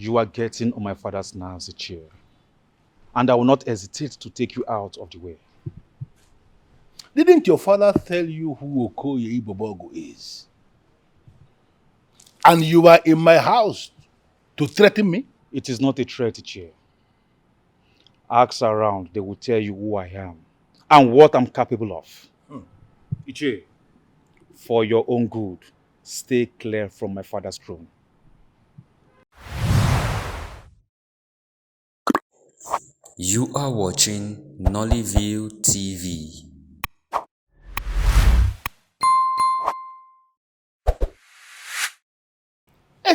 You are getting on my father's nerves, Ichie. And I will not hesitate to take you out of the way. Didn't your father tell you who Okoye Ibobogo is? And you are in my house to threaten me? It is not a threat, Ichie. Ask around, they will tell you who I am and what I'm capable of. Ichie, for your own good, stay clear from my father's throne. You are watching Nollyville TV. I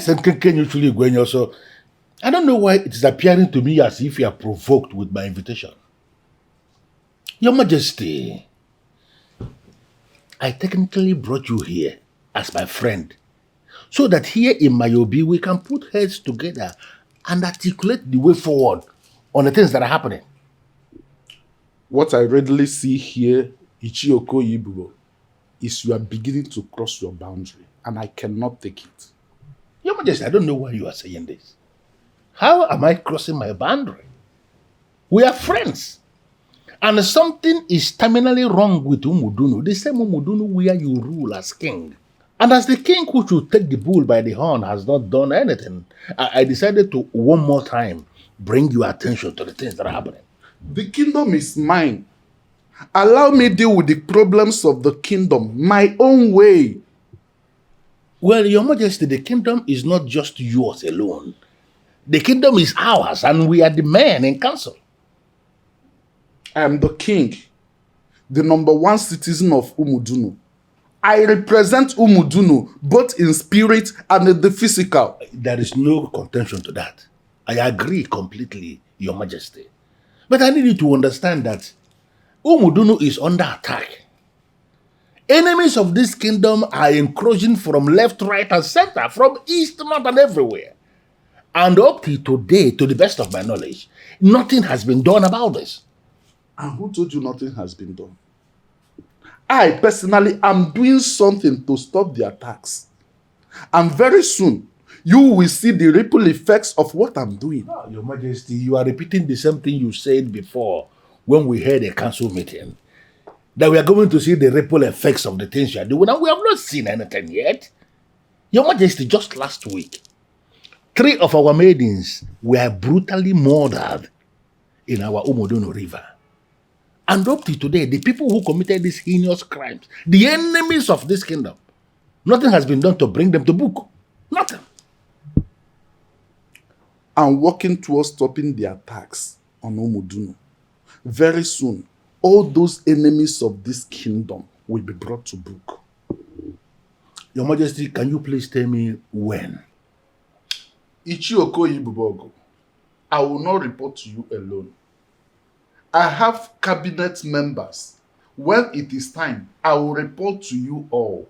don't know why it is appearing to me as if you are provoked with my invitation. Your Majesty, I technically brought you here as my friend so that here in Mayobi we can put heads together and articulate the way forward on the things that are happening. What I readily see here, Ichiokoye Ibubo, is you are beginning to cross your boundary, and I cannot take it. Your Majesty, I don't know why you are saying this. How am I crossing my boundary? We are friends. And something is terminally wrong with Umudunu, the same Umudunu where you rule as king. And as the king who should take the bull by the horn has not done anything, I decided to one more time bring your attention to the things that are happening. The kingdom is mine. Allow me deal with the problems of the kingdom my own way. Well, Your Majesty, the kingdom is not just yours alone. The kingdom is ours, and we are the men in council. I am the king, the #1 citizen of Umudunu. I represent Umudunu both in spirit and in the physical. There is no contention to that. I agree completely, Your Majesty. But I need you to understand that Umudunu is under attack. Enemies of this kingdom are encroaching from left, right, and center, from east, north, and everywhere. And up till today, to the best of my knowledge, nothing has been done about this. And who told you nothing has been done? I personally am doing something to stop the attacks. And very soon, you will see the ripple effects of what I'm doing. Oh, Your Majesty, you are repeating the same thing you said before when we had a council meeting. That we are going to see the ripple effects of the things you are doing. And we have not seen anything yet. Your Majesty, just last week, 3 of our maidens were brutally murdered in our Umudunu River. And up to today, the people who committed these heinous crimes, the enemies of this kingdom, nothing has been done to bring them to book. Nothing. I'm working towards stopping the attacks on Umudunu. Very soon, all those enemies of this kingdom will be brought to book. Your Majesty, can you please tell me when? Ichiokoye Ibubogo, I will not report to you alone. I have cabinet members. When it is time, I will report to you all.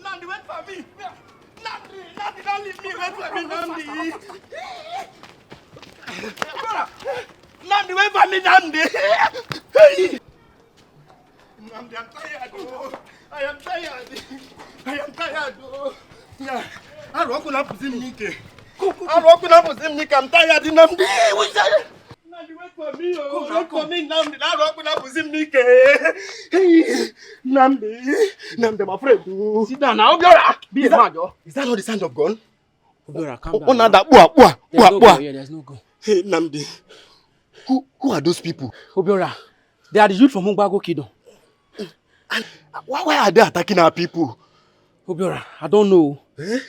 Nandi, wait for me! Nandi, don't leave me! Wait for me, Nandi! Nandi, wait for me, Nandi! Hey! Nandi, I'm tired, oh! I am tired! I am tired, oh! Yeah. I don't want to put him Nike. I don't want to put him Nike. I'm tired, Nandi! Nandi, wait for me, oh! Wait for me, Nandi! I don't want to put him Nike. Hey! Nandi, my friend. Sit down now, Obiora! Be a man, yo. Is that not the sound of gun? Obiora, calm down. Oh, Nanda, bua. Yeah, there's no gun. Hey, Namdi. Who are those people? Obiora, they are the youth from Mungbago Kingdom. And why are they attacking our people? Obiora, I don't know. Eh?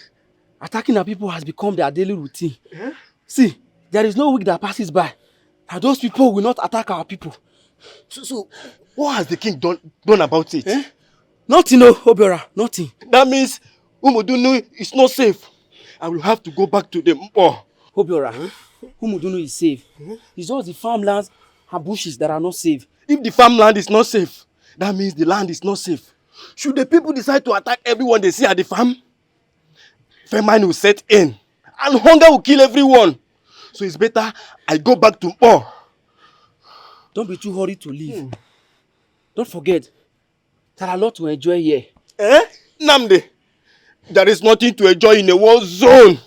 Attacking our people has become their daily routine. Eh? See, there is no week that passes by that those people will not attack our people. So what has the king done about it? Eh? Nothing, no, Obiora, nothing. That means Umudunu is not safe. I will have to go back to the Mpo. Obiora, Umudunu is safe. It's just the farmlands and bushes that are not safe. If the farmland is not safe, that means the land is not safe. Should the people decide to attack everyone they see at the farm? famine will set in and hunger will kill everyone. So it's better I go back to Mpo. Don't be too hurried to leave. Don't forget, there are a lot to enjoy here. Namde, there is nothing to enjoy in a war zone.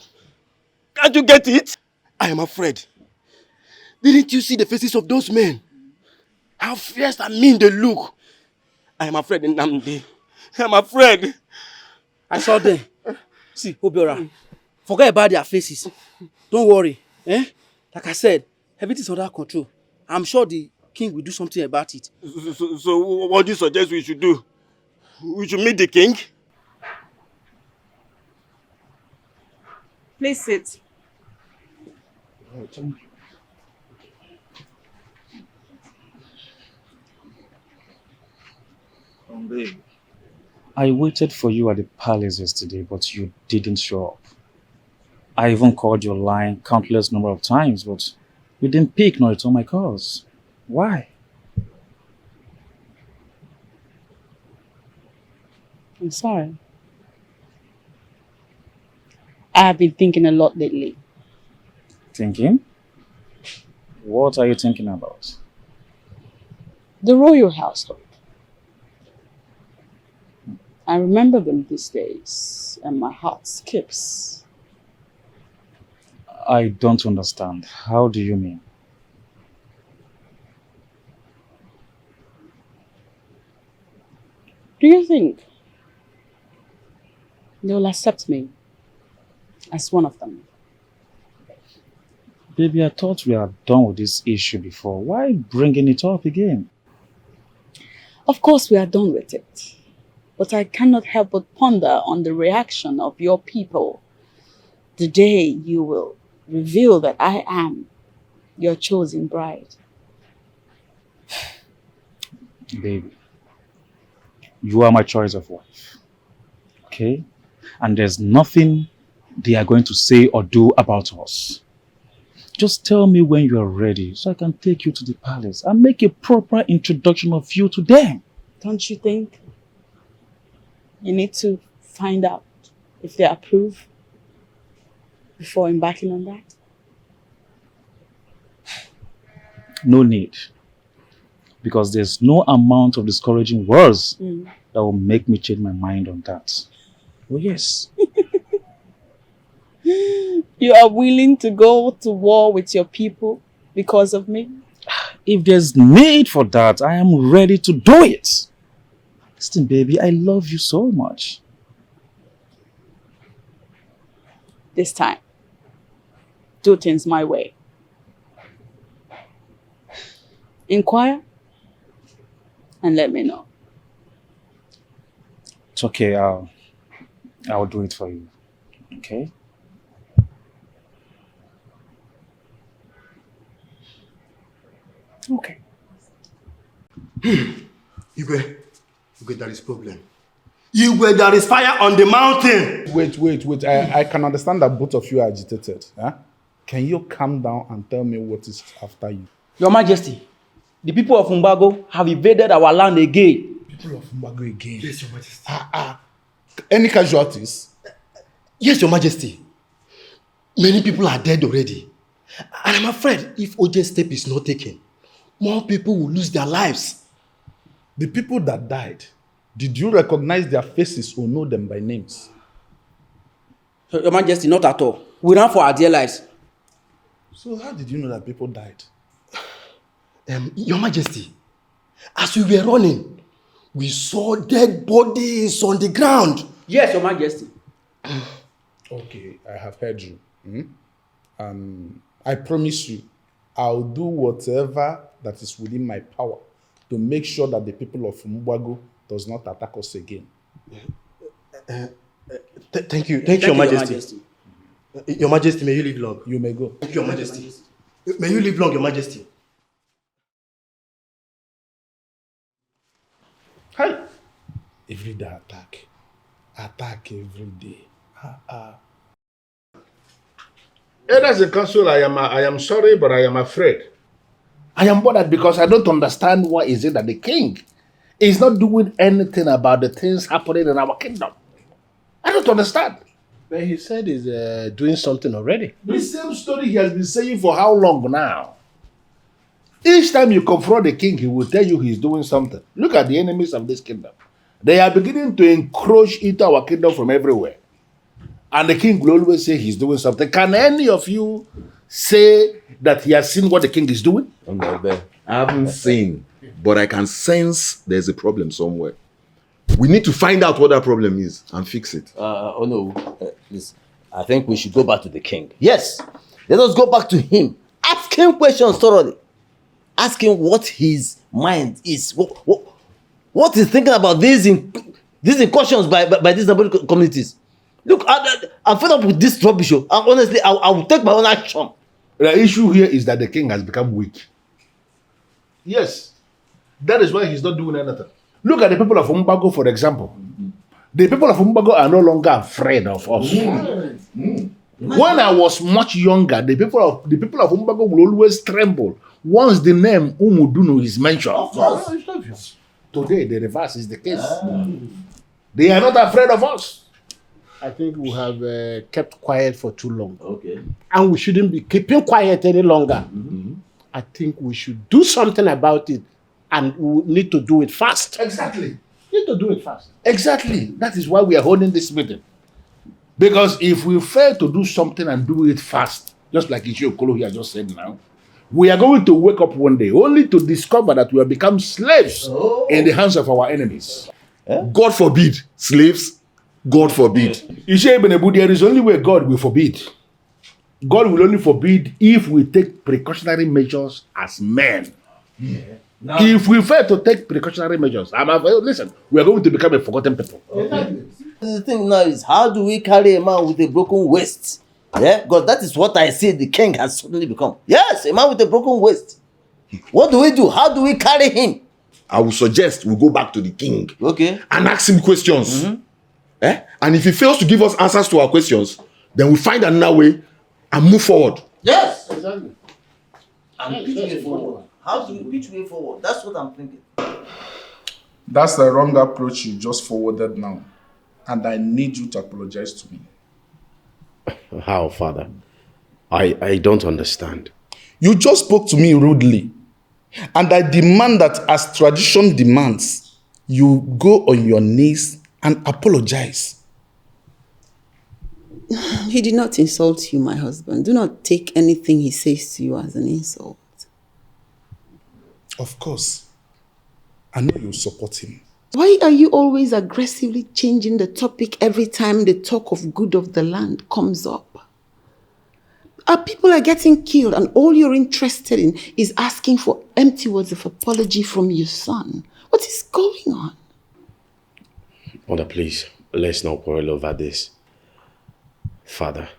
Can't you get it? I am afraid. Didn't you see the faces of those men? How fierce and mean they look. I am afraid, Namde. I am afraid. I saw them. See, Obiora, forget about their faces. Don't worry. Like I said, everything's under control. I'm sure the king will do something about it. So what do you suggest we should do? We should meet the king? Please sit. I waited for you at the palace yesterday, but you didn't show up. I even called your line countless number of times, but you didn't pick nor return my calls. Why? I'm sorry. I've been thinking a lot lately. Thinking? What are you thinking about? The royal household. I remember them these days and my heart skips. I don't understand. How do you mean? Do you think they'll accept me as one of them? Baby, I thought we are done with this issue before. Why bringing it up again? Of course we are done with it. But I cannot help but ponder on the reaction of your people the day you will reveal that I am your chosen bride. Baby, you are my choice of wife. Okay? And there's nothing they are going to say or do about us. Just tell me when you are ready so I can take you to the palace and make a proper introduction of you to them. Don't you think you need to find out if they approve before embarking on that? No need. Because there's no amount of discouraging words that will make me change my mind on that. Oh yes. You are willing to go to war with your people because of me? If there's need for that, I am ready to do it. Listen, baby, I love you so much. This time, do things my way. Inquire and let me know. It's okay, I'll do it for you. Okay? Okay. Igwe, there is problem. Igwe, there is fire on the mountain. Wait. I can understand that both of you are agitated. Huh? Can you calm down and tell me what is after you? Your Majesty, the people of Mbago have invaded our land again. People of Mbago again? Yes, Your Majesty. Any casualties? Yes, Your Majesty. Many people are dead already. And I'm afraid if OJ's step is not taken, more people will lose their lives. The people that died, did you recognize their faces or know them by names? Your Majesty, not at all. We ran for our dear lives. So how did you know that people died? Your Majesty, as we were running, we saw dead bodies on the ground. Yes, Your Majesty. Okay, I have heard you. I promise you, I'll do whatever that is within my power to make sure that the people of Mbago does not attack us again. Thank you, Your Majesty. Your Majesty, may you live long. You may go. Thank you, Your Majesty. May you live long, Your Majesty. Hi. Every day attack. Attack every day. As a council, I am sorry, but I am afraid. I am bothered because I don't understand why is it that the king is not doing anything about the things happening in our kingdom. I don't understand. But he said he's doing something already. The same story he has been saying for how long now? Each time you confront the king, he will tell you he's doing something. Look at the enemies of this kingdom. They are beginning to encroach into our kingdom from everywhere. And the king will always say he's doing something. Can any of you say that he has seen what the king is doing? I haven't seen, but I can sense there's a problem somewhere. We need to find out what that problem is and fix it. Listen, I think we should go back to the king. Yes, let us go back to him. Ask him questions thoroughly. Ask him what his mind is. What he's thinking about these incursions by these neighboring communities. Look, I'm fed up with this rubbish. And honestly, I will take my own action. The issue here is that the king has become weak. Yes, that is why he's not doing anything. Look at the people of Umbago, for example. The people of Umbago are no longer afraid of us. When I was much younger, the people of Umbago will always tremble once the name Umudunu is mentioned. Today, the reverse is the case. They are not afraid of us. I think we have kept quiet for too long. Okay. And we shouldn't be keeping quiet any longer. I think we should do something about it, and we need to do it fast. Exactly. We need to do it fast. Exactly. That is why we are holding this meeting. Because if we fail to do something and do it fast, just like Ichie Okolo here just said now, we are going to wake up one day only to discover that we have become slaves in the hands of our enemies. God forbid, slaves. God forbid. Ichie Ibn Ebu, there is only way God will forbid. God will only forbid if we take precautionary measures as men. If we fail to take precautionary measures, listen, we are going to become a forgotten people. The thing now is, how do we carry a man with a broken waist? Yeah, because that is what I see the king has suddenly become. Yes, a man with a broken waist. What do we do? How do we carry him? I would suggest we go back to the king. Okay. And ask him questions. And if he fails to give us answers to our questions, then we find another way and move forward. Yes. Exactly. And pitch way forward. How do we pitch way forward? That's what I'm thinking. That's the wrong approach you just forwarded now. And I need you to apologize to me. How, Father? I don't understand. You just spoke to me rudely. And I demand that, as tradition demands, you go on your knees and apologize. He did not insult you, my husband. Do not take anything he says to you as an insult. Of course. I know you support him. Why are you always aggressively changing the topic every time the talk of good of the land comes up? Our people are getting killed, and all you're interested in is asking for empty words of apology from your son. What is going on? Mother, please, let's not quarrel over this. Father,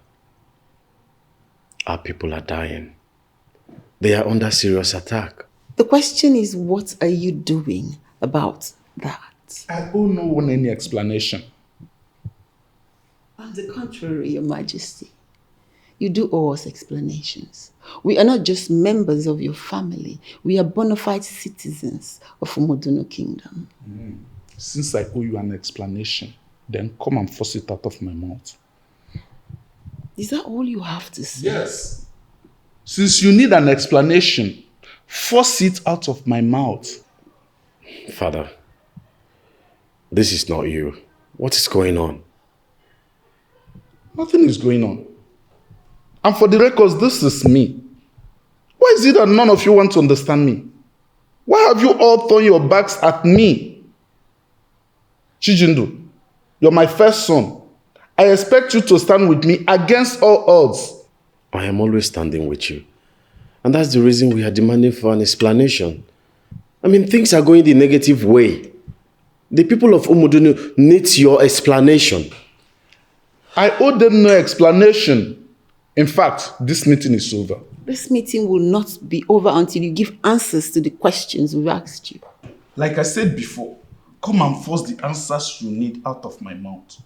our people are dying. They are under serious attack. The question is, what are you doing about that? I don't know any explanation. On the contrary, Your Majesty, you do owe us explanations. We are not just members of your family. We are bona fide citizens of Umudunu Kingdom. Since I owe you an explanation, then come and force it out of my mouth. Is that all you have to say? Yes. Since you need an explanation, force it out of my mouth. Father, this is not you. What is going on? Nothing is going on. And for the records, this is me. Why is it that none of you want to understand me? Why have you all thrown your backs at me? Chijindu, you're my first son. I expect you to stand with me against all odds. I am always standing with you. And that's the reason we are demanding for an explanation. I mean, things are going the negative way. The people of Umudunu need your explanation. I owe them no explanation. In fact, this meeting is over. This meeting will not be over until you give answers to the questions we've asked you. Like I said before, come and force the answers you need out of my mouth.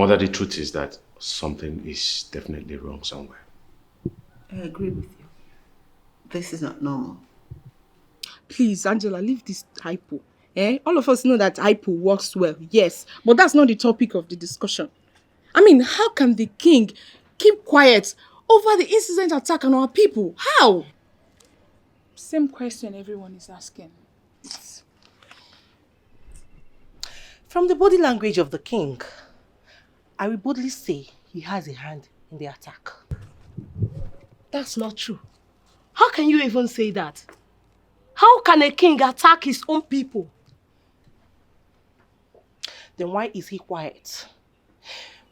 Mother, the truth is that something is definitely wrong somewhere. I agree with you. This is not normal. Please, Angela, leave this hypo. All of us know that hypo works well, yes, but that's not the topic of the discussion. I mean, how can the king keep quiet over the incident attack on our people? How? Same question everyone is asking. From the body language of the king, I will boldly say he has a hand in the attack. That's not true. How can you even say that? How can a king attack his own people? Then why is he quiet?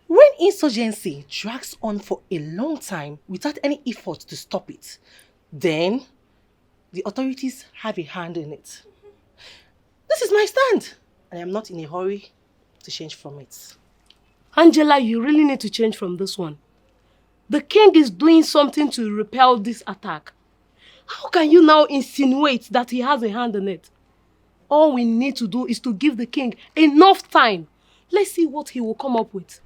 When insurgency drags on for a long time without any effort to stop it, then the authorities have a hand in it. This is my stand, and I am not in a hurry to change from it. Angela, you really need to change from this one. The king is doing something to repel this attack. How can you now insinuate that he has a hand in it? All we need to do is to give the king enough time. Let's see what he will come up with.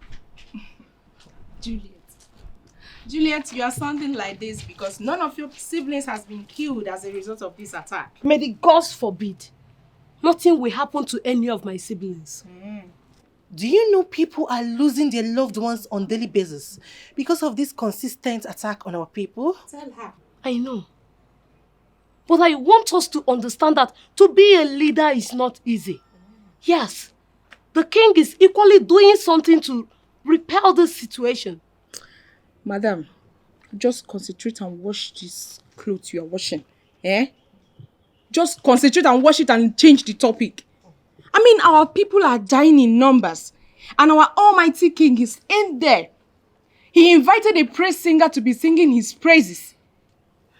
Juliet, you are sounding like this because none of your siblings has been killed as a result of this attack. May the gods forbid. Nothing will happen to any of my siblings. Do you know people are losing their loved ones on a daily basis because of this consistent attack on our people? Tell her. I know. But I want us to understand that to be a leader is not easy. Yes, the king is equally doing something to repel this situation. Madam, just concentrate and wash this clothes you are washing. Just concentrate and wash it and change the topic. I mean, our people are dying in numbers. And our almighty king is in there. He invited a praise singer to be singing his praises.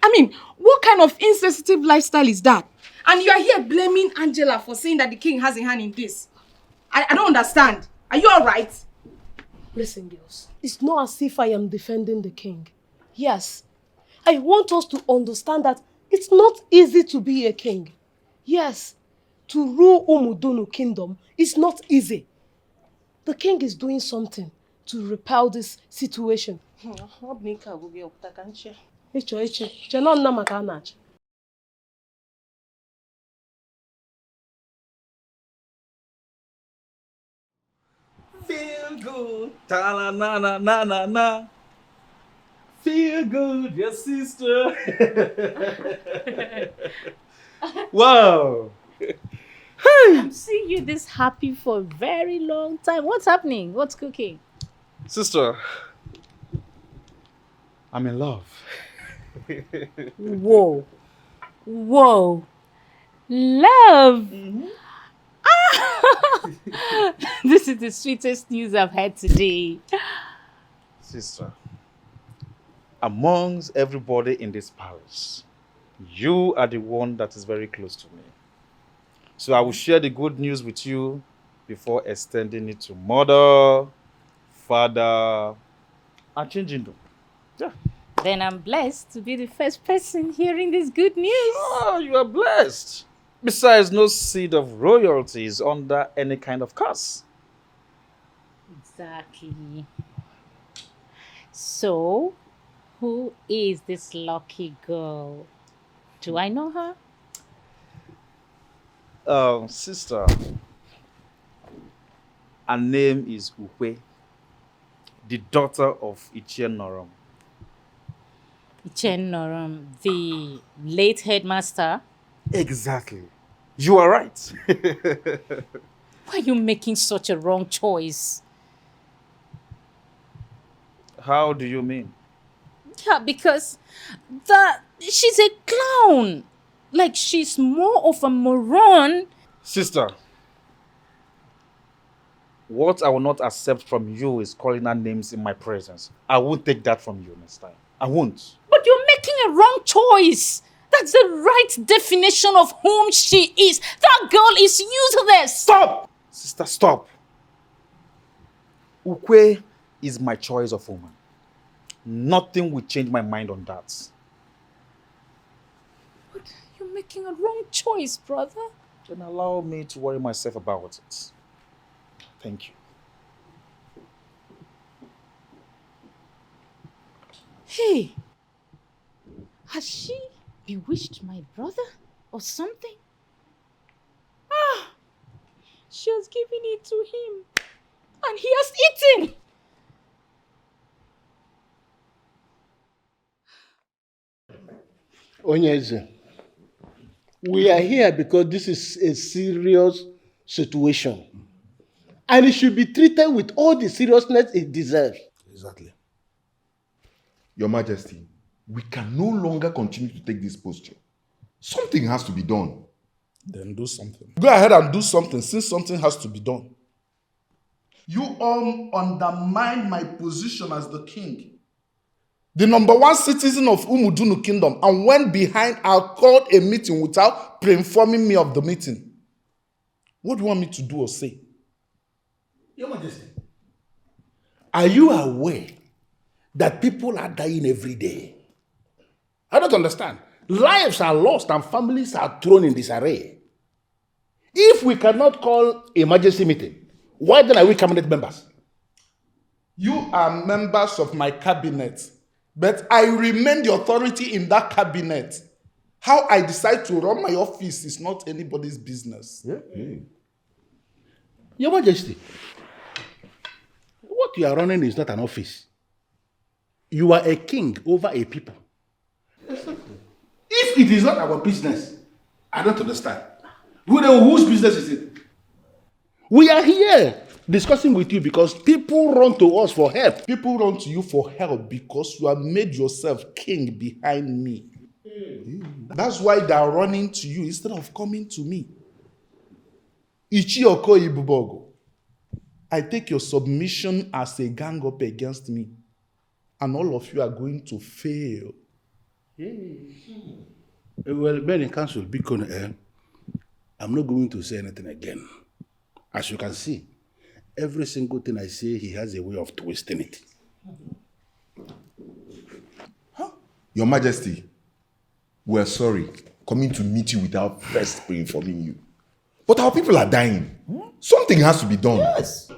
I mean, what kind of insensitive lifestyle is that? And you are here blaming Angela for saying that the king has a hand in this. I don't understand. Are you alright? Listen, girls. It's not as if I am defending the king. Yes, I want us to understand that it's not easy to be a king. Yes, to rule Umudunu kingdom is not easy. The king is doing something to repel this situation. Feel good, ta na na na na na. Feel good, your sister. Wow. I'm seeing you this happy for a very long time. What's happening? What's cooking? Sister, I'm in love. Whoa. Whoa. Love. This is the sweetest news I've had today. Sister, amongst everybody in this palace, you are the one that is very close to me. So I will share the good news with you before extending it to mother, father, and changing them. Yeah. Then I'm blessed to be the first person hearing this good news. Oh, you are blessed. Besides, no seed of royalty is under any kind of curse. Exactly. So, who is this lucky girl? Do I know her? Sister, her name is Ukwe, the daughter of Ichie Norom. Ichie Norom, the late headmaster? Exactly. You are right. Why are you making such a wrong choice? How do you mean? Yeah, because she's a clown. Like, she's more of a moron. Sister, what I will not accept from you is calling her names in my presence. I won't take that from you next time. I won't. But you're making a wrong choice. That's the right definition of whom she is. That girl is useless. Stop! Sister, stop. Ukwe is my choice of woman. Nothing will change my mind on that. But you're making a wrong choice, brother. Then allow me to worry myself about it. Thank you. Hey, has she bewitched my brother or something? Ah, she has given it to him and he has eaten. Onyeze, we are here because this is a serious situation. And it should be treated with all the seriousness it deserves. Exactly. Your Majesty, we can no longer continue to take this posture. Something has to be done. Then do something. Go ahead and do something since something has to be done. You all undermine my position as the king. The #1 citizen of Umudunu Kingdom, and went behind and called a meeting without pre-informing me of the meeting. What do you want me to do or say? Your Majesty, are you aware that people are dying every day? I don't understand. Lives are lost and families are thrown in disarray. If we cannot call emergency meeting, why then are we cabinet members? You are members of my cabinet, but I remain the authority in that cabinet. How I decide to run my office is not anybody's business. Yeah. Your Majesty, what you are running is not an office. You are a king over a people. If it is not our business, I don't understand. Whose business is it? We are here discussing with you because people run to us for help. People run to you for help because you have made yourself king behind me. That's why they are running to you instead of coming to me. Ichiokoye, I take your submission as a gang up against me. And all of you are going to fail. Well, men in council, I'm not going to say anything again. As you can see, every single thing I say, he has a way of twisting it. Your Majesty, we're sorry coming to meet you without first pre-informing you. But our people are dying. Something has to be done. Yes.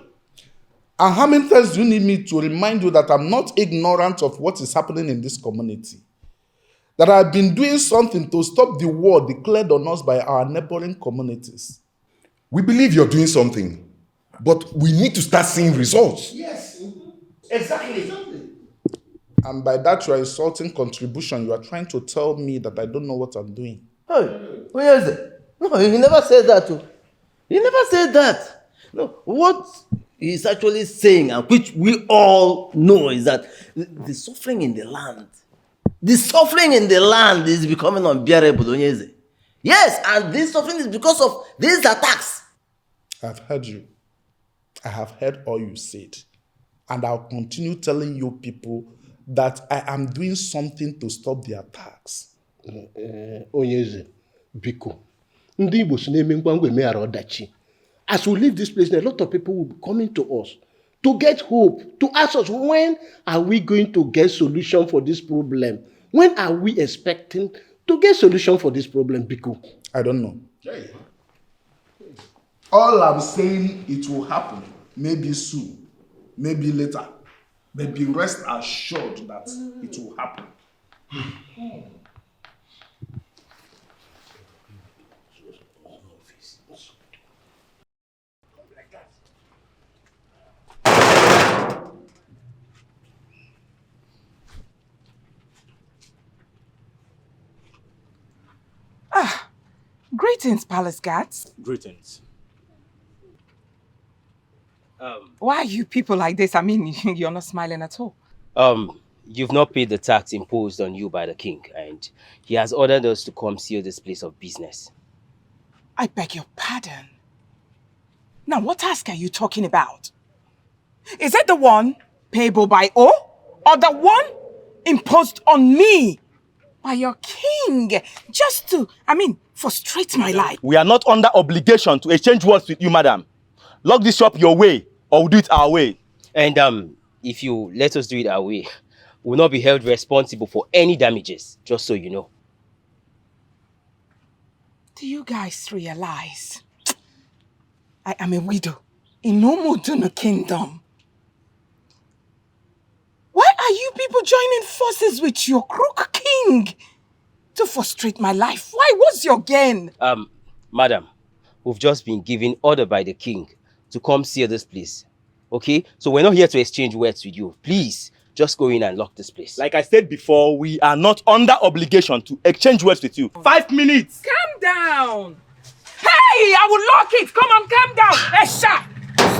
And how many times do you need me to remind you that I'm not ignorant of what is happening in this community? That I've been doing something to stop the war declared on us by our neighboring communities. We believe you're doing something, but we need to start seeing results. Yes, exactly. And by that you are insulting contribution. You are trying to tell me that I don't know what I'm doing. Hey, where is it? No, he never said that. He never said that. No, what he's actually saying, and which we all know, is that the suffering in the land, is becoming unbearable, Onyeze. Yes, and this suffering is because of these attacks. I've heard you. I have heard all you said. And I'll continue telling you people that I am doing something to stop the attacks. Onyeze, Biko, ndị Igbo si na-eme ngwangwa emeghara ọdachi. As we leave this place, a lot of people will be coming to us to get hope, to ask us, when are we going to get solution for this problem? When are we expecting to get solution for this problem, Biko? I don't know. All I'm saying, it will happen. Maybe soon, maybe later. But be rest assured that it will happen. Greetings, palace guards. Greetings. Why are you people like this? I mean, you're not smiling at all. You've not paid the tax imposed on you by the king, and he has ordered us to come seal this place of business. I beg your pardon. Now, what task are you talking about? Is it the one payable by O, or the one imposed on me by your king, just to, frustrate my life? We are not under obligation to exchange words with you, madam. Lock this shop your way, or we'll do it our way. And if you let us do it our way, we'll not be held responsible for any damages, just so you know. Do you guys realize I am a widow in Umudunu Kingdom? Why Are you people joining forces with your crook king to frustrate my life? Why? What's your gain? Madam, we've just been given order by the king to come see this place. Okay? So we're not here to exchange words with you. Please, just go in and lock this place. Like I said before, we are not under obligation to exchange words with you. 5 minutes. Calm down. Hey, I will lock it. Come on, calm down. Esha,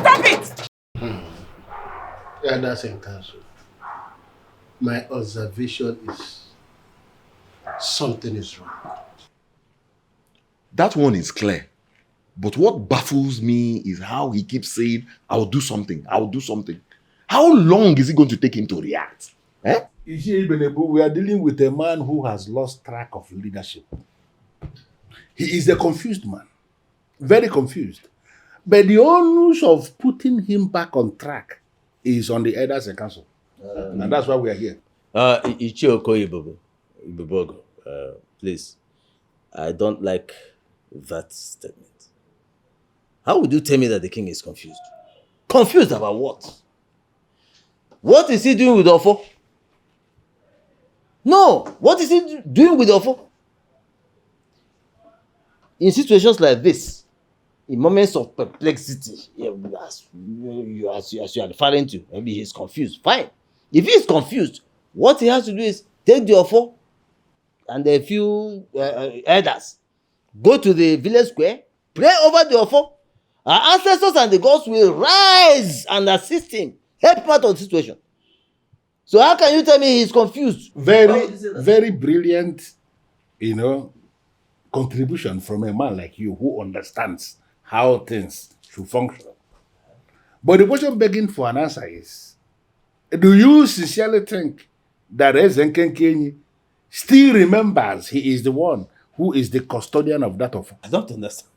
stop it. Yeah, that's in council. My observation is something is wrong. That one is clear. But what baffles me is how he keeps saying, I'll do something, I'll do something. How long is it going to take him to react? Eh? We are dealing with a man who has lost track of leadership. He is a confused man. Very confused. But the onus of putting him back on track is on the elders and council. And that's why we are here. CHA EKE please. I don't like that statement. How would you tell me that the king is confused? Confused about what? What is he doing with Ofo? No, what is he doing with Ofo? In situations like this, in moments of perplexity, as you are referring to, maybe he's confused. Fine. If he's confused, what he has to do is take the Ofo and a few elders, go to the village square, pray over the Ofo. Our ancestors and the gods will rise and assist him, help him out of the situation. So how can you tell me he's confused? Very brilliant, contribution from a man like you who understands how things should function. But the question begging for an answer is, do you sincerely think that Ezenkenkenyi still remembers he is the one who is the custodian of that offer? I don't understand.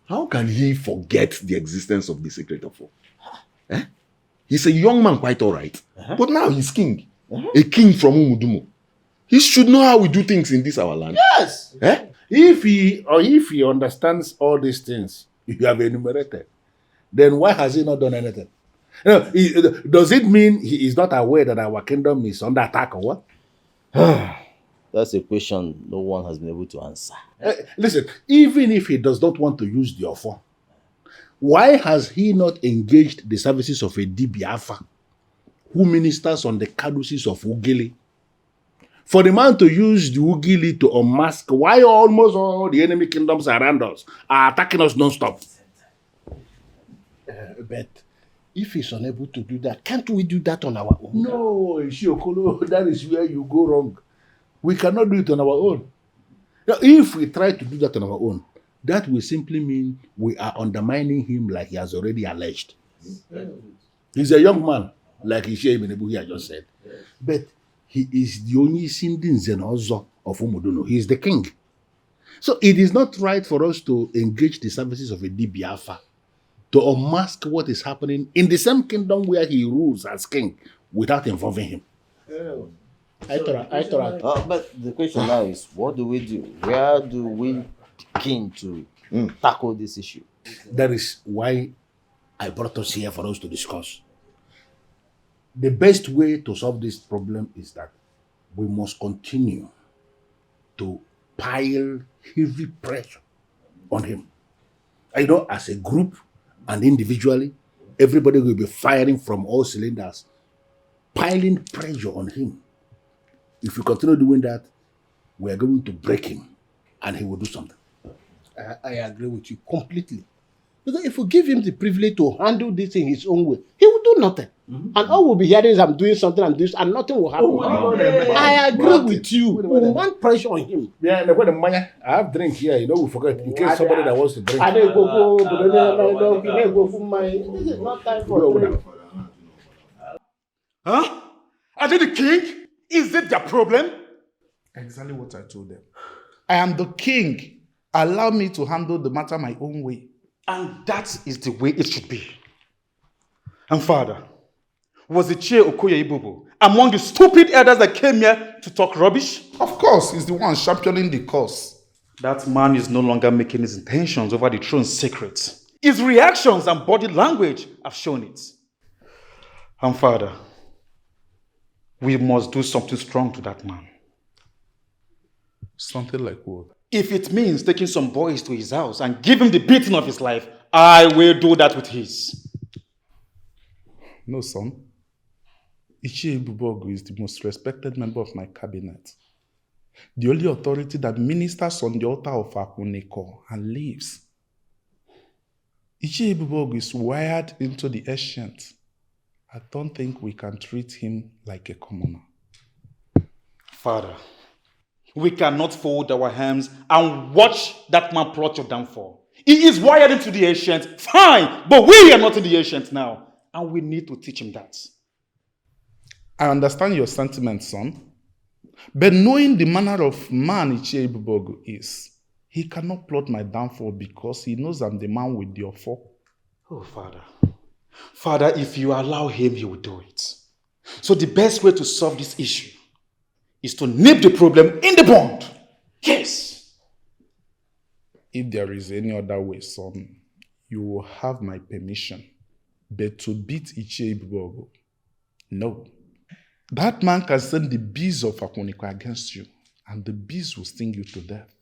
How can he forget the existence of the secret of war? Eh? He's a young man, quite all right. But now he's king. A king from Umudumo. He should know how we do things in this our land. Yes. Eh? If he understands all these things you have enumerated, then why has he not done anything? Does it mean he is not aware that our kingdom is under attack or what? That's a question no one has been able to answer. Listen, even if he does not want to use the offer, why has he not engaged the services of a Biafra who ministers on the caducees of Ugili? For the man to use the Ugili to unmask why almost all the enemy kingdoms around us are attacking us non-stop. But if he's unable to do that, can't we do that on our own? No, Ishiokolo, that is where you go wrong. We cannot do it on our own. Now, if we try to do that on our own, that will simply mean we are undermining him like he has already alleged. He's a young man, like Ishe Benebuhi just said. But he is the only Sindin Zenozo of Umuduno. He is the king. So it is not right for us to engage the services of a Biafra to unmask what is happening in the same kingdom where he rules as king without involving him. But the question now is, what do we do? Where do we begin to tackle this issue? That is why I brought us here for us to discuss. The best way to solve this problem is that we must continue to pile heavy pressure on him. As a group and individually, everybody will be firing from all cylinders, piling pressure on him. If we continue doing that, we are going to break him and he will do something. I agree with you completely. Because if we give him the privilege to handle this in his own way, he will do nothing. And all we'll be hearing is I'm doing something, and nothing will happen. I agree with you. We want pressure on him. Yeah, I have drink here, we forget, in case somebody that wants to drink. This is not time for drink. Huh? Are they the king? Is it their problem? Exactly what I told them. I am the king. Allow me to handle the matter my own way. And that is the way it should be. And Father, was the CHA EKE among the stupid elders that came here to talk rubbish? Of course, he's the one championing the cause. That man is no longer making his intentions over the throne secret. His reactions and body language have shown it. And Father, We must do something strong to that man. Something like what? If it means taking some boys to his house and give him the beating of his life, I will do that with his. No, son. Ichie Ebubogu is the most respected member of my cabinet. The only authority that ministers on the altar of Akuneko and lives. Ichie Ebubogu is wired into the ancient. I don't think we can treat him like a commoner. Father, we cannot fold our hands and watch that man plot your downfall. He is wired into the ancient, fine, but we are not in the ancient now. And we need to teach him that. I understand your sentiment, son. But knowing the manner of man Ichie Ebubogu is, he cannot plot my downfall because he knows I'm the man with the offer. Oh, Father. Father, if you allow him, he will do it. So the best way to solve this issue is to nip the problem in the bond. Yes. If there is any other way, son, you will have my permission. But to beat Ichie Ebubogu, no. That man can send the bees of Akuniko against you, and the bees will sting you to death.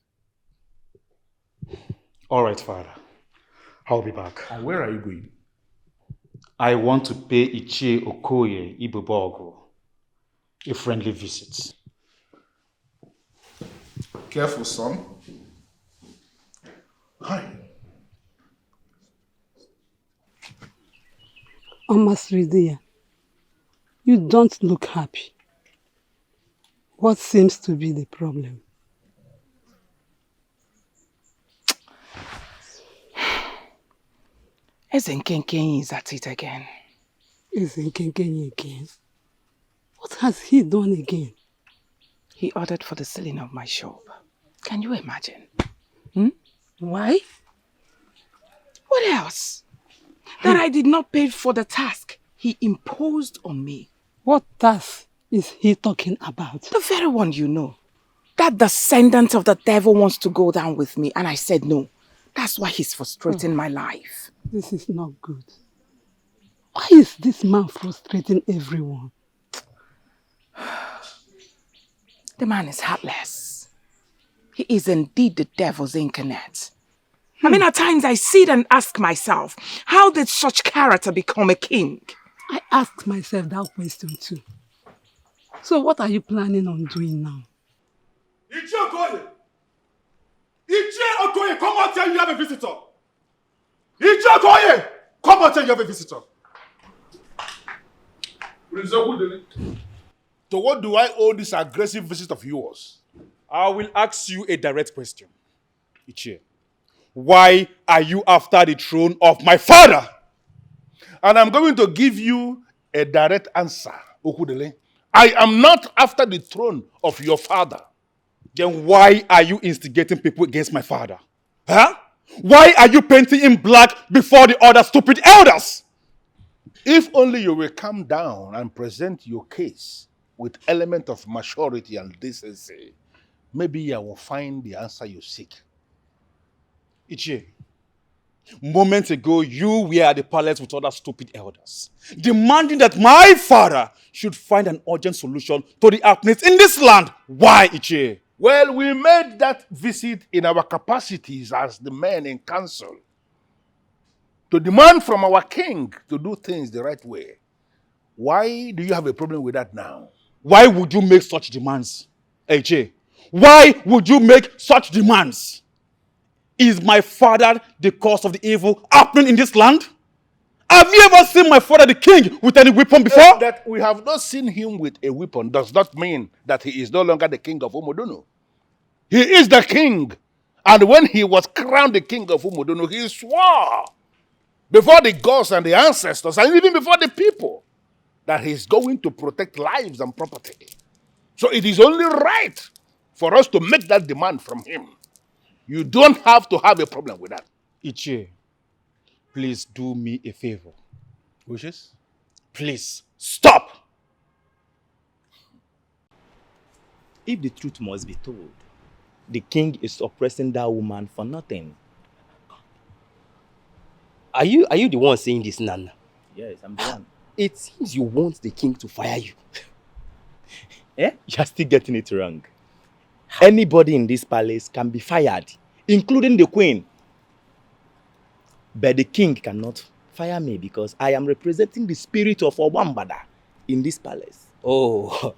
All right, Father. I'll be back. And where are you going? I want to pay Ichie Okoye Ebubogu a friendly visit. Careful, son. Hi. Omasridia, you don't look happy. What seems to be the problem? Ezenkenkenyi is at it again. Ezenkenkenyi again? What has he done again? He ordered for the selling of my shop. Can you imagine? Why? What else? That I did not pay for the task he imposed on me. What task is he talking about? The very one you know. That descendant of the devil wants to go down with me, and I said no. That's why he's frustrating my life. This is not good. Why is this man frustrating everyone? The man is heartless. He is indeed the devil's incarnate. I mean, at times I sit and ask myself, how did such character become a king? I asked myself that question too. So what are you planning on doing now? Ichie Okoye! Ichie Okoye, come out here, you have a visitor! Ichie Okoye! Come out here, you have a visitor! To what do I owe this aggressive visit of yours? I will ask you a direct question. Ichie, why are you after the throne of my father? And I'm going to give you a direct answer, Okudele. I am not after the throne of your father. Then why are you instigating people against my father? Huh? Why are you painting in black before the other stupid elders? If only you will calm down and present your case with element of maturity and decency, maybe I will find the answer you seek. Ichie, moments ago you were at the palace with other stupid elders, demanding that my father should find an urgent solution to the happenings in this land. Why, Ichie? Well, we made that visit in our capacities as the men in council to demand from our king to do things the right way. Why do you have a problem with that now? Why would you make such demands, Ichie? Why would you make such demands? Is my father the cause of the evil happening in this land? Have you ever seen my father the king with any weapon before? That we have not seen him with a weapon does not mean that he is no longer the king of Umudunu. He is the king. And when he was crowned the king of Umudunu, he swore before the gods and the ancestors and even before the people that he is going to protect lives and property. So it is only right for us to make that demand from him. You don't have to have a problem with that. Ichie, please do me a favor. Wishes? Please, stop! If the truth must be told, the king is oppressing that woman for nothing. Are you the one saying this, Nana? Yes, I'm the one. It seems you want the king to fire you. Eh? You're still getting it wrong. Anybody in this palace can be fired, including the queen. But the king cannot fire me because I am representing the spirit of Obambada in this palace. Oh,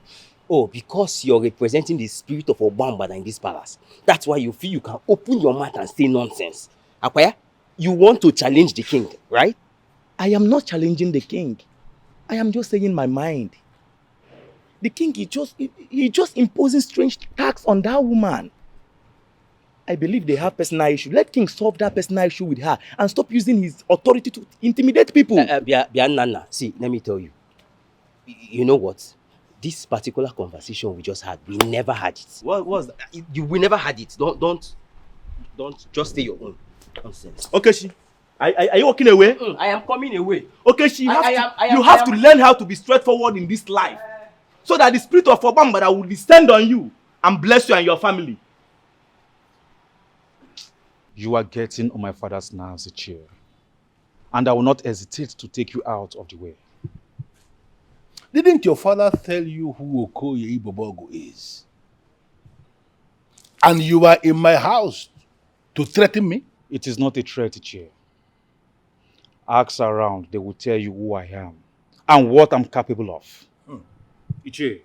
because you're representing the spirit of Obambada in this palace. That's why you feel you can open your mouth and say nonsense. Akwaya, you want to challenge the king, right? I am not challenging the king. I am just saying my mind. The king is just imposing strange tax on that woman. I believe they have personal issue. Let king solve that personal issue with her and stop using his authority to intimidate people. Nana, see, let me tell you. You know what? This particular conversation we just had, we never had it. What was that? We never had it. Don't just stay your own. Nonsense. Okay, are you walking away? I am coming away. Okay, you have to learn how to be straightforward in this life, so that the spirit of Obambada will descend on you and bless you and your family. You are getting on my father's nerves, Chair. And I will not hesitate to take you out of the way. Didn't your father tell you who Okoye Ibobogo is? And you are in my house to threaten me? It is not a threat, Chair. Ask around, they will tell you who I am and what I'm capable of. Iche,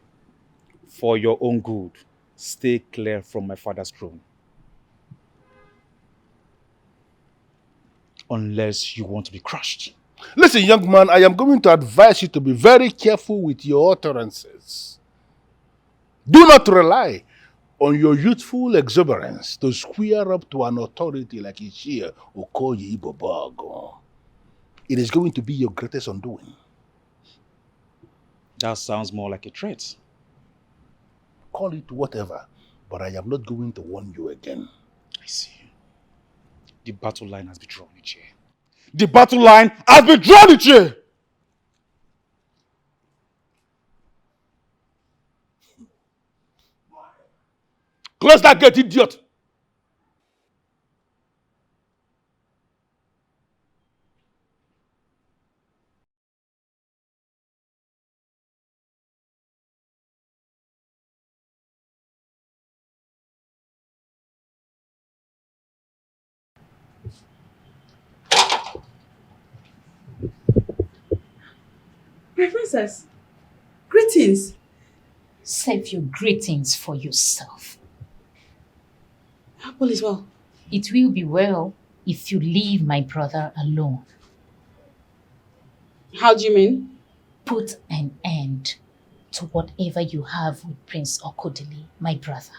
for your own good, stay clear from my father's throne. Unless you want to be crushed. Listen, young man, I am going to advise you to be very careful with your utterances. Do not rely on your youthful exuberance to square up to an authority like Ichie Okoye Ibobogo. It is going to be your greatest undoing. That sounds more like a threat. Call it whatever, but I am not going to warn you again. I see. The battle line has been drawn, Ichie. The battle line has been drawn, Ichie! Close that gate, idiot! My princess, greetings. Save your greetings for yourself. All is well. It will be well if you leave my brother alone. How do you mean? Put an end to whatever you have with Prince Okodili, my brother,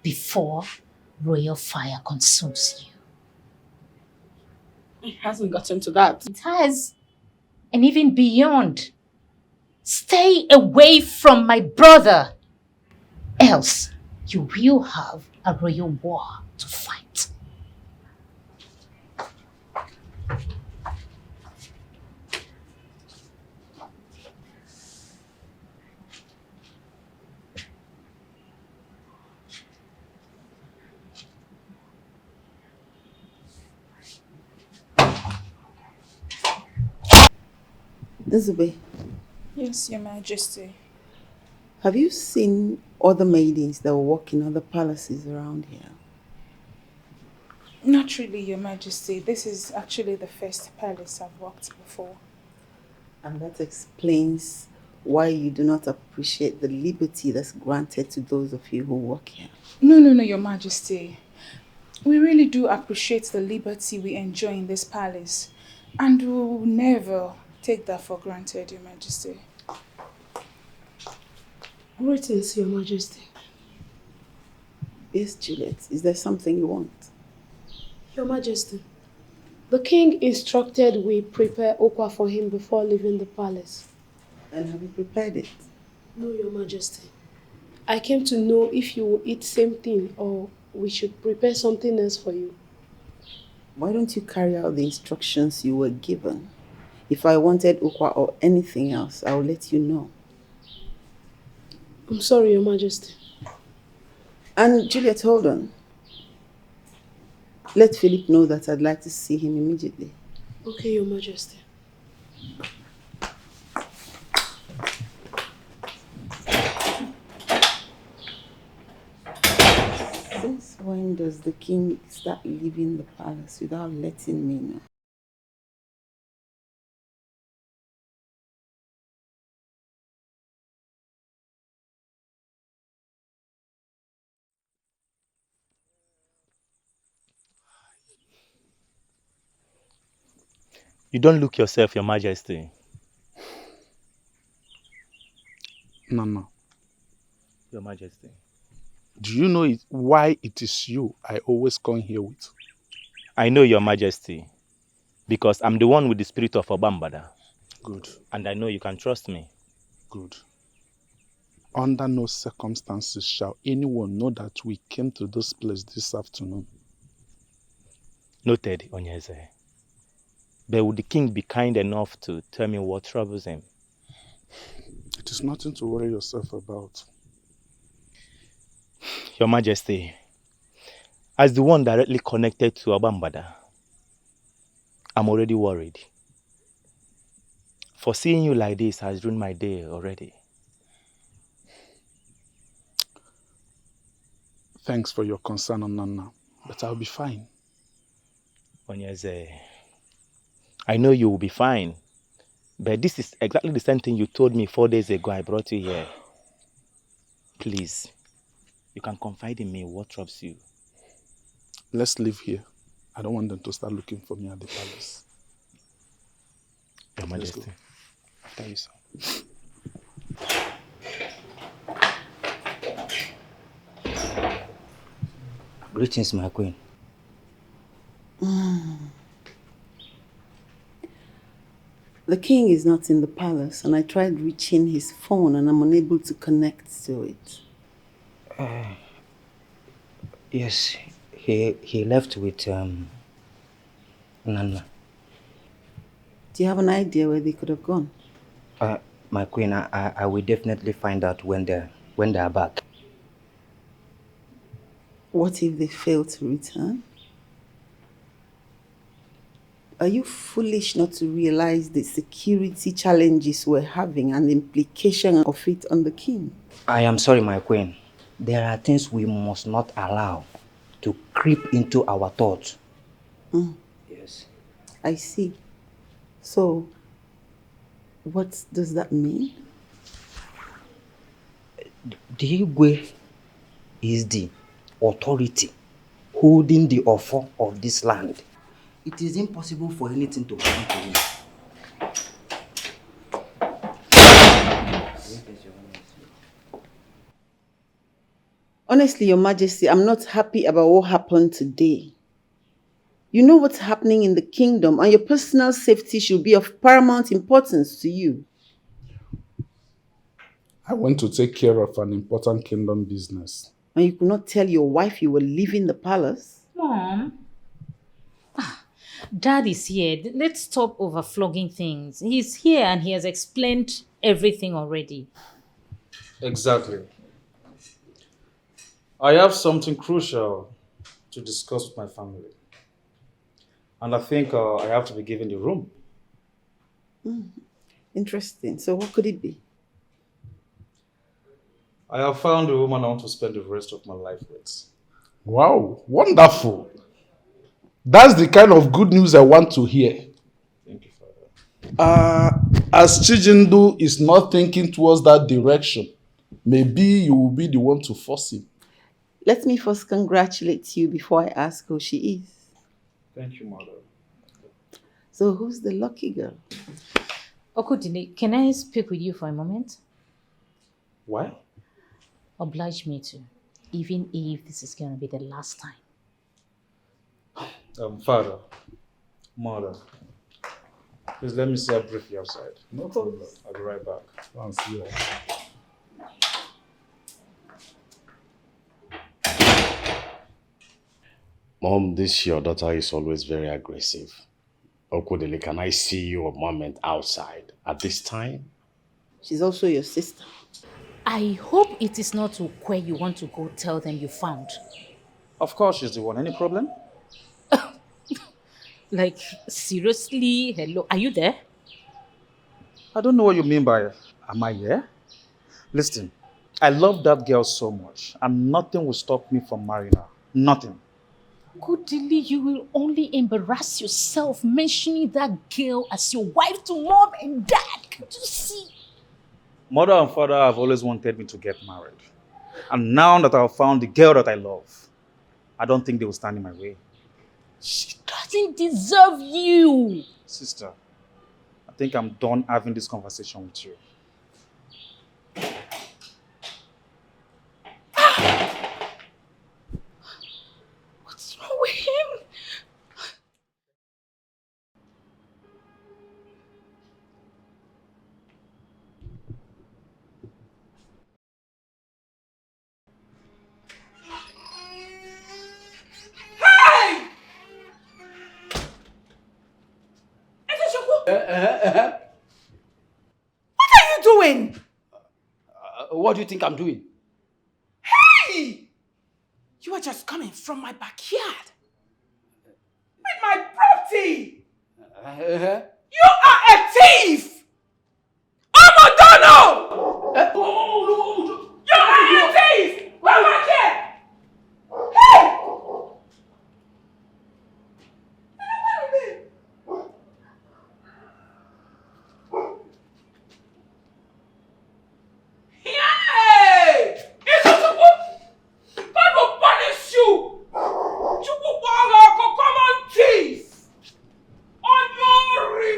before royal fire consumes you. It hasn't gotten to that. It has. And even beyond. Stay away from my brother. Else, you will have a royal war to fight. ZUBBY, Yes, Your Majesty. have you seen other maidens that work in other palaces around here? Not really, Your Majesty. This is actually the first palace I've worked before. And that explains why you do not appreciate the liberty that's granted to those of you who work here. No, Your Majesty. We really do appreciate the liberty we enjoy in this palace. And we will never take that for granted, Your Majesty. Greetings, Your Majesty. Yes, Juliet, is there something you want? Your Majesty, the king instructed we prepare okwa for him before leaving the palace. And have you prepared it? No, Your Majesty. I came to know if you will eat same thing or we should prepare something else for you. Why don't you carry out the instructions you were given? If I wanted okwa or anything else, I will let you know. I'm sorry, Your Majesty. And Juliet, hold on. Let Philip know that I'd like to see him immediately. Okay, Your Majesty. When does the king start leaving the palace without letting me know? You don't look yourself, Your Majesty. Nana, Your Majesty. do you know why it is you I always come here with? I know, Your Majesty, because I'm the one with the spirit of Obambada. Good. And I know you can trust me. Good. Under no circumstances shall anyone know that we came to this place this afternoon. Noted, Onyeze. But would the king be kind enough to tell me what troubles him? It is nothing to worry yourself about. Your Majesty, as the one directly connected to Obambada, I'm already worried. For seeing you like this has ruined my day already. Thanks for your concern, Nana, but I'll be fine. Onyeze, I know you will be fine, but this is exactly the same thing you told me 4 days ago I brought you here. Please, you can confide in me what troubles you. Let's leave here. I don't want them to start looking for me at the palace. Your Majesty. After you, sir. Greetings, my queen. The king is not in the palace, and I tried reaching his phone and I'm unable to connect to it. Yes, he left with Nana. Do you have an idea where they could have gone? My queen, I will definitely find out when they are back. What if they fail to return? Are you foolish not to realize the security challenges we're having and the implication of it on the king? I am sorry, my queen. There are things we must not allow to creep into our thoughts. Yes. I see. So, what does that mean? The Igwe is the authority holding the offer of this land. It is impossible for anything to happen to him. Honestly, Your Majesty, I'm not happy about what happened today. You know what's happening in the kingdom, and your personal safety should be of paramount importance to you. I went to take care of an important kingdom business. And you could not tell your wife you were leaving the palace? Mom. Dad is here. Let's stop overflogging things. He's here and he has explained everything already. Exactly. I have something crucial to discuss with my family. And I think I have to be given the room. Interesting. So what could it be? I have found a woman I want to spend the rest of my life with. Wow, wonderful. That's the kind of good news I want to hear. Thank you, Father. As Chijindu is not thinking towards that direction, maybe you will be the one to force him. Let me first congratulate you before I ask who she is. Thank you, Mother. So who's the lucky girl? Okudili, can I speak with you for a moment? Why? Oblige me to, even if this is going to be the last time. Father, Mother, please let me see her briefly outside. No problem. I'll be right back. I'll see you. Mom, your daughter is always very aggressive. Okodele, can I see you a moment outside at this time? She's also your sister. I hope it is not where you want to go tell them you found. Of course she's the one. Any problem? Like, seriously? Hello? Are you there? I don't know what you mean by, am I here? Listen, I love that girl so much and nothing will stop me from marrying her. Nothing. Goodly, you will only embarrass yourself mentioning that girl as your wife to mom and dad. Can't you see? Mother and father have always wanted me to get married. And now that I've found the girl that I love, I don't think they will stand in my way. She doesn't deserve you. Sister, I think I'm done having this conversation with you. What's wrong with him? Hey! What are you doing? What do you think I'm doing? Hey! You are just coming from my backyard. With my property. You are a thief! Amadano! You are a thief! Come back here! Hey! Yay! God will punish you! Chukwukwanga, common thief! Onyori!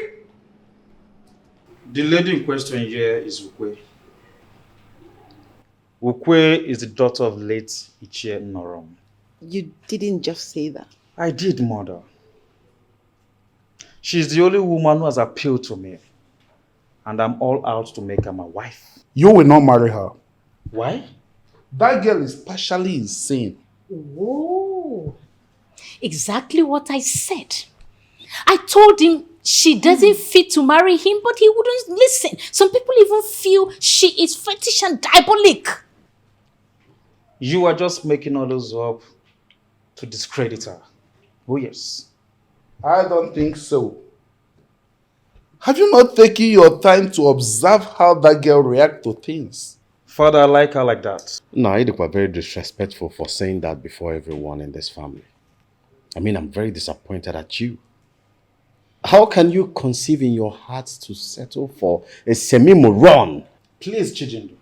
The lady in question here is Ukwe. Ukwe is the daughter of late CHA EKE. You didn't just say that. I did, mother. She's the only woman who has appealed to me. And I'm all out to make her my wife. You will not marry her. Why? That girl is partially insane. Oh, exactly what I said. I told him she doesn't fit to marry him, but he wouldn't listen. Some people even feel she is fetish and diabolic. You are just making all those up to discredit her. Oh yes. I don't think so. Have you not taken your time to observe how that girl reacts to things? Father, I like her like that. No, Edok were very disrespectful for saying that before everyone in this family. I mean, I'm very disappointed at you. How can you conceive in your heart to settle for a semi-moron? Please, Chijindu,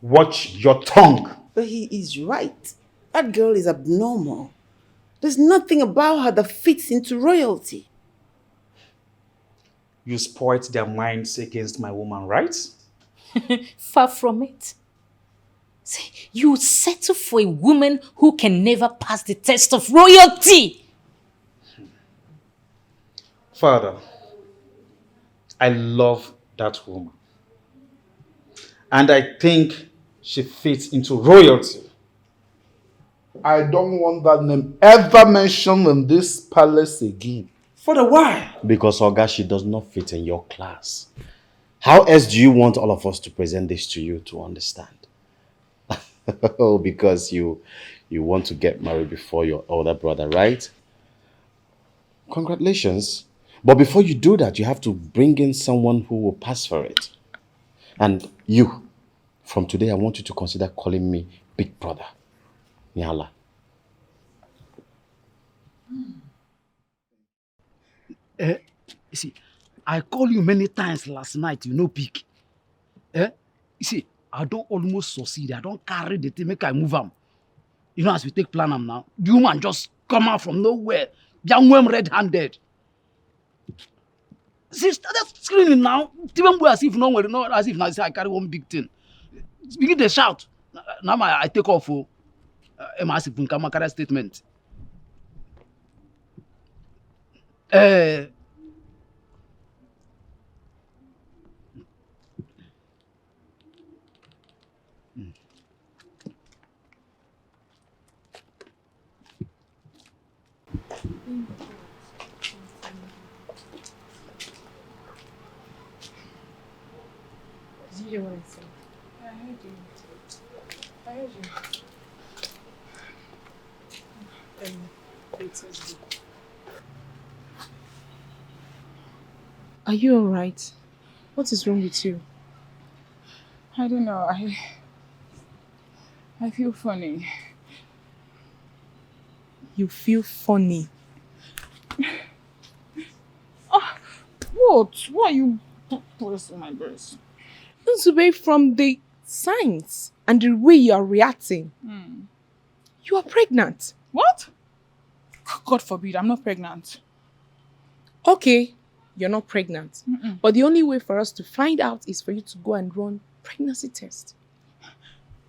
watch your tongue. But he is right. That girl is abnormal. There's nothing about her that fits into royalty. You spoiled their minds against my woman, right? Far from it. Say, you settle for a woman who can never pass the test of royalty. Father, I love that woman. And I think she fits into royalty. I don't want that name ever mentioned in this palace again. For the why? Because Ogashi does not fit in your class. How else do you want all of us to present this to you to understand? Oh, because you want to get married before your older brother, right? Congratulations. But before you do that, you have to bring in someone who will pass for it. And you, from today, I want you to consider calling me Big Brother. Nyala. You see, I called you many times last night, you know, pick. You see, I don't almost succeed. I don't carry the thing, make I move am. You know, as we take plan am now, the woman just come out from nowhere, young woman red-handed. She started screaming now, even as if no one, not as if now I carry one big thing. Begin to shout. Now I take off for a massive carry statement. Did you hear what I said? I heard you. I heard you. Wait, are you alright? What is wrong with you? I don't know. I feel funny. you feel funny. What? Why are you pressing my breast? Zube, from the signs and the way you are reacting, you are pregnant. What? God forbid, I'm not pregnant. Okay, you're not pregnant. But the only way for us to find out is for you to go and run pregnancy test.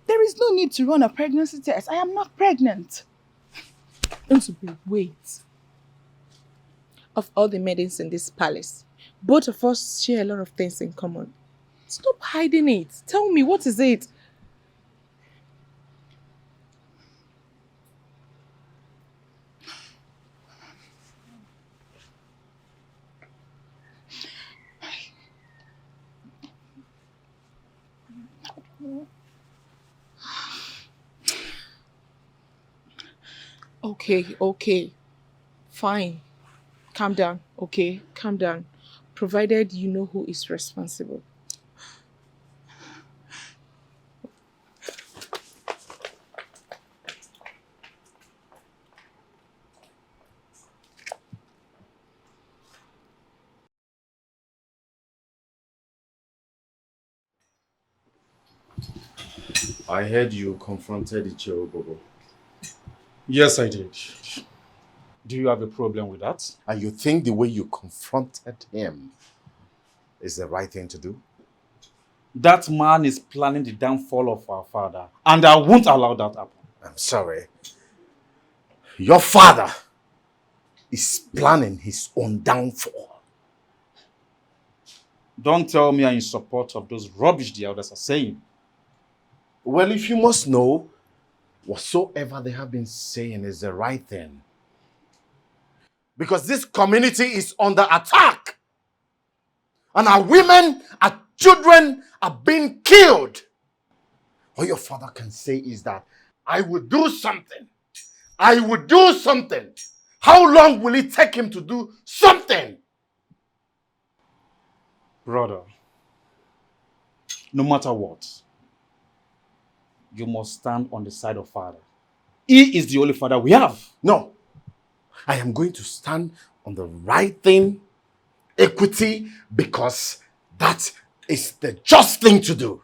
There is no need to run a pregnancy test. I am not pregnant. Zube, wait. Of all the maidens in this palace, both of us share a lot of things in common. Stop hiding it. Tell me, what is it? Okay. Fine. Calm down, okay? Calm down. Provided you know who is responsible. I heard you confronted Ichiro. Yes, I did. Do you have a problem with that? And you think the way you confronted him is the right thing to do? That man is planning the downfall of our father, and I won't allow that to happen. I'm sorry. Your father is planning his own downfall. Don't tell me I'm in support of those rubbish the elders are saying. Well, if you must know, whatsoever they have been saying is the right thing. Because this community is under attack. And our women, our children are being killed. What your father can say is that, I will do something. I will do something. How long will it take him to do something? Brother, no matter what, you must stand on the side of Father. He is the only Father we have. No. I am going to stand on the right thing, equity, because that is the just thing to do.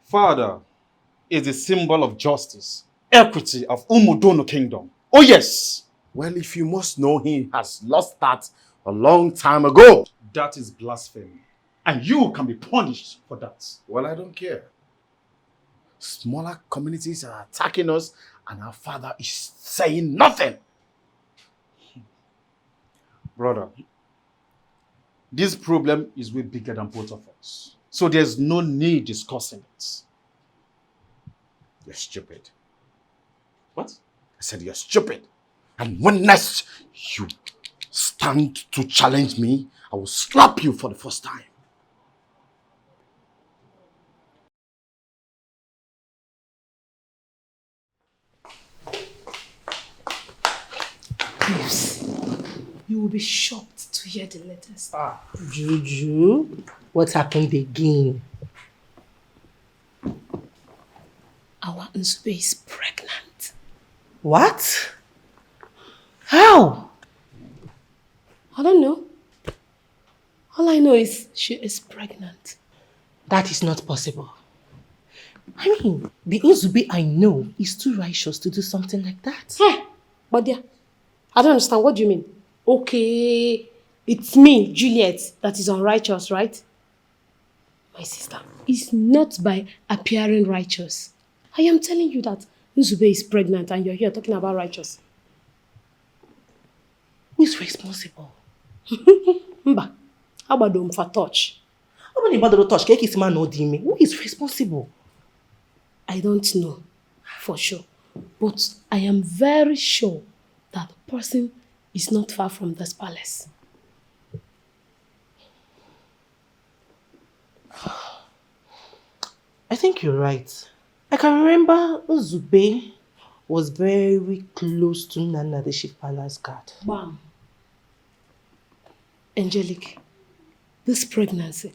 Father is the symbol of justice, equity of Umudono Kingdom. Oh yes. Well, if you must know, he has lost that a long time ago. That is blasphemy. And you can be punished for that. Well, I don't care. Smaller communities are attacking us and our father is saying nothing. Brother, this problem is way bigger than both of us. So there's no need discussing it. You're stupid. What? I said you're stupid. And when next you stand to challenge me, I will slap you for the first time. Please, you will be shocked to hear the latest. Juju, what happened again? Our Nzube is pregnant. What? How? I don't know. All I know is she is pregnant. That is not possible. I mean, the Nzube I know is too righteous to do something like that. Hey, but dear, I don't understand. What do you mean? Okay, it's me, Juliet, that is unrighteous, right? My sister, it's not by appearing righteous. I am telling you that Nzube is pregnant and you're here talking about righteous. Who is responsible? Mba, how about them for touch? How about the touch? Who is responsible? I don't know for sure, but I am very sure that the person is not far from this palace. I think you're right. I can remember Nzube was very close to Nana, the chief palace guard. Bam. Angelique, this pregnancy,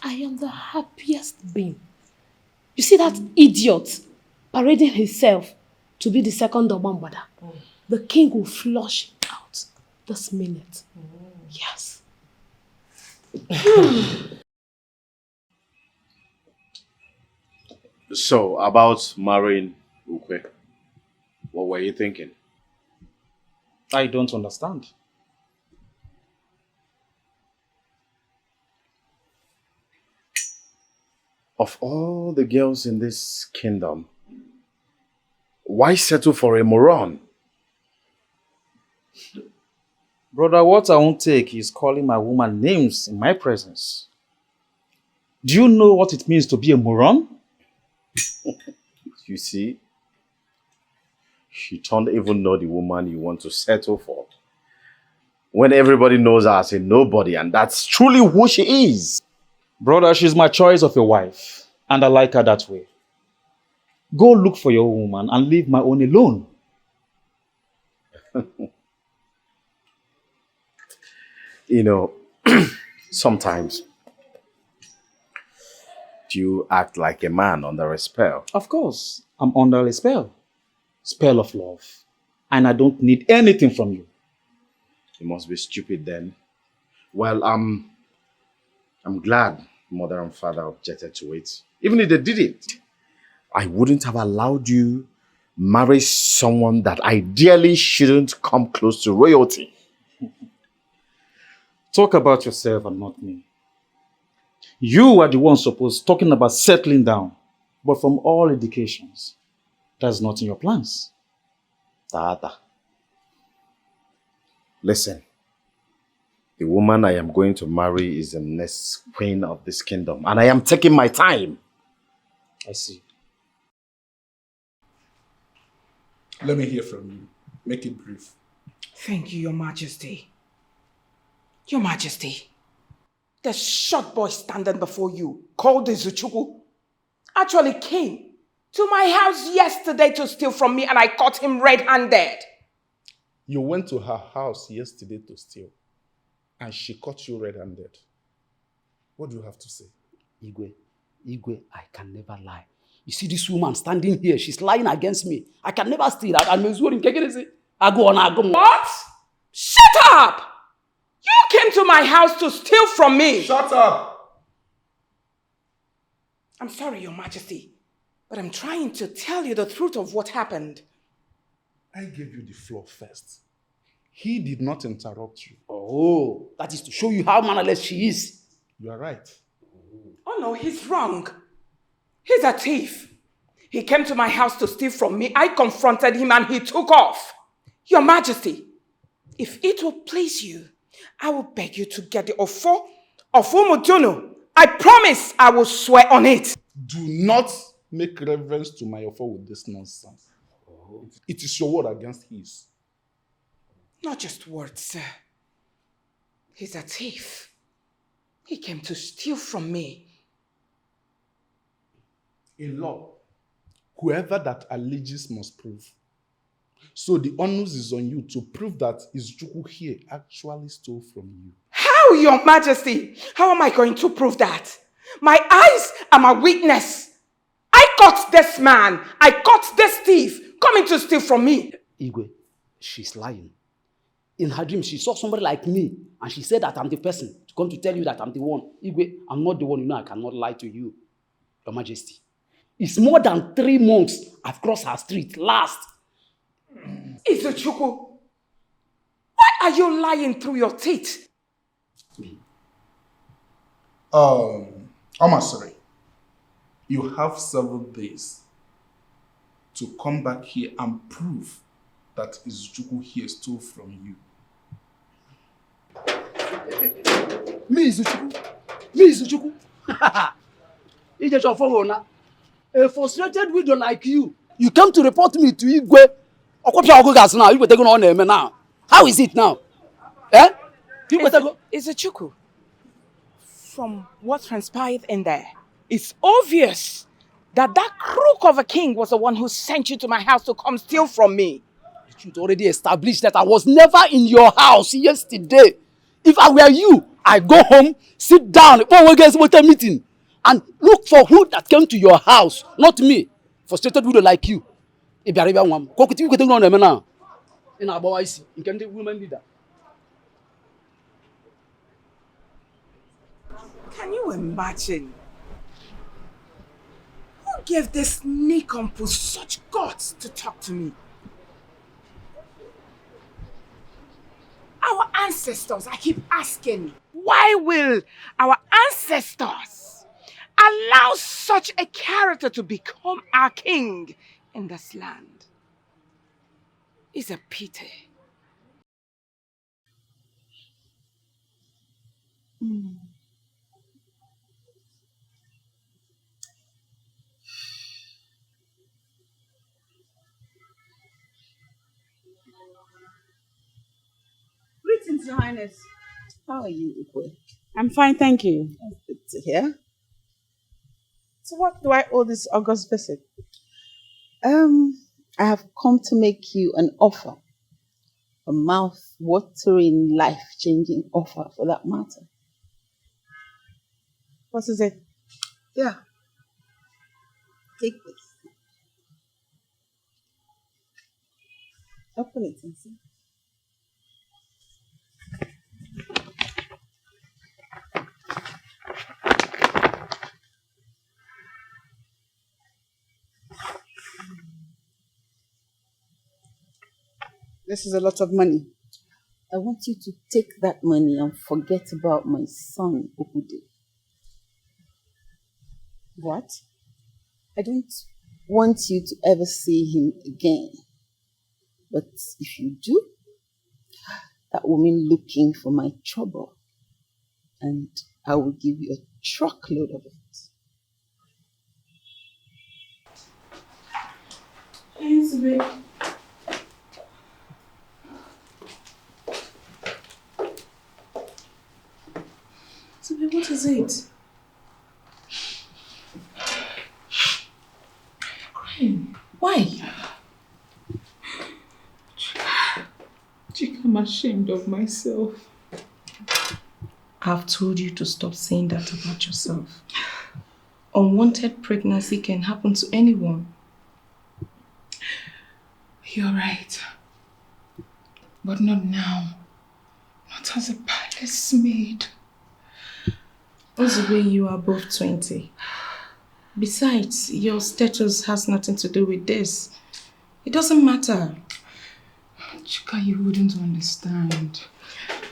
I am the happiest being. You see that idiot parading himself to be the second Obambada. the king will flush it out this minute. Yes. So, about marrying Ukwe, what were you thinking? I don't understand. Of all the girls in this kingdom, why settle for a moron? Brother, what I won't take is calling my woman names in my presence. Do you know what it means to be a moron? You see, you don't even know the woman you want to settle for. When everybody knows her as a nobody, and that's truly who she is. Brother, she's my choice of a wife, and I like her that way. Go look for your woman and leave my own alone. You know, sometimes you act like a man under a spell. Of course, I'm under a spell. Spell of love. And I don't need anything from you. You must be stupid then. Well, I'm glad mother and father objected to it. Even if they didn't, I wouldn't have allowed you marry someone that ideally shouldn't come close to royalty. Talk about yourself and not me. You are the one supposed talking about settling down. But from all indications, that's not in your plans. Tata. Listen. The woman I am going to marry is the next queen of this kingdom. And I am taking my time. I see. Let me hear from you. Make it brief. Thank you, Your Majesty. Your Majesty, the short boy standing before you, called Izuchukwu, actually came to my house yesterday to steal from me, and I caught him red-handed. You went to her house yesterday to steal, and she caught you red-handed. What do you have to say? Igwe, I can never lie. You see this woman standing here, she's lying against me. I can never steal. I'm I go on. What? Shut up! You came to my house to steal from me. Shut up! I'm sorry, Your Majesty, but I'm trying to tell you the truth of what happened. I gave you the floor first. He did not interrupt you. Oh, that is to show you how mannerless she is. You are right. Oh no, he's wrong. He's a thief. He came to my house to steal from me. I confronted him and he took off. Your Majesty, if it will please you, I will beg you to get the offer of Umudunu. I promise I will swear on it. Do not make reference to my offer with this nonsense. It is your word against his. Not just words, sir. He's a thief. He came to steal from me. In law, whoever that alleges must prove. So the onus is on you to prove that Izuchukwu here actually stole from you. How, Your Majesty? How am I going to prove that? My eyes are my witness. I caught this man. I caught this thief coming to steal from me. Igwe, she's lying. In her dream, she saw somebody like me, and she said that I'm the person to come to tell you that I'm the one. Igwe, I'm not the one. You know I cannot lie to you, Your Majesty. It's more than 3 months I've crossed her street last. Izuchukwu, why are you lying through your teeth? Omasiri, you have several days to come back here and prove that Izuchukwu here stole from you. Me Izuchukwu. A frustrated widow like you. You come to report me to Igwe. Now. How is it now? Eh? Izuchukwu, from what transpired in there, it's obvious that crook of a king was the one who sent you to my house to come steal from me. The truth already established that I was never in your house yesterday. If I were you, I go home, sit down, meeting, and look for who that came to your house, not me. Frustrated widow like you. In our boys, you can do women leader. Can you imagine? Who gave this nincompoop such guts to talk to me? Our ancestors, I keep asking, why will our ancestors allow such a character to become our king in this land? It's a pity. Greetings, Your Highness. How are you, Ukwe? I'm fine, thank you. That's good to hear. So what do I owe this August visit? I have come to make you an offer. A mouth-watering, life-changing offer for that matter. What is it? Yeah. Take this. Open it and see. This is a lot of money. I want you to take that money and forget about my son, Okude. What? I don't want you to ever see him again. But if you do, that will mean looking for my trouble. And I will give you a truckload of it. Yes, babe. So, babe, what is it? Crying. Why? Chika, I'm ashamed of myself. I've told you to stop saying that about yourself. Unwanted pregnancy can happen to anyone. You're right. But not now. Not as a palace maid. Ozugbo, you are above 20. Besides, your status has nothing to do with this. It doesn't matter. Chika, you wouldn't understand.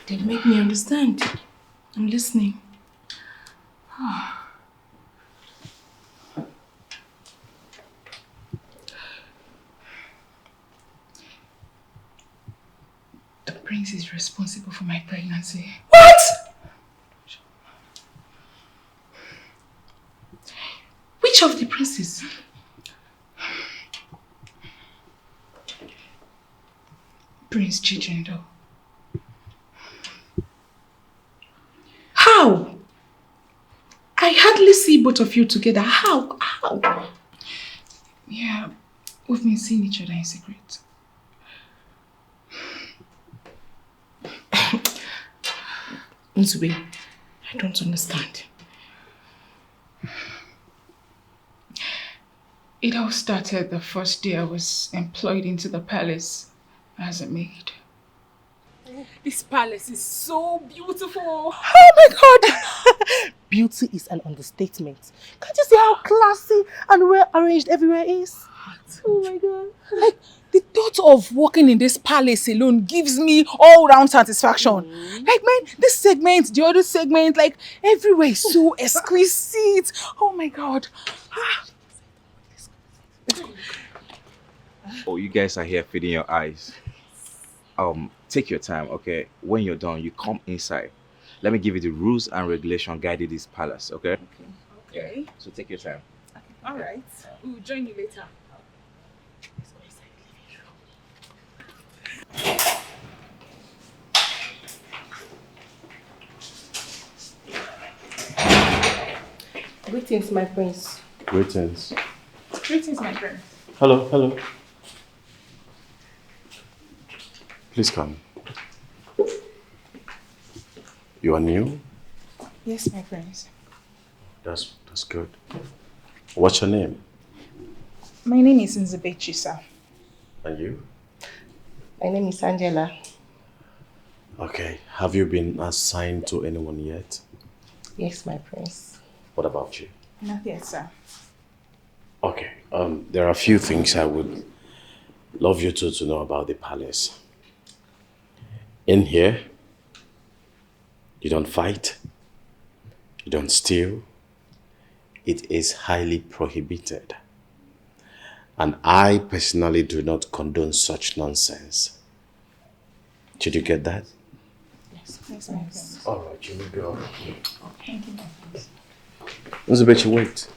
Then make me understand. I'm listening. The prince is responsible for my pregnancy. What? Which of the princes? Prince Chichendo. How? I hardly see both of you together. How? Yeah, we've been seeing each other in secret. Nzube, I don't understand. It all started the first day I was employed into the palace as a maid. This palace is so beautiful. Oh my God! Beauty is an understatement. Can't you see how classy and well arranged everywhere is? Oh my God. Like, the thought of walking in this palace alone gives me all-round satisfaction. Like, man, this segment, the other segment, like, everywhere is so exquisite. Oh my God. Oh, you guys are here feeding your eyes. Take your time, okay? When you're done, you come inside. Let me give you the rules and regulation guiding this palace, okay? Okay. Yeah. So take your time. All right. We'll join you later. Greetings, my prince. Greetings. Greetings, my friend. Hello. Please come. You are new? Yes, my friends. That's good. What's your name? My name is Nzebechi, sir. And you? My name is Angela. Okay. Have you been assigned to anyone yet? Yes, my prince. What about you? Not yet, sir. Okay. There are a few things I would love you two to know about the palace. In here, you don't fight, you don't steal. It is highly prohibited. And I personally do not condone such nonsense. Did you get that? Yes, my prince. All right, you may go. Thank you, my prince. Elizabeth, wait.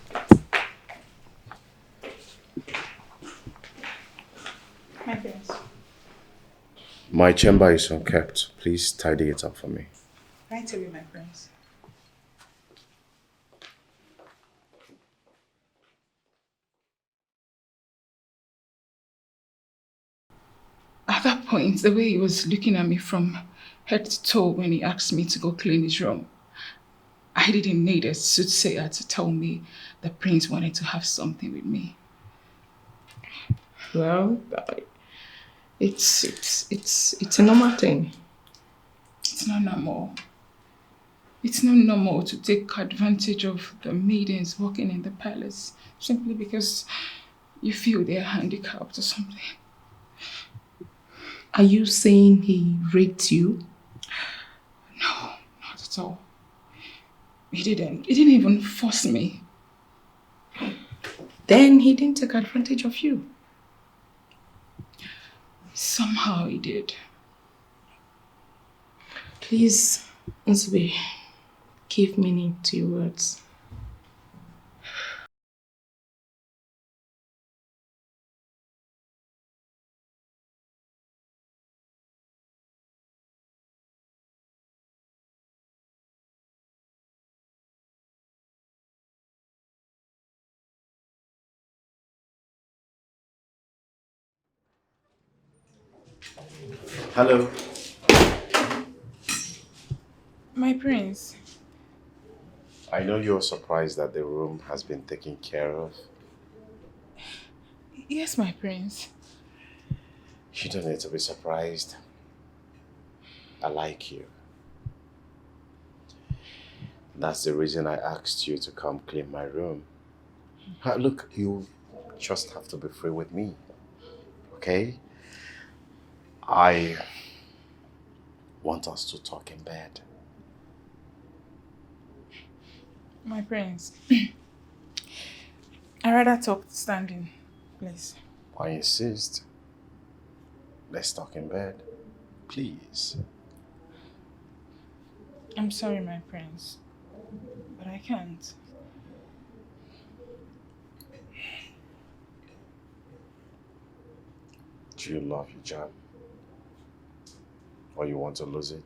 My prince. My chamber is unkept. Please tidy it up for me. Right away, my prince. At that point, the way he was looking at me from head to toe when he asked me to go clean his room, I didn't need a soothsayer to tell me the prince wanted to have something with me. Well, it's a normal thing. It's not normal. It's not normal to take advantage of the maidens working in the palace simply because you feel they're handicapped or something. Are you saying he raped you? No, not at all. He didn't. He didn't even force me. Then he didn't take advantage of you. Somehow he did. Please, Zubby, give meaning to your words. Hello. My prince. I know you're surprised that the room has been taken care of. Yes, my prince. You don't need to be surprised. I like you. That's the reason I asked you to come clean my room. Look, you just have to be free with me, okay? I want us to talk in bed. My prince. I'd rather talk standing, please. I insist. Let's talk in bed, please. I'm sorry, my prince, but I can't. Do you love your job? Or you want to lose it?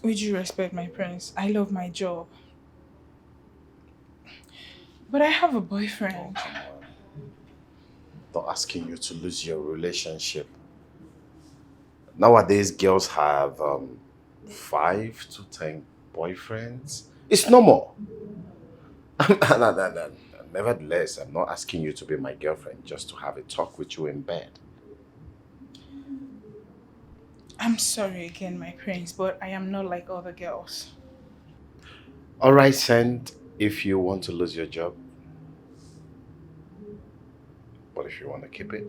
With due respect, my prince, I love my job. But I have a boyfriend. Oh, come on. Not asking you to lose your relationship. Nowadays, girls have 5 to 10 boyfriends. It's normal. No. Nevertheless, I'm not asking you to be my girlfriend just to have a talk with you in bed. I'm sorry again, my prince, but I am not like other girls. All right, Send, if you want to lose your job. But if you want to keep it.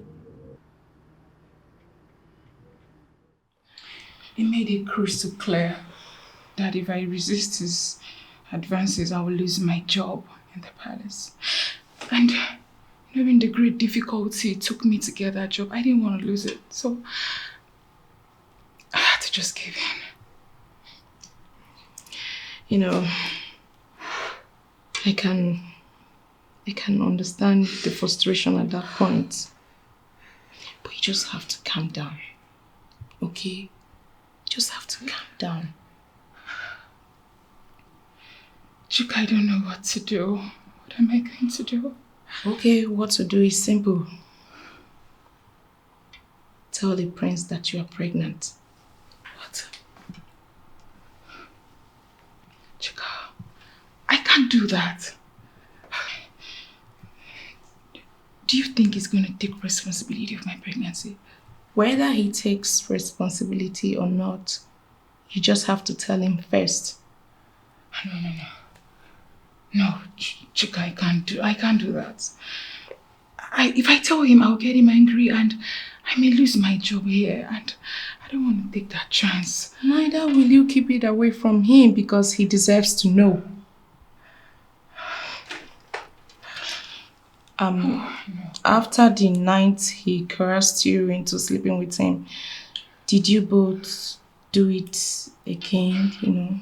He made it crystal clear that if I resist his advances, I will lose my job in the palace. And knowing the great difficulty it took me to get that job, I didn't want to lose it. So I had to just give in. You know, I can understand the frustration at that point. But you just have to calm down. Okay? You just have to calm down. Chika, I don't know what to do. What am I going to do? Okay, what to do is simple. Tell the prince that you are pregnant. What? Chika, I can't do that. do you think he's going to take responsibility of my pregnancy? Whether he takes responsibility or not, you just have to tell him first. No, Chika, I can't do that. If I tell him, I'll get him angry and I may lose my job here, and I don't want to take that chance. Neither will you keep it away from him because he deserves to know. After the night he coerced you into sleeping with him, did you both do it again, you know?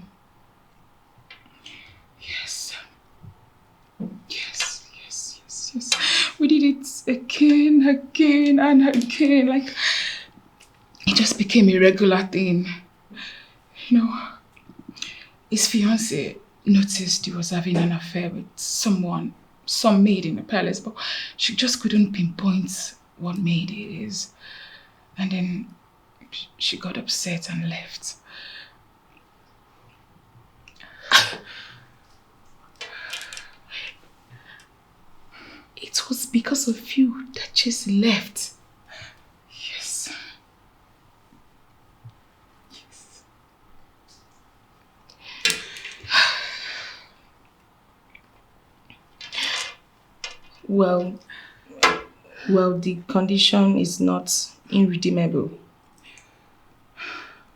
Yes. We did it again and again. Like, it just became a regular thing. You know, his fiancée noticed he was having an affair with some maid in the palace, but she just couldn't pinpoint what maid it is. And then she got upset and left. It was because of you that CHIZZY left. Yes. Well, the condition is not irredeemable.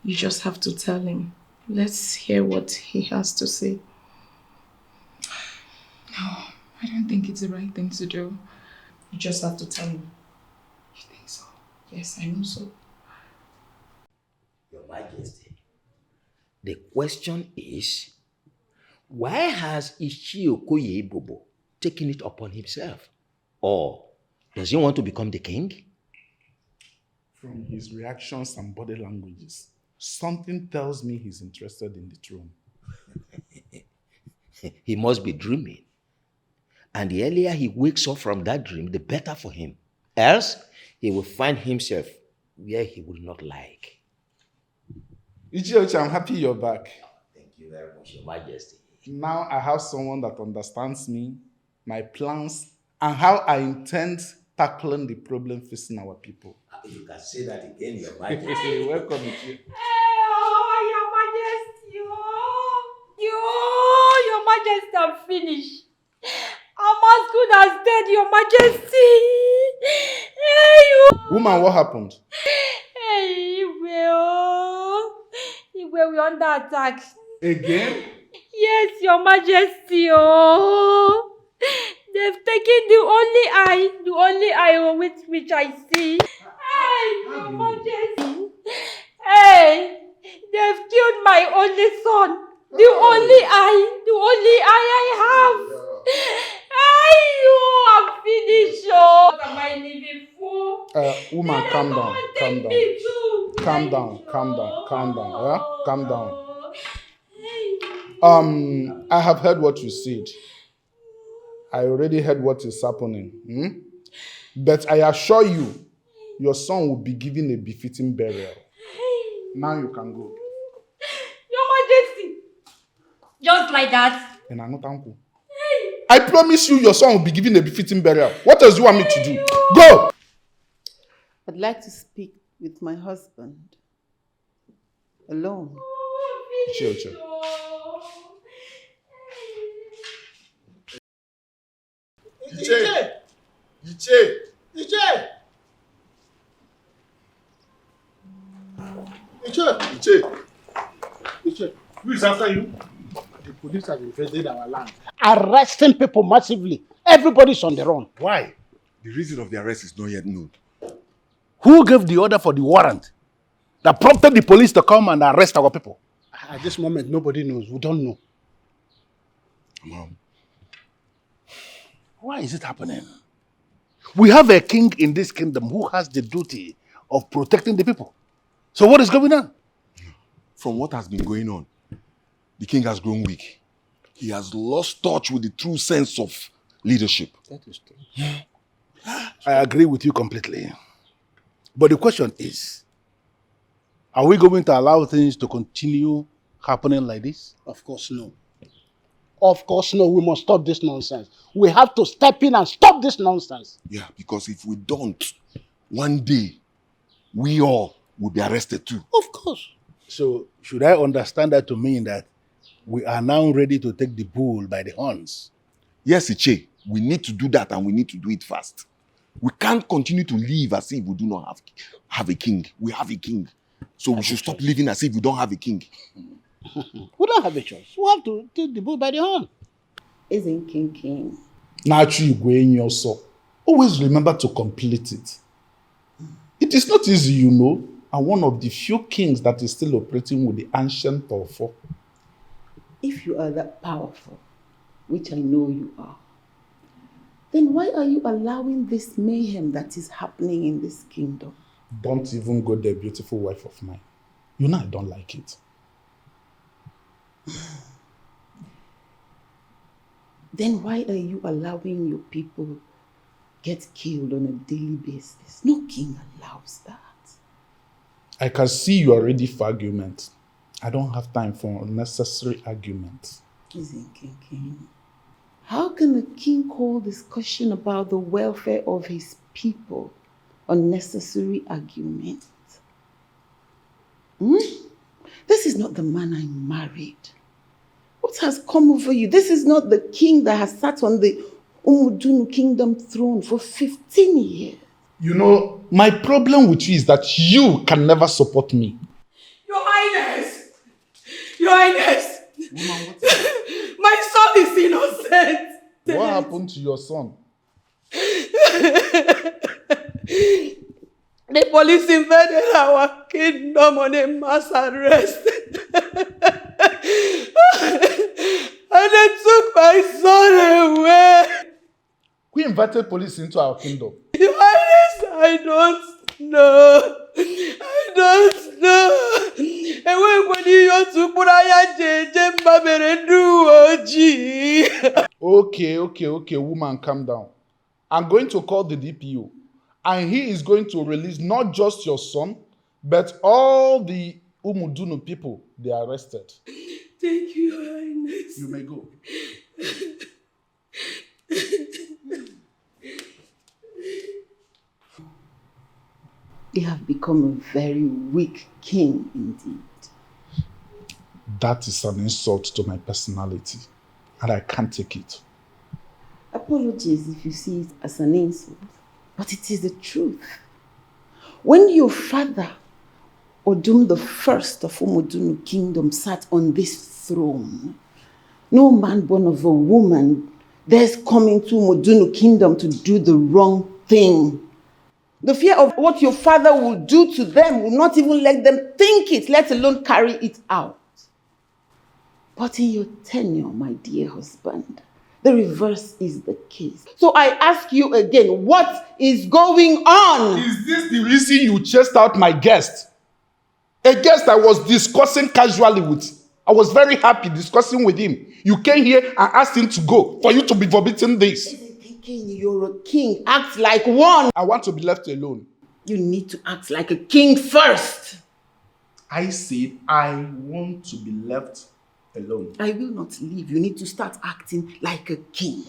You just have to tell him. Let's hear what he has to say. No, I don't think it's the right thing to do. You just have to tell him. You think so? Yes, I know so. Your Majesty, the question is, why has CHA EKE Bobo taken it upon himself? Or does he want to become the king? From his reactions and body languages, something tells me he's interested in the throne. He must be dreaming. And the earlier he wakes up from that dream, the better for him. Else, he will find himself where he would not like. Ichiocha, I'm happy you're back. Thank you very much, Your Majesty. Now I have someone that understands me, my plans, and how I intend tackling the problem facing our people. You can say that again, Your Majesty. Welcome, Ichie. Your Majesty, Your Majesty, I'm finished. I'm as good as dead, Your Majesty. Woman, what happened? We're under attack. Again? Yes, Your Majesty. They've taken the only eye with which I see. Your Majesty. They've killed my only son. The only eye I have. I'm finished. What am I living for? Woman, calm down. Yeah? Calm down. I have heard what you said. I already heard what is happening. But I assure you, your son will be given a befitting burial. Now you can go. Your Majesty. Just like that. I promise you, your son will be given a befitting burial. What else do you want me to do? Go! I'd like to speak with my husband. Alone. Chill. Iche, who is after you? The police have invaded our land, arresting people massively. Everybody's on the run. Why? The reason of the arrest is not yet known. Who gave the order for the warrant that prompted the police to come and arrest our people? At this moment, nobody knows. We don't know. Mom, why is it happening? We have a king in this kingdom who has the duty of protecting the people. So what is going on? From what has been going on, the king has grown weak. He has lost touch with the true sense of leadership. That is true. I agree with you completely. But the question is, are we going to allow things to continue happening like this? Of course, no. Of course, no, we must stop this nonsense. We have to step in and stop this nonsense. Yeah, because if we don't, one day, we all will be arrested too. Of course. So, should I understand that to mean that we are now ready to take the bull by the horns? Yes, Iche, we need to do that and we need to do it fast. We can't continue to live as if we do not have a king. We have a king. So we should stop living as if we don't have a king. We don't have a choice. We have to take the bull by the horn. Isn't king? Naturally, going yourself. Always remember to complete it. It is not easy, you know. And one of the few kings that is still operating with the ancient Okafor. If you are that powerful, which I know you are, then why are you allowing this mayhem that is happening in this kingdom? Don't even go there, beautiful wife of mine. You know I don't like it. Then why are you allowing your people get killed on a daily basis? No king allows that. I can see you are ready for argument. I don't have time for unnecessary arguments. Isn't king? How can a king call discussion about the welfare of his people unnecessary argument? This is not the man I married. What has come over you? This is not the king that has sat on the Umudunu kingdom throne for 15 years. You know, my problem with you is that you can never support me. Your Highness! Your Highness! My son is innocent! What happened to your son? The police invaded our kingdom on a mass arrest. And they took my son away. Who invited police into our kingdom? Your Highness, I don't know. I don't know. And when you to put Okay, woman, calm down. I'm going to call the DPO. And he is going to release not just your son, but all the Umudunu people they arrested. Thank you, Your Highness. You may go. You have become a very weak king indeed. That is an insult to my personality, and I can't take it. Apologies if you see it as an insult, but it is the truth. When your father, Odum the first of Umudunu kingdom, sat on this throne, no man born of a woman dares come into Umudunu kingdom to do the wrong thing. The fear of what your father will do to them will not even let them think it, let alone carry it out. But in your tenure, my dear husband, the reverse is the case. So I ask you again, what is going on? Is this the reason you chased out my guest? A guest I was discussing casually with. I was very happy discussing with him. You came here and asked him to go for you to be forbidding this. You're a king. Act like one. I want to be left alone. You need to act like a king first. I said I want to be left alone. I will not leave. You need to start acting like a king.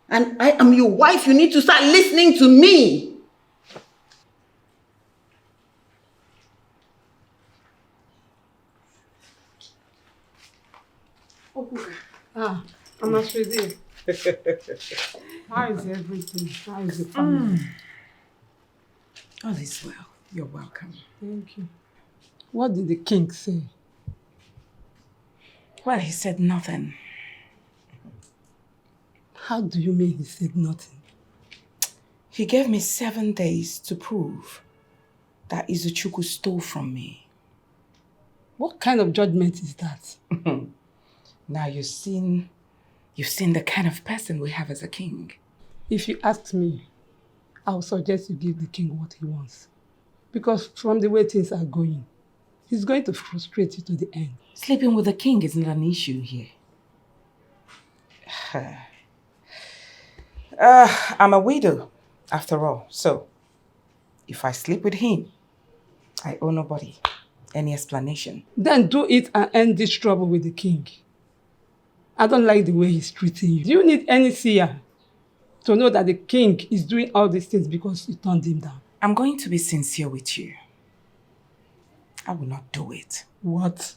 And I am your wife. You need to start listening to me. I'm not with you. How is everything? How is the family? All is well. You're welcome. Thank you. What did the king say? Well, he said nothing. How do you mean he said nothing? He gave me 7 days to prove that Izuchukwu stole from me. What kind of judgment is that? Now you've seen the kind of person we have as a king. If you ask me, I would suggest you give the king what he wants. Because from the way things are going, he's going to frustrate you to the end. Sleeping with the king is not an issue here. I'm a widow, after all. So, if I sleep with him, I owe nobody any explanation. Then do it and end this trouble with the king. I don't like the way he's treating you. Do you need any seer to know that the king is doing all these things because you turned him down? I'm going to be sincere with you. I will not do it. What?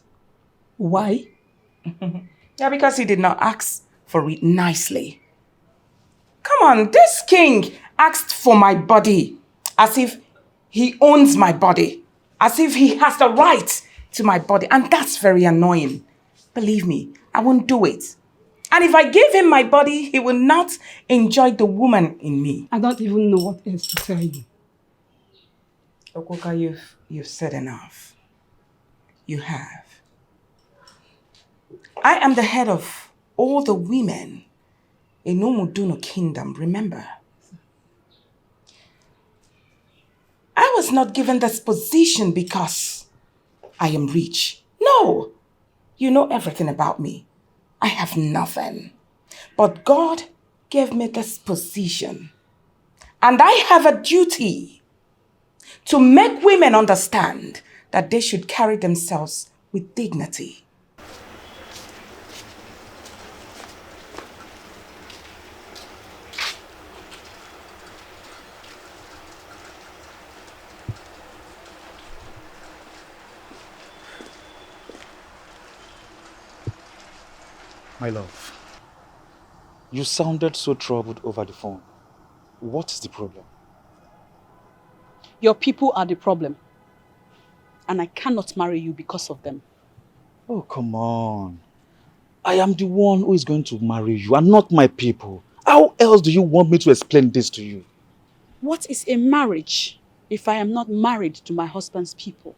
Why? Yeah, because he did not ask for it nicely. Come on, this king asked for my body as if he owns my body, as if he has the right to my body, and that's very annoying. Believe me, I won't do it. And if I give him my body, he will not enjoy the woman in me. I don't even know what else to tell you. Okoka, you've said enough. You have. I am the head of all the women in Umuduno kingdom, remember? I was not given this position because I am rich. No, you know everything about me. I have nothing. But God gave me this position. And I have a duty to make women understand that they should carry themselves with dignity. My love, you sounded so troubled over the phone. What is the problem? Your people are the problem. And I cannot marry you because of them. Oh, come on. I am the one who is going to marry you and not my people. How else do you want me to explain this to you? What is a marriage if I am not married to my husband's people?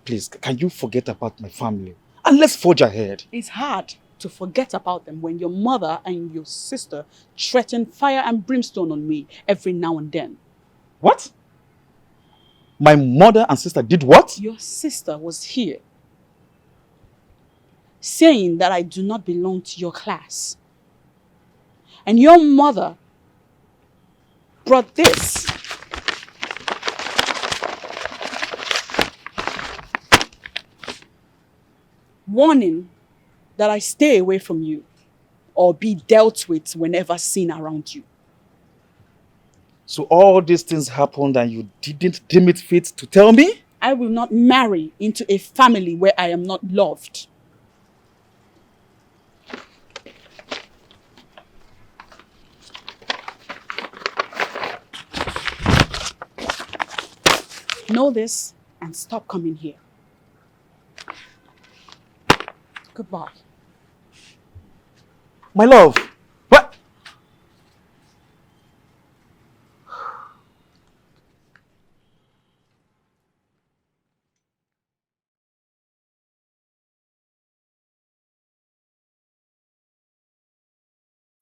Please, can you forget about my family? And let's forge ahead. It's hard to forget about them when your mother and your sister threaten fire and brimstone on me every now and then. What? My mother and sister did what? Your sister was here saying that I do not belong to your class. And your mother brought this. Warning that I stay away from you or be dealt with whenever seen around you. So all these things happened and you didn't deem it fit to tell me? I will not marry into a family where I am not loved. Know this and stop coming here. Goodbye. My love, what?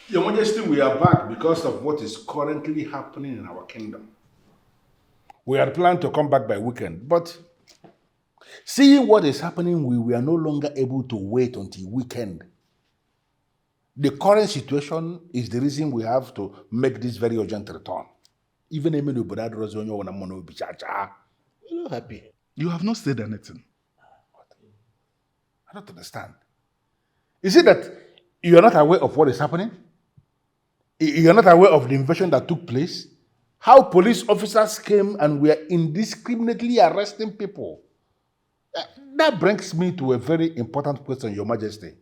Your Majesty, we are back because of what is currently happening in our kingdom. We had planned to come back by weekend, but seeing what is happening, we were no longer able to wait until weekend. The current situation is the reason we have to make this very urgent return. Even You're not happy. You have not said anything. I don't understand. Is it that you are not aware of what is happening? You are not aware of the invasion that took place? How police officers came and were indiscriminately arresting people? That brings me to a very important question, Your Majesty.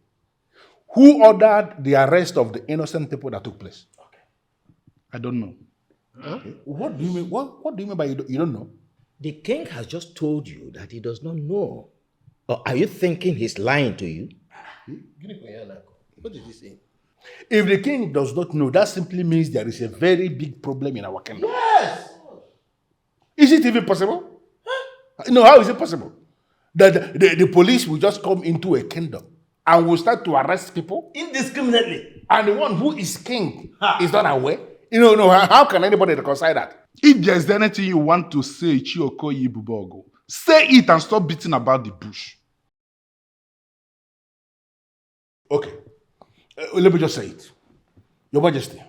Who ordered the arrest of the innocent people that took place? I don't know. Huh? What do you mean? What do you mean by you don't know? The king has just told you that he does not know. Or are you thinking he's lying to you? What did he say? If the king does not know, that simply means there is a very big problem in our kingdom. Yes! Is it even possible? Huh? No, how is it possible? That the police will just come into a kingdom and will start to arrest people? Indiscriminately. And the one who is king is not aware? No, how can anybody reconcile that? If there's anything you want to say, Chiokoye Bubogo, say it and stop beating about the bush. Okay. Let me just say it. Your Majesty,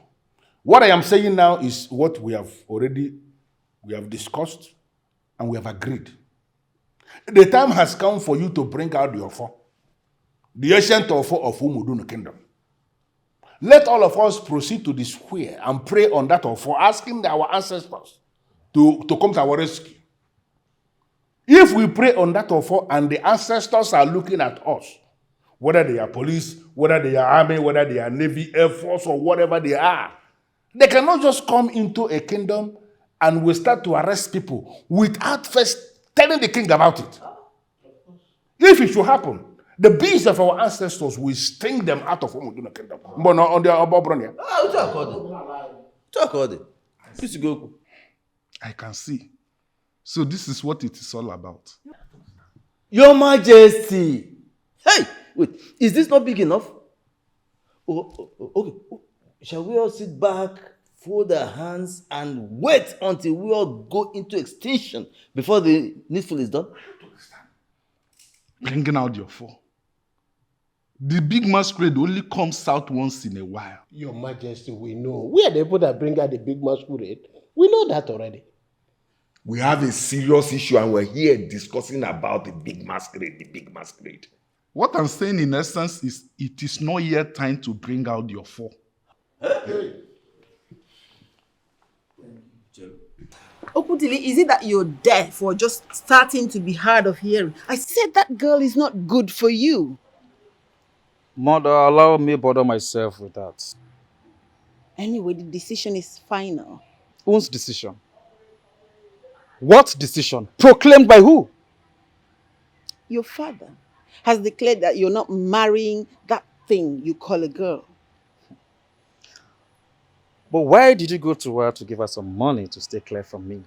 what I am saying now is what we have discussed and we have agreed. The time has come for you to bring out your phone. the ancient of Umudunu Kingdom. Let all of us proceed to the square and pray on that offer, asking our ancestors to come to our rescue. If we pray on that offer and the ancestors are looking at us, whether they are police, whether they are army, whether they are navy, air force, or whatever they are, they cannot just come into a kingdom and we start to arrest people without first telling the king about it. If it should happen, the beasts of our ancestors will sting them out of Umuduna Kingdom. But not on their Obobronia. I can see. So this is what it is all about. Your Majesty. Hey, wait, is this not big enough? Okay. Shall we all sit back, fold our hands, and wait until we all go into extinction before the needful is done? Bringing out your four. The big masquerade only comes out once in a while. Your Majesty, we know. We are the people that bring out the big masquerade. We know that already. We have a serious issue and we're here discussing about the big masquerade. What I'm saying in essence is it is not yet time to bring out your four. Okudili, is it that you're deaf or just starting to be hard of hearing? I said that girl is not good for you. Mother, allow me bother myself with that. Anyway, the decision is final. Whose decision? What decision? Proclaimed by who? Your father has declared that you're not marrying that thing you call a girl. But why did you go to her to give her some money to stay clear from me?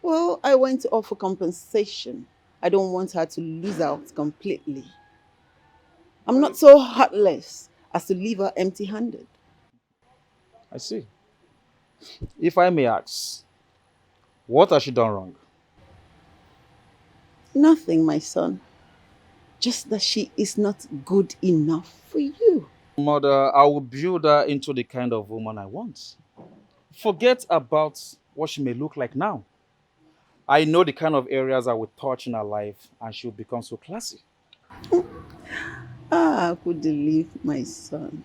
Well, I went to offer compensation. I don't want her to lose out completely. I'm not so heartless as to leave her empty-handed. I see. If I may ask, what has she done wrong? Nothing, my son. Just that she is not good enough for you. Mother, I will build her into the kind of woman I want. Forget about what she may look like now. I know the kind of areas I will touch in her life and she will become so classy. I could believe my son.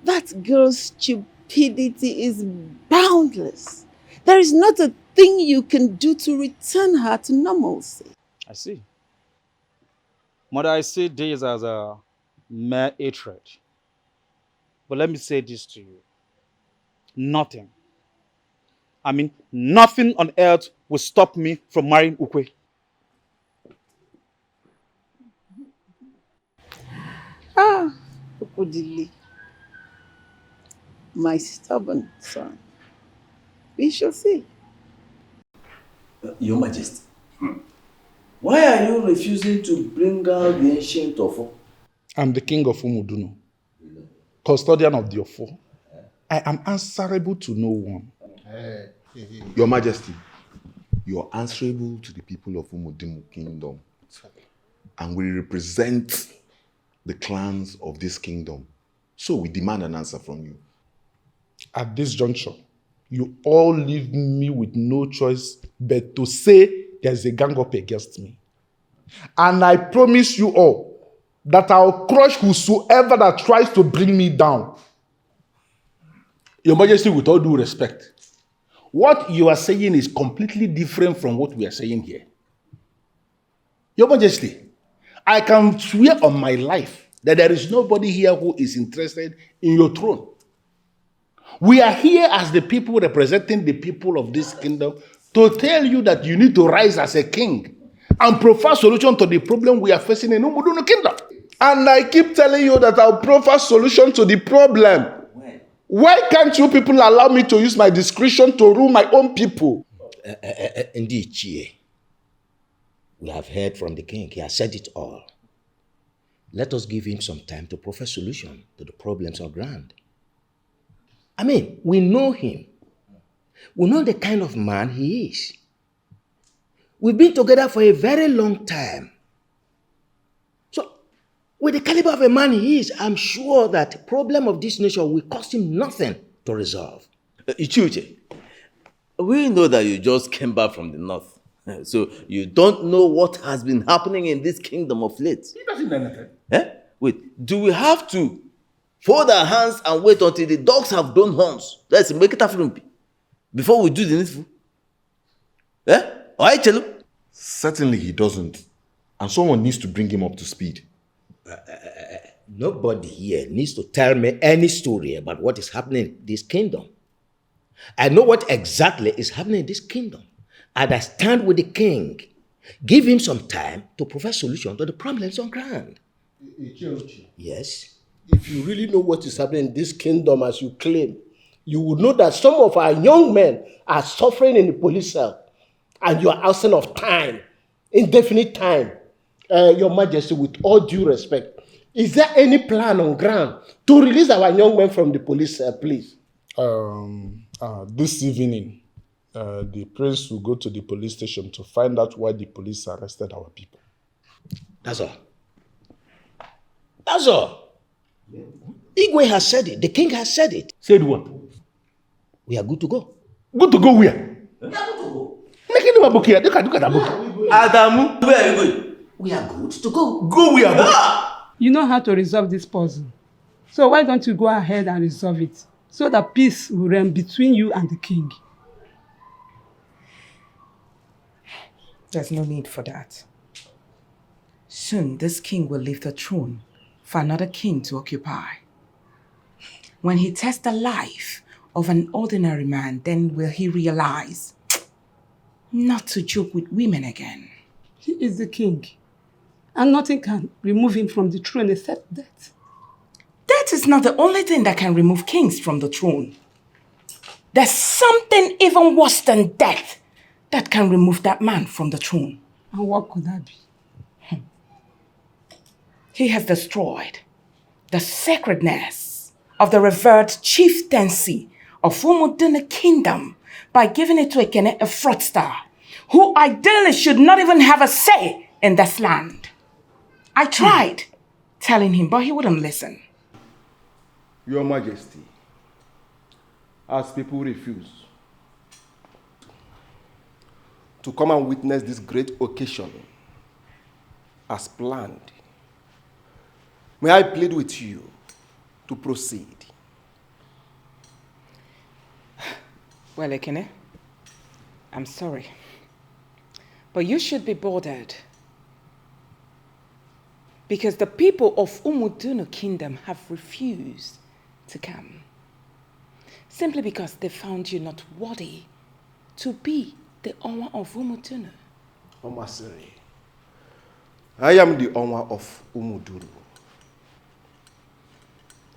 That girl's stupidity is boundless. There is not a thing you can do to return her to normalcy. I see. Mother, I see this as a mere hatred. But let me say this to you. Nothing. I mean, nothing on earth will stop me from marrying Ukwe. Ukudili, my stubborn son. We shall see. Your Majesty, why are you refusing to bring out the ancient Ofo? I'm the king of Umuduno, custodian of the Ofo. I am answerable to no one. Your Majesty, you're answerable to the people of Umuduno Kingdom. And we represent the clans of this kingdom. So we demand an answer from you. At this juncture, you all leave me with no choice but to say there's a gang up against me. And I promise you all that I'll crush whosoever that tries to bring me down. Your Majesty, with all due respect, what you are saying is completely different from what we are saying here. Your Majesty, I can swear on my life that there is nobody here who is interested in your throne. We are here as the people representing the people of this kingdom to tell you that you need to rise as a king and provide solution to the problem we are facing in Umuduno Kingdom. And I keep telling you that I'll provide solution to the problem. Why can't you people allow me to use my discretion to rule my own people? Indeed, Chie. We have heard from the king. He has said it all. Let us give him some time to provide solution to the problems on ground. I mean, we know him. We know the kind of man he is. We've been together for a very long time. So, with the caliber of a man he is, I'm sure that the problem of this nation will cost him nothing to resolve. Ichiuche, we know that you just came back from the north. So you don't know what has been happening in this kingdom of late. He doesn't know anything. Eh? Wait, do we have to fold our hands and wait until the dogs have done horns? Let's make it a film before we do the needful. Eh? Alright, Chelo? Certainly he doesn't. And someone needs to bring him up to speed. Nobody here needs to tell me any story about what is happening in this kingdom. I know what exactly is happening in this kingdom. And I stand with the king. Give him some time to provide solution to the problems on ground. Yes? If you really know what is happening in this kingdom as you claim, you will know that some of our young men are suffering in the police cell. And you are asking of time, indefinite time. Your Majesty, with all due respect, is there any plan on ground to release our young men from the police cell, please? This evening, the prince will go to the police station to find out why the police arrested our people. That's all. That's all. Igwe has said it. The king has said it. Said what? We are good to go. Good to go where? We are good to go. Making him a book here. Look at that book. Adamu, where are you going? We are good to go. Go where? You know how to resolve this puzzle. So why don't you go ahead and resolve it so that peace will reign between you and the king? There's no need for that. Soon this king will leave the throne for another king to occupy. When he tests the life of an ordinary man, then will he realize not to joke with women again. He is the king, and nothing can remove him from the throne except death. Death is not the only thing that can remove kings from the throne. There's something even worse than death that can remove that man from the throne. And what could that be? He has destroyed the sacredness of the revered chieftaincy of Umuduna Kingdom by giving it to Ekene, a fraudster, who ideally should not even have a say in this land. I tried telling him, but he wouldn't listen. Your Majesty, as people refuse to come and witness this great occasion as planned, may I plead with you to proceed. Well, Ekene, I'm sorry, but you should be bothered because the people of Umudunu Kingdom have refused to come simply because they found you not worthy to be the owner of Umudunu. Omasiri, I am the owner of Umuduru.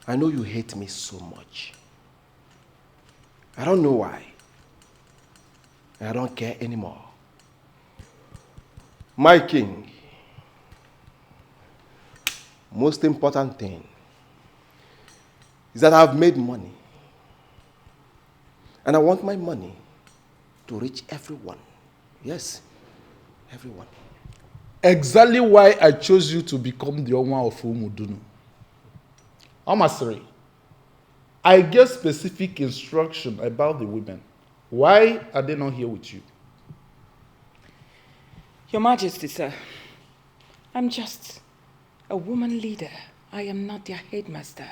I know you hate me so much. I don't know why. I don't care anymore. My king, most important thing is that I've made money. And I want my money to reach everyone. Yes, everyone. Exactly why I chose you to become the owner of Umudunu. Omasiri, I gave specific instruction about the women. Why are they not here with you? Your Majesty, sir, I'm just a woman leader. I am not their headmaster.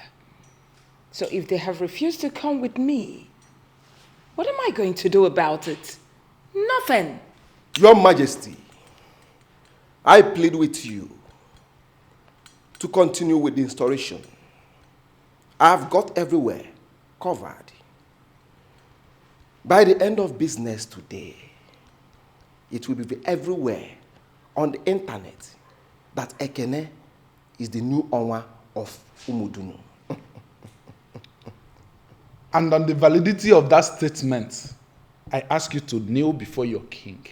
So if they have refused to come with me, what am I going to do about it? Nothing. Your Majesty, I plead with you to continue with the installation. I've got everywhere covered. By the end of business today, it will be everywhere on the internet that Ekene is the new owner of Umudunu. And on the validity of that statement, I ask you to kneel before your king.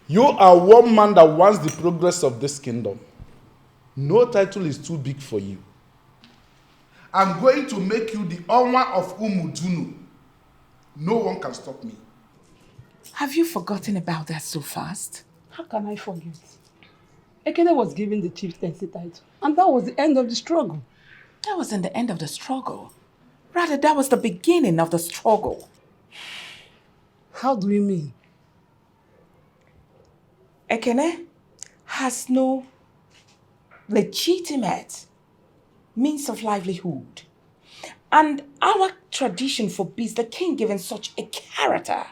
You are one man that wants the progress of this kingdom. No title is too big for you. I'm going to make you the owner of Umudunu. No one can stop me. Have you forgotten about that so fast? How can I forget? Ekene was given the chieftaincy title, and that was the end of the struggle. That wasn't the end of the struggle. Rather, that was the beginning of the struggle. How do you mean? Ekene has no legitimate means of livelihood. And our tradition forbids the king giving such a character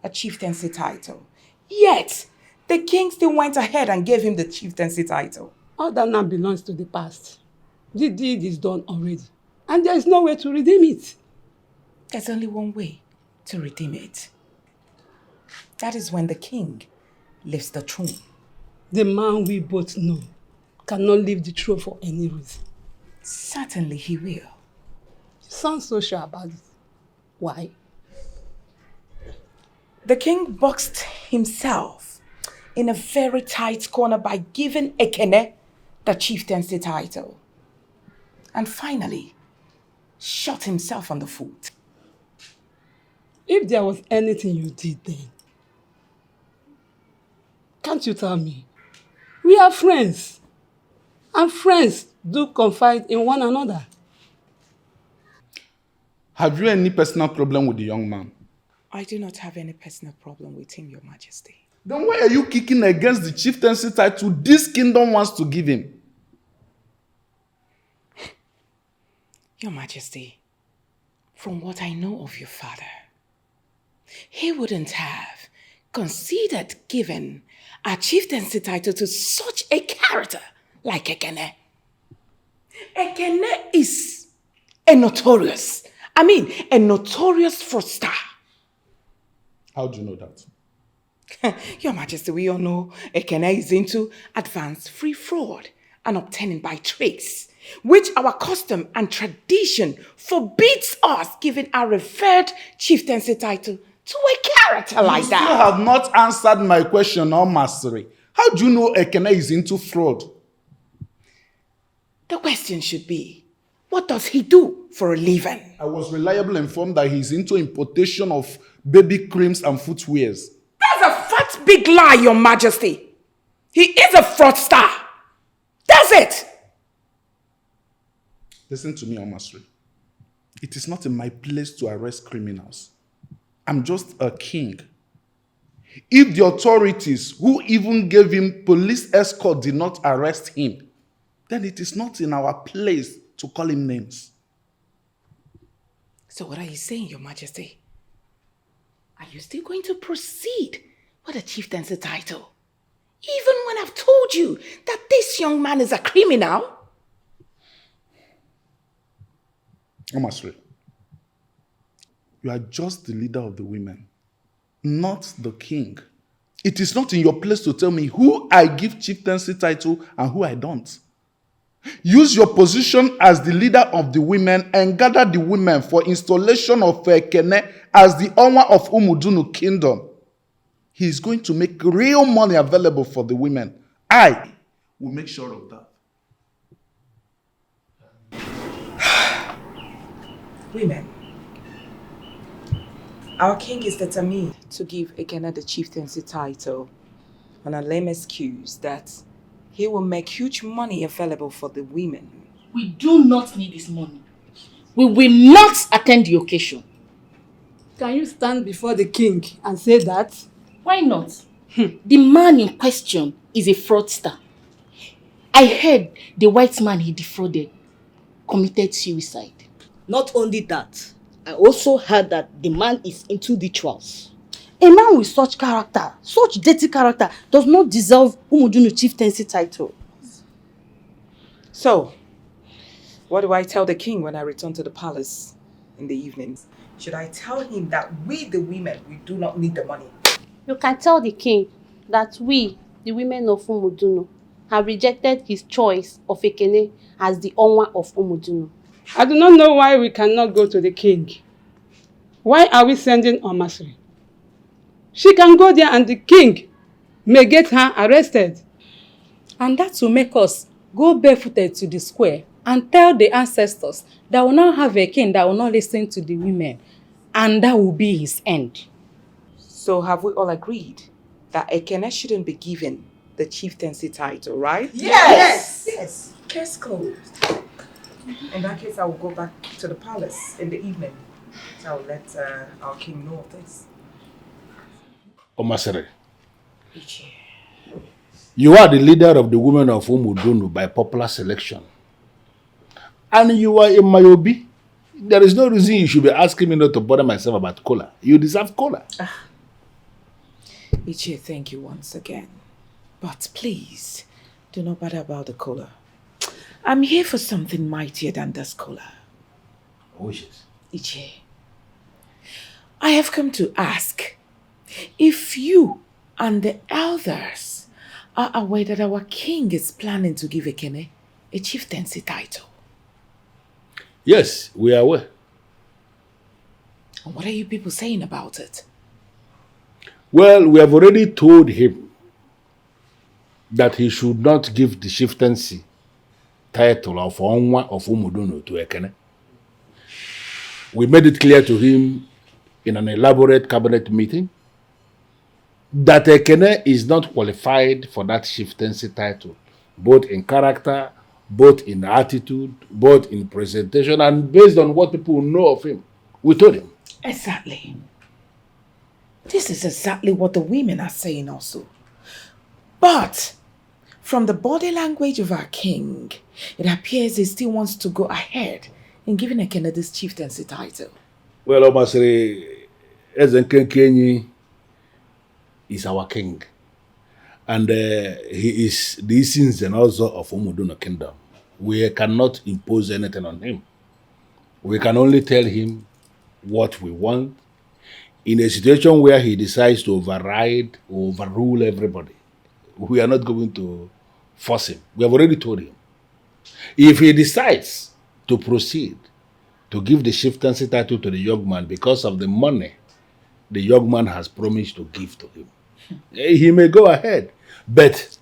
a chieftaincy title. Yet, the king still went ahead and gave him the chieftaincy title. All that now belongs to the past. The deed is done already. And there is no way to redeem it. There's only one way to redeem it. That is when the king leaves the throne. The man we both know cannot leave the throne for any reason. Certainly he will. You sound so sure about it. Why? The king boxed himself in a very tight corner by giving Ekene the chieftaincy title. And finally, shot himself on the foot. If there was anything you did then, can't you tell me? We are friends. And friends do confide in one another. Have you any personal problem with the young man? I do not have any personal problem with him, Your Majesty. Then why are you kicking against the chieftaincy title this kingdom wants to give him? Your Majesty, from what I know of your father, he wouldn't have considered giving a chieftaincy title to such a character like Ekene. Ekene is a notorious fraudster. How do you know that? Your Majesty, we all know Ekene is into advanced free fraud and obtaining by tricks, which our custom and tradition forbids us giving our revered chieftaincy title to a character like that. You have not answered my question or mastery. How do you know Ekene is into fraud? The question should be, what does he do for a living? I was reliably informed that he's into importation of baby creams and footwears. That's a fat big lie, Your Majesty. He is a fraudster. That's it. Listen to me, Omasri. It is not in my place to arrest criminals. I'm just a king. If the authorities who even gave him police escort did not arrest him, then it is not in our place to call him names. So what are you saying, Your Majesty? Are you still going to proceed with a chieftaincy title? Even when I've told you that this young man is a criminal? Omasri, you are just the leader of the women, not the king. It is not in your place to tell me who I give chieftaincy title and who I don't. Use your position as the leader of the women and gather the women for installation of Ekene as the owner of Umudunu Kingdom. He is going to make real money available for the women. I will make sure of that. Women, our king is determined to give Ekene the chieftaincy title on a lame excuse that he will make huge money available for the women. We do not need this money. We will not attend the occasion. Can you stand before the king and say that? Why not? The man in question is a fraudster. I heard the white man he defrauded committed suicide. Not only that, I also heard that the man is into rituals. A man with such character, such dirty character, does not deserve Umudunu chieftaincy title. So, what do I tell the king when I return to the palace in the evenings? Should I tell him that we, the women, we do not need the money? You can tell the king that we, the women of Umudunu, have rejected his choice of Ekene as the owner of Umudunu. I do not know why we cannot go to the king. Why are we sending Omasri? She can go there and the king may get her arrested. And that will make us go barefooted to the square and tell the ancestors that will now have a king that will not listen to the women. And that will be his end. So have we all agreed that Ekene shouldn't be given the chieftaincy title, right? Yes! Yes. Case closed. In that case, I will go back to the palace in the evening. So I will let our king know of this. Omasere, You are the leader of the women of Umudunu by popular selection. And you are in Mayobi. There is no reason you should be asking me not to bother myself about cola. You deserve cola. Ichie, thank you once again. But please, do not bother about the cola. I'm here for something mightier than this cola. Wishes. Ichie, I have come to ask if you and the elders are aware that our king is planning to give Ekene a chieftaincy title. Yes, we are aware. What are you people saying about it? Well, we have already told him that he should not give the chieftaincy title of Onwa of Umudunu to Ekene. We made it clear to him in an elaborate cabinet meeting that Ekene is not qualified for that chieftaincy title, both in character, both in attitude, both in presentation, and based on what people know of him. We told him. Exactly. This is exactly what the women are saying also. But from the body language of our king, it appears he still wants to go ahead in giving Ekene this chieftaincy title. Well, Omasri, Ezenkenkenyi is our king. And he is the essence and also of Umuduna kingdom. We cannot impose anything on him. We can only tell him what we want in a situation where he decides to override or overrule everybody. We are not going to force him. We have already told him. If he decides to proceed to give the chieftaincy title to the young man because of the money the young man has promised to give to him, he may go ahead. But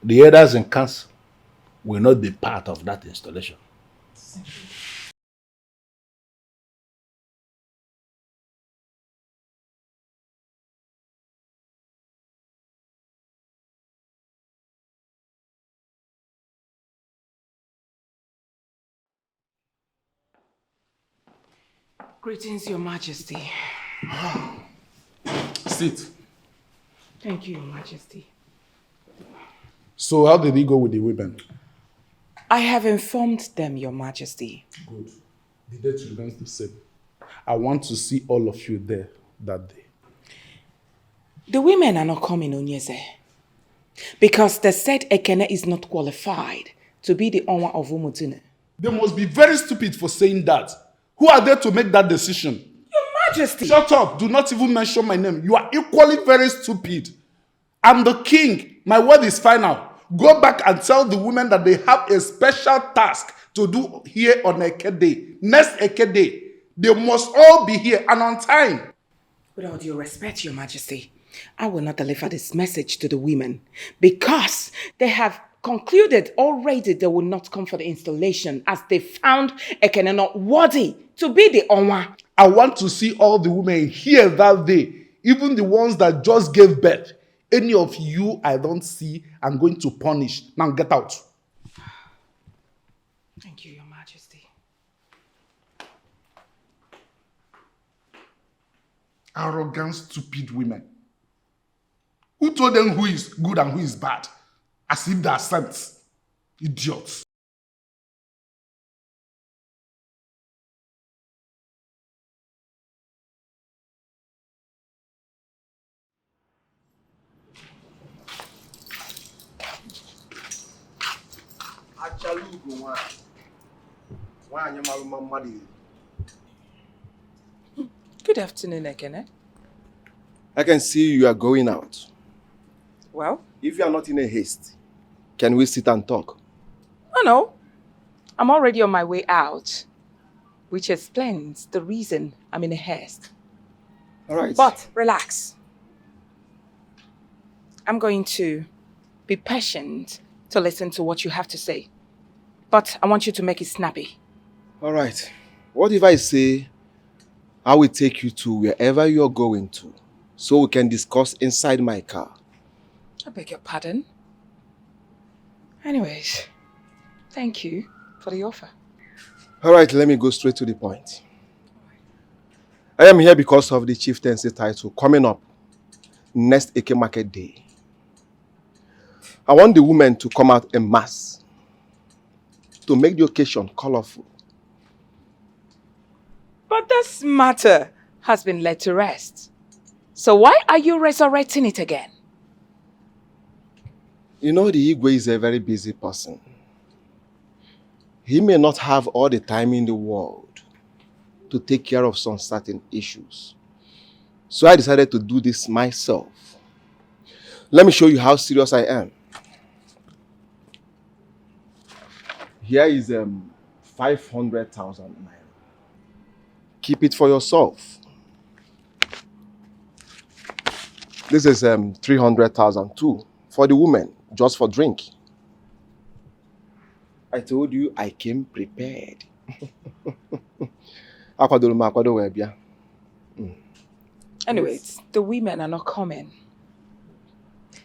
the elders in council will not be part of that installation. Greetings, Your Majesty. Sit. Thank you, Your Majesty. So how did he go with the women? I have informed them, Your Majesty. Good. The date remains the same. I want to see all of you there that day. The women are not coming, Onyeze, because they said Ekene is not qualified to be the owner of Umudune. They must be very stupid for saying that. Who are they to make that decision? Your Majesty! Shut up. Do not even mention my name. You are equally very stupid. I'm the king. My word is final. Go back and tell the women that they have a special task to do here on Eke Day. Next Eke Day. They must all be here and on time. With all due respect, Your Majesty, I will not deliver this message to the women because they have concluded already they will not come for the installation as they found Ekene not worthy to be the Onwa. I want to see all the women here that day, even the ones that just gave birth. Any of you I don't see, I'm going to punish. Now get out. Thank you, Your Majesty. Arrogant, stupid women. Who told them who is good and who is bad? As if they are saints. Idiots. Good afternoon, Ekene. I can see you are going out. Well? If you are not in a haste, can we sit and talk? Oh no, I'm already on my way out, which explains the reason I'm in a haste. All right. But relax. I'm going to be patient to listen to what you have to say. But I want you to make it snappy. All right. What if I say I will take you to wherever you're going to so we can discuss inside my car? I beg your pardon. Anyways, thank you for the offer. All right, let me go straight to the point. I am here because of the chieftaincy title coming up next Eke Market Day. I want the women to come out en masse to make the occasion colorful. But this matter has been laid to rest. So why are you resurrecting it again? You know, the Igwe is a very busy person. He may not have all the time in the world to take care of some certain issues. So I decided to do this myself. Let me show you how serious I am. Here is 500,000 naira. Keep it for yourself. This is 300,000 too for the women, just for drink. I told you I came prepared. Anyways, the women are not coming.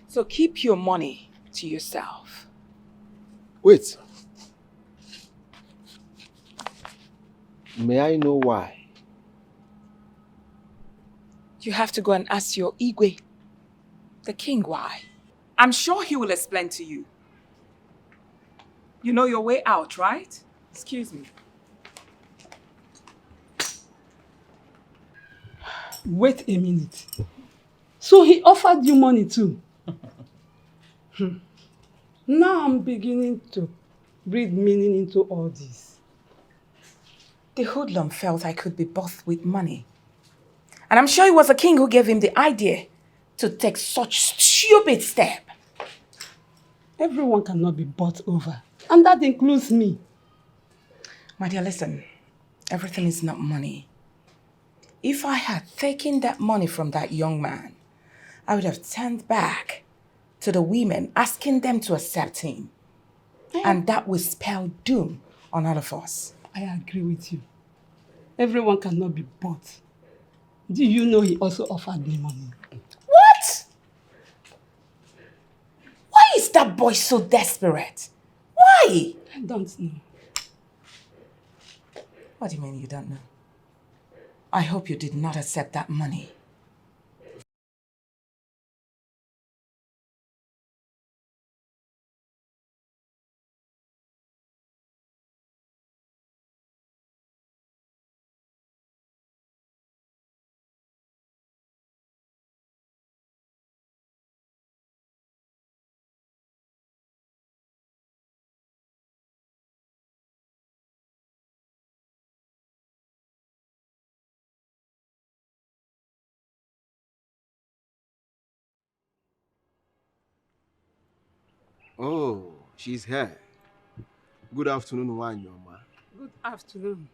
So keep your money to yourself. Wait. May I know why? You have to go and ask your Igwe, the king, why. I'm sure he will explain to you. You know your way out, right? Excuse me. Wait a minute. So he offered you money too? Now I'm beginning to read meaning into all this. The hoodlum felt I could be bought with money. And I'm sure it was the king who gave him the idea to take such stupid step. Everyone cannot be bought over. And that includes me. My dear, listen. Everything is not money. If I had taken that money from that young man, I would have turned back to the women, asking them to accept him. And that would spell doom on all of us. I agree with you. Everyone cannot be bought. Do you know he also offered me money? What? Why is that boy so desperate? Why? I don't know. What do you mean you don't know? I hope you did not accept that money. Oh, she's here. Good afternoon, Wanyoma. Good afternoon.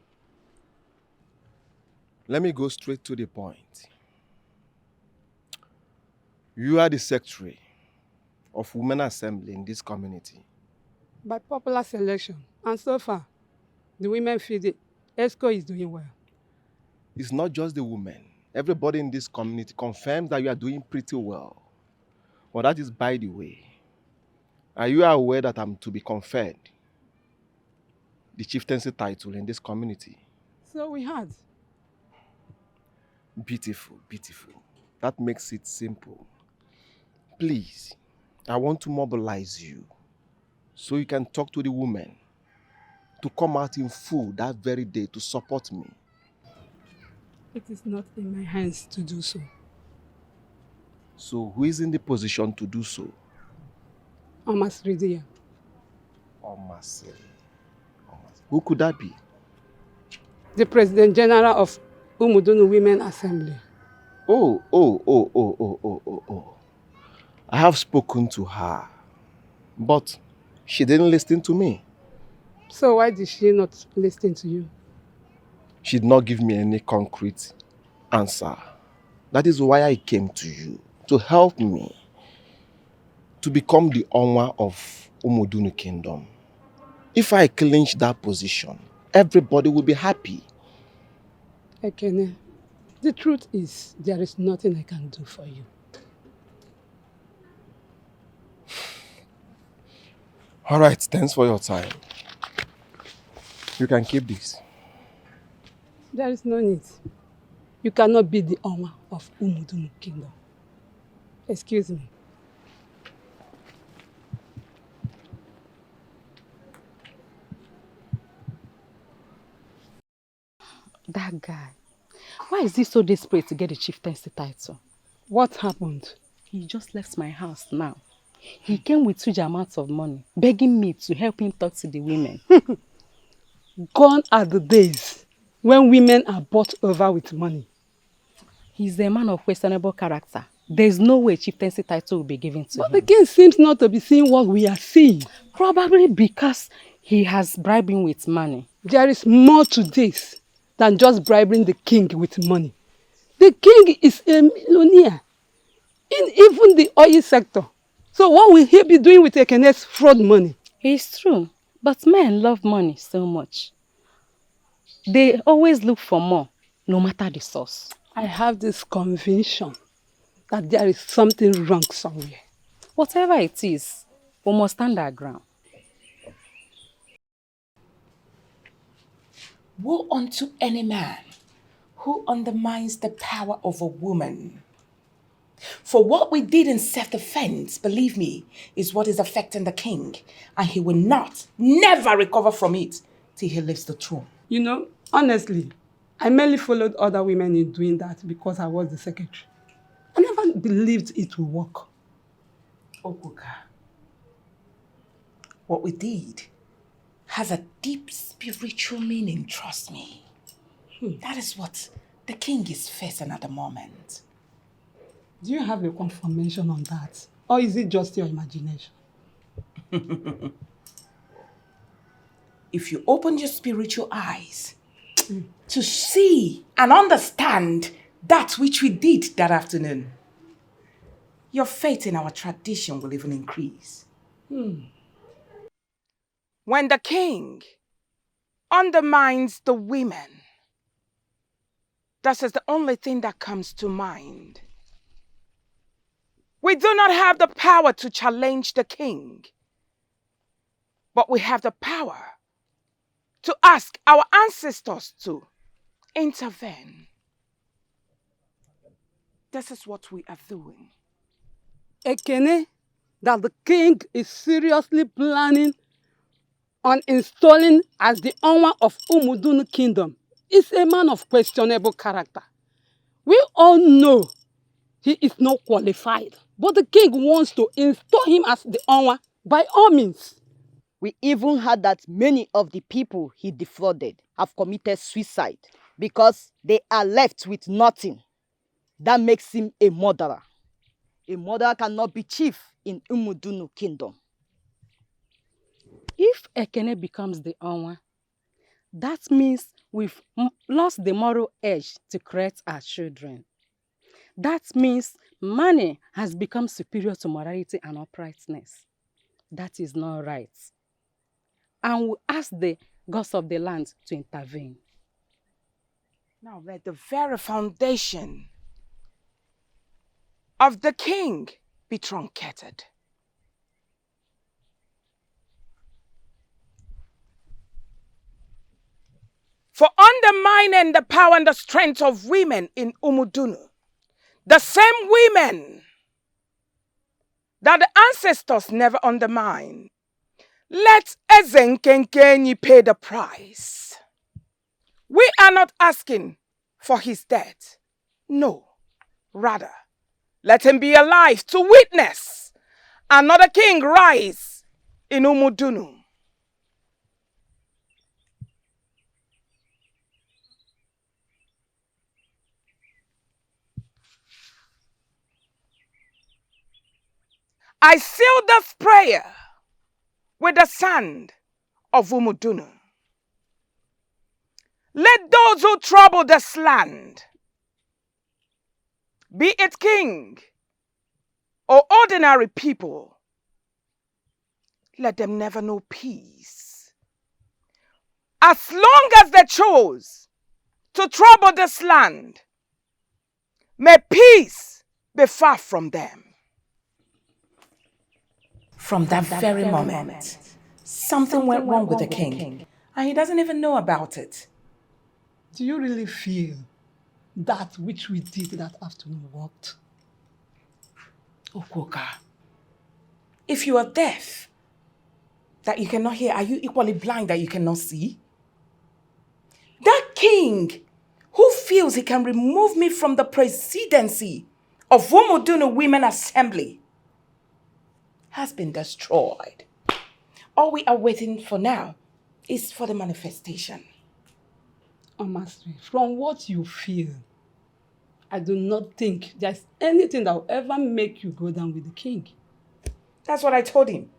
Let me go straight to the point. You are the secretary of Women Assembly in this community. By popular selection. And so far, the women feel the ESCO is doing well. It's not just the women. Everybody in this community confirms that you are doing pretty well. But that is by the way. Are you aware that I'm to be conferred the chieftaincy title in this community? So we had. Beautiful, beautiful. That makes it simple. Please, I want to mobilize you so you can talk to the women to come out in full that very day to support me. It is not in my hands to do so. So who is in the position to do so? Omasridia. Omasiri. Who could that be? The President General of Umudunu Women Assembly. Oh. I have spoken to her, but she didn't listen to me. So why did she not listen to you? She did not give me any concrete answer. That is why I came to you, to help me to become the owner of Umudunu Kingdom. If I clinch that position, everybody will be happy. Ekene, the truth is, there is nothing I can do for you. All right, thanks for your time. You can keep this. There is no need. You cannot be the owner of Umudunu Kingdom. Excuse me. That guy. Why is he so desperate to get a chieftaincy title? What happened? He just left my house now. He came with huge amounts of money, begging me to help him talk to the women. Gone are the days when women are bought over with money. He's a man of questionable character. There's no way chieftaincy title will be given to him. But the king seems not to be seeing what we are seeing. Probably because he has bribed him with money. There is more to this than just bribing the king with money. The king is a millionaire in even the oil sector. So what will he be doing with Ekene's fraud money? It's true, but men love money so much. They always look for more, no matter the source. I have this conviction that there is something wrong somewhere. Whatever it is, we must stand our ground. Woe unto any man who undermines the power of a woman. For what we did in self-defense, believe me, is what is affecting the king, and he will never recover from it till he leaves the throne. You know, honestly, I merely followed other women in doing that because I was the secretary. I never believed it would work. Okuka, what we did has a deep spiritual meaning, trust me. That is what the king is facing at the moment. Do you have a confirmation on that? Or is it just your imagination? If you open your spiritual eyes to see and understand that which we did that afternoon, your faith in our tradition will even increase. When the king undermines the women, that is the only thing that comes to mind. We do not have the power to challenge the king, but we have the power to ask our ancestors to intervene. This is what we are doing. Ekene, that the king is seriously planning on installing as the owner of Umudunu Kingdom is a man of questionable character. We all know he is not qualified, but the king wants to install him as the owner by all means. We even heard that many of the people he defrauded have committed suicide because they are left with nothing. That makes him a murderer. A murderer cannot be chief in Umudunu Kingdom. If Ekene becomes the owner, that means we've lost the moral edge to create our children. That means money has become superior to morality and uprightness. That is not right. And we ask the gods of the land to intervene. Now let the very foundation of the king be truncated. For undermining the power and the strength of women in Umudunu, the same women that the ancestors never undermined, let Ezenkenkenyi pay the price. We are not asking for his death. No, rather, let him be alive to witness another king rise in Umudunu. I seal this prayer with the sand of Umudunu. Let those who trouble this land, be it king or ordinary people, let them never know peace. As long as they chose to trouble this land, may peace be far from them. From that very moment, something went wrong with the king, and he doesn't even know about it. Do you really feel that which we did that afternoon worked? Okuka, if you are deaf, that you cannot hear, are you equally blind that you cannot see? That king who feels he can remove me from the presidency of Umudunu Women Assembly has been destroyed. All we are waiting for now is for the manifestation. Honestly, from what you feel, I do not think there's anything that will ever make you go down with the king. That's what I told him.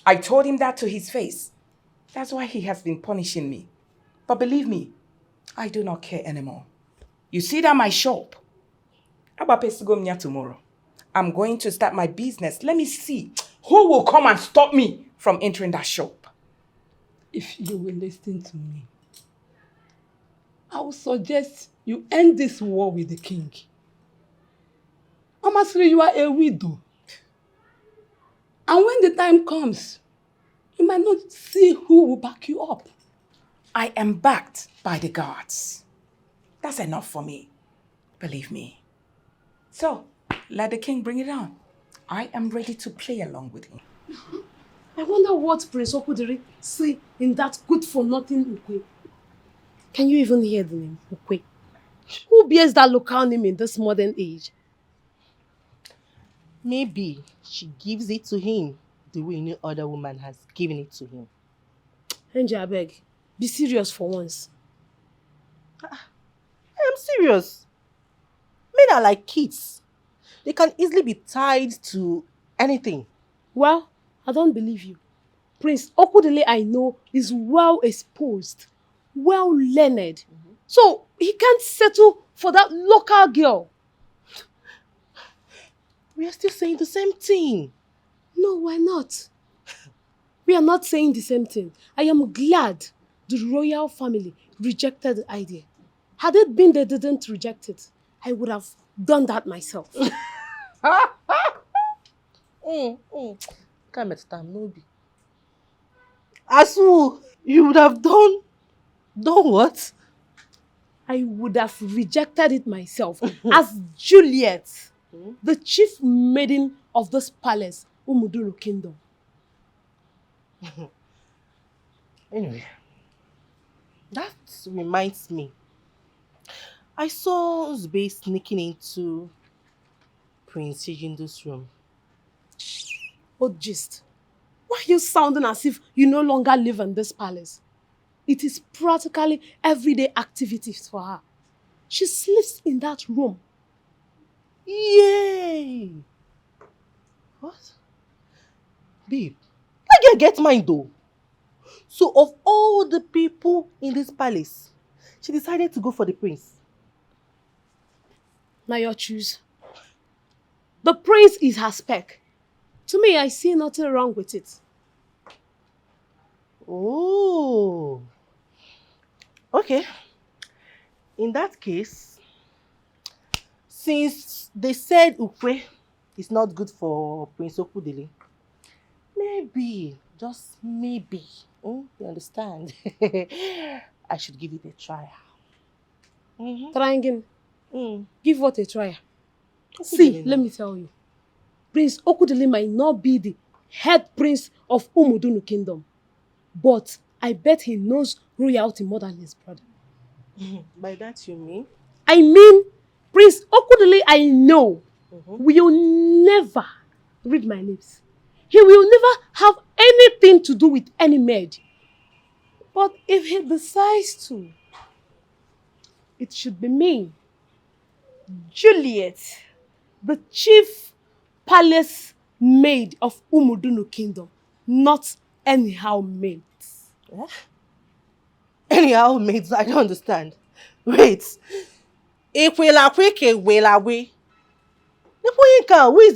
I told him that to his face. That's why he has been punishing me. But believe me, I do not care anymore. You see that my shop? Tomorrow. I'm going to start my business. Let me see who will come and stop me from entering that shop. If you will listen to me, I would suggest you end this war with the king. Honestly, you are a widow. And when the time comes, you might not see who will back you up. I am backed by the gods. That's enough for me. Believe me. So, let the king bring it on. I am ready to play along with him. I wonder what Prince Okudiri say in that good-for-nothing Ukwe. Can you even hear the name, Ukwe? Who bears that local name in this modern age? Maybe she gives it to him the way no other woman has given it to him. Angel, I beg, be serious for once. I am serious. Men are like kids. They can easily be tied to anything. Well, I don't believe you. Prince Okudili, I know, is well exposed, well learned. So he can't settle for that local girl. We are still saying the same thing. No, why not? We are not saying the same thing. I am glad the royal family rejected the idea. Had it been they didn't reject it, I would have done that myself. Asu, you would have done what? I would have rejected it myself as Juliet, the chief maiden of this palace, Umuduru Kingdom. Anyway, that reminds me. I saw ZUBBY sneaking into Prince Chijindu's room. What gist? Why are you sounding as if you no longer live in this palace? It is practically everyday activities for her. She sleeps in that room. Yay! What? Babe, I get mine though. So of all the people in this palace, she decided to go for the prince. Now your choose. The prince is her spec. To me, I see nothing wrong with it. Oh. Okay. In that case, since they said Ukwe is not good for Prince Okudili, maybe, just maybe, you understand? I should give it a try. Try again. Give what a try. See, let me tell you. Prince Okudili might not be the head prince of Umudunu Kingdom, but I bet he knows royalty more than his brother. By that you mean? I mean, Prince Okudili, I know, will never read my lips. He will never have anything to do with any maid. But if he decides to, it should be me, Juliet, the chief palace maid of Umudunu Kingdom, not anyhow maid. Anyhow maids, I don't understand. Wait. Who is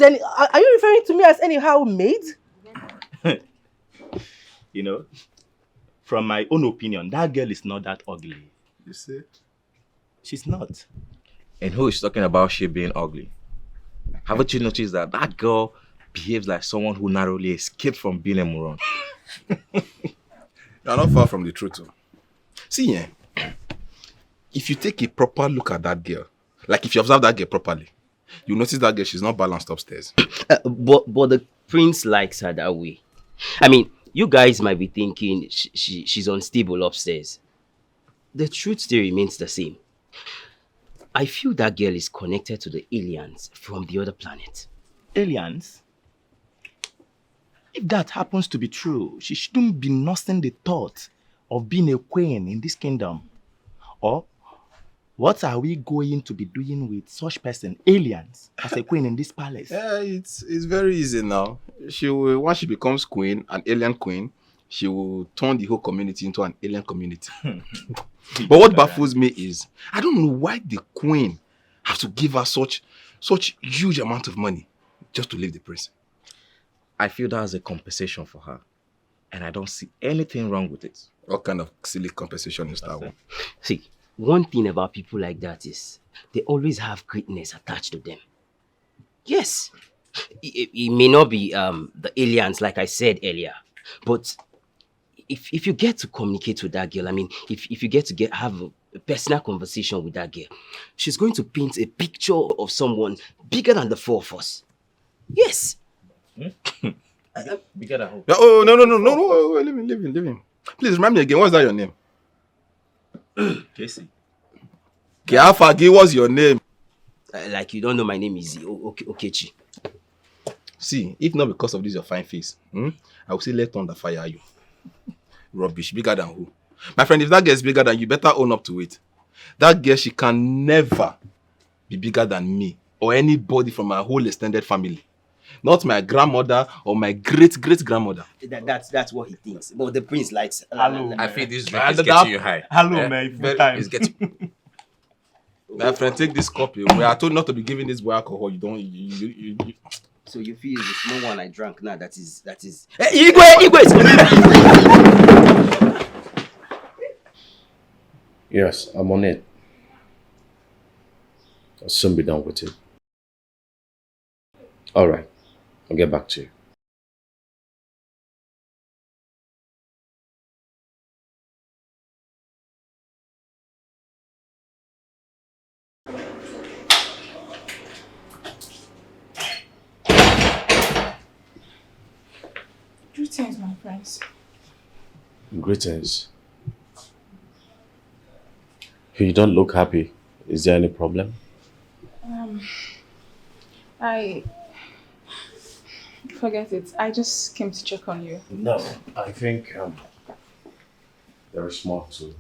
any? Are you referring to me as anyhow maid? You know, from my own opinion, that girl is not that ugly. You see? She's not. And who is talking about she being ugly? Haven't you noticed that that girl behaves like someone who narrowly escaped from being a moron? You're not far from the truth. See, if you take a proper look at that girl, like if you observe that girl properly, you notice that girl, she's not balanced upstairs. But the prince likes her that way. I mean, you guys might be thinking she's unstable upstairs. The truth still remains the same. I feel that girl is connected to the aliens from the other planet. Aliens? If that happens to be true, she shouldn't be nursing the thought of being a queen in this kingdom. Or what are we going to be doing with such person, aliens, as a queen in this palace? Yeah, it's very easy now. She will, once she becomes queen, an alien queen, she will turn the whole community into an alien community. But what baffles me is, I don't know why the queen has to give her such huge amount of money just to leave the prince. I feel that's a compensation for her. And I don't see anything wrong with it. What kind of silly compensation is that one? See, one thing about people like that is they always have greatness attached to them. Yes, it may not be the aliens like I said earlier, but if you get to communicate with that girl, I mean, if you get to have a personal conversation with that girl, she's going to paint a picture of someone bigger than the four of us. Yes. Bigger than who? Oh, no, leave him. Please remind me again, what's that your name? Casey. Kiafagi, what's your name? Like you don't know my name is Okechi. See, if not because of this your fine face, I will say let thunder fire you. Rubbish, bigger than who? My friend, if that girl is bigger than you, better own up to it. That girl, she can never be bigger than me or anybody from my whole extended family. Not my grandmother or my great-great-grandmother. That's what he thinks. But the prince likes... Hello, I feel this drink is getting you high. Hello, man. It's getting... My friend, take this copy. We are told not to be giving this boy alcohol. You don't... You... So you feel the small one I drank now, that is... Hey, Igwe! Yes, I'm on it. I'll soon be done with it. All right, I'll get back to you. Greetings, my friends. Greetings. You don't look happy. Is there any problem? Forget it. I just came to check on you. No, I think there is more to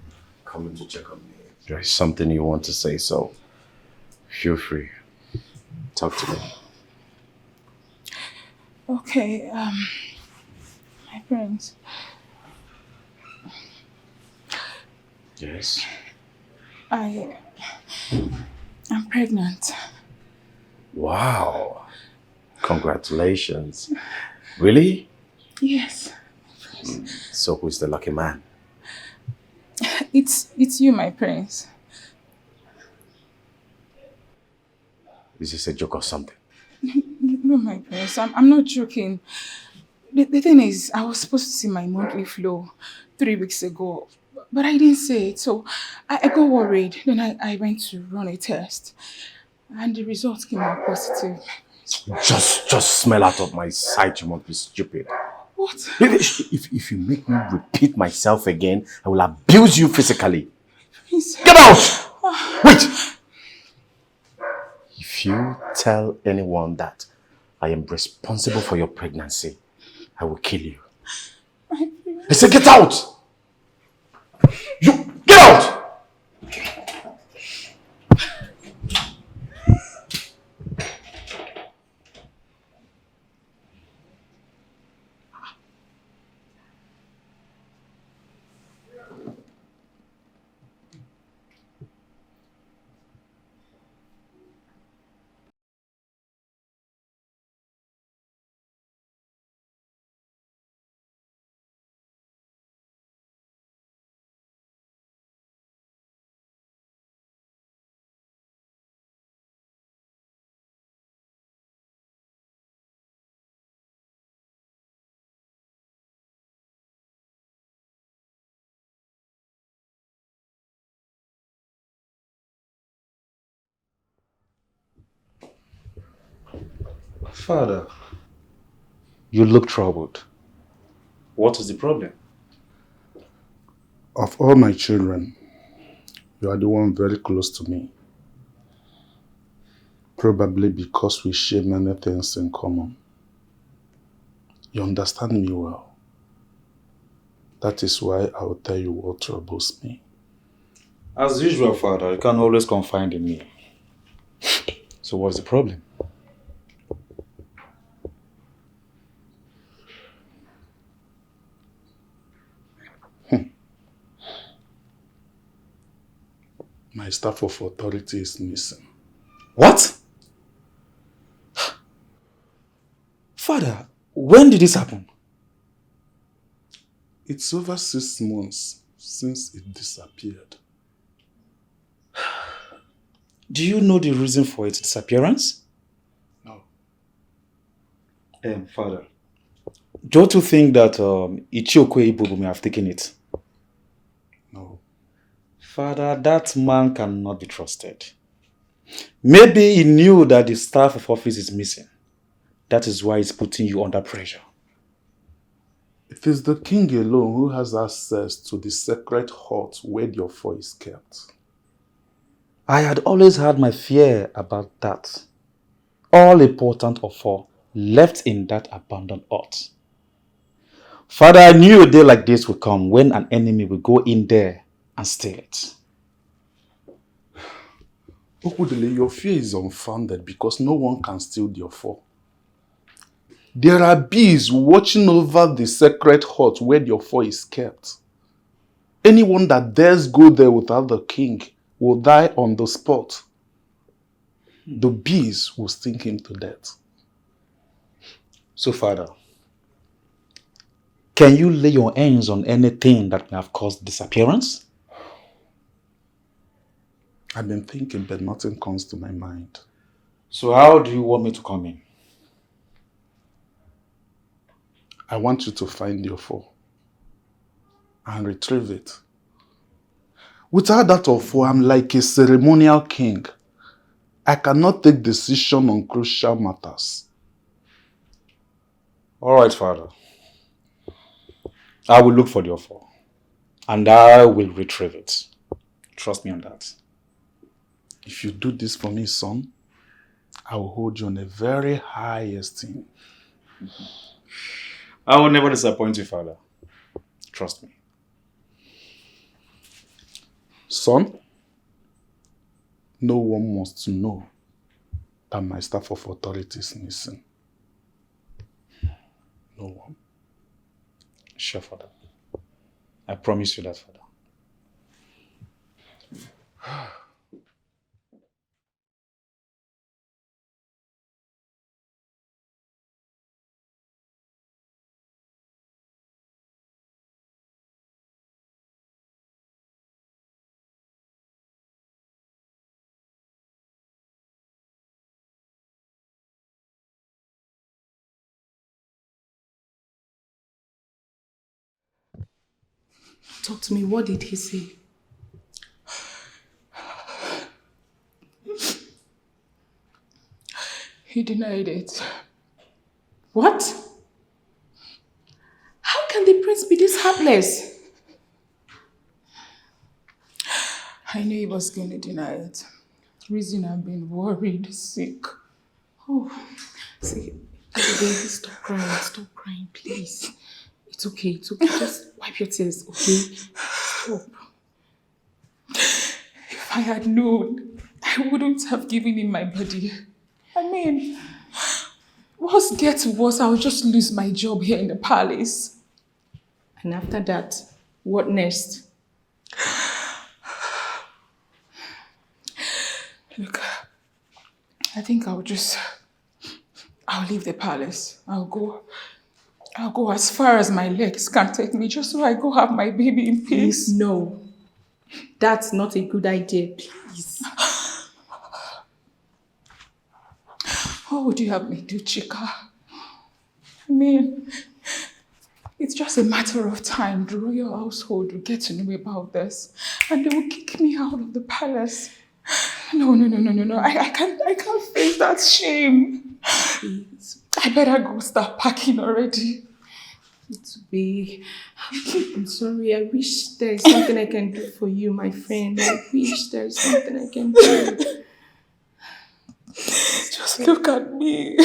coming to check on me. There is something you want to say, so feel free. Talk to me. Okay, my friends. Yes? I'm pregnant. Wow. Congratulations. Really? Yes. So who's the lucky man? It's you, my prince. Is this a joke or something? No, my prince. I'm not joking. The thing is, I was supposed to see my monthly flow 3 weeks ago, but I didn't say it, so I got worried. Then I went to run a test, and the results came out positive. Just smell out of my sight, you must be stupid. What? If you make me repeat myself again, I will abuse you physically. Please. Get out! Wait! If you tell anyone that I am responsible for your pregnancy, I will kill you. I said get out! You get out! Father, you look troubled. What is the problem? Of all my children, You are the one very close to me. Probably because we share many things in common. You understand me well. That is why I will tell you what troubles me. As usual, Father, you can always confide in me. So what's the problem? My staff of authority is missing. What? Father, when did this happen? It's over 6 months since it disappeared. Do you know the reason for its disappearance? No. Father, don't you think that CHA may have taken it? No. Father, that man cannot be trusted. Maybe he knew that the staff of office is missing. That is why he's putting you under pressure. It is the king alone who has access to the secret hut where the Okafor is kept. I had always had my fear about that. All important Okafor left in that abandoned hut. Father, I knew a day like this would come when an enemy will go in there and steal it. Okudele, your fear is unfounded because no one can steal the Okafor. There are bees watching over the secret hut where the Okafor is kept. Anyone that dares go there without the king will die on the spot. The bees will sting him to death. So, Father, can you lay your hands on anything that may have caused disappearance? I've been thinking, but nothing comes to my mind. So how do you want me to come in? I want you to find the Okafor and retrieve it. Without that Okafor, I'm like a ceremonial king. I cannot take decision on crucial matters. All right, Father. I will look for the Okafor and I will retrieve it. Trust me on that. If you do this for me, son, I will hold you in a very high esteem. I will never disappoint you, Father. Trust me. Son, no one must know that my staff of authority is missing. No one. Sure, Father. I promise you that, Father. Talk to me. What did he say? He denied it. What? How can the prince be this heartless? I knew he was going to deny it. Reason I've been worried, sick. Oh, see, stop crying, please. It's okay, just wipe your tears, okay? Stop. If I had known, I wouldn't have given him my body. I mean, worst gets worse, I'll just lose my job here in the palace. And after that, what next? Look, I think I'll leave the palace. I'll go as far as my legs can take me just so I go have my baby in peace. No, that's not a good idea, please. What would you have me do, Chika? I mean, it's just a matter of time. The royal household will get to know about this and they will kick me out of the palace. No. I can't face that shame. Please. I better go start packing already. To be. I'm sorry. I wish there's something I can do for you, my friend. I wish there's something I can do. Just look at me.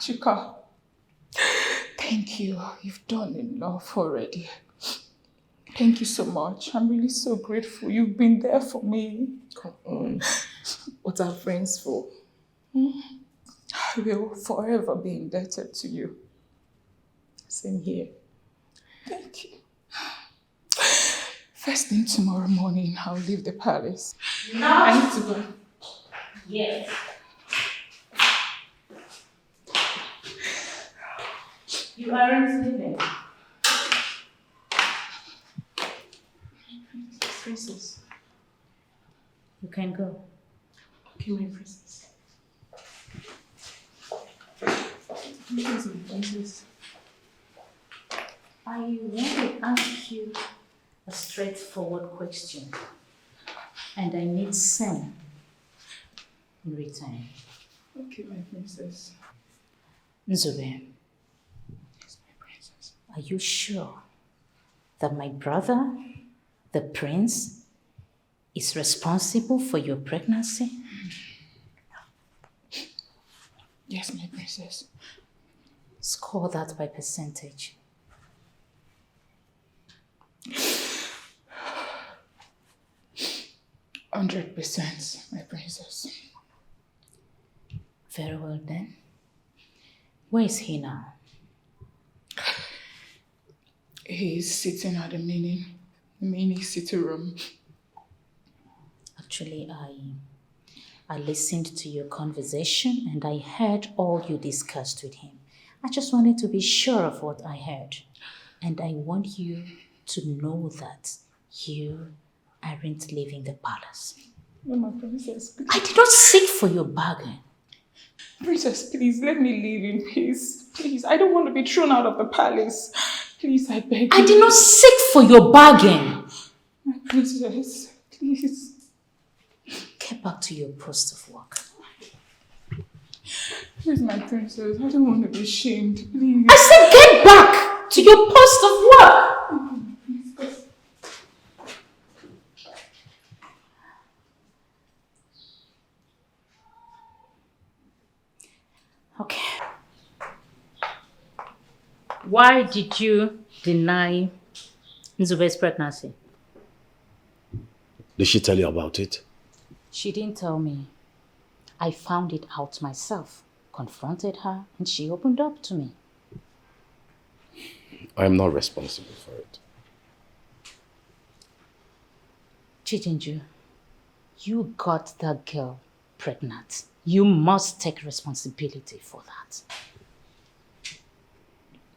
Chika, thank you. You've done enough already. Thank you so much. I'm really so grateful. You've been there for me. Come on. What are friends for? I will forever be indebted to you. Same here. Thank you. First thing tomorrow morning, I'll leave the palace. No. I need to go. Yes. You aren't leaving. Princess. You can go. Okay, my princess. Princess. I want to ask you a straightforward question. And I need some in return. Okay, my princess. Nzube, are you sure that my brother, the prince, is responsible for your pregnancy? Yes, my princess. Score that by percentage. 100%, my princess. Very well then. Where is he now? He's sitting at the mini sitting room. Actually, I listened to your conversation and I heard all you discussed with him. I just wanted to be sure of what I heard. And I want you to know that you aren't leaving the palace. No, my princess, please. I did not seek for your bargain. Princess, please, let me leave in peace. Please, I don't want to be thrown out of the palace. Please, I beg you. I did not seek for your bargain. My princess, please. Get back to your post of work. Please, my princess, I don't want to be shamed. Please. I said get back to your post of work. Okay. Why did you deny Nzube's pregnancy? Did she tell you about it? She didn't tell me. I found it out myself, confronted her, and she opened up to me. I am not responsible for it. Chijinju, you got that girl pregnant. You must take responsibility for that.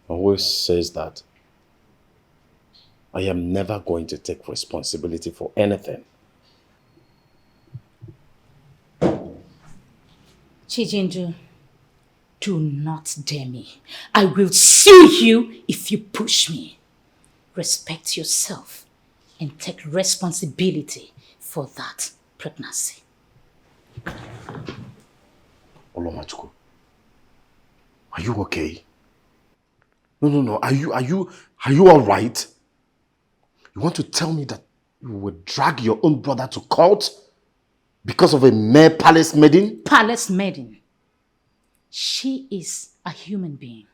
Always says that I am never going to take responsibility for anything. Chijinju, do not dare me. I will sue you if you push me. Respect yourself and take responsibility for that pregnancy. Olomachuku, are you okay? No. Are you all right? You want to tell me that you would drag your own brother to court because of a mere palace maiden? Palace maiden. She is a human being.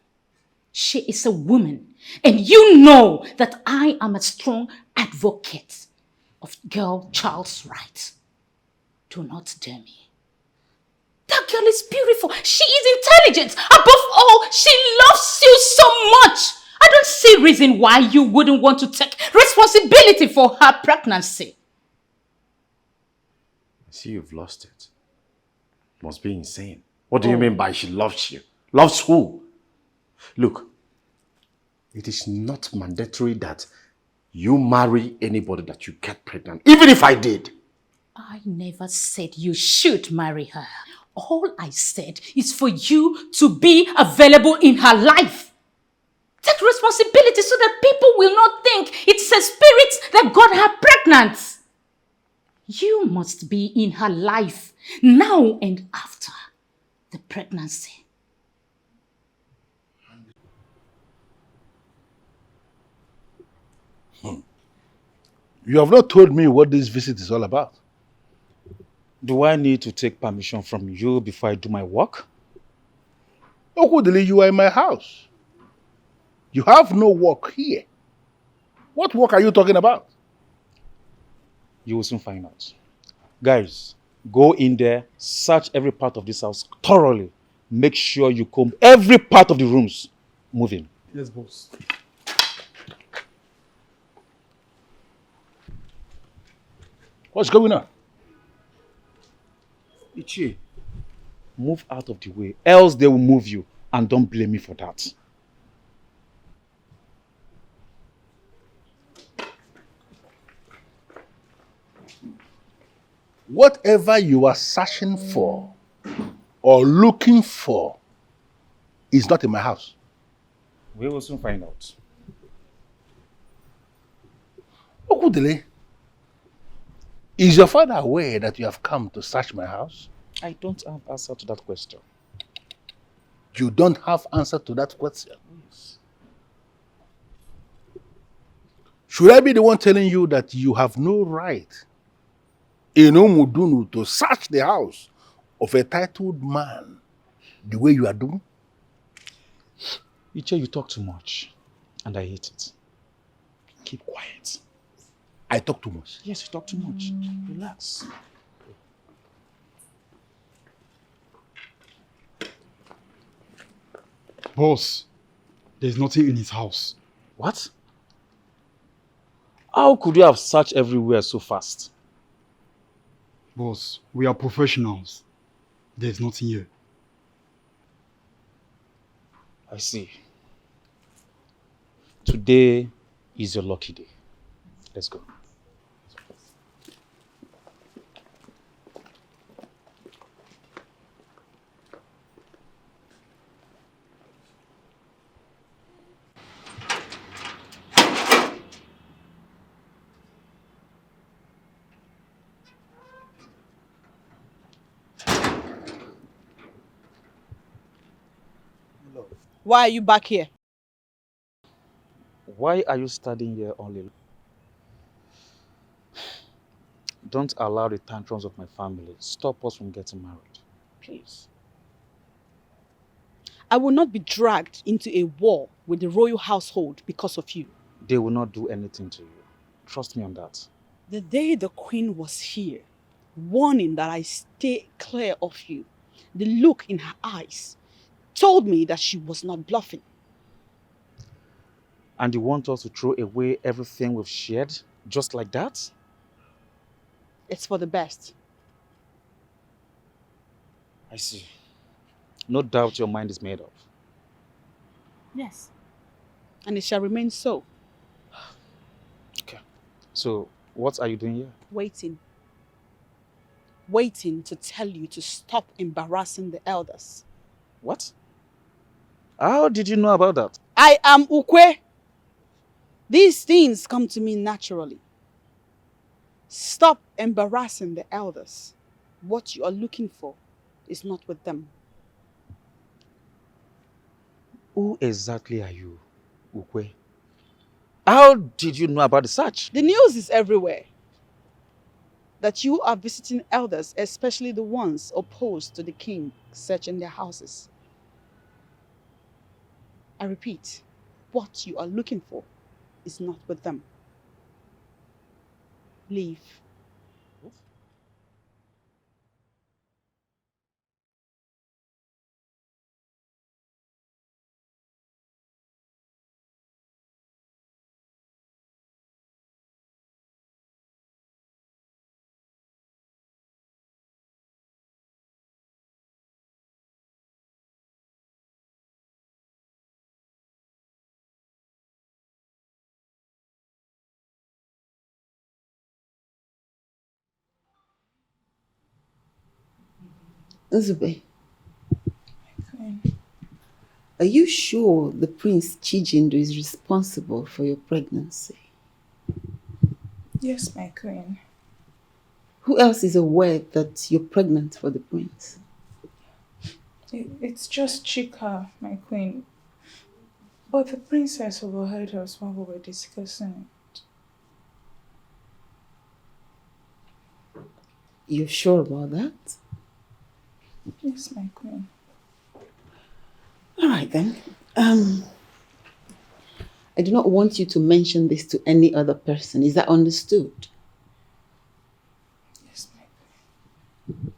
She is a woman. And you know that I am a strong advocate of child's rights. Do not dare me. That girl is beautiful. She is intelligent. Above all, she loves you so much. I don't see reason why you wouldn't want to take responsibility for her pregnancy. I see you've lost it. Must be insane. What do you mean by she loves you? Loves who? Look, it is not mandatory that you marry anybody that you get pregnant, even if I did. I never said you should marry her. All I said is for you to be available in her life. Take responsibility so that people will not think it's a spirit that got her pregnant. You must be in her life now and after the pregnancy. You have not told me what this visit is all about. Do I need to take permission from you before I do my work? Okudili, you are in my house. You have no work here. What work are you talking about? You will soon find out. Guys, go in there, search every part of this house thoroughly. Make sure you comb every part of the rooms. Move in. Yes, boss. What's going on? Ichie, move out of the way, else they will move you, and don't blame me for that. Whatever you are searching for or looking for is not in my house. We will soon find out. Okudili, is your father aware that you have come to search my house? I don't have answer to that question. You don't have answer to that question? Yes. Should I be the one telling you that you have no right in Omudunu to search the house of a titled man the way you are doing? Ichie, you talk too much, and I hate it. Keep quiet. I talk too much? Yes, you talk too much. Relax. Boss, there's nothing in his house. What? How could you have searched everywhere so fast? Boss, we are professionals. There's nothing here. I see. Today is your lucky day. Let's go. Why are you back here? Why are you studying here only? Don't allow the tantrums of my family stop us from getting married. Please. I will not be dragged into a war with the royal household because of you. They will not do anything to you. Trust me on that. The day the queen was here, warning that I stay clear of you, the look in her eyes told me that she was not bluffing. And you want us to throw away everything we've shared just like that? It's for the best. I see. No doubt your mind is made up. Yes. And it shall remain so. Okay. So, what are you doing here? Waiting. Waiting to tell you to stop embarrassing the elders. What? How did you know about that? I am Ukwe. These things come to me naturally. Stop embarrassing the elders. What you are looking for is not with them. Who exactly are you, Ukwe? How did you know about the search? The news is everywhere that you are visiting elders, especially the ones opposed to the king, searching their houses. I repeat, what you are looking for is not with them. Leave. ZUBBY, are you sure the Prince Chijindo is responsible for your pregnancy? Yes, my queen. Who else is aware that you're pregnant for the prince? It's just Chika, my queen. But the princess overheard us while we were discussing it. You're sure about that? Yes, my queen. All right then. I do not want you to mention this to any other person. Is that understood? Yes, my queen.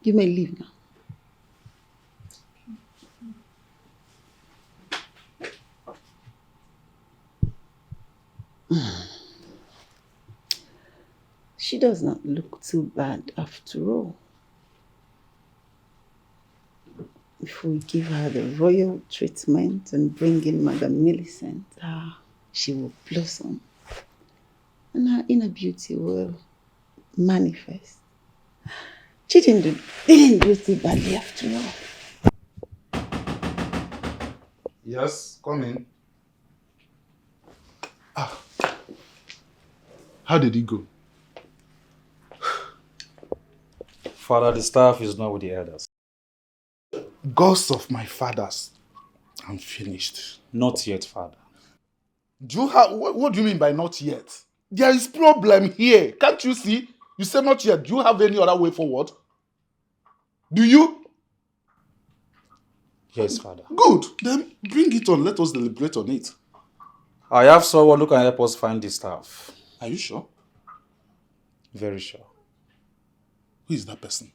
You may leave now. She does not look too bad after all. If we give her the royal treatment and bring in Madame Millicent, she will blossom. And her inner beauty will manifest. She didn't do too badly after all. Yes, come in. How did it go? Father, the staff is not with the elders. Gods of my fathers, I'm finished. Not yet, Father. Do you have, what do you mean by not yet? There is problem here. Can't you see? You say not yet. Do you have any other way forward? Do you? Yes, Father. Good. Then bring it on. Let us deliberate on it. I have someone who can help us find the staff. Are you sure? Very sure. Who is that person?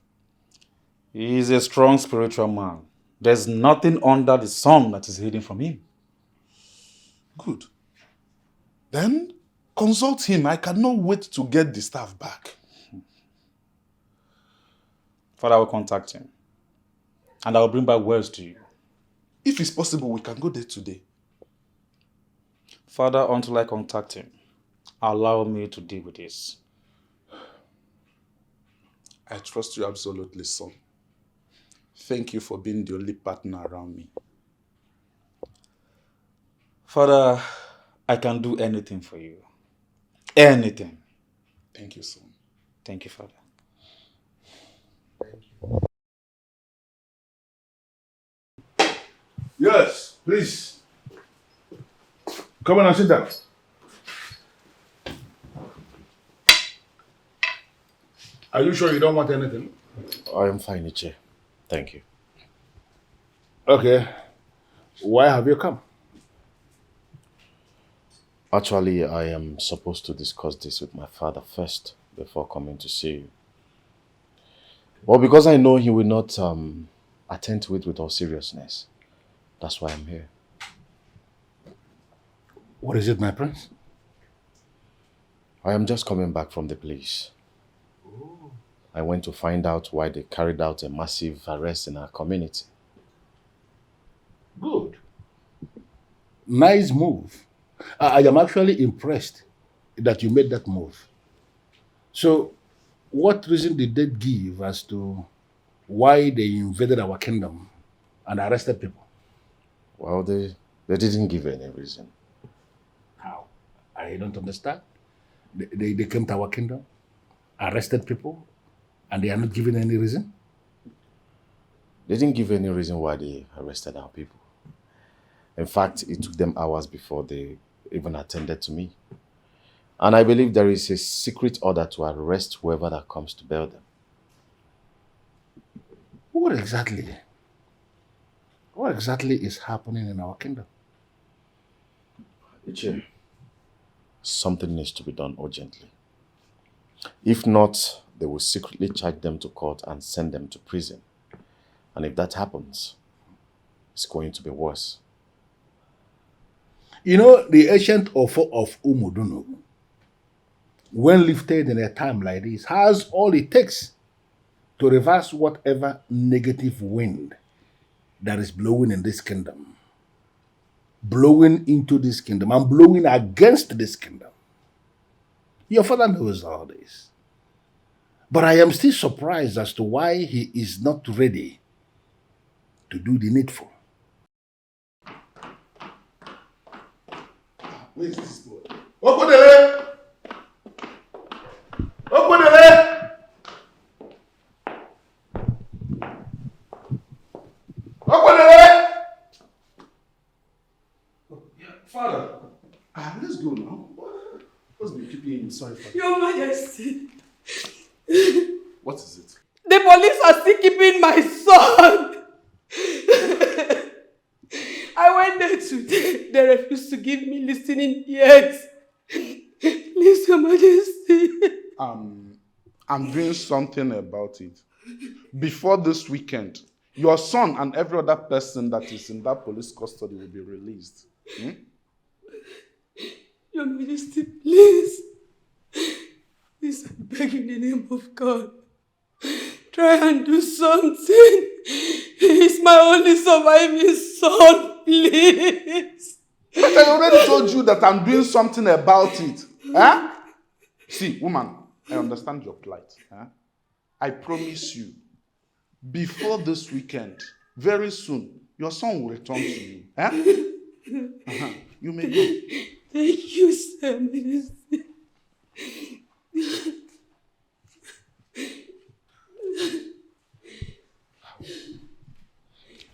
He is a strong spiritual man. There's nothing under the sun that is hidden from him. Good. Then consult him. I cannot wait to get the staff back. Father, I will contact him. And I will bring back words to you. If it's possible, we can go there today. Father, until I contact him, allow me to deal with this. I trust you absolutely, son. Thank you for being the only partner around me. Father, I can do anything for you. Anything. Thank you, son. Thank you, Father. Yes, please. Come on and sit down. Are you sure you don't want anything? I am fine, Chair. Thank you. Okay. Why have you come? Actually, I am supposed to discuss this with my father first before coming to see you. Well, because I know he will not attend to it with all seriousness. That's why I'm here. What is it, my prince? I am just coming back from the police. I went to find out why they carried out a massive arrest in our community. Good. Nice move. I am actually impressed that you made that move. So, what reason did they give as to why they invaded our kingdom and arrested people? Well, they didn't give any reason. How? I don't understand. They came to our kingdom, arrested people, and they are not giving any reason? They didn't give any reason why they arrested our people. In fact, it took them hours before they even attended to me. And I believe there is a secret order to arrest whoever that comes to bail them. What exactly is happening in our kingdom? Iche, something needs to be done urgently. If not, they will secretly charge them to court and send them to prison. And if that happens, it's going to be worse. You know, the ancient Okafor of Umuduno, when lifted in a time like this, has all it takes to reverse whatever negative wind that is blowing in this kingdom. Blowing into this kingdom and blowing against this kingdom. Your father knows all this. But I am still surprised as to why he is not ready to do the needful. Where is this boy? Okodele! Okodele! Okodele! Father. keeping sorry for Your Majesty. What is it? The police are still keeping my son. I went there today. They refused to give me listening ears. Please, Your Majesty. I'm doing something about it. Before this weekend, your son and every other person that is in that police custody will be released. Your Majesty, please. Please, I beg in the name of God. Try and do something. He's my only surviving son, please. But I already told you that I'm doing something about it. Eh? See, woman, I understand your plight. Eh? I promise you, before this weekend, very soon, your son will return to you. Eh? You may go. Thank you, Sir Minister.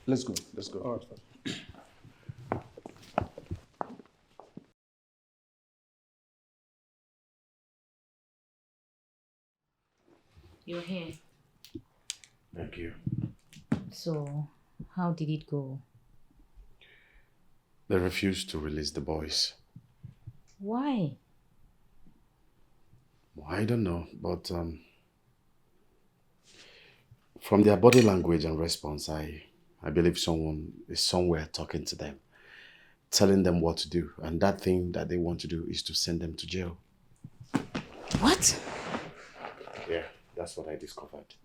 Let's go. Let's go. All right. You're here. Thank you. So, how did it go? They refused to release the boys. Why? I don't know, but from their body language and response, I believe someone is somewhere talking to them, telling them what to do. And that thing that they want to do is to send them to jail. What? Yeah, that's what I discovered.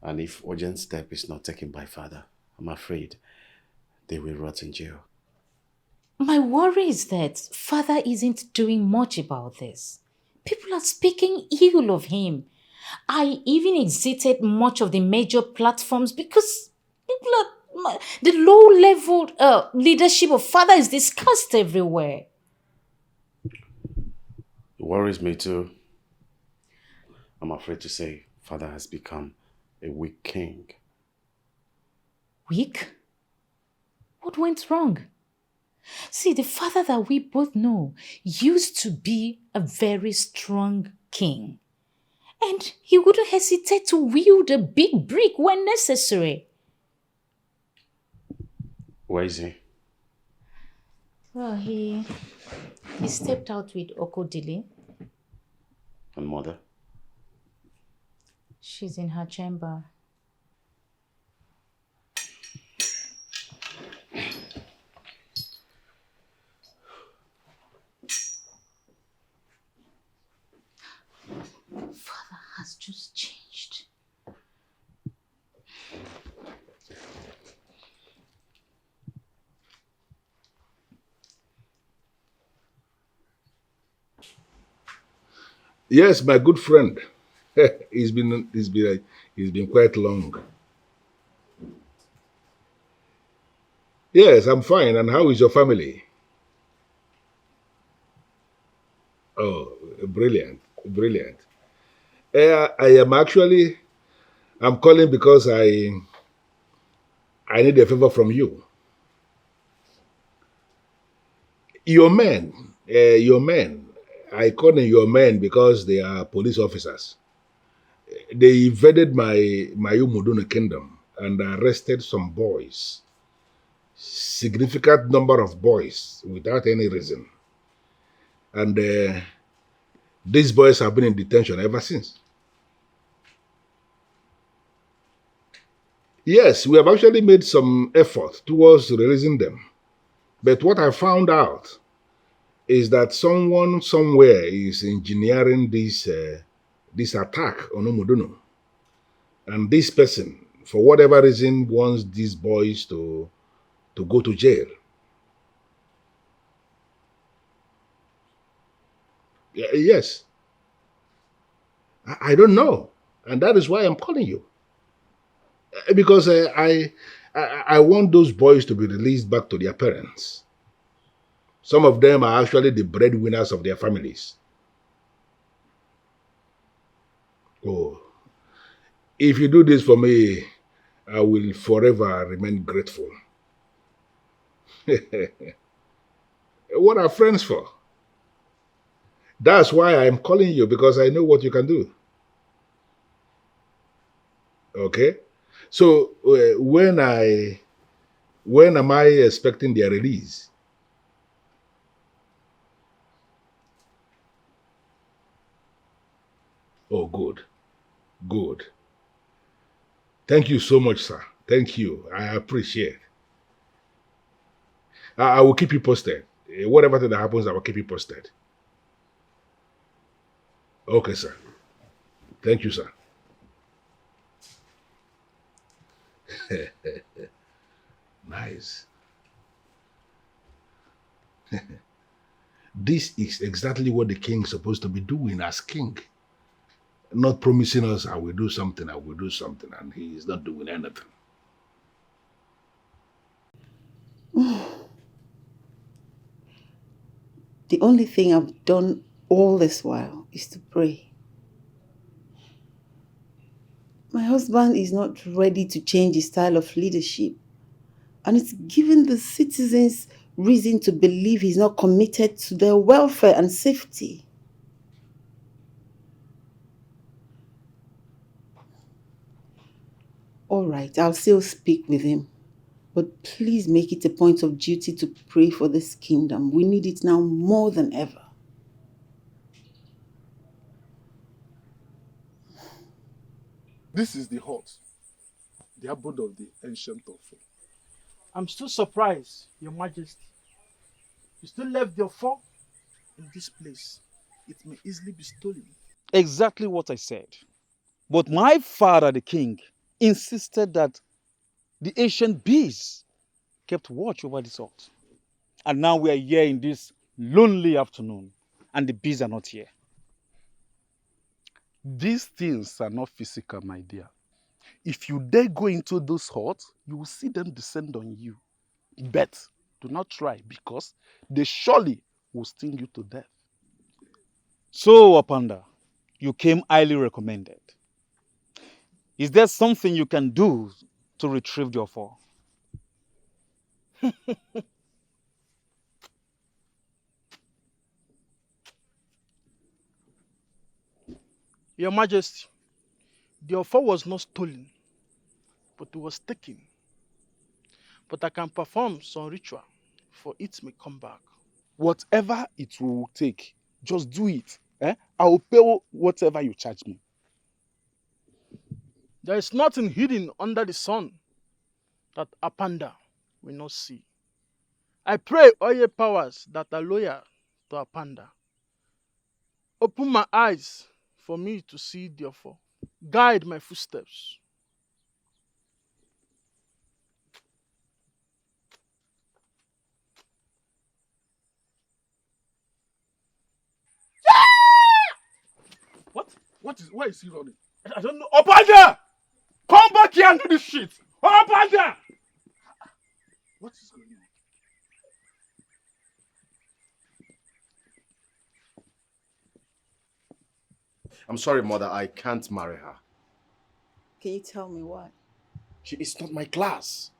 And if urgent step is not taken by father, I'm afraid they will rot in jail. My worry is that father isn't doing much about this. People are speaking ill of him. I even exited much of the major platforms because the low-level leadership of father is discussed everywhere. It worries me too. I'm afraid to say father has become a weak king. Weak? What went wrong? See, the father that we both know used to be a very strong king. And he wouldn't hesitate to wield a big brick when necessary. Where is he? Well, he stepped out with Okodili. And mother? She's in her chamber. Father has just changed. Yes, my good friend. It's been quite long. Yes, I'm fine. And how is your family? Oh, brilliant, brilliant. I'm calling because I need a favor from you. Your men, I call them your men because they are police officers. They invaded my Umuduna kingdom and arrested some boys. Significant number of boys without any reason. And these boys have been in detention ever since. Yes, we have actually made some effort towards releasing them. But what I found out is that someone somewhere is engineering this attack on Umudunu. And this person, for whatever reason, wants these boys to go to jail. Yes. I don't know. And that is why I'm calling you. Because I want those boys to be released back to their parents. Some of them are actually the breadwinners of their families. Oh, if you do this for me, I will forever remain grateful. What are friends for? That's why I'm calling you, because I know what you can do. Okay? So when am I expecting their release? Oh, good. Good. Thank you so much, sir. Thank you. I appreciate. I will keep you posted. Whatever thing that happens, I will keep you posted. Okay, sir. Thank you, sir. Nice. This is exactly what the king is supposed to be doing as king. Not promising us, I will do something, and he is not doing anything. The only thing I've done all this while is to pray. My husband is not ready to change his style of leadership, and it's given the citizens reason to believe he's not committed to their welfare and safety. All right, I'll still speak with him, but please make it a point of duty to pray for this kingdom. We need it now more than ever. This is the hut, the abode of the ancient Ofo. I'm still surprised, Your Majesty. You still left your phone in this place. It may easily be stolen. Exactly what I said. But my father, the king, insisted that the ancient bees kept watch over this hut. And now we are here in this lonely afternoon, and the bees are not here. These things are not physical, my dear. If you dare go into those huts, you will see them descend on you. But do not try, because they surely will sting you to death. So, Apanda, you came highly recommended. Is there something you can do to retrieve your fall? Your Majesty, the offer was not stolen, but it was taken. But I can perform some ritual, for it may come back. Whatever it will take, just do it. I will pay whatever you charge me. There is nothing hidden under the sun that Apanda will not see. I pray all your powers that are loyal to Apanda. Open my eyes for me to see the offer. Guide my footsteps. Why is he running? I don't know. Opanda! Come back here and do this shit! Opanda! What is going on? I'm sorry, mother, I can't marry her. Can you tell me why? She is not my class.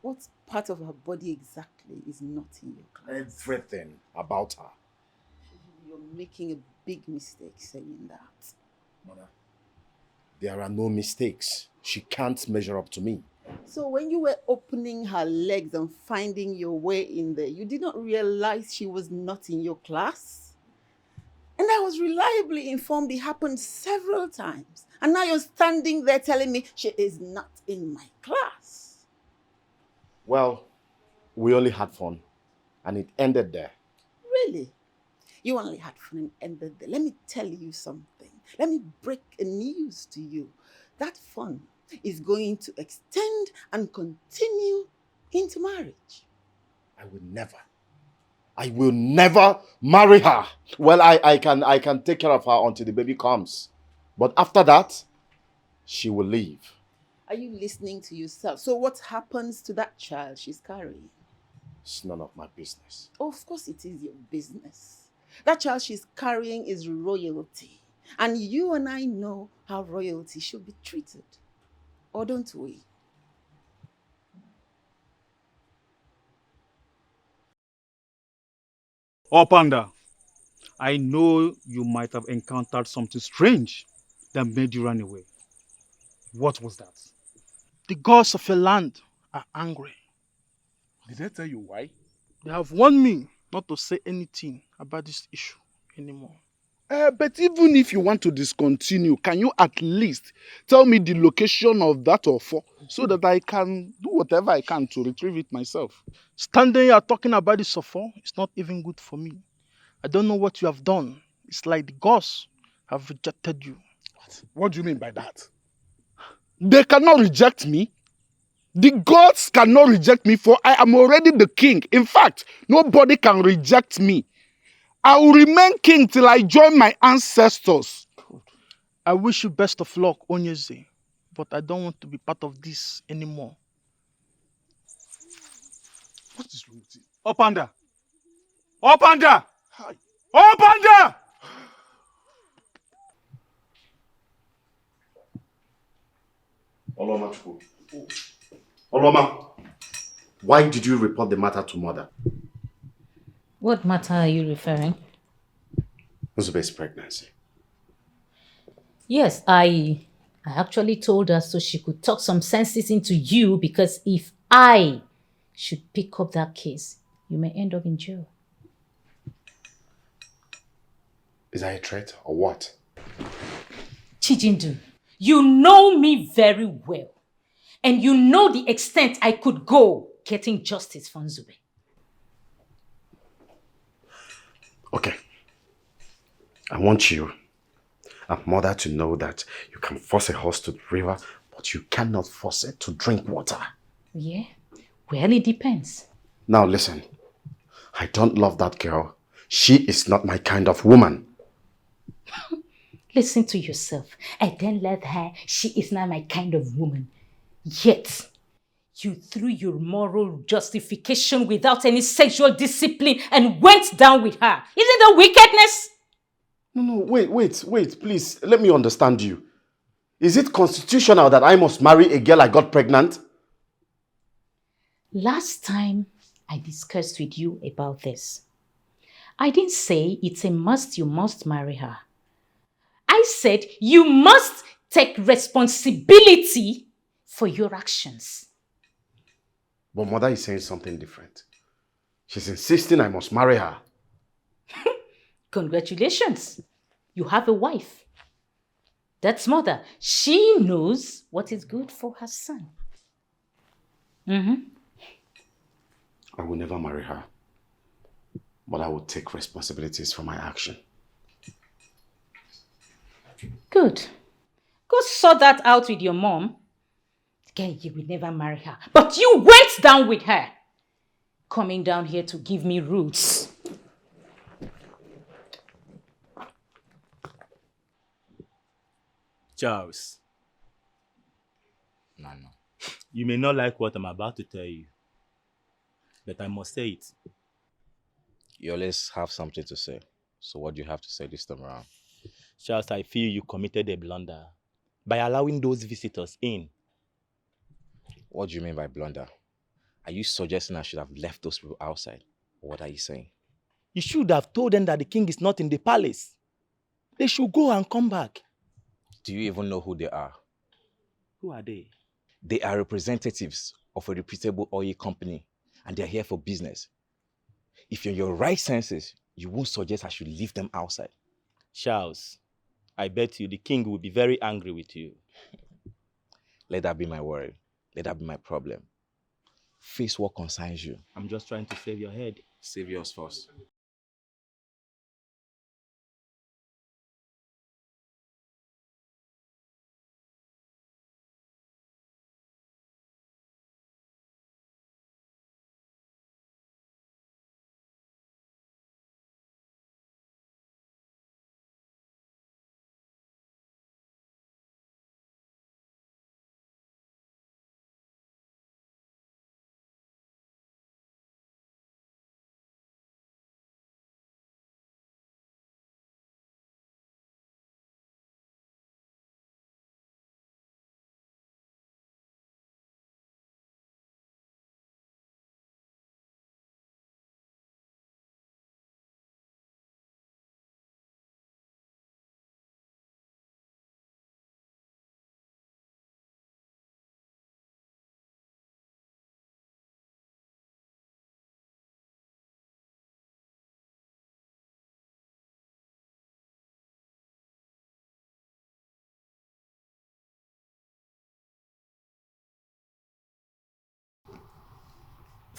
What part of her body exactly is not in your class? Everything about her. You're making a big mistake saying that. Mother, there are no mistakes. She can't measure up to me. So when you were opening her legs and finding your way in there, you did not realize she was not in your class? And I was reliably informed it happened several times. And now you're standing there telling me she is not in my class. Well, we only had fun, and it ended there. Really? You only had fun and ended there. Let me tell you something. Let me break a news to you. That fun is going to extend and continue into marriage. I will never marry her. Well, I can take care of her until the baby comes. But after that, she will leave. Are you listening to yourself? So what happens to that child she's carrying? It's none of my business. Oh, of course it is your business. That child she's carrying is royalty. And you and I know how royalty should be treated. Or don't we? Opanda, I know you might have encountered something strange that made you run away. What was that? The gods of a land are angry. Did they tell you why? They have warned me not to say anything about this issue anymore. But even if you want to discontinue, can you at least tell me the location of that offer so that I can do whatever I can to retrieve it myself? Standing here talking about this offer is not even good for me. I don't know what you have done. It's like the gods have rejected you. What do you mean by that? They cannot reject me. The gods cannot reject me, for I am already the king. In fact, nobody can reject me. I will remain king till I join my ancestors. I wish you best of luck, Onyeze, but I don't want to be part of this anymore. What is wrong with you? Opanda! Opanda! Opanda! Oloma Chukwu. Oloma, why did you report the matter to mother? What matter are you referring? Nzube's pregnancy. Yes, I actually told her so she could talk some senses into you, because if I should pick up that case, you may end up in jail. Is that a threat or what? Chijindu, you know me very well. And you know the extent I could go getting justice for Nzube. Okay. I want you and mother to know that you can force a horse to the river, but you cannot force it to drink water. Yeah? Well, it depends. Now listen, I don't love that girl. She is not my kind of woman. Listen to yourself. I don't love her. She is not my kind of woman. Yet, you threw your moral justification without any sexual discipline and went down with her. Isn't that wickedness? No, wait, please, let me understand you. Is it constitutional that I must marry a girl I got pregnant? Last time I discussed with you about this, I didn't say it's a must, you must marry her. I said you must take responsibility for your actions. But mother is saying something different. She's insisting I must marry her. Congratulations. You have a wife. That's mother. She knows what is good for her son. I will never marry her. But I will take responsibilities for my action. Good. Go sort that out with your mom. Again, you will never marry her. But you went down with her. Coming down here to give me roots. Charles. No. You may not like what I'm about to tell you, but I must say it. You always have something to say. So what do you have to say this time around? Charles, I feel you committed a blunder by allowing those visitors in. What do you mean by blunder? Are you suggesting I should have left those people outside? Or what are you saying? You should have told them that the king is not in the palace. They should go and come back. Do you even know who they are? Who are they? They are representatives of a reputable oil company, and they're here for business. If you're in your right senses, you won't suggest I should leave them outside. Charles, I bet you the king will be very angry with you. Let that be my worry. Let that be my problem. Face what concerns you. I'm just trying to save your head. Save yours first.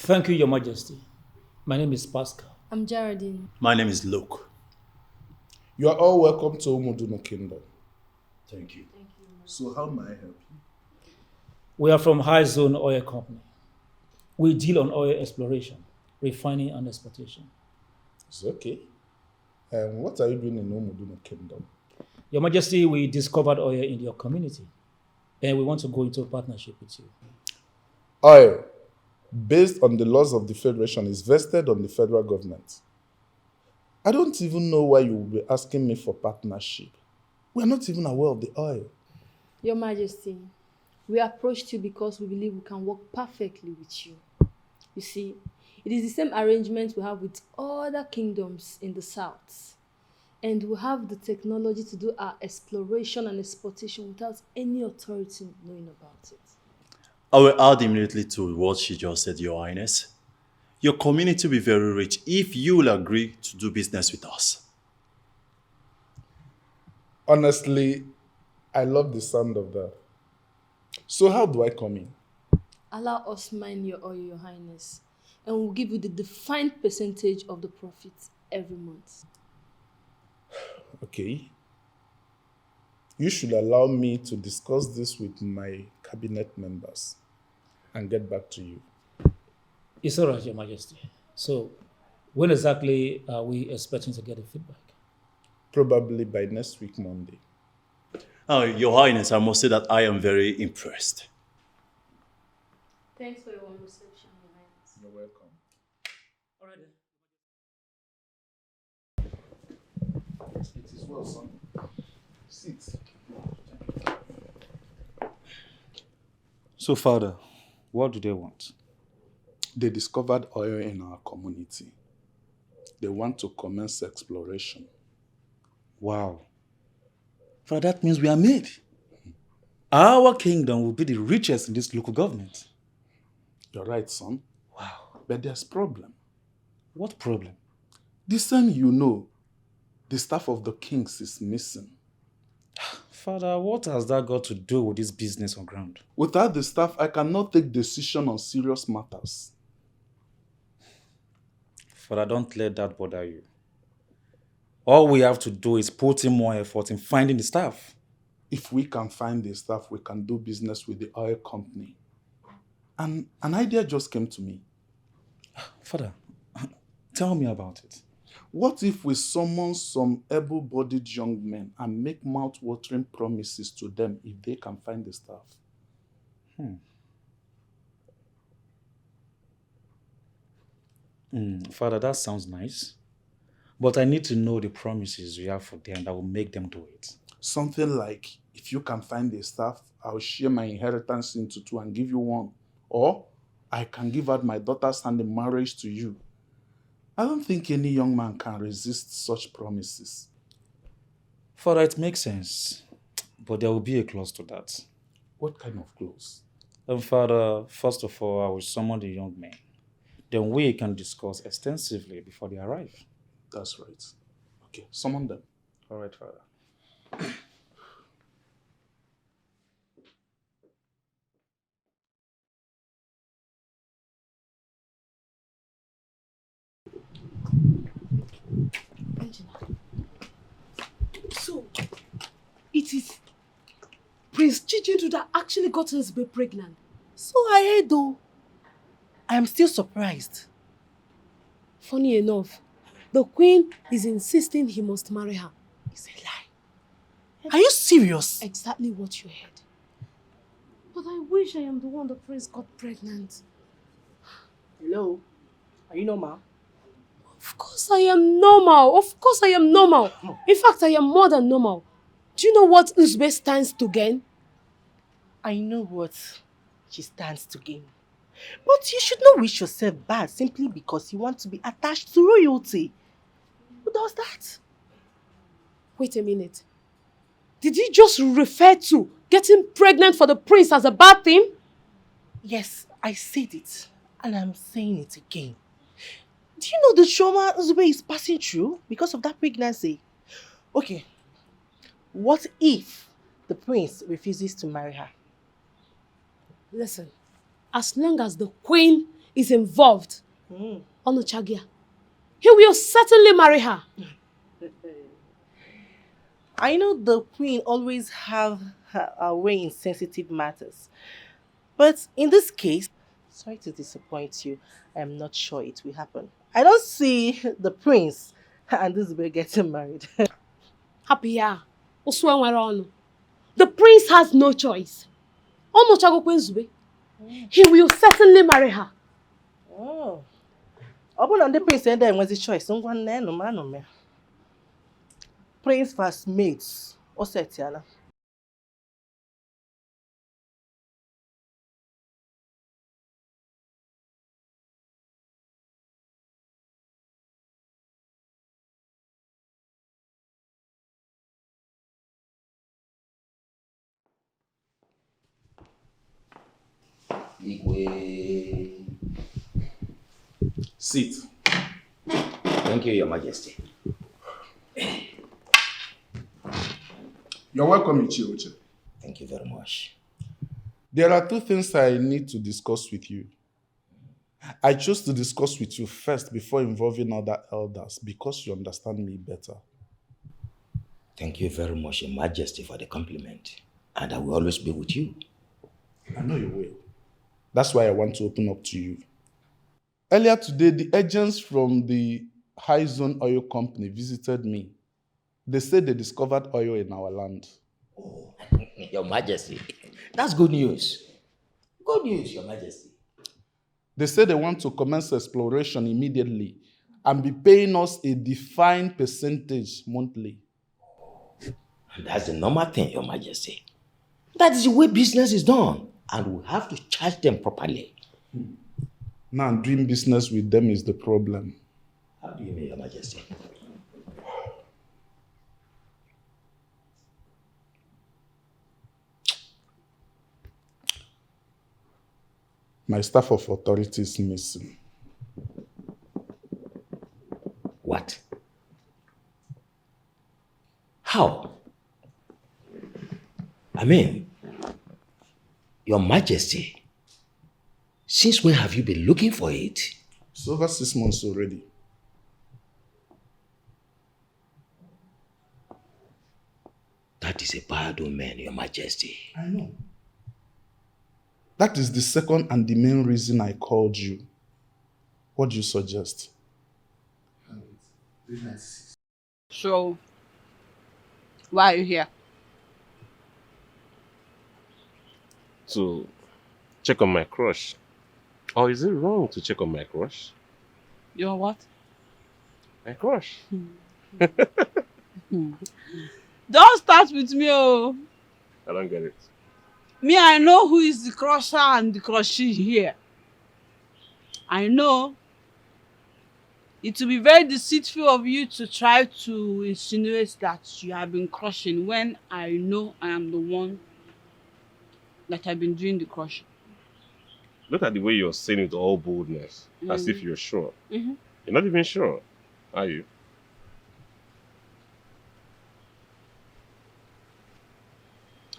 Thank you, Your Majesty. My name is Pascal. I'm Geraldine. My name is Luke. You are all welcome to Umuduno Kingdom. Thank you. So how may I help you? We are from High Zone Oil Company. We deal on oil exploration, refining, and exportation. It's okay. And what are you doing in Umuduno Kingdom? Your Majesty, we discovered oil in your community, and we want to go into a partnership with you. Oil, based on the laws of the Federation, is vested on the federal government. I don't even know why you will be asking me for partnership. We are not even aware of the oil. Your Majesty, we approached you because we believe we can work perfectly with you. You see, it is the same arrangement we have with other kingdoms in the south. And we have the technology to do our exploration and exportation without any authority knowing about it. I will add immediately to what she just said, Your Highness. Your community will be very rich if you will agree to do business with us. Honestly, I love the sound of that. So how do I come in? Allow us mine your oil, Your Highness, and we'll give you the defined percentage of the profits every month. Okay. You should allow me to discuss this with my cabinet members and get back to you. It's all right, Your Majesty. So, when exactly are we expecting to get the feedback? Probably by next week, Monday. Your Highness, I must say that I am very impressed. Thanks for your warm reception, Your Highness. You're welcome. All right then. It is well, son. Sit. So, Father, what do they want? They discovered oil in our community. They want to commence exploration. Wow. Father, that means we are made. Our kingdom will be the richest in this local government. You're right, son. Wow. But there's a problem. What problem? The same you know, the staff of the kings is missing. Father, what has that got to do with this business on ground? Without the staff, I cannot take decision on serious matters. Father, don't let that bother you. All we have to do is put in more effort in finding the staff. If we can find the staff, we can do business with the oil company. And an idea just came to me. Father, tell me about it. What if we summon some able-bodied young men and make mouth-watering promises to them if they can find the staff? Father, that sounds nice. But I need to know the promises you have for them that will make them do it. Something like, if you can find the staff, I'll share my inheritance into two and give you one. Or, I can give out my daughter's hand in marriage to you. I don't think any young man can resist such promises. Father, it makes sense. But there will be a clause to that. What kind of clause? Father, first of all, I will summon the young men. Then we can discuss extensively before they arrive. That's right. Okay, summon them. All right, Father. So, it is Prince Chijidu that actually got Elizabeth pregnant. So I heard though. I am still surprised. Funny enough, the queen is insisting he must marry her. It's a lie. Are you serious? Exactly what you heard. But I wish I am the one the prince got pregnant. Hello? Are you normal? Of course I am normal. Of course I am normal. In fact, I am more than normal. Do you know what Uzbe stands to gain? I know what she stands to gain. But you should not wish yourself bad simply because you want to be attached to royalty. Who does that? Wait a minute. Did you just refer to getting pregnant for the prince as a bad thing? Yes, I said it. And I'm saying it again. Do you know the trauma Uzbe is passing through because of that pregnancy? Okay. What if the prince refuses to marry her? Listen, as long as the queen is involved, Onochagia, he will certainly marry her. I know the queen always have her way in sensitive matters. But in this case, sorry to disappoint you, I'm not sure it will happen. I don't see the prince and this boy getting married. Happy ya. The prince has no choice. He will certainly marry her. Oh. Open the prince and then was the choice. Someone no man. Prince first mates. Or Setiana. Sit. Thank you, Your Majesty. You're welcome, Ichioche. Thank you very much. There are two things I need to discuss with you. I chose to discuss with you first before involving other elders because you understand me better. Thank you very much, Your Majesty, for the compliment. And I will always be with you. I know you will. That's why I want to open up to you. Earlier today, the agents from the High Zone Oil Company visited me. They said they discovered oil in our land. Oh, Your Majesty, that's good news. Good news, Your Majesty. They said they want to commence exploration immediately and be paying us a defined percentage monthly. That's the normal thing, Your Majesty. That is the way business is done, and we have to charge them properly. Now, doing business with them is the problem. How do you mean, Your Majesty? My staff of authority is missing. What? How? I mean, Your Majesty, since when have you been looking for it? It's over 6 months already. That is a bad omen, Your Majesty. I know. That is the second and the main reason I called you. What do you suggest? So, why are you here? To check on my crush. Or is it wrong to check on my crush? Your what? My crush. Don't start with me, oh. I don't get it. Me, I know who is the crusher and the crushee here. I know. It will be very deceitful of you to try to insinuate that you have been crushing when I know I am the one that have been doing the crushing. Look at the way you're saying it with all boldness, as if you're sure. You're not even sure, are you?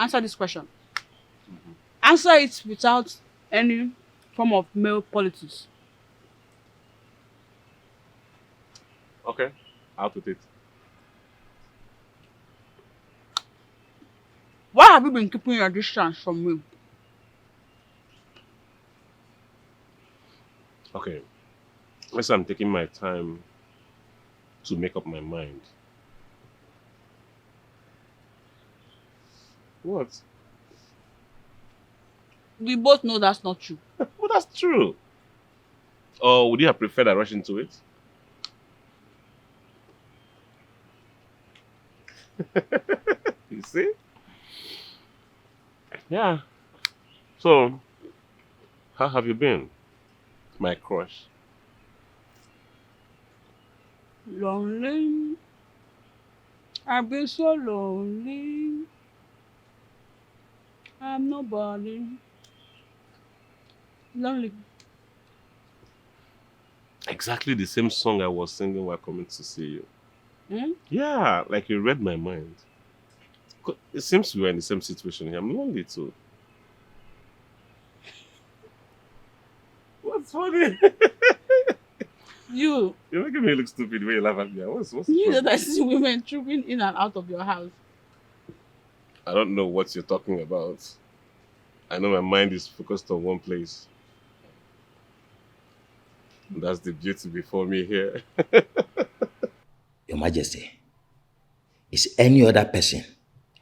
Answer this question. Answer it without any form of male politics. Okay, out with it. Why have you been keeping your distance from me? Okay, let's say I'm taking my time to make up my mind. What? We both know that's not true. Well, that's true. Or would you have preferred I rush into it? You see? Yeah. So, how have you been, my crush? Lonely. I've been so lonely. I'm nobody. Lonely. Exactly the same song I was singing while coming to see you. Hmm? Yeah, like you read my mind. It seems we're in the same situation here. I'm lonely too. funny? You're making me look stupid when you laugh at me. What's the you problem? that I see women trooping in and out of your house. I don't know what you're talking about. I know my mind is focused on one place. That's the beauty before me here. Your Majesty, is any other person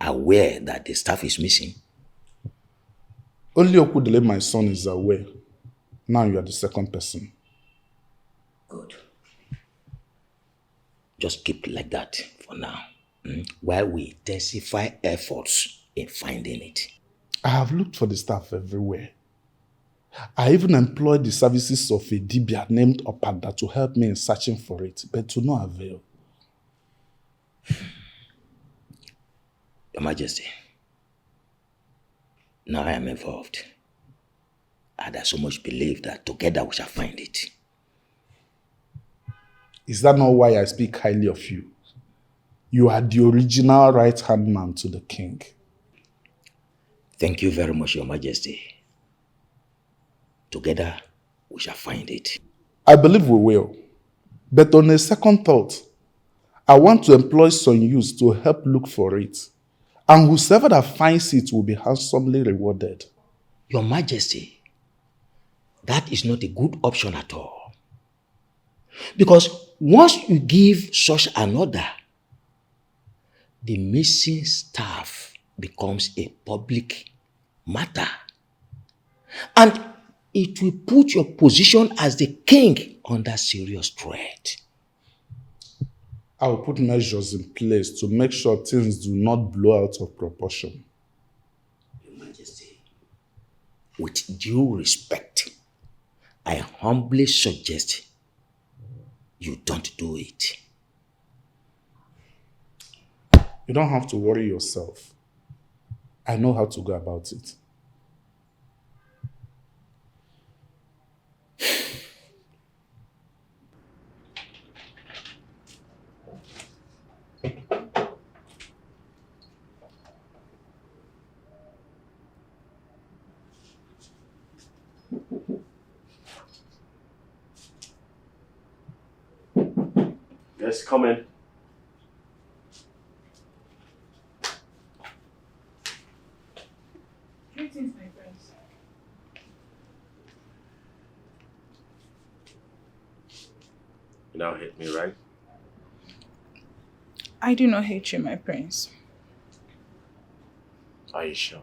aware that the staff is missing? Only Okudele, my son, is aware. Now you are the second person. Good. Just keep it like that for now, while we intensify efforts in finding it. I have looked for the staff everywhere. I even employed the services of a Dibia named Opanda to help me in searching for it, but to no avail. Your Majesty, now I am involved. And I so much believe that together we shall find it. Is that not why I speak highly of you? You are the original right-hand man to the king. Thank you very much, Your Majesty. Together, we shall find it. I believe we will. But on a second thought, I want to employ some youths to help look for it. And whosoever that finds it will be handsomely rewarded. Your Majesty, that is not a good option at all. Because once you give such an order, the missing staff becomes a public matter. And it will put your position as the king under serious threat. I will put measures in place to make sure things do not blow out of proportion. Your Majesty, with due respect, I humbly suggest you don't do it. You don't have to worry yourself. I know how to go about it. Yes, come in. Greetings, my friends. You now hate me, right? I do not hate you, my prince. Are you sure?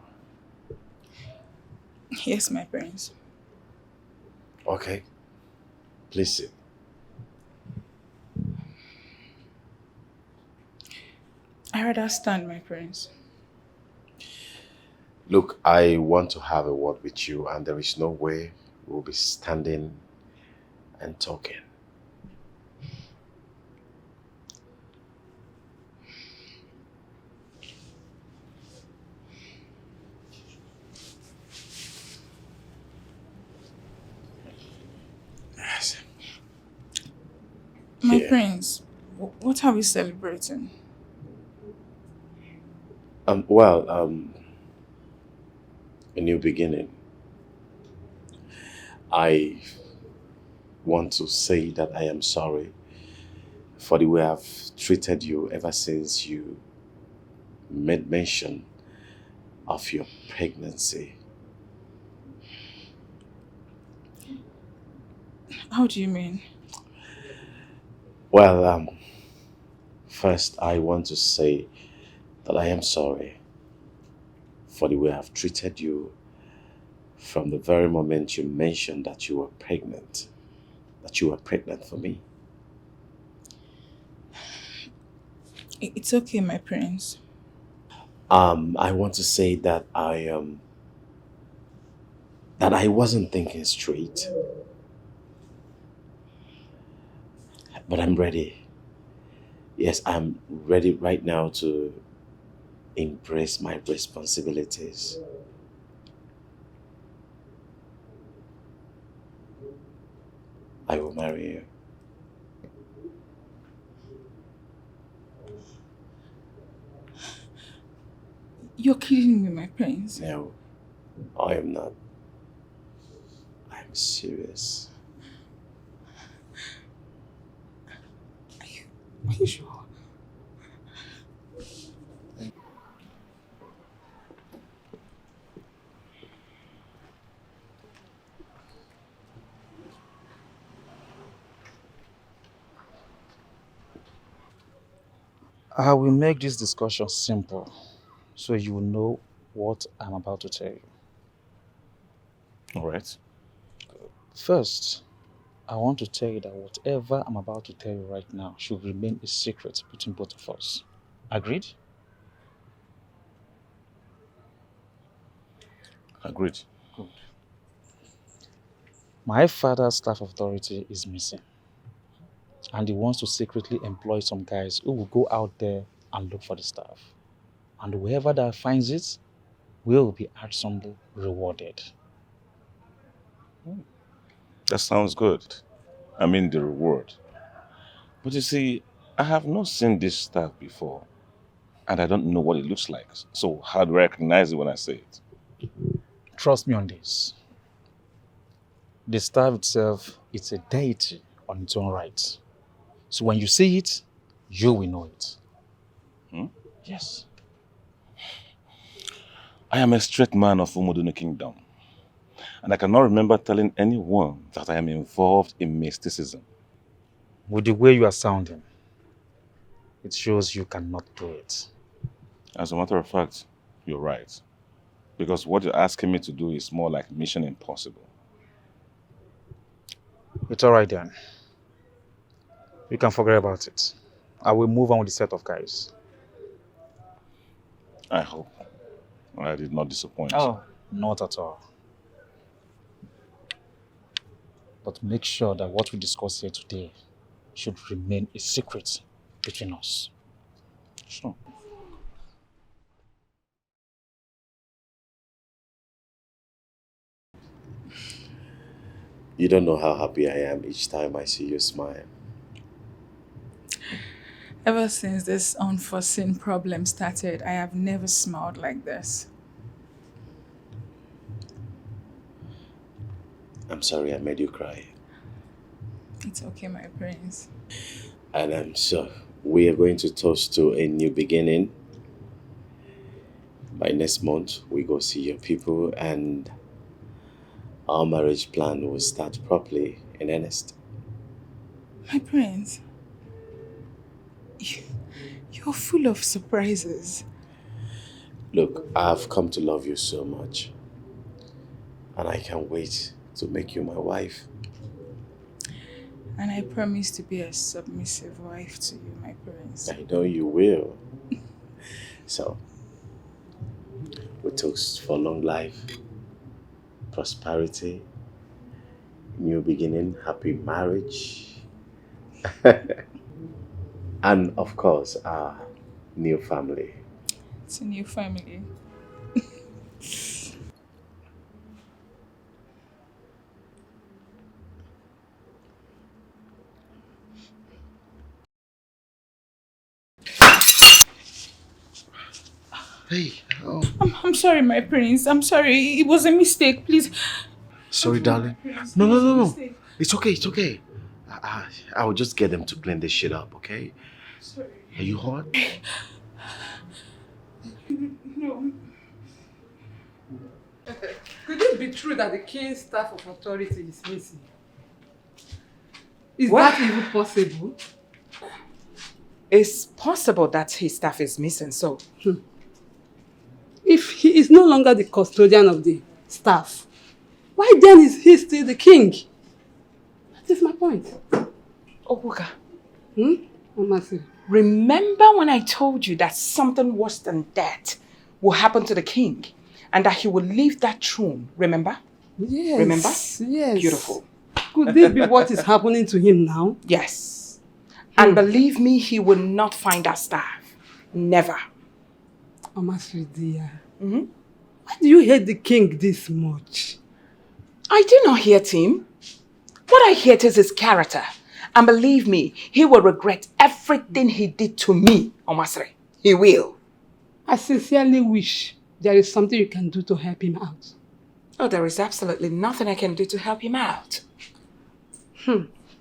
Yes, my prince. Okay. Please sit. I understand, my prince. Look, I want to have a word with you, and there is no way we'll be standing and talking. Yes. My prince, what are we celebrating? A new beginning. I want to say that I am sorry for the way I've treated you ever since you made mention of your pregnancy. How do you mean? Well, first I want to say that I am sorry for the way I've treated you from the very moment you mentioned that you were pregnant. That you were pregnant for me. It's okay, my prince. I want to say that I wasn't thinking straight. But I'm ready. Yes, I'm ready right now to embrace my responsibilities. I will marry you. You're kidding me, my prince. No, I am not. I'm serious. Are you sure? I will make this discussion simple so you will know what I'm about to tell you. All right. First, I want to tell you that whatever I'm about to tell you right now should remain a secret between both of us. Agreed? Agreed. Good. My father's staff authority is missing. And he wants to secretly employ some guys who will go out there and look for the staff. And whoever that finds it will be handsomely rewarded. That sounds good. I mean the reward. But you see, I have not seen this staff before. And I don't know what it looks like. So how do I recognize it when I say it? Trust me on this. The staff itself is a deity on its own right. So when you see it, you will know it. Hmm? Yes. I am a straight man of Umudunu Kingdom. And I cannot remember telling anyone that I am involved in mysticism. With the way you are sounding, it shows you cannot do it. As a matter of fact, you're right. Because what you're asking me to do is more like mission impossible. It's all right then. You can forget about it. I will move on with the set of guys. I hope I did not disappoint. Oh, not at all. But make sure that what we discuss here today should remain a secret between us. Sure. You don't know how happy I am each time I see you smile. Ever since this unforeseen problem started, I have never smiled like this. I'm sorry I made you cry. It's okay, my prince. And so we are going to toast to a new beginning. By next month, we go see your people and our marriage plan will start properly in earnest. My prince, you're full of surprises. Look, I've come to love you so much. And I can't wait to make you my wife. And I promise to be a submissive wife to you, my prince. I know you will. So, we toast for long life, prosperity, new beginning, happy marriage, and of course, our new family. It's a new family. Hey, oh. I'm sorry, my prince. I'm sorry. It was a mistake. Please. Sorry, darling. No. It's okay, it's okay. I'll just get them to clean this shit up, okay? Sorry. Are you hot? No. Could it be true that the king's staff of authority is missing? Is What? that even possible? It's possible that his staff is missing, so... If he is no longer the custodian of the staff, why then is he still the king? That is my point. Obuka. Amasi. Remember when I told you that something worse than that will happen to the king and that he will leave that throne, remember? Yes. Remember? Yes. Beautiful. Could this be what is happening to him now? Yes. And believe me, he will not find that staff. Never. Amasi, dear. Why do you hate the king this much? I do not hate him. What I hate is his character. And believe me, he will regret everything he did to me, Omasri. He will. I sincerely wish there is something you can do to help him out. Oh, there is absolutely nothing I can do to help him out.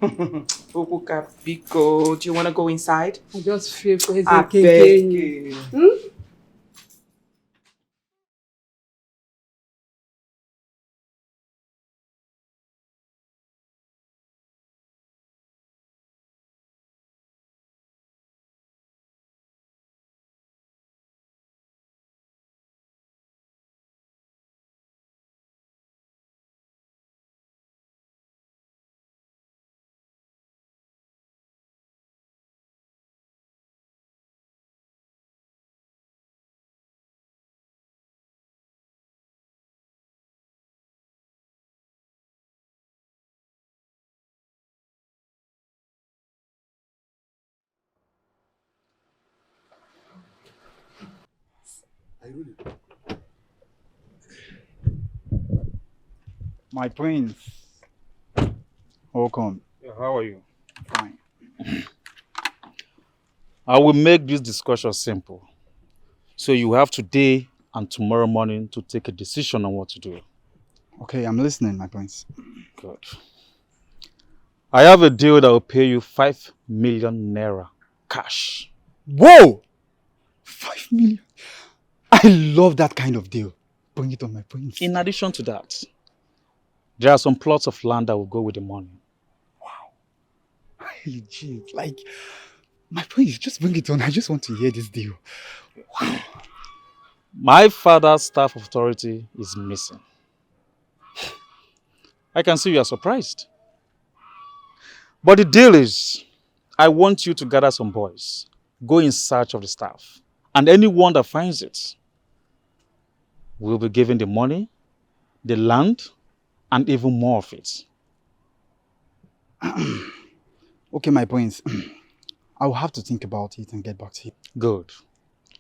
Obuka, Biko, do you want to go inside? I just feel for his I beg you. My prince. Welcome. How are you? Fine. I will make this discussion simple. So you have today and tomorrow morning to take a decision on what to do. Okay, I'm listening, my prince. Good. I have a deal that will pay you 5 million naira cash. Whoa! 5 million? I love that kind of deal. Bring it on, my prince. In addition to that, there are some plots of land that will go with the money. Hey, jeez, like, my prince, just bring it on. I just want to hear this deal. Wow. My father's staff of authority is missing. I can see you are surprised. But the deal is, I want you to gather some boys, go in search of the staff, and anyone that finds it will be given the money, the land, and even more of it. Okay, my prince. I'll have to think about it and get back to you. Good.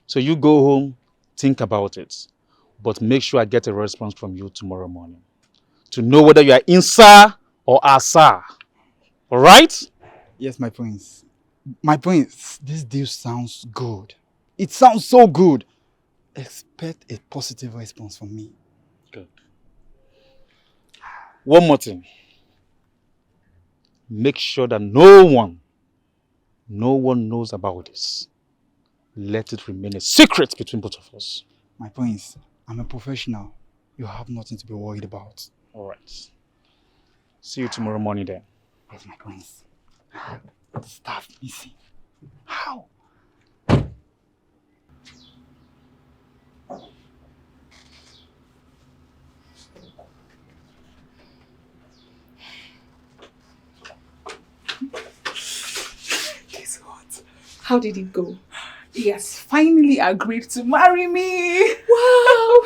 So you go home, think about it, but make sure I get a response from you tomorrow morning to know whether you are Insa or Asa. All right? Yes, my prince. My prince, this deal sounds good. It sounds so good. Expect a positive response from me. Good. One more thing. Make sure that no one knows about this. Let it remain a secret between both of us. My prince, I'm a professional. You have nothing to be worried about. All right. See you tomorrow morning then. Yes, my prince. The staff missing. How? Guess what? How did it go? He has finally agreed to marry me. Wow!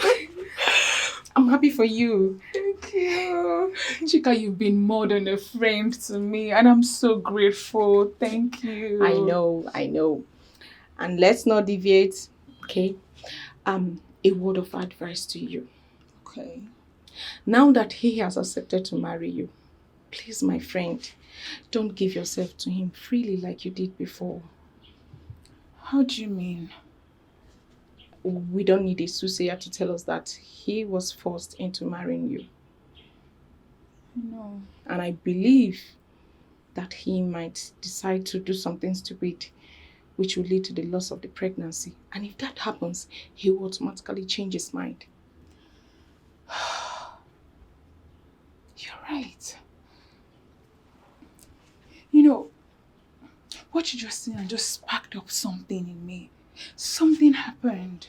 I'm happy for you. Thank you. Chika, you've been more than a friend to me and I'm so grateful. Thank you. I know. And let's not deviate, okay? A word of advice to you. Okay. Now that he has accepted to marry you, please, my friend, don't give yourself to him freely like you did before. How do you mean? We don't need a soothsayer to tell us that he was forced into marrying you. No. And I believe that he might decide to do something stupid which will lead to the loss of the pregnancy. And if that happens, he will automatically change his mind. You're right. You know, what you just said just sparked up something in me. Something happened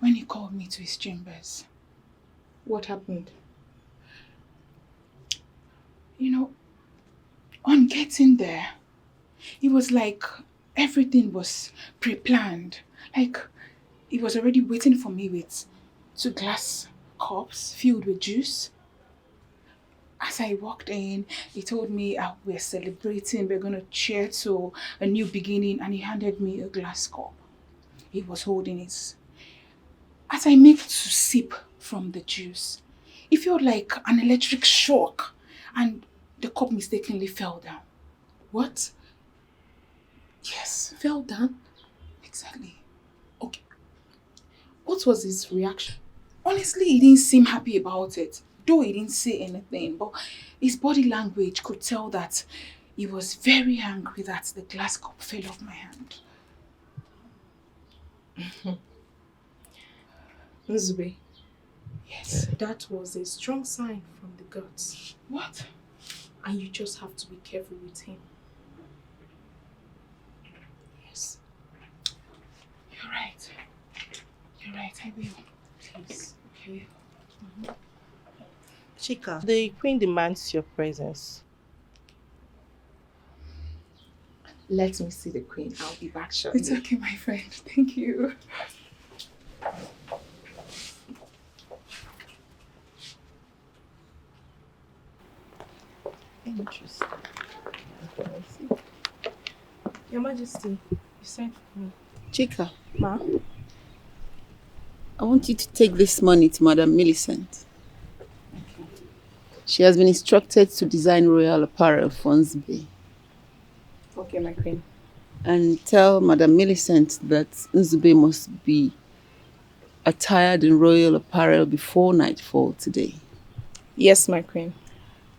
when he called me to his chambers. What happened? You know, on getting there, it was like everything was pre-planned. Like, he was already waiting for me with 2 glass cups filled with juice. As I walked in, he told me we're celebrating, we're going to cheer to a new beginning, and he handed me a glass cup. He was holding it. As I made to sip from the juice, it felt like an electric shock, and the cup mistakenly fell down. What? Yes. Fell down? Exactly. Okay. What was his reaction? Honestly, he didn't seem happy about it. Though he didn't say anything, but his body language could tell that he was very angry that the glass cup fell off my hand. Zubby. Yes. That was a strong sign from the gods. What? And you just have to be careful with him. Yes. You're right. You're right, I will. Please. Okay. Chika, the queen demands your presence. Let me see the queen. I'll be back shortly. It's okay, my friend. Thank you. Interesting. Your Majesty, you sent for me. Chika, Ma? I want you to take this money to Madam Millicent. She has been instructed to design royal apparel for Nzube. Okay, my queen. And tell Madam Millicent that Nzube must be attired in royal apparel before nightfall today. Yes, my queen.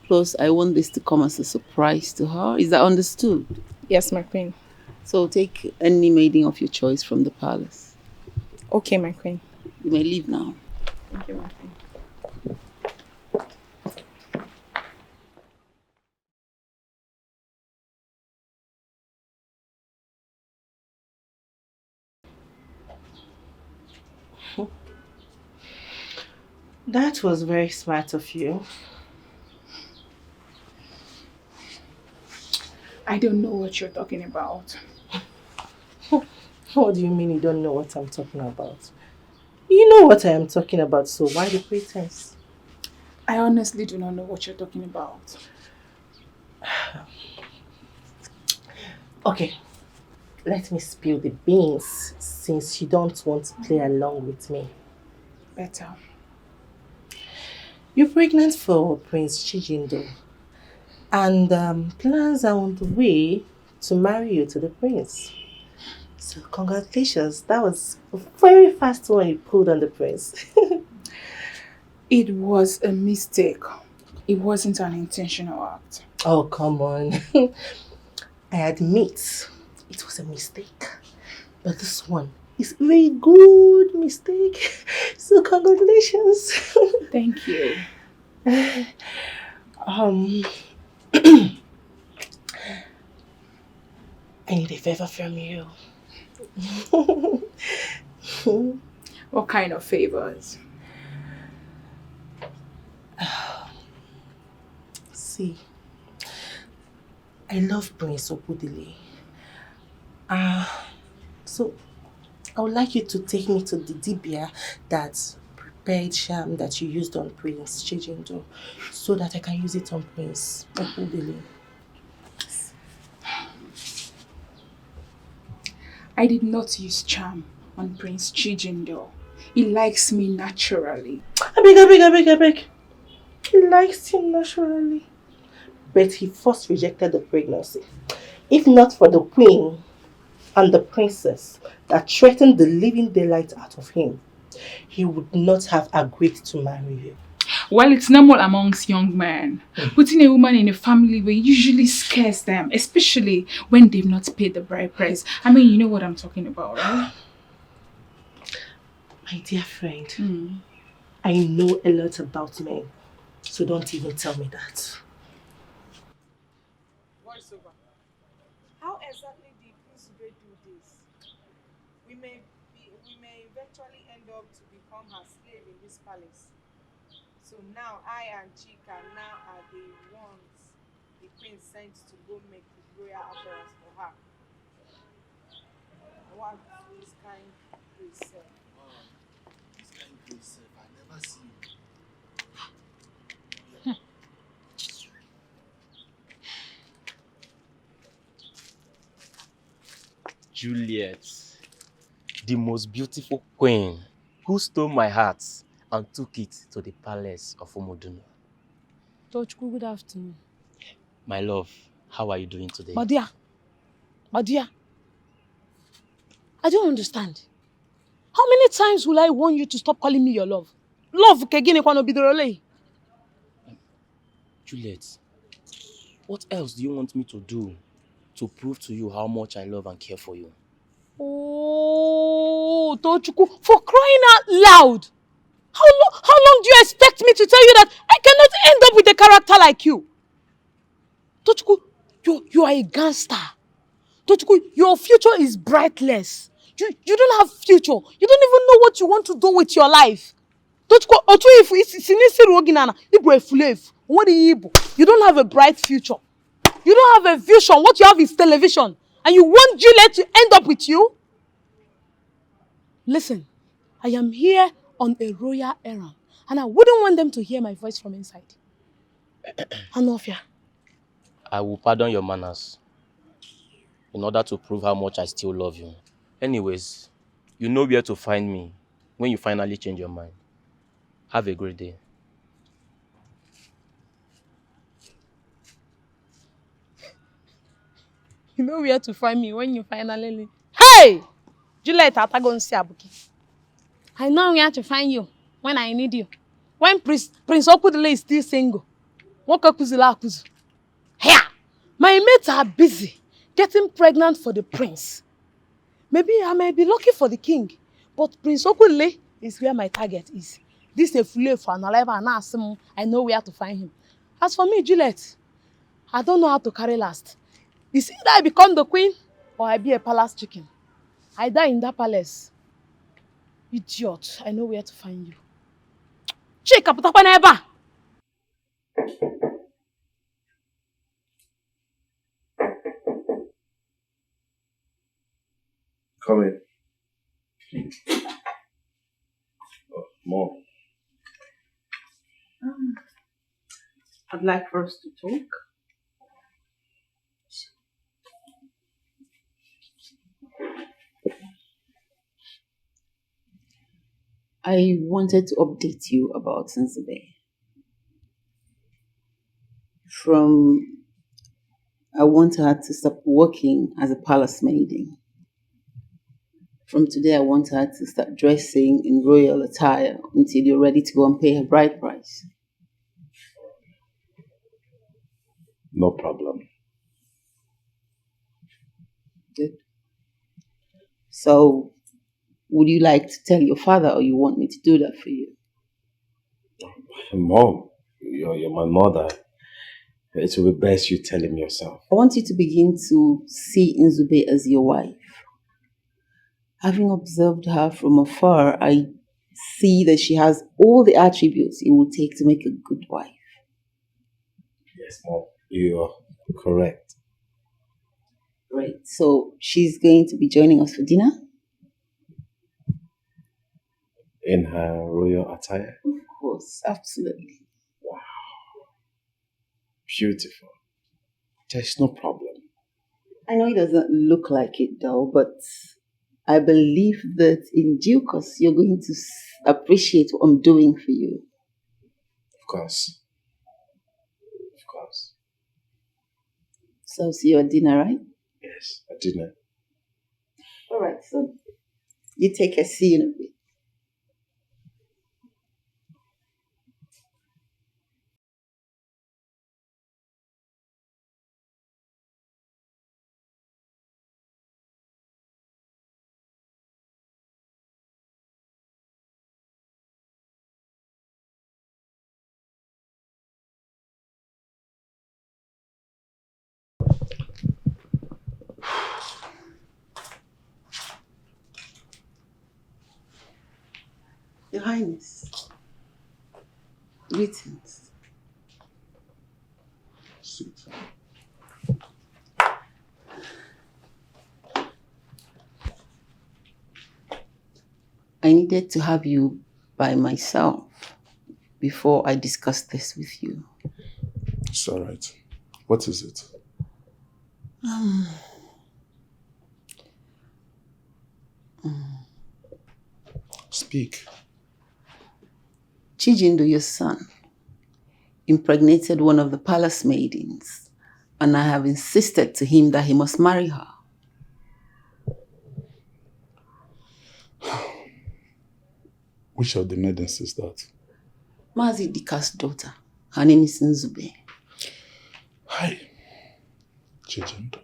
Plus, I want this to come as a surprise to her. Is that understood? Yes, my queen. So take any maiden of your choice from the palace. Okay, my queen. You may leave now. Thank you, my queen. That was very smart of you. I don't know what you're talking about. What do you mean you don't know what I'm talking about? You know what I am talking about, so why the pretense? I honestly do not know what you're talking about. Okay, let me spill the beans since you don't want to play along with me. Better. You're pregnant for Prince Chijindo, and plans are on the way to marry you to the prince. So congratulations, that was a very fast one you pulled on the prince. It was a mistake. It wasn't an intentional act. Oh, come on. I admit it was a mistake, but this one is a very good mistake. So congratulations. Thank you. I need a favor from you. What kind of favors? See, I love Prince Obudili. So I would like you to take me to the dibia that prepared sham that you used on Prince Chijindo so that I can use it on Prince Obudili. I did not use charm on Prince Chijindo. He likes me naturally. I beg. He likes him naturally. But he first rejected the pregnancy. If not for the queen and the princess that threatened the living daylight out of him, he would not have agreed to marry you. Well, it's normal amongst young men. Putting a woman in a family way usually scares them, especially when they've not paid the bride price. I mean, you know what I'm talking about, right? My dear friend, I know a lot about men, so don't even tell me that. Voiceover. How exactly did Nzube do this? We may eventually end up to become her slave in this palace. So now I and Chika now are the ones the queen sent to go make the royal appearance for her. What this kind grace self? This kind of grace self, I never see you. Juliet, the most beautiful queen who stole my heart and took it to the palace of Omodunu. Tochku, good afternoon. My love, how are you doing today? My dear, I don't understand. How many times will I warn you to stop calling me your love? Love kegine kwano bidorole. Juliet, what else do you want me to do to prove to you how much I love and care for you? Oh, Tochukwu, for crying out loud! How long do you expect me to tell you that I cannot end up with a character like you? Tochukwu, you are a gangster. Tochukwu, your future is brightless. You don't have future. You don't even know what you want to do with your life. Tochukwu, you don't have a bright future. You don't have a vision. What you have is television. And you want Juliet to end up with you? Listen, I am here on a royal errand. And I wouldn't want them to hear my voice from inside. Anofia. I will pardon your manners in order to prove how much I still love you. Anyways, you know where to find me when you finally change your mind. Have a great day. You know where to find me when you finally leave. Hey! Juliet Atagonsi Abuki. I know where to find you when I need you. When Prince Okudile is still single. Here! My mates are busy getting pregnant for the prince. Maybe I might be lucky for the king. But Prince Okudile is where my target is. This is a flea for an alive and I know where to find him. As for me, Juliet, I don't know how to carry last. It's either I become the queen or I be a palace chicken. I die in that palace. Idiot, I know where to find you. Chika, put up an eba. Come in. Oh, Mom. I'd like for us to talk. I wanted to update you about ZUBBY. I want her to stop working as a palace maiden. From today, I want her to start dressing in royal attire until you're ready to go and pay her bride price. No problem. Good. So, would you like to tell your father or you want me to do that for you? Mom, you're my mother. It will be best you tell him yourself. I want you to begin to see ZUBBY as your wife. Having observed her from afar, I see that she has all the attributes it will take to make a good wife. Yes, Mom, you are correct. Right, so she's going to be joining us for dinner? In her royal attire? Of course, absolutely. Wow. Beautiful. There's no problem. I know it doesn't look like it though, but I believe that in due course you're going to appreciate what I'm doing for you. Of course. Of course. So see you at dinner, right? Yes, at dinner. Alright, so you take care. See you in a bit. Your Highness, greetings. Sit. I needed to have you by myself before I discuss this with you. It's all right. What is it? Speak. Chijindo, your son, impregnated one of the palace maidens, and I have insisted to him that he must marry her. Which of the maidens is that? Mazi Dika's daughter. Her name is ZUBBY. Hi, Chijindu.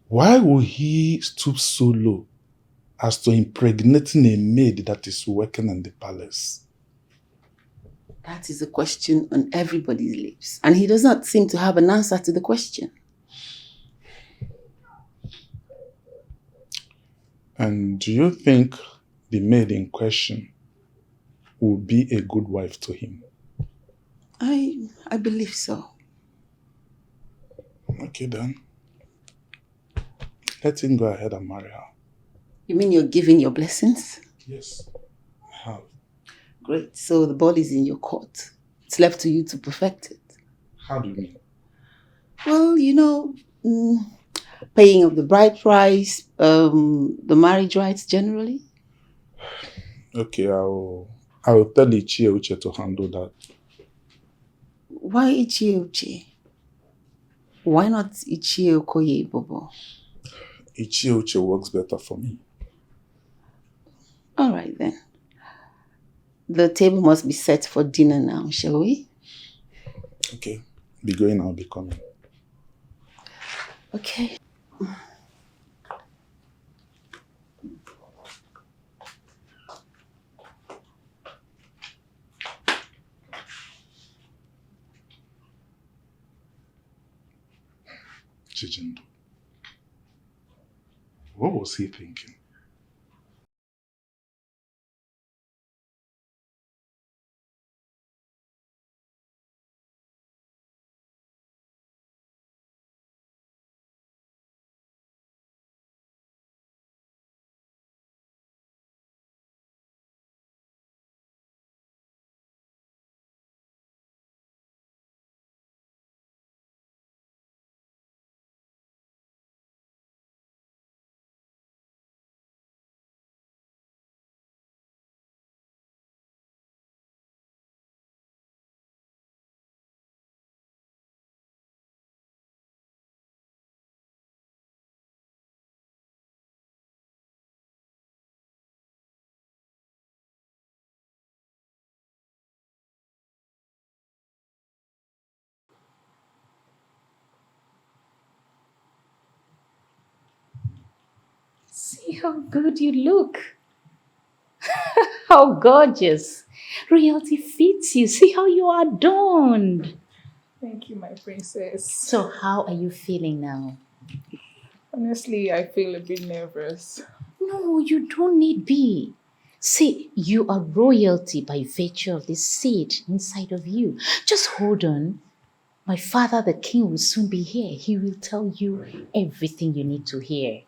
Why would he stoop so low as to impregnating a maid that is working in the palace? That is a question on everybody's lips, and he does not seem to have an answer to the question. And do you think the maid in question will be a good wife to him? I believe so. Okay then. Let him go ahead and marry her. You mean you're giving your blessings? Yes, I have. Great. So the ball is in your court. It's left to you to perfect it. How do you mean? Well, you know, paying of the bride price, the marriage rights generally. Okay, I will tell CHA EKE to handle that. Why CHA EKE? Why not CHA EKE Bobo? CHA EKE works better for me. All right then. The table must be set for dinner now, shall we? Okay, be going, I'll be coming. Okay. Chijindu, what was he thinking? See how good you look. How gorgeous. Royalty fits you. See how you are adorned. Thank you, my princess. So how are you feeling now? Honestly, I feel a bit nervous. No, you don't need be. See, you are royalty by virtue of this seed inside of you. Just hold on. My father, the king, will soon be here. He will tell you everything you need to hear.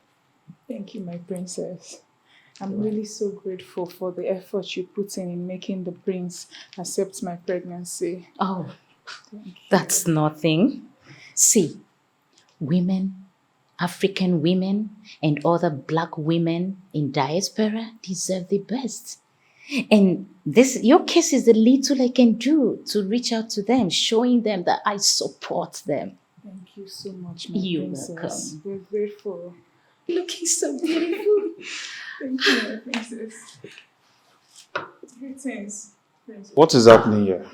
Thank you, my princess. I'm really so grateful for the effort you put in making the prince accept my pregnancy. Oh, that's nothing. See, women, African women, and other black women in diaspora deserve the best. And your case is the little I can do to reach out to them, showing them that I support them. Thank you so much, my You're princess. welcome. We're grateful. Looking so beautiful. Thank you, my princess. Greetings, princess. What is happening here?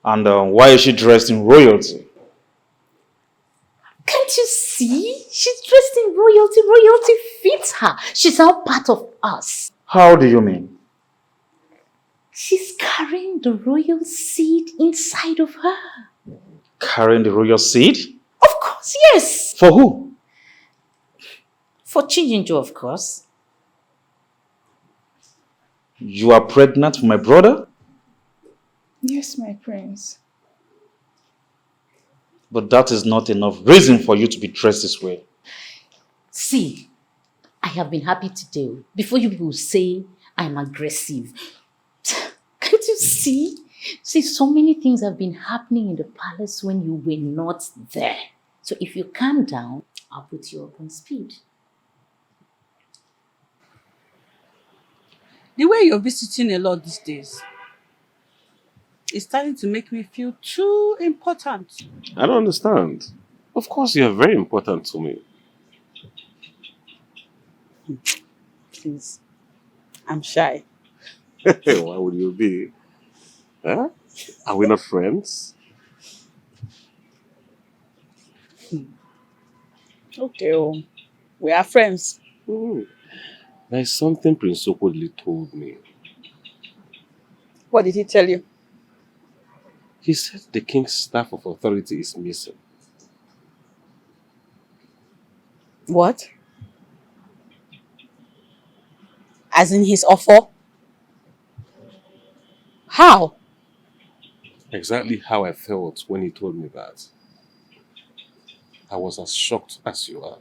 And why is she dressed in royalty? Can't you see? She's dressed in royalty. Royalty fits her. She's now part of us. How do you mean? She's carrying the royal seed inside of her. Carrying the royal seed? Of course, yes. For who? For Chijindu, of course. You are pregnant for my brother? Yes, my prince. But that is not enough reason for you to be dressed this way. See, I have been happy today. Before you people say I'm aggressive. Can't you see? See, so many things have been happening in the palace when you were not there. So if you calm down, I'll put you up on speed. The way you're visiting a lot these days is starting to make me feel too important. I don't understand. Of course, you are very important to me. Please, I'm shy. Why would you be? Huh? Are we not friends? Okay, oh, we are friends. There is something Prince Okwodili told me. What did he tell you? He said the king's staff of authority is missing. What? As in his offer? How? Exactly how I felt when he told me that. I was as shocked as you are.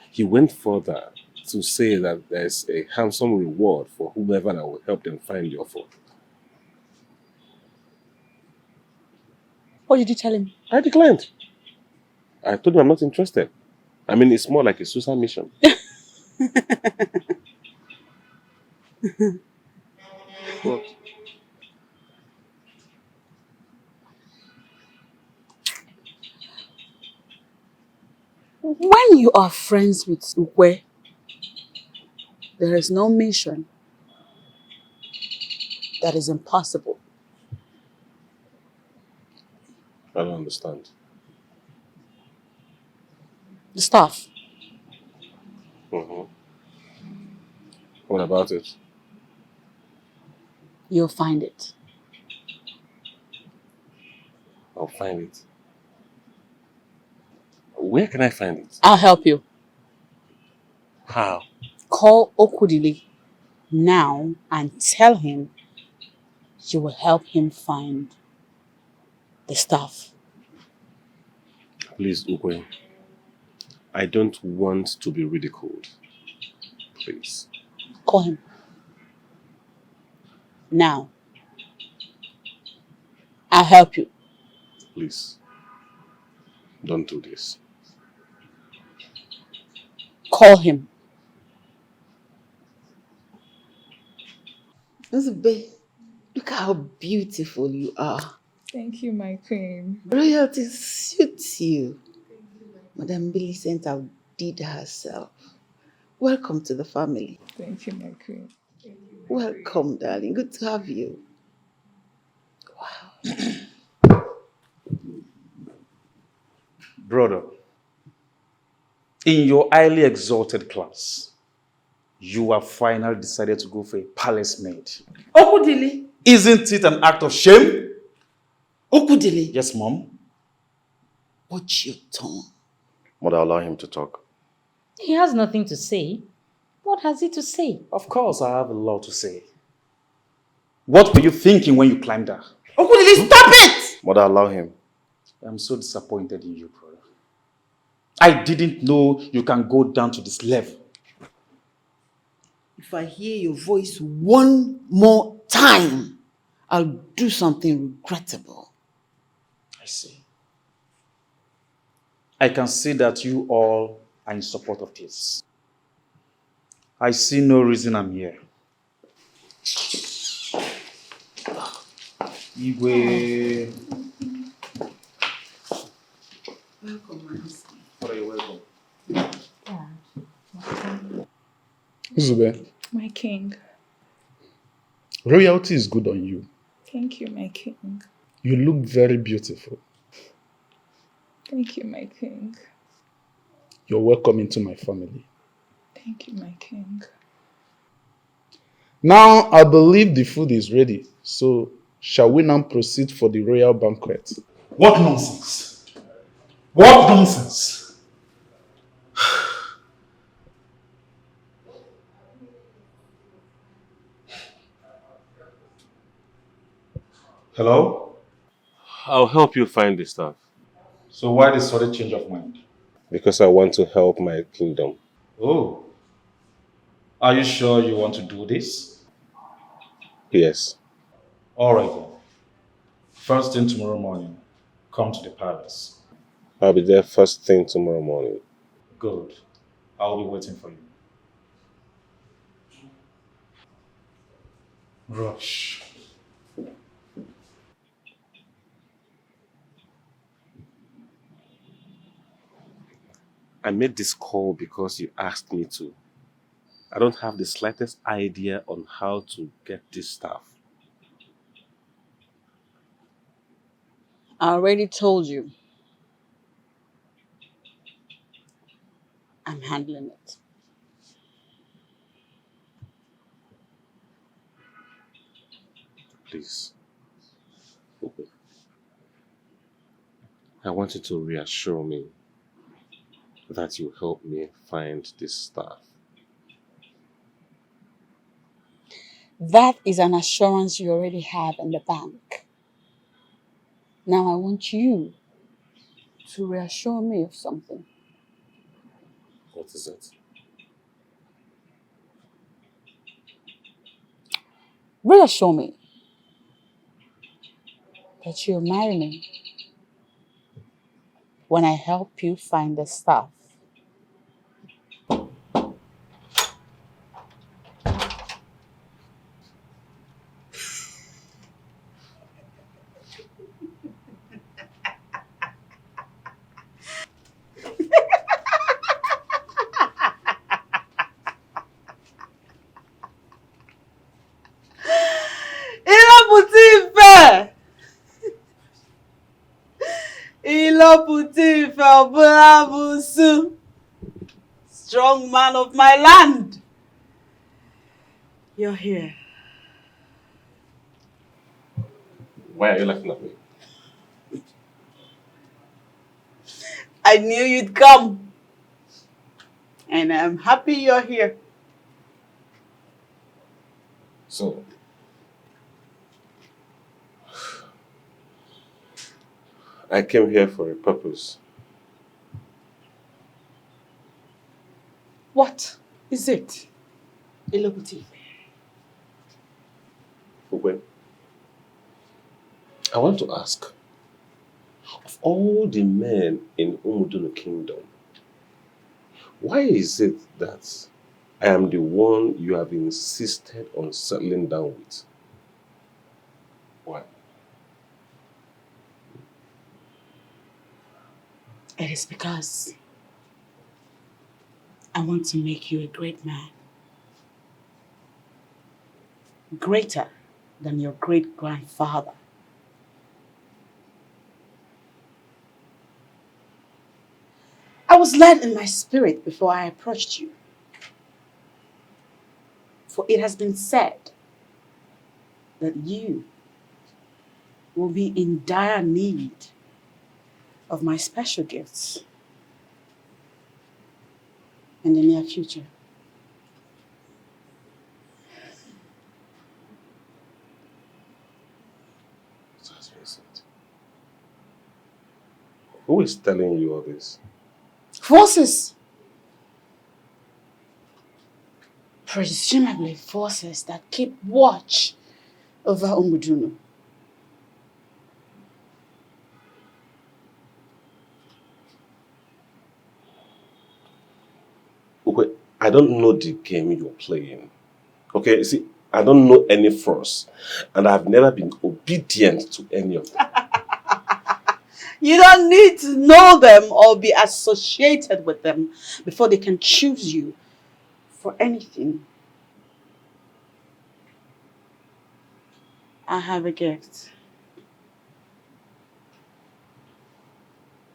He went further to say that there's a handsome reward for whomever that will help them find the offer. What did you tell him? I declined. I told him I'm not interested. I mean, it's more like a suicide mission. What? When you are friends with Ukwe, there is no mission that is impossible. I don't understand. The staff. What about it? You'll find it. I'll find it. Where can I find it? I'll help you. How? Call Okwodili now and tell him you will help him find the staff. Please, Ukwe. I don't want to be ridiculed. Please. Call him. Now. I'll help you. Please. Don't do this. Call him. Zubby, look how beautiful you are. Thank you, my queen. Royalty suits you. Madam Millicent outdid herself. Welcome to the family. Thank you, my queen. Welcome, darling. Good to have you. Brother, in your highly exalted class, you have finally decided to go for a palace maid. Okwodili. Isn't it an act of shame? Okwodili. Yes, Mom. Watch your tongue. Mother, allow him to talk. He has nothing to say. What has he to say? Of course, I have a lot to say. What were you thinking when you climbed her? Okwodili, stop it! Mother, allow him. I'm so disappointed in you, brother. I didn't know you can go down to this level. If I hear your voice one more time, I'll do something regrettable. I see. I can see that you all are in support of this. I see no reason I'm here. Igwe. Welcome, my husband. You're welcome. Zube, My king. royalty is good on you. Thank you, my king. You look very beautiful. Thank you, my king. You're welcome into my family. Thank you, my king. Now, I believe the food is ready. So, shall we now proceed for the royal banquet? What nonsense! What nonsense! Hello? I'll help you find the staff. So why this sudden change of mind? Because I want to help my kingdom. Oh. Are you sure you want to do this? Yes. Alright then. First thing tomorrow morning, come to the palace. I'll be there first thing tomorrow morning. Good. I'll be waiting for you. Rush. I made this call because you asked me to. I don't have the slightest idea on how to get this staff. I already told you. I'm handling it. Please. Okay. I want you to reassure me that you help me find this staff. That is an assurance you already have in the bank. Now I want you to reassure me of something. What is it? Reassure me that you'll marry me when I help you find the staff. Strong man of my land. You're here. Why are you laughing at me? I knew you'd come. And I'm happy you're here. So, I came here for a purpose. What is it? Ilobuti. Okay. I want to ask, of all the men in Umuduno Kingdom, why is it that I am the one you have insisted on settling down with? Why? It is because I want to make you a great man. Greater than your great-grandfather. I was led in my spirit before I approached you. For it has been said that you will be in dire need of my special gifts in the near future. Who is telling you all this? Forces. Presumably forces that keep watch over Umuduno. Okay, I don't know the game you're playing. Okay, see, I don't know any force, and I've never been obedient to any of them. You don't need to know them or be associated with them before they can choose you for anything. I have a gift.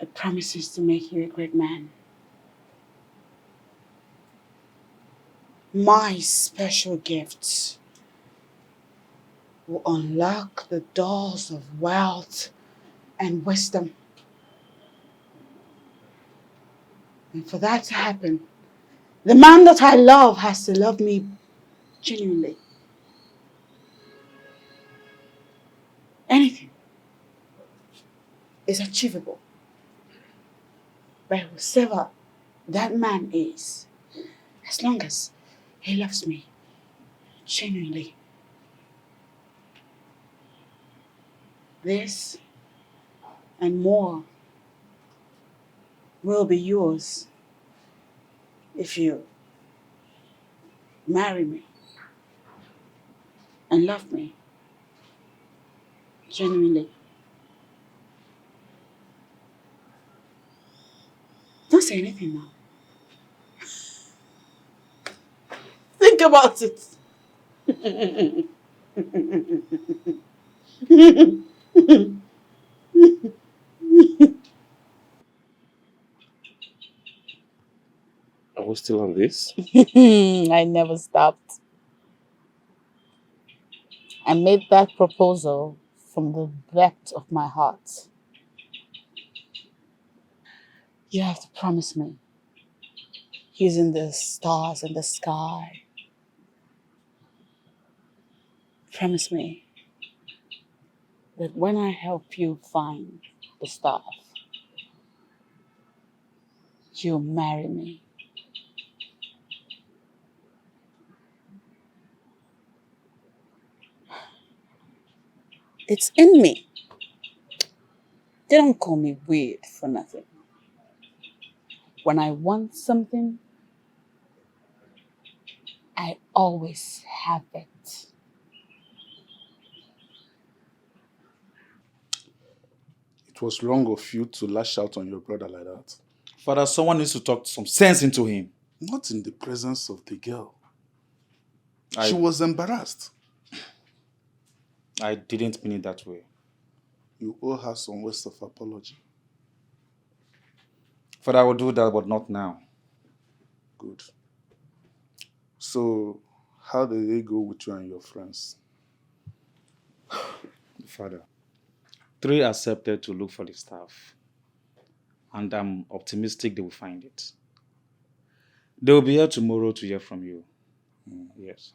It promises to make you a great man. My special gift will unlock the doors of wealth and wisdom. And for that to happen, the man that I love has to love me genuinely. Anything is achievable by whoever that man is, as long as he loves me genuinely. This and more will be yours if you marry me and love me genuinely. Don't say anything now. Think about it. Are we still on this? I never stopped. I made that proposal from the depth of my heart. You have to promise me, using the stars in the sky. Promise me that when I help you find the staff, you'll marry me. It's in me. They don't call me weird for nothing. When I want something, I always have it. It was wrong of you to lash out on your brother like that. Father, someone needs to talk some sense into him. Not in the presence of the girl. I- She was embarrassed. I didn't mean it that way. You owe her some words of apology. Father, I will do that, but not now. Good. So, how did they go with you and your friends? Father, 3 accepted to look for the staff, and I'm optimistic they will find it. They will be here tomorrow to hear from you. Yes.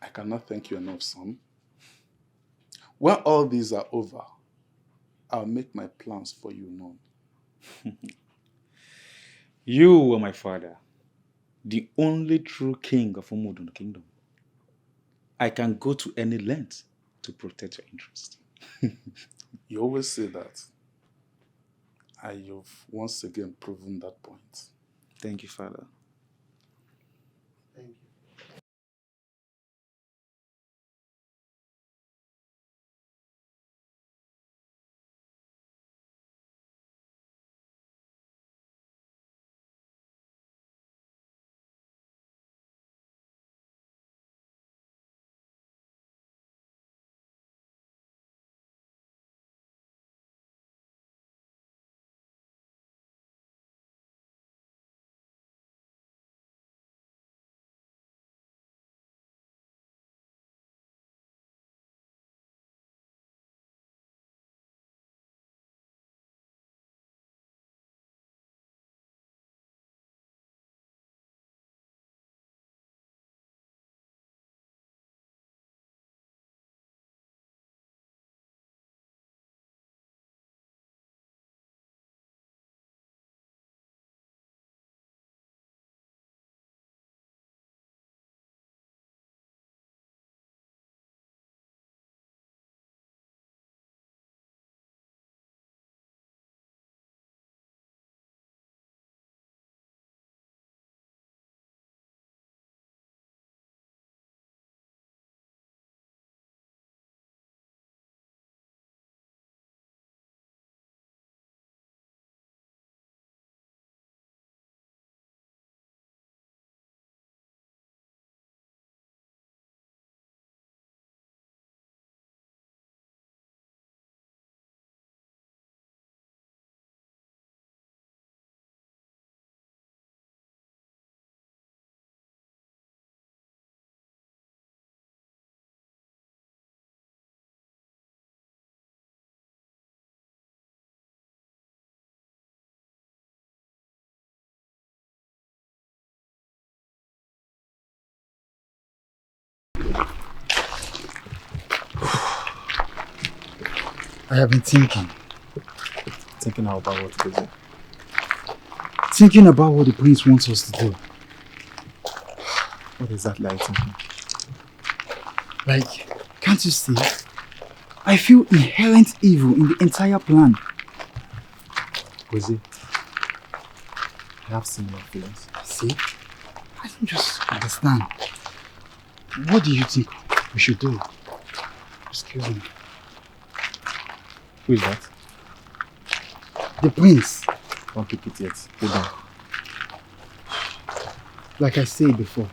I cannot thank you enough, son. When all these are over, I'll make my plans for you known. You are my father, the only true king of Umudun Kingdom. I can go to any length to protect your interest. You always say that. And you've once again proven that point. Thank you, Father. Thank you. I have been thinking about what to do. Thinking about what the prince wants us to do. What exactly are you thinking? Like, can't you see? I feel inherent evil in the entire plan. Jose, I have similar feelings. See? I don't just understand. What do you think we should do? Excuse me. Who is that? The prince. Don't pick it yet. Go down. Like I said before.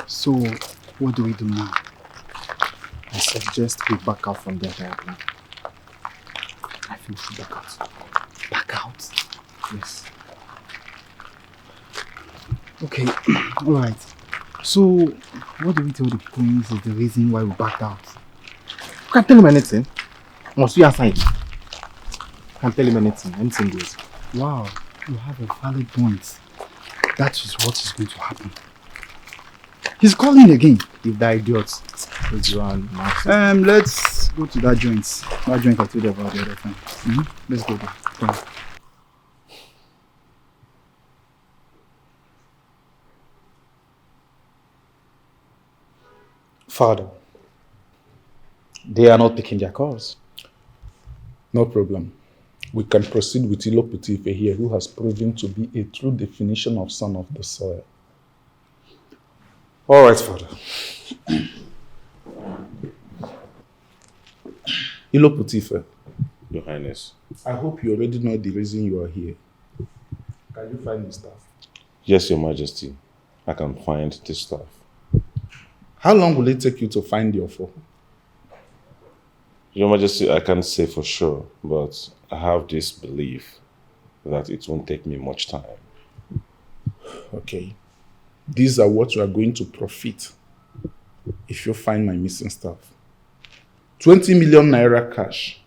So, what do we do now? I suggest we back out from the entire plan. I feel we should back out. Back out? Yes. Okay, alright. So, what do we tell the queens is the reason why we backed out? You can't tell him anything. Must we aside? Can't tell him anything goes. Wow, you have a valid point. That is what is going to happen. He's calling again. If that idiot is around. Let's go to that joint. That joint I told you about the other time. Let's go there. Come on. Father, they are not picking their calls. No problem. We can proceed with Iloputi here, who has proven to be a true definition of son of the soil. All right, Father. Iloputi, Your Highness. I hope you already know the reason you are here. Can you find the staff? Yes, Your Majesty. I can find the staff. How long will it take you to find your phone? Your Majesty, I can't say for sure, but I have this belief that it won't take me much time. Okay. These are what you are going to profit if you find my missing staff. 20 million naira cash.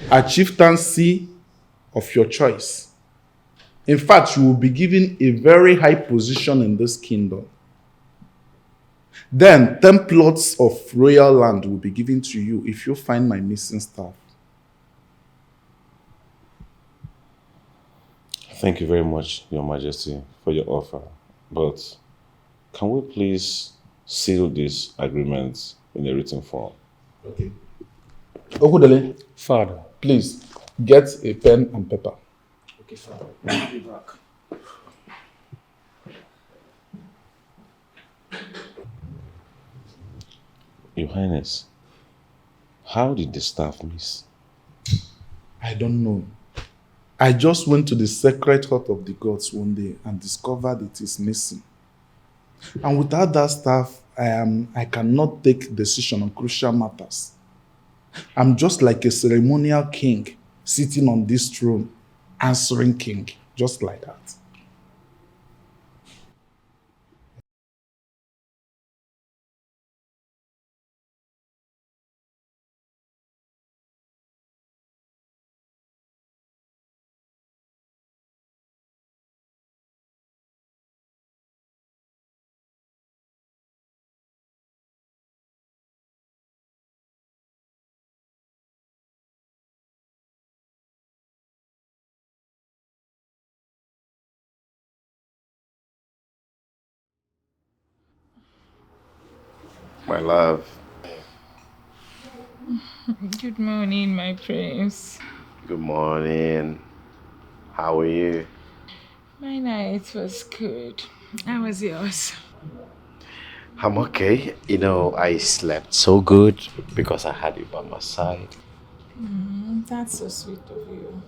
A chieftaincy of your choice. In fact, you will be given a very high position in this kingdom. Then 10 plots of royal land will be given to you if you find my missing staff. Thank you very much, Your Majesty, for your offer. But can we please seal this agreement in a written form? Okay. Okudele, Father, please get a pen and paper. Okay, Father. I'll be back. Your Highness, how did the staff miss? I don't know. I just went to the sacred heart of the gods one day and discovered it is missing. And without that staff, I cannot take decision on crucial matters. I'm just like a ceremonial king sitting on this throne, answering king, just like that. My love. Good morning, my prince. Good morning. How are you? My night was good. How was yours? I'm okay. You know, I slept so good because I had you by my side. That's so sweet of you.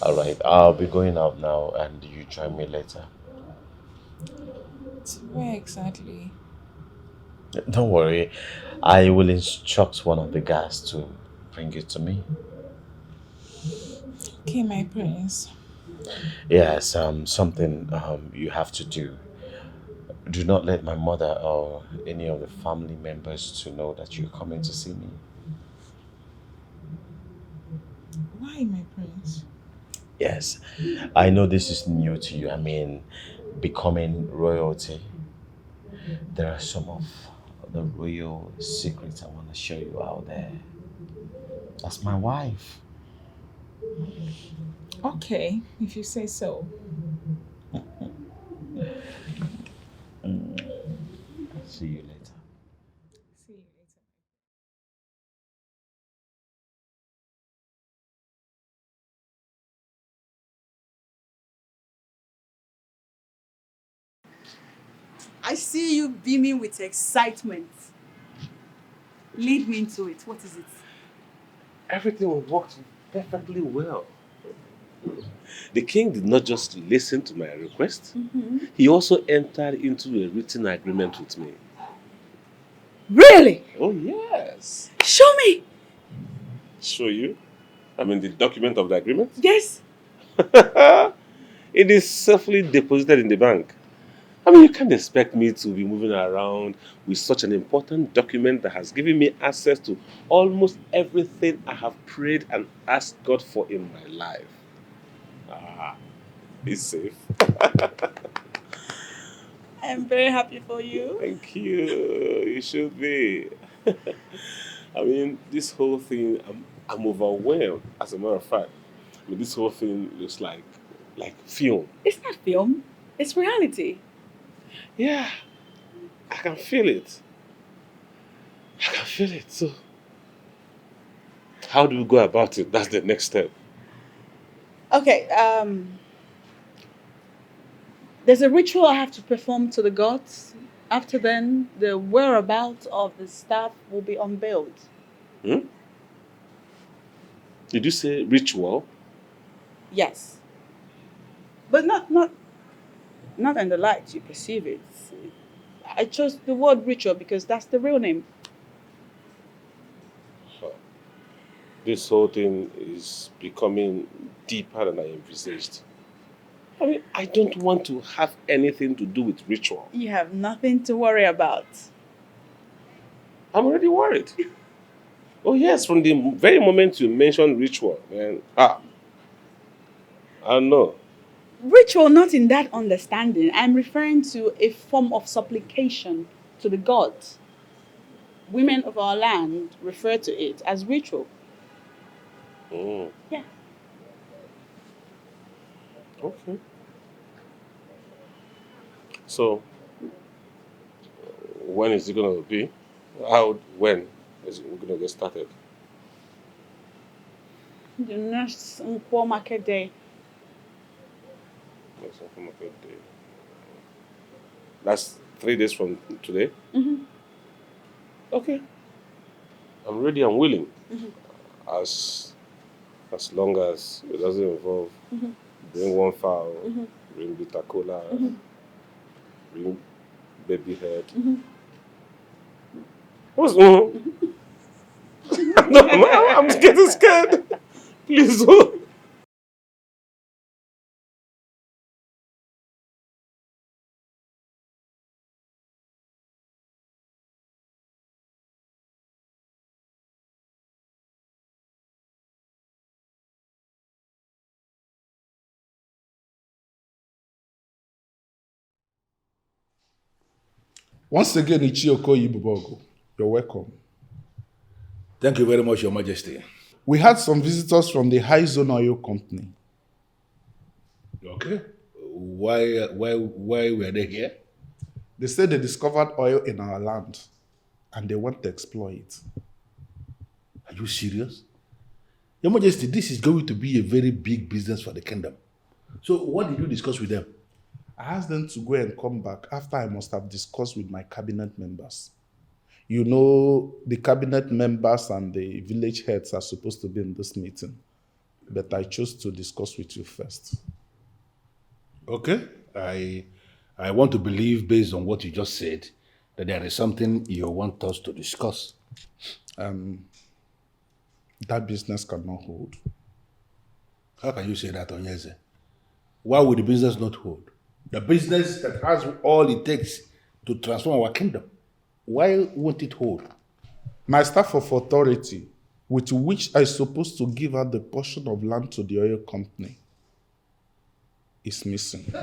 All right, I'll be going out now and you join me later. Where exactly? Don't worry. I will instruct one of the guys to bring it to me. Okay, my prince. Yes, something you have to do. Do not let my mother or any of the family members to know that you're coming to see me. Why, my prince? Yes, I know this is new to you. I mean, becoming royalty. There are some of the royal secrets I want to show you out there. That's my wife. Okay, if you say so. See you later. See you later. I see you beaming with excitement. Lead me into it. What is it? Everything worked perfectly well. The king did not just listen to my request, he also entered into a written agreement with me. Really? Oh, yes. Show me. Show you? I mean, the document of the agreement? Yes. It is safely deposited in the bank. I mean, you can't expect me to be moving around with such an important document that has given me access to almost everything I have prayed and asked God for in my life. Ah, it's safe. I'm very happy for you. Thank you. You should be. I mean, this whole thing, I'm overwhelmed, as a matter of fact. I mean, this whole thing looks like film. It's not film. It's reality. Yeah, I can feel it. I can feel it. So, how do we go about it? That's the next step. Okay, there's a ritual I have to perform to the gods. After then, the whereabouts of the staff will be unveiled. Hmm? Did you say ritual? Yes. But not in the light you perceive it. I chose the word ritual because that's the real name. This whole thing is becoming deeper than I envisaged. I mean, I don't want to have anything to do with ritual. You have nothing to worry about. I'm already worried. Oh yes, from the very moment you mentioned ritual, man. I know. Ritual, not in that understanding. I'm referring to a form of supplication to the gods. Women of our land refer to it as ritual. Mm. Yeah. Okay. So, when is it going to be? When is it going to get started? The next NWOKOYE market day. Next market day. That's 3 days from today? Mm-hmm. Okay. I'm ready and willing. Mm-hmm. As long as it doesn't involve Mm-hmm. bring one fowl, Mm-hmm. bring bitter cola, Mm-hmm. bring baby head. Mm-hmm. What's no, I'm getting scared. Please. Once again, Ichi Okoye Bubogo, you're welcome. Thank you very much, Your Majesty. We had some visitors from the High Zone Oil Company. Okay. Why were they here? They said they discovered oil in our land and they want to exploit it. Are you serious? Your Majesty, this is going to be a very big business for the kingdom. So what did you discuss with them? I asked them to go and come back after I must have discussed with my cabinet members. You know, the cabinet members and the village heads are supposed to be in this meeting, but I chose to discuss with you first. Okay. I want to believe, based on what you just said, that there is something you want us to discuss. That business cannot hold. How can you say that, Onyeze? Why would the business not hold? The business that has all it takes to transform our kingdom. Why won't it hold? My staff of authority, with which I supposed to give out the portion of land to the oil company, is missing.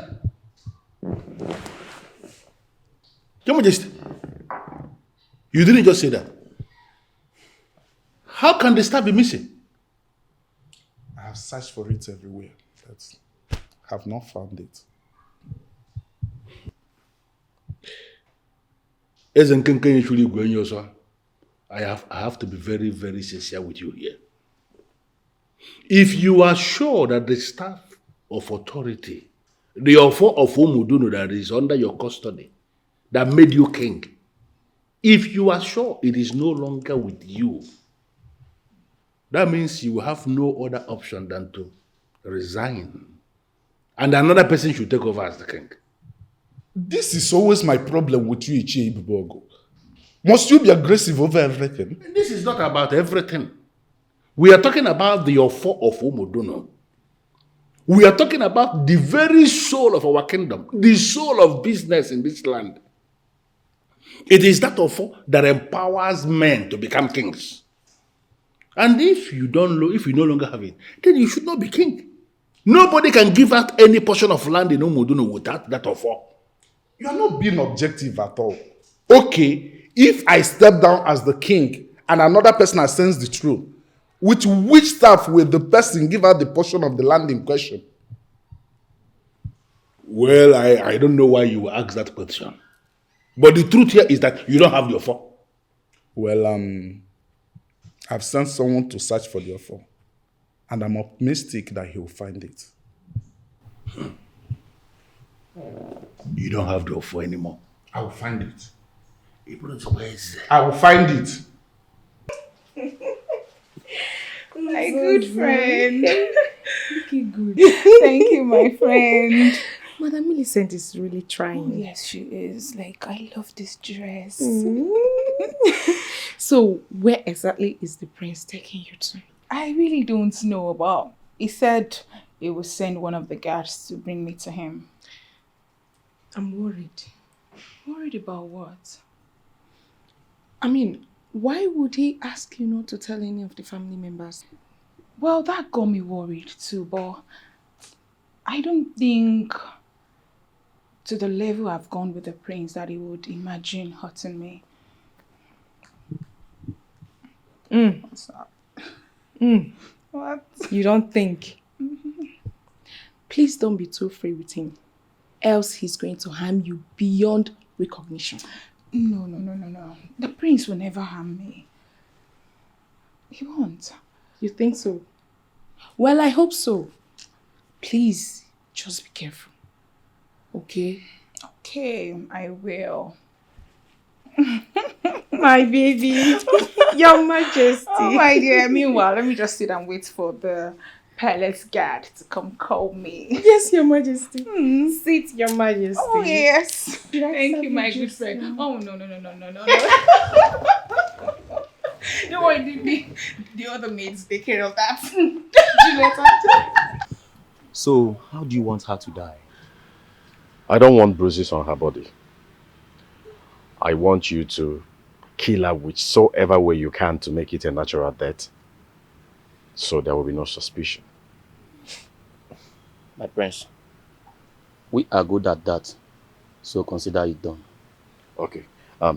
Your Majesty, you didn't just say that. How can the staff be missing? I have searched for it everywhere, but have not found it. I have to be very, very sincere with you here. If you are sure that the staff of authority, the Ofo of Umuduno that is under your custody, that made you king, if you are sure it is no longer with you, that means you have no other option than to resign. And another person should take over as the king. This is always my problem with you, Ichie Ibubogo. Must you be aggressive over everything? This is not about everything. We are talking about the Ofo of Omodono. We are talking about the very soul of our kingdom, the soul of business in this land. It is that Ofo that empowers men to become kings. And if you no longer have it, then you should not be king. Nobody can give out any portion of land in Omodono without that Ofo. You are not being objective at all. Okay, if I step down as the king and another person ascends the throne, with which staff will the person give out the portion of the land in question? Well, I don't know why you ask that question. But the truth here is that you don't have the offer. Well, I've sent someone to search for the offer. And I'm optimistic that he will find it. You don't have the offer anymore. I will find it. I will find it. My good friend. Looking good. Thank you, my friend. Madam Millicent is really trying. Oh, yes, she is. Like, I love this dress. So, where exactly is the prince taking you to? I really don't know about. He said he will send one of the guards to bring me to him. I'm worried. Worried about what? I mean, why would he ask you not to tell any of the family members? Well, that got me worried too, but I don't think to the level I've gone with the prince that he would imagine hurting me. What's up? What? You don't think? Please don't be too free with him. Else he's going to harm you beyond recognition. No. The prince will never harm me. He won't. You think so? Well, I hope so. Please, just be careful. Okay? Okay, I will. My baby. Your Majesty. Oh my dear. Meanwhile, let me just sit and wait for the palace guard to come call me. Yes, Your Majesty. Sit, Your Majesty. Oh yes. Thank you, my good friend. Oh no. Don't worry, the other maids take care of that. Julieta. So, how do you want her to die? I don't want bruises on her body. I want you to kill her whichsoever way you can to make it a natural death. So there will be no suspicion. My prince, we are good at that. So consider it done. Okay.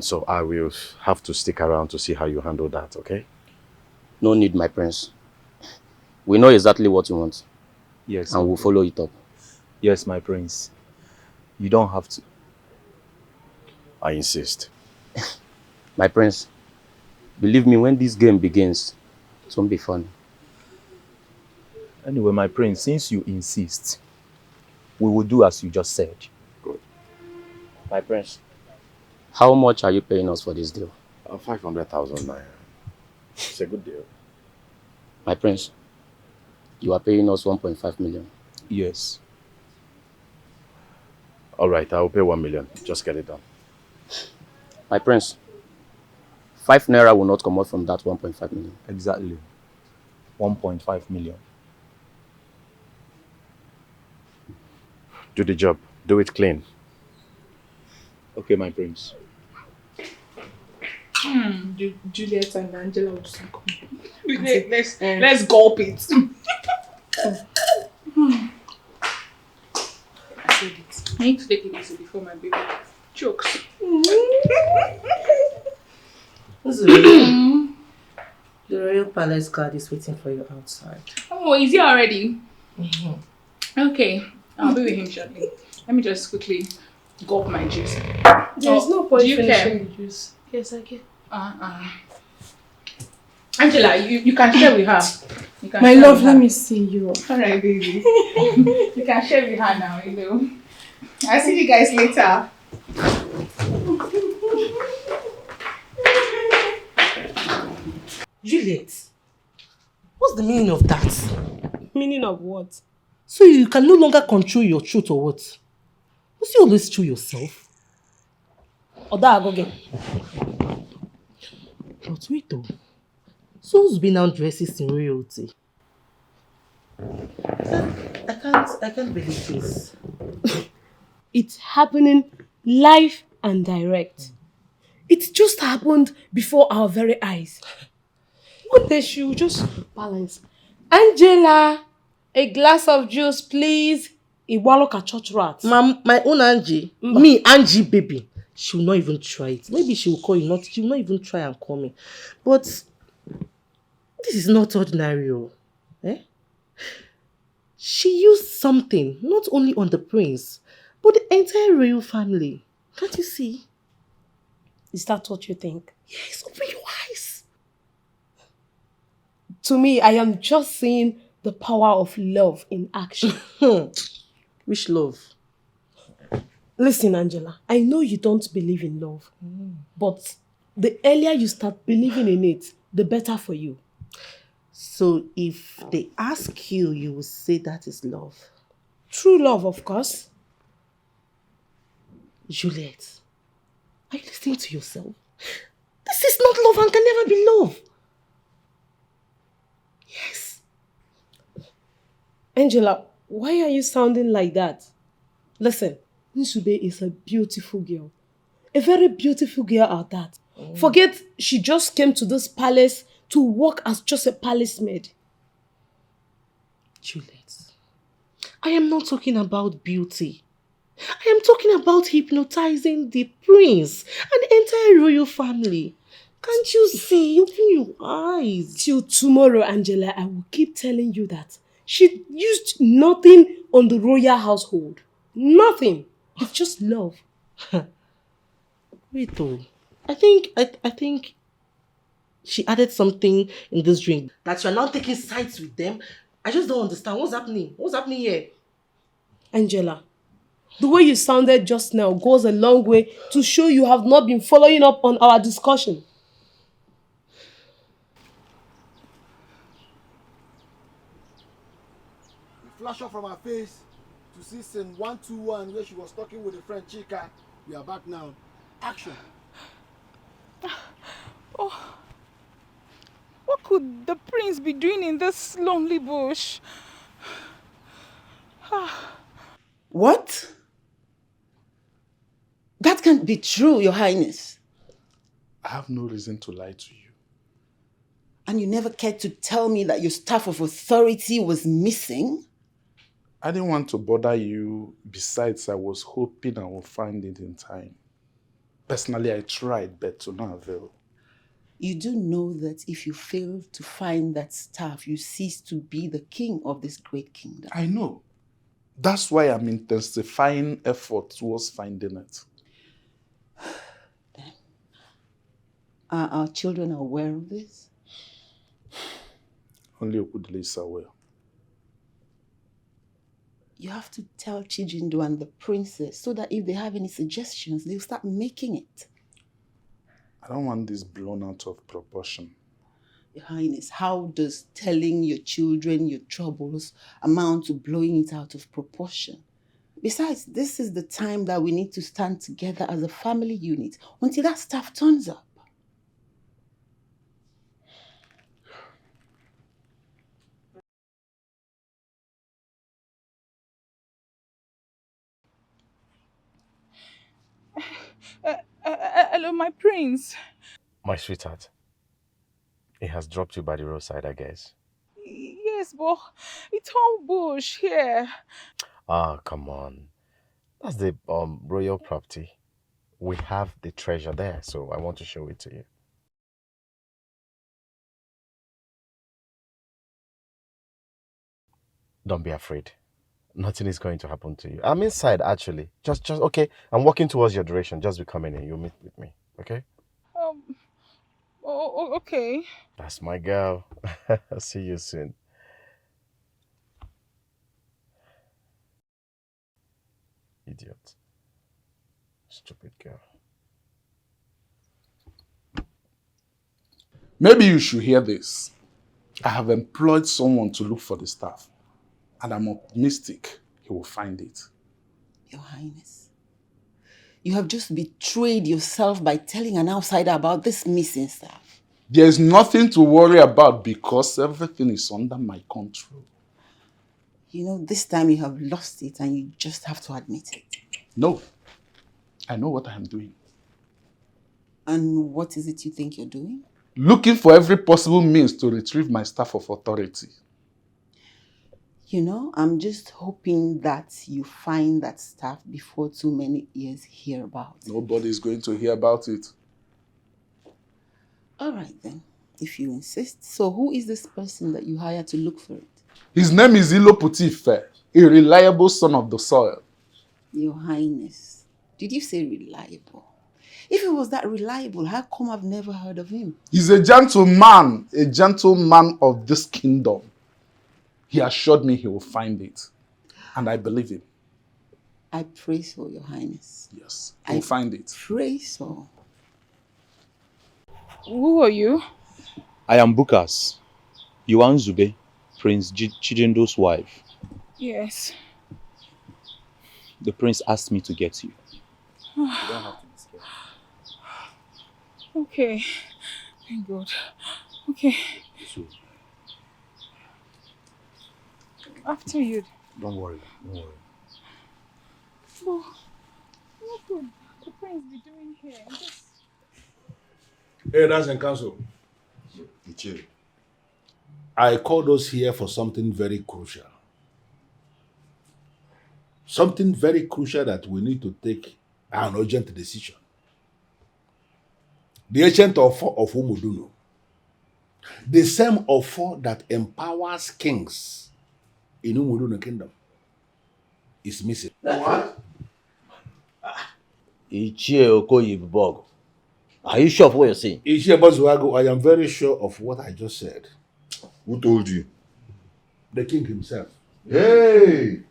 So I will have to stick around to see how you handle that, okay? No need, my prince. We know exactly what you want. Yes. And we'll follow it up. Yes, my prince. You don't have to. I insist. My prince, believe me, when this game begins, it won't be fun. Anyway, my prince, since you insist, we will do as you just said. Good. My prince, how much are you paying us for this deal? 500,000 naira. It's a good deal. My prince, you are paying us 1.5 million. Yes. All right, I will pay 1 million. Just get it done. My prince, 5 naira will not come out from that 1.5 million. Exactly. 1.5 million. Do the job. Do it clean. Okay, my prince. Juliet and Angela will soon come. Let's gulp it. I need to take it easy before my baby chokes. The royal palace guard is waiting for you outside. Oh, is he already? Okay, I'll be with him shortly. Let me just quickly gulp my juice. There's no point do you finishing care? the juice. Yes, I can. Angela, you can share with her. You can My share love, with let her. me see you. Alright, baby. You can share with her now, you know. I'll see you guys later. Juliet, what's the meaning of that? Meaning of what? So you can no longer control your truth or what? Must you always chew yourself? Oda Agoge, But wait though. Soulsby now dresses in royalty. I can't believe this. It's happening live and direct. It just happened before our very eyes. One day she will just balance. Angela, a glass of juice, please. Iwaloka church rat. My own Angie. Me, Angie baby. She will not even try it. Maybe she will call you not. She will not even try and call me. But this is not ordinary. Eh? She used something not only on the prince, but the entire royal family. Can't you see? Is that what you think? Yes, open your eyes. To me, I am just seeing the power of love in action. Which love? Listen, Angela, I know you don't believe in love, but the earlier you start believing in it, the better for you. So if they ask you, you will say that is love. True love, of course. Juliet, are you listening to yourself? This is not love and can never be love. Yes. Angela, why are you sounding like that? Listen, Nsube is a beautiful girl. A very beautiful girl at that. Forget she just came to this palace to work as just a palace maid. Juliet, I am not talking about beauty. I am talking about hypnotizing the prince and the entire royal family. Can't you see? Open your eyes. Till tomorrow, Angela, I will keep telling you that she used nothing on the royal household. Nothing. It's just love. Wait though. I think she added something in this drink. That you are now taking sides with them. I just don't understand. What's happening? What's happening here? Angela, the way you sounded just now goes a long way to show you have not been following up on our discussion. We flash off from her face to see scene 121 where she was talking with a friend Chika. We are back now. Action. Oh, what could the prince be doing in this lonely bush? What? That can't be true, Your Highness. I have no reason to lie to you. And you never cared to tell me that your staff of authority was missing? I didn't want to bother you. Besides, I was hoping I would find it in time. Personally, I tried, but to no avail. You do know that if you fail to find that staff, you cease to be the king of this great kingdom. I know. That's why I'm intensifying effort towards finding it. Are our children aware of this? Only Okudele is aware. You have to tell Chijindo and the princess so that if they have any suggestions, they'll start making it. I don't want this blown out of proportion. Your Highness, how does telling your children your troubles amount to blowing it out of proportion? Besides, this is the time that we need to stand together as a family unit until that staff turns up. Hello, my prince. My sweetheart, he has dropped you by the roadside, I guess. Yes, but it's all bush here. Ah, come on. That's the royal property. We have the treasure there, so I want to show it to you. Don't be afraid. Nothing is going to happen to you. I'm inside, actually. Just okay. I'm walking towards your direction. Just be coming in. You'll meet with me, okay? Okay. That's my girl. I'll see you soon. Idiot. Stupid girl. Maybe you should hear this. I have employed someone to look for the staff, and I'm optimistic he will find it. Your Highness, you have just betrayed yourself by telling an outsider about this missing staff. There's nothing to worry about because everything is under my control. You know, this time you have lost it and you just have to admit it. No. I know what I am doing. And what is it you think you're doing? Looking for every possible means to retrieve my staff of authority. You know, I'm just hoping that you find that staff before too many ears hear about it. Nobody is going to hear about it. All right then, if you insist. So who is this person that you hired to look for it? His name is Ilopotife, a reliable son of the soil. Your Highness, did you say reliable? If it was that reliable, how come I've never heard of him? He's a gentleman of this kingdom. He assured me he will find it. And I believe him. I pray so, Your Highness. Yes, he will find it. Pray so. Who are you? I am Bukas, Zubby, Prince Chijendo's wife. Yes. The prince asked me to get you. You don't have to be scared. Okay. Thank God. Okay. After you. Don't worry. Oh, what could the prince be doing here? Hey, that's in council. I called us here for something very crucial. Something very crucial that we need to take an urgent decision. The ancient Ofo of Umuduno, the same Ofo that empowers kings in Umuduno kingdom, is missing. What? CHA EKE. Are you sure of what you're saying? CHA Bazuago, I am very sure of what I just said. Who told you? The king himself. Hey!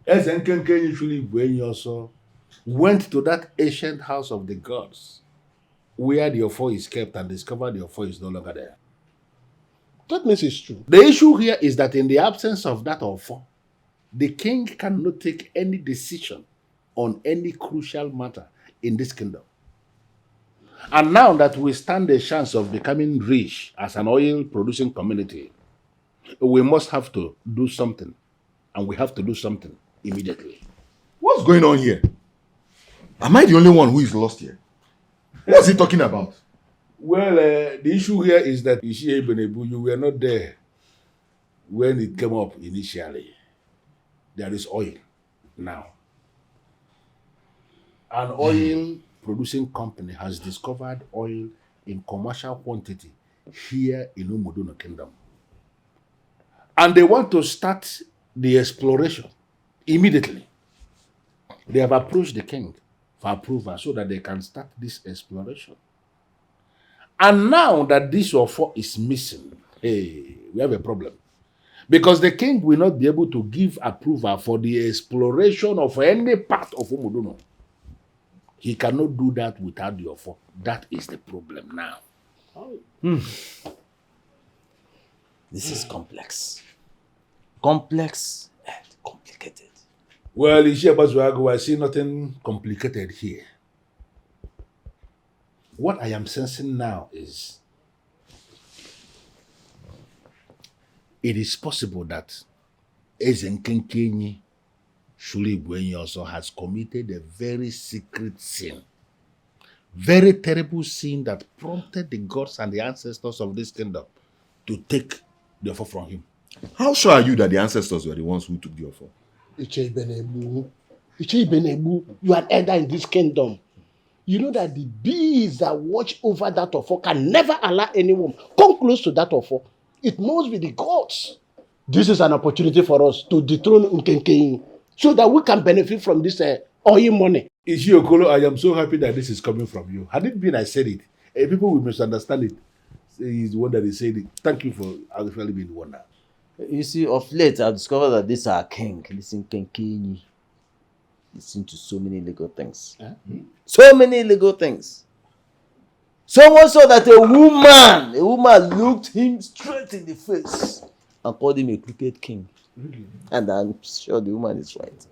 Ezenkenke usually when you also went to that ancient house of the gods where the Ofo is kept and discovered the Ofo is no longer there. That means it's true. The issue here is that in the absence of that Ofo, the king cannot take any decision on any crucial matter in this kingdom. And now that we stand a chance of becoming rich as an oil-producing community, we must have to do something. And we have to do something immediately. What's going on here? Am I the only one who is lost here? What's he talking about? Well, the issue here is that CHA EKE, you were not there when it came up initially. There is oil now. An oil-producing company has discovered oil in commercial quantity here in Umuduno Kingdom. And they want to start the exploration immediately. They have approached the king for approval so that they can start this exploration. And now that this Ofo is missing, hey, we have a problem. Because the king will not be able to give approval for the exploration of any part of Umuduno. He cannot do that without the Ofo. That is the problem now. This is complex. Complex and complicated. Well, CHA Bazuago, I see nothing complicated here. What I am sensing now is it is possible that Ezenkenkenyi Shulibwenyi also has committed a very secret sin. Very terrible sin that prompted the gods and the ancestors of this kingdom to take the offer from him. How sure are you that the ancestors were the ones who took the offer? CHA EKE, you are an elder in this kingdom. You know that the bees that watch over that offer can never allow anyone come close to that offer. It must be the gods. This is an opportunity for us to dethrone Nkenkenyi so that we can benefit from this oil money. Ishi Okolo, I am so happy that this is coming from you. Had it been I said it, people will misunderstand it. He's the one that is saying it. Thank you for actually being the one now. You see, of late, I've discovered that this our king, listen, Nkenkenyi, listen to so many legal things. So many legal things. So much so that a woman looked him straight in the face and called him a crooked king. Really? And I'm sure the woman is right.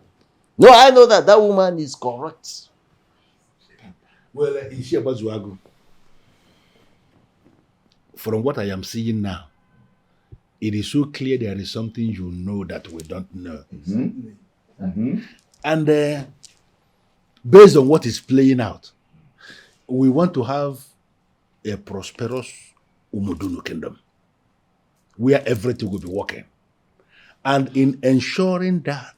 No, I know that that woman is correct. Well, Ishi Bazuago, from what I am seeing now, it is so clear there is something you know that we don't know. And based on what is playing out, we want to have a prosperous Umudunu kingdom where everything will be working. And in ensuring that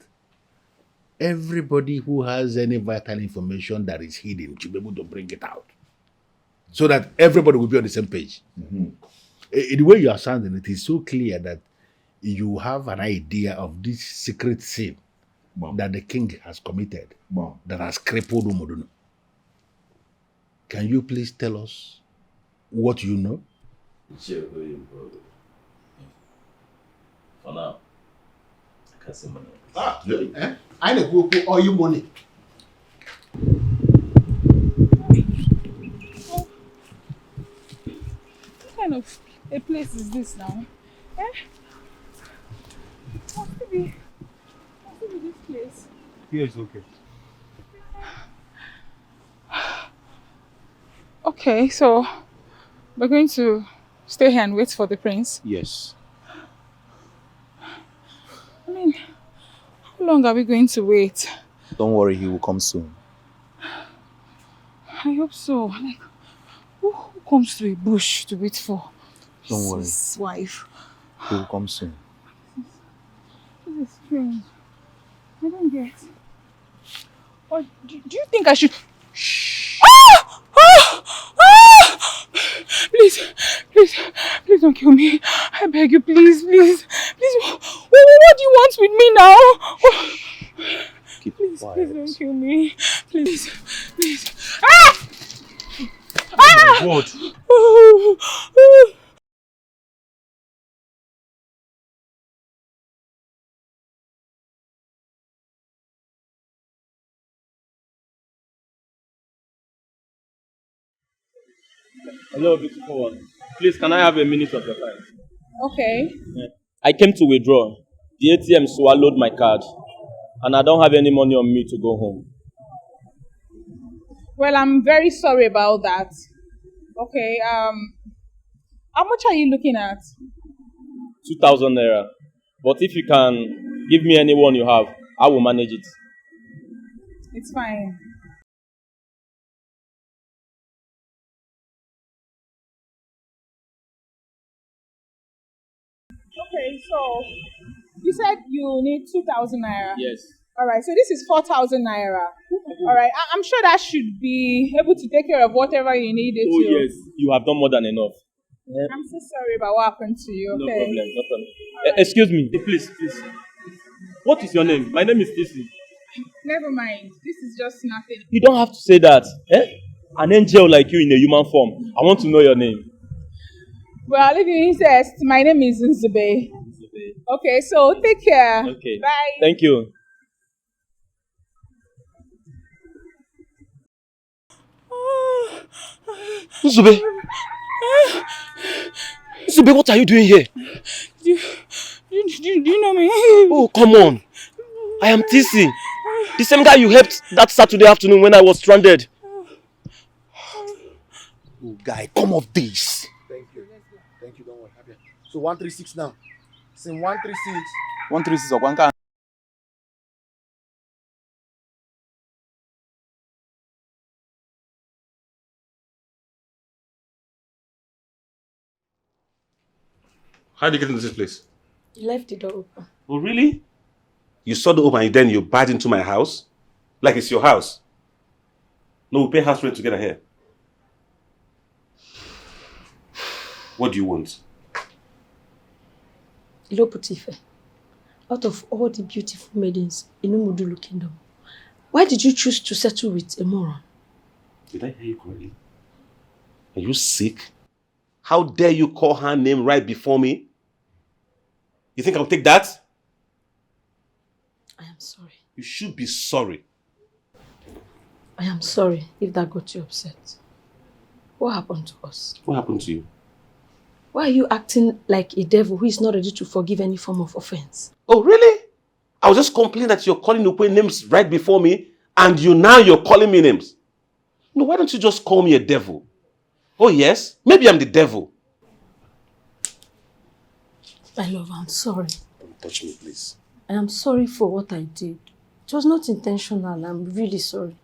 everybody who has any vital information that is hidden should be able to bring it out so that everybody will be on the same page. The way you are sounding, it is so clear that you have an idea of this secret sin that the king has committed that has crippled Umudunu. Can you please tell us what you know? For now, I can't say money. I know who owe you money. What kind of a place is this now? Must be this place. Here is okay. Okay, so we're going to stay here and wait for the prince. Yes. I mean, how long are we going to wait? Don't worry, he will come soon. I hope so. Like, who comes to a bush to wait for Don't worry, his wife? he will come soon. This is strange. I don't get. Or do you think I should? Shh. Ah! Ah! Ah! Please don't kill me. I beg you, please. What do you want with me now? Please don't kill me. Please. Ah! Ah! Oh my God. Hello, beautiful one. Please, can I have a minute of your time? Okay. I came to withdraw. The ATM swallowed my card, and I don't have any money on me to go home. Well, I'm very sorry about that. Okay, how much are you looking at? 2,000 naira. But if you can give me any one you have, I will manage it. It's fine. Okay, so you said you need 2,000 naira. Yes. All right, so this is 4,000 naira. All right, I'm sure that should be able to take care of whatever you needed Oh, to. yes. You have done more than enough. I'm so sorry about what happened to you. No Okay. problem, no problem. Excuse me. Please. What is your name? My name is Stacy. Never mind. This is just nothing. You don't have to say that. An angel like you in a human form. I want to know your name. Well, if you insist, my name is ZUBBY. Okay, so take care. Okay. Bye. Thank you. Zube, what are you doing here? Do you know me? Oh, come on. I am TC. The same guy you helped that Saturday afternoon when I was stranded. Oh, guy, come off this. Thank you, don't worry. So 136 now. Sing 136. 136 or 1 can. How did you get into this place? You left the door open. Oh, really? You saw the open and then you barged into my house? Like it's your house? No, we pay house rent together here. What do you want? Iloputife, out of all the beautiful maidens in Umudulu Kingdom, why did you choose to settle with a moron? Did I hear you correctly? Are you sick? How dare you call her name right before me? You think I'll take that? I am sorry. You should be sorry. I am sorry if that got you upset. What happened to us? What happened to you? Why are you acting like a devil who is not ready to forgive any form of offense? Oh, really? I was just complaining that you're calling Ukwe names right before me, and you're calling me names. No, why don't you just call me a devil? Oh, yes? Maybe I'm the devil. My love, I'm sorry. Don't touch me, please. I am sorry for what I did. It was not intentional. I'm really sorry.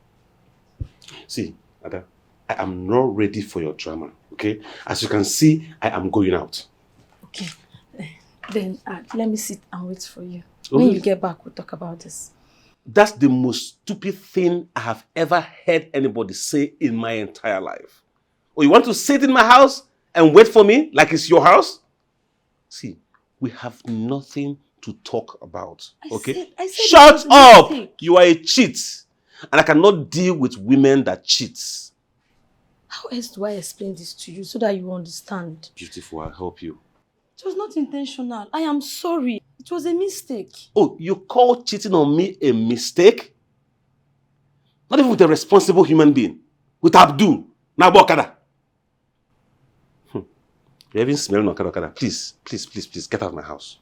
See, Ada, I am not ready for your drama, okay? As you can see, I am going out. Okay. Then let me sit and wait for you. Oh, When really? you get back, we'll talk about this. That's the most stupid thing I have ever heard anybody say in my entire life. Oh, you want to sit in my house and wait for me like it's your house? See, we have nothing to talk about, okay? I said Shut it was a up! mistake. You are a cheat. And I cannot deal with women that cheat. How else do I explain this to you so that you understand? Beautiful, I'll help you. It was not intentional. I am sorry. It was a mistake. Oh, you call cheating on me a mistake? Not even with a responsible human being. With Abdul. Nabokada. You're even smelling Okada. Please, please, please, please, get out of my house.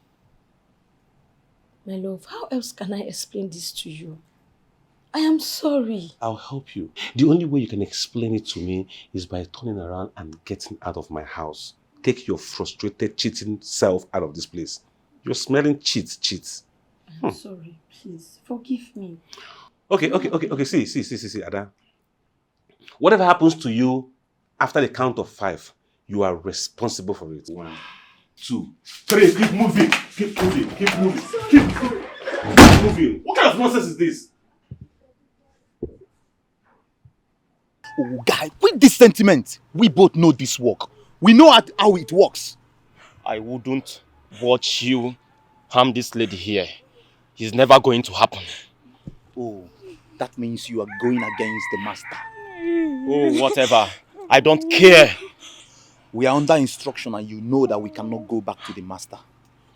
My love, how else can I explain this to you? I am sorry. I'll help you. The only way you can explain it to me is by turning around and getting out of my house. Take your frustrated, cheating self out of this place. You're smelling cheats. I'm sorry. Please, forgive me. Okay. See, Ada. Whatever happens to you after the count of 5, you are responsible for it. 1, 2, 3. Keep moving. Keep moving. What kind of nonsense is this? Oh, guy, quit this sentiment. We both know this work. We know how it works. I wouldn't watch you harm this lady here. It's never going to happen. Oh, that means you are going against the master. Oh, whatever. I don't care. We are under instruction and you know that we cannot go back to the master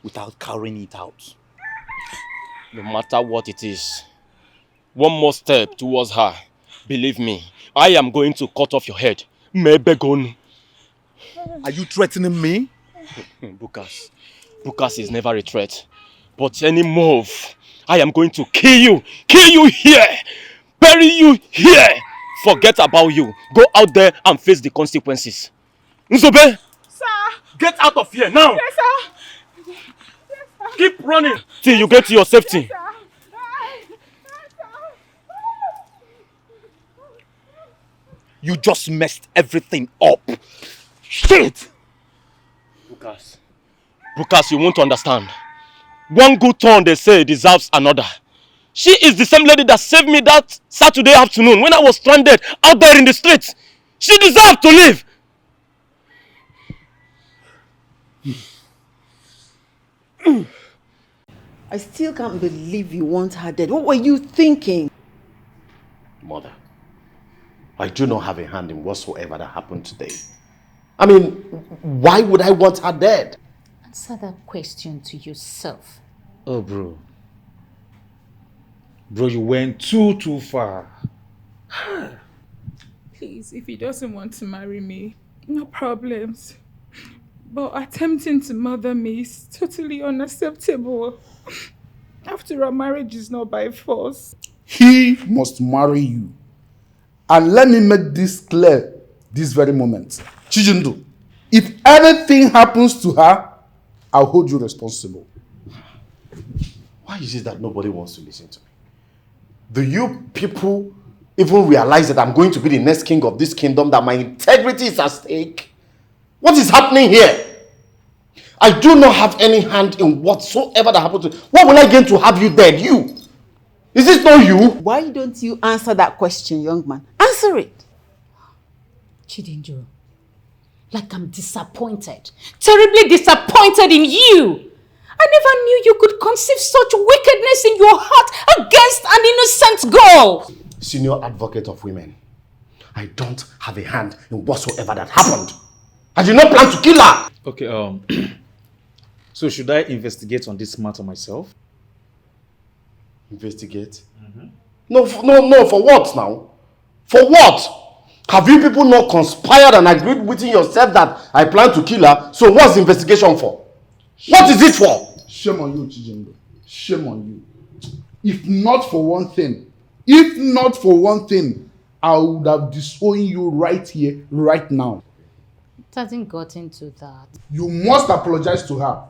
without carrying it out. No matter what it is, one more step towards her. Believe me, I am going to cut off your head. Mebegon. Are you threatening me? Bukas is never a threat. But any move, I am going to kill you. Kill you here. Bury you here. Forget about you. Go out there and face the consequences. Nzobe! Sir! Get out of here now! Yes, sir! Yes, sir. Keep running till you get to your safety. Yes, sir. You just messed everything up. Shit! Bukas, you won't understand. One good turn, they say, deserves another. She is the same lady that saved me that Saturday afternoon when I was stranded out there in the streets. She deserves to live. I still can't believe you want her dead. What were you thinking? Mother, I do not have a hand in whatsoever that happened today. I mean, why would I want her dead? Answer that question to yourself. Oh, bro. Bro, you went too far. Please, if he doesn't want to marry me, no problems. But attempting to murder me is totally unacceptable. After all, marriage is not by force. He must marry you. And let me make this clear this very moment. Chijindu, if anything happens to her, I'll hold you responsible. Why is it that nobody wants to listen to me? Do you people even realize that I'm going to be the next king of this kingdom, that my integrity is at stake? What is happening here? I do not have any hand in whatsoever that happens to. What will I gain to have you dead? You? Is this not you? Why don't you answer that question, young man? Answer it. Chidinjo, like I'm disappointed. Terribly disappointed in you. I never knew you could conceive such wickedness in your heart against an innocent girl. Senior advocate of women, I don't have a hand in whatsoever that happened. I did not plan to kill her. Okay, so should I investigate on this matter myself? Investigate? No, for what now? For what? Have you people not conspired and agreed within yourself that I plan to kill her? So what's the investigation for? What is it for? Shame on you, Chijindu. Shame on you. If not for one thing, I would have disowned you right here, right now. It hasn't gotten to that. You must apologize to her.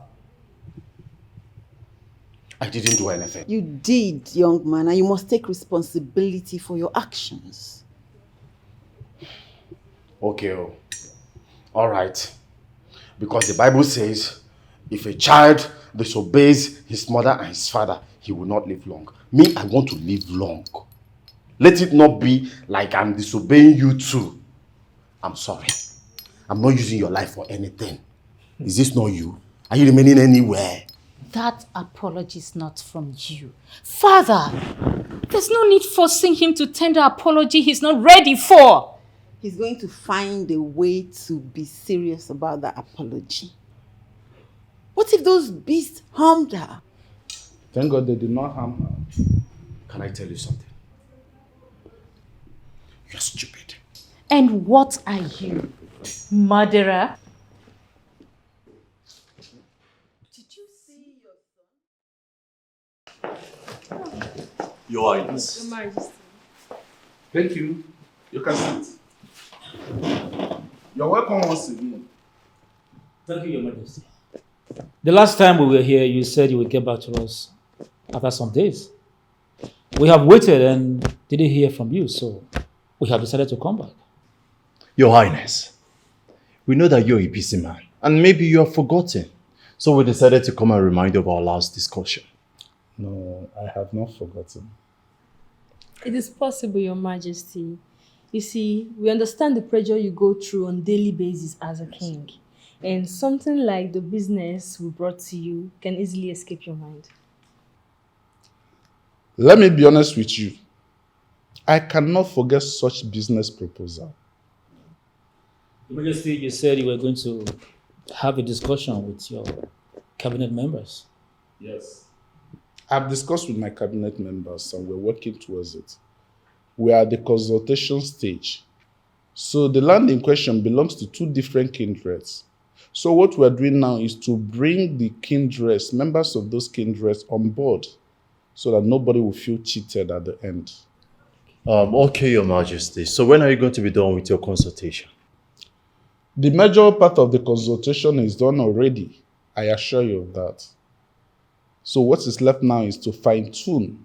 I didn't do anything. You did, young man, and you must take responsibility for your actions. Okay, oh. All right. Because the Bible says, if a child disobeys his mother and his father, he will not live long. Me, I want to live long. Let it not be like I'm disobeying you too. I'm sorry. I'm not using your life for anything. Is this not you? Are you remaining anywhere? That apology is not from you. Father, there's no need forcing him to tender apology he's not ready for. He's going to find a way to be serious about the apology. What if those beasts harmed her? Thank God they did not harm her. Can I tell you something? You're stupid. And what are you? Murderer? Your Highness. Your Majesty. Thank you. You can sit. You're welcome once again. Thank you, Your Majesty. The last time we were here, you said you would get back to us after some days. We have waited and didn't hear from you, so we have decided to come back. Your Highness, we know that you're a busy man, and maybe you have forgotten. So we decided to come and remind you of our last discussion. No, I have not forgotten. It is possible, Your Majesty. You see, we understand the pressure you go through on a daily basis as a king. And something like the business we brought to you can easily escape your mind. Let me be honest with you. I cannot forget such business proposal. Your Majesty, you said you were going to have a discussion with your cabinet members. Yes. I've discussed with my cabinet members and we're working towards it. We are at the consultation stage. So the land in question belongs to two different kindreds. So what we're doing now is to bring the kindreds, members of those kindreds on board so that nobody will feel cheated at the end. Okay, Your Majesty. So when are you going to be done with your consultation? The major part of the consultation is done already. I assure you of that. So what is left now is to fine-tune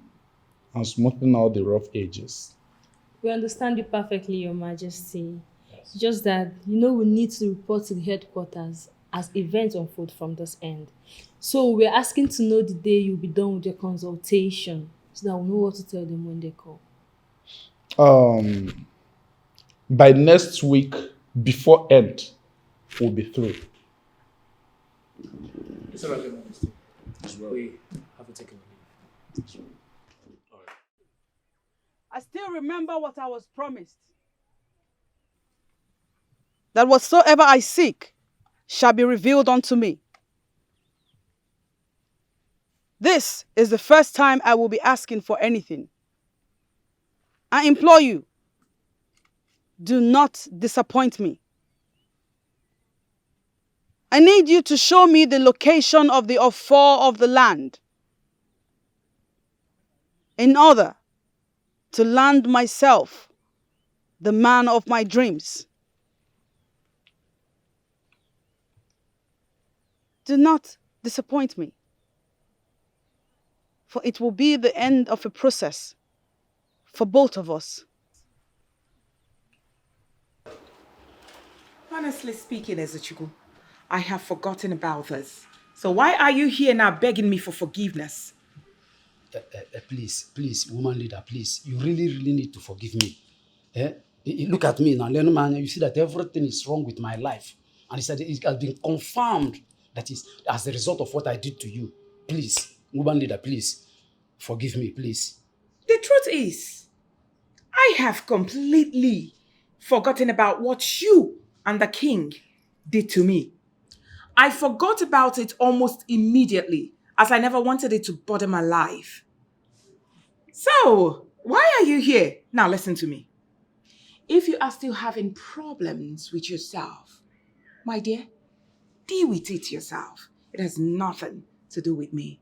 and smoothen out the rough edges. We understand you perfectly, Your Majesty. Yes. Just that, we need to report to the headquarters as events unfold from this end. So we're asking to know the day you'll be done with your consultation so that we'll know what to tell them when they call. By next week, before end, we'll be through. It's all right, Your Majesty. We have to take a leave. I still remember what I was promised. That whatsoever I seek shall be revealed unto me. This is the first time I will be asking for anything. I implore you, do not disappoint me. I need you to show me the location of the Okafor of the land in order to land myself, the man of my dreams. Do not disappoint me, for it will be the end of a process for both of us. Honestly speaking, Ezechiku, I have forgotten about this. So why are you here now begging me for forgiveness? Please, woman leader, please. You really need to forgive me. Look at me now, man. You see that everything is wrong with my life. And it has been confirmed that is as a result of what I did to you. Please, woman leader, please. Forgive me, please. The truth is, I have completely forgotten about what you and the king did to me. I forgot about it almost immediately, as I never wanted it to bother my life. So, why are you here? Now listen to me. If you are still having problems with yourself, my dear, deal with it yourself. It has nothing to do with me.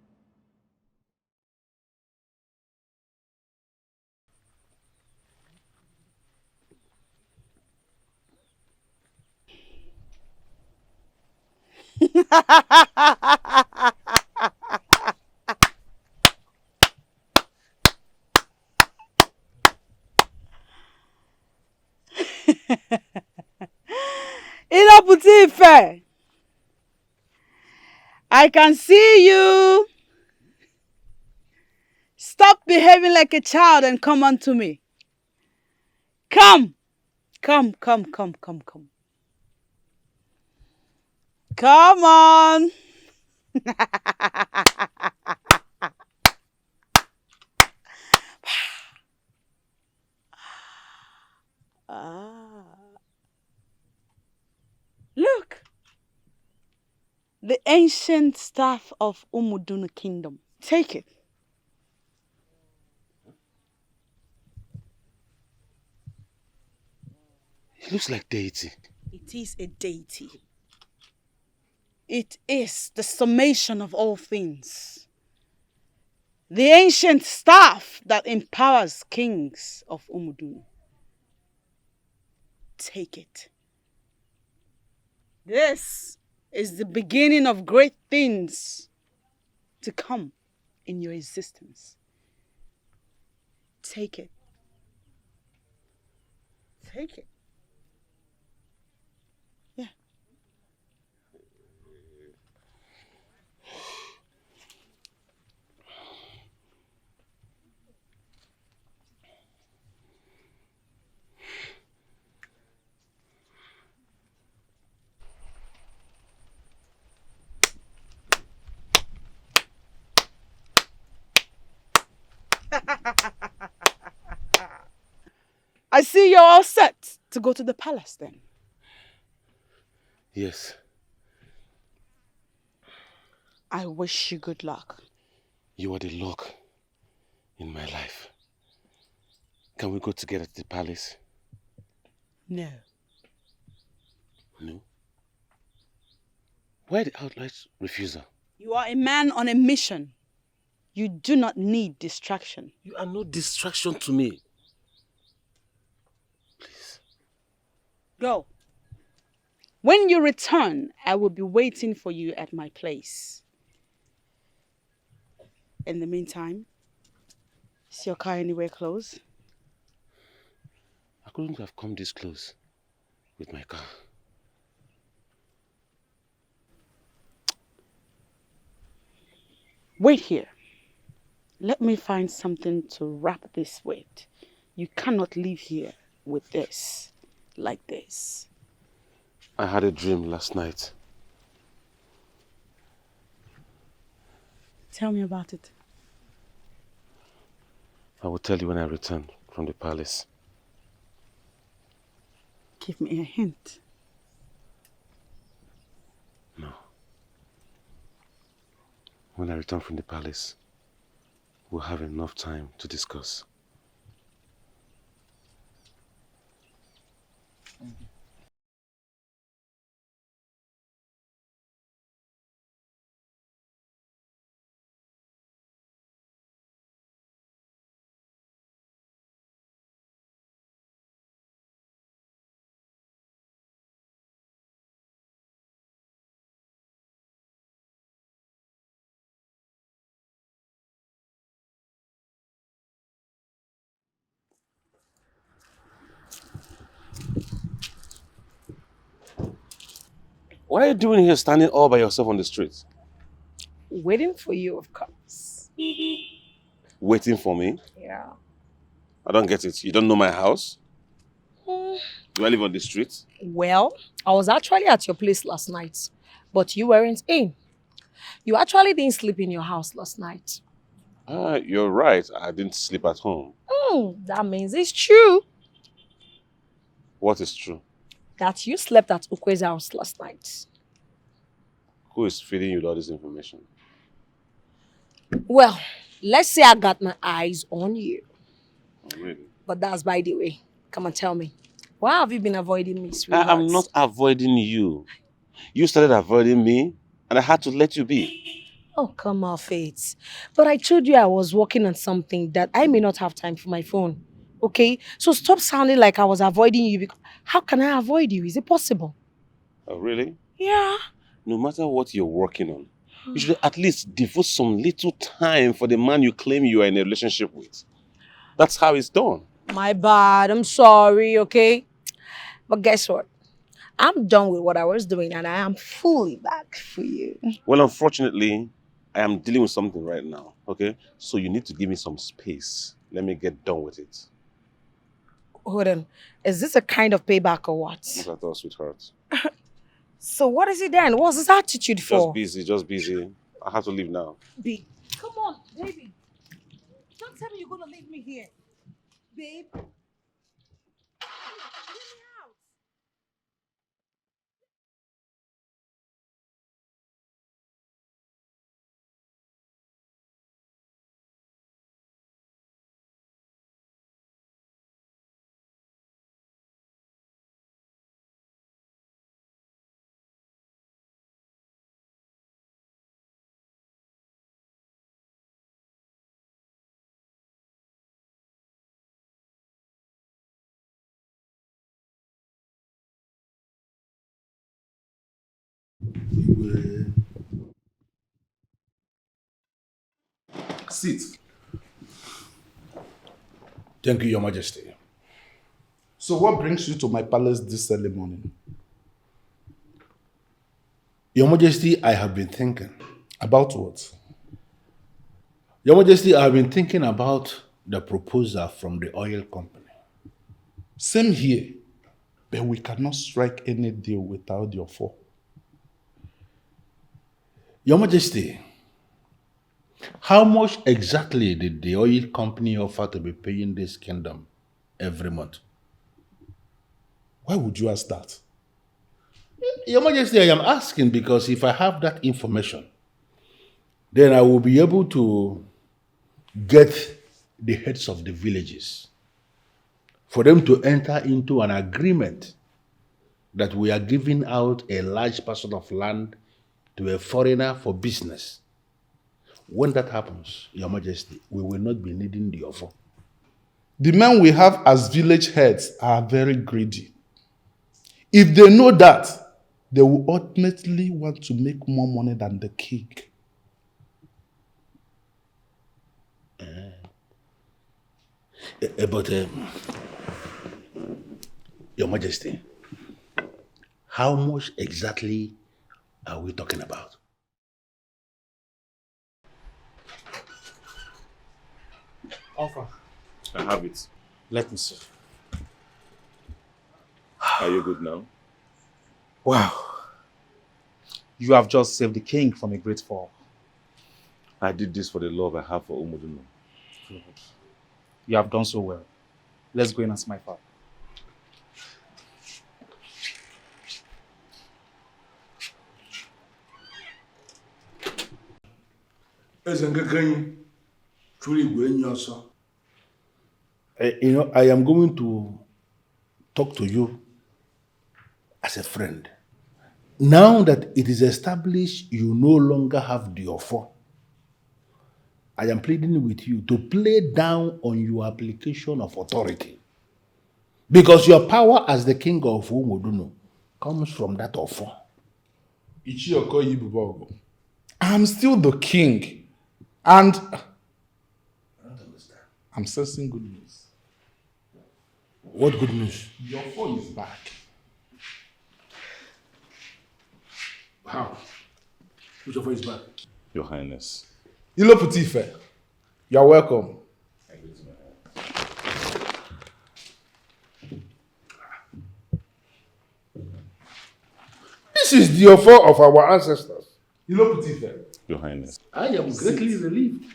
Inoputife, I can see you. Stop behaving like a child and come unto me. Come. Come. Come on. Look. The ancient staff of Umudunu Kingdom. Take it. It looks like deity. It is a deity. It is the summation of all things. The ancient staff that empowers kings of Umudunu. Take it. This is the beginning of great things to come in your existence. Take it. Take it. Yeah. I see you're all set to go to the palace then. Yes. I wish you good luck. You are the luck in my life. Can we go together to the palace? No. No? Why the outright refusal? You are a man on a mission. You do not need distraction. You are no distraction to me. Go. When you return, I will be waiting for you at my place. In the meantime, is your car anywhere close? I couldn't have come this close with my car. Wait here. Let me find something to wrap this with. You cannot leave here with this, like this. I had a dream last night. Tell me about it. I will tell you when I return from the palace. Give me a hint. No. When I return from the palace, we'll have enough time to discuss. What are you doing here standing all by yourself on the street? Waiting for you, of course. Waiting for me? Yeah. I don't get it. You don't know my house? Mm, Do I live on the street? Well, I was actually at your place last night, but you weren't in. You actually didn't sleep in your house last night. You're right. I didn't sleep at home. That means it's true What is true? that you slept at Ukwe's house last night. Who is feeding you with all this information? Well, let's say I got my eyes on you. Oh, really? But that's by the way. Come and tell me. Why have you been avoiding me, sweetheart? I'm not avoiding you. You started avoiding me, and I had to let you be. Oh, come on, Faith. But I told you I was working on something that I may not have time for my phone. Okay? So stop sounding like I was avoiding you. Because how can I avoid you? Is it possible? Oh, really? Yeah. No matter what you're working on, you should at least devote some little time for the man you claim you are in a relationship with. That's how it's done. My bad. I'm sorry, okay? But guess what? I'm done with what I was doing and I am fully back for you. Well, unfortunately, I am dealing with something right now, okay? So you need to give me some space. Let me get done with it. Hold on. Is this a kind of payback or what? Look at us, sweetheart. So what is it then? What's this attitude for? Just busy. I have to leave now. Babe, come on, baby. Don't tell me you're gonna leave me here. Babe. Sit. Thank you, Your Majesty. So what brings you to my palace this early morning? Your Majesty, I have been thinking. About what? Your Majesty, I have been thinking about the proposal from the oil company. Same here. But we cannot strike any deal without your four. Your Majesty, how much exactly did the oil company offer to be paying this kingdom every month? Why would you ask that? Your Majesty, I am asking because if I have that information, then I will be able to get the heads of the villages for them to enter into an agreement that we are giving out a large parcel of land to a foreigner for business. When that happens, Your Majesty, we will not be needing the offer. The men we have as village heads are very greedy. If they know that, they will ultimately want to make more money than the king. But, Your Majesty, how much exactly are we talking about? Offer. I have it. Let me see. Are you good now? Wow. You have just saved the king from a great fall. I did this for the love I have for Umuduno. Good. You have done so well. Let's go in and smile for. You know, I am going to talk to you as a friend. Now that it is established you no longer have the offer, I am pleading with you to play down on your application of authority. Because your power as the king of Umuduno comes from that offer. CHA EKE Nigerian I'm still the king. And I don't understand. I'm sensing good news. What good news? Your phone is back. How? Which offer is back? Your Highness. Ilo Putife, you are welcome. This is the offer of our ancestors. Ilo Putife. Your Highness. I am greatly relieved.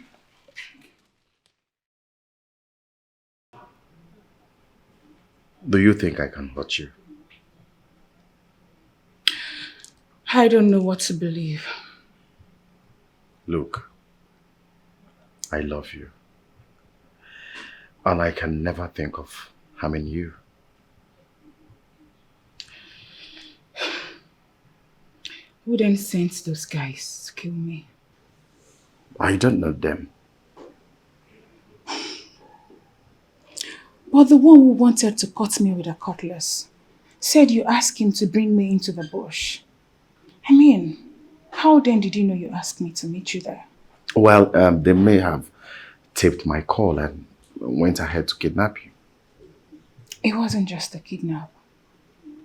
Do you think I can hurt you? I don't know what to believe. Look, I love you. And I can never think of harming you. Who then sent those guys to kill me? I don't know them. But the one who wanted to cut me with a cutlass said you asked him to bring me into the bush. I mean, how then did you know you asked me to meet you there? Well, they may have taped my call and went ahead to kidnap you. It wasn't just a kidnap.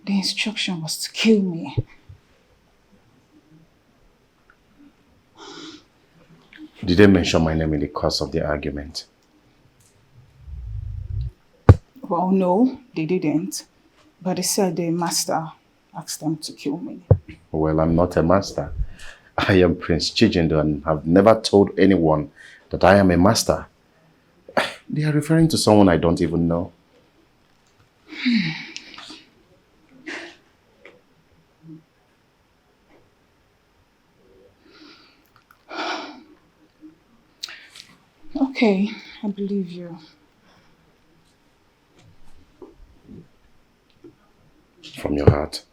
The instruction was to kill me. Did they mention my name in the course of the argument? Well, no, they didn't. But they said the master asked them to kill me. Well, I'm not a master. I am Prince Chijindo and have never told anyone that I am a master. They are referring to someone I don't even know. Okay, I believe you. From your heart?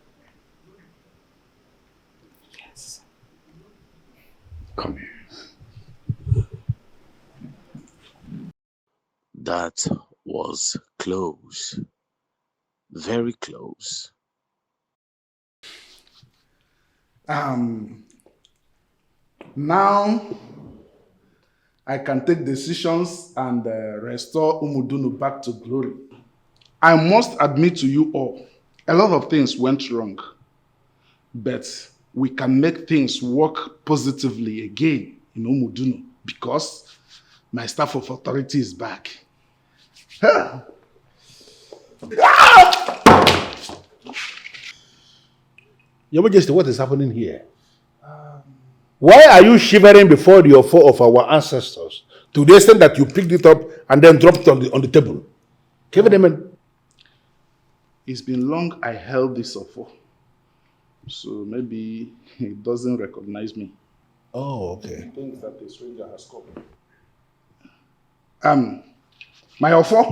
Yes. Come here. That was close. Very close. Now I can take decisions and restore Umudunu back to glory. I must admit to you all, a lot of things went wrong, but we can make things work positively again in Umudunu because my staff of authority is back. Your Majesty, what is happening here? Why are you shivering before the offer of our ancestors to the extent that you picked it up and then dropped it on the table? It's been long I held this offer, so maybe he doesn't recognize me. Oh, okay. He thinks that a stranger has come. My offer,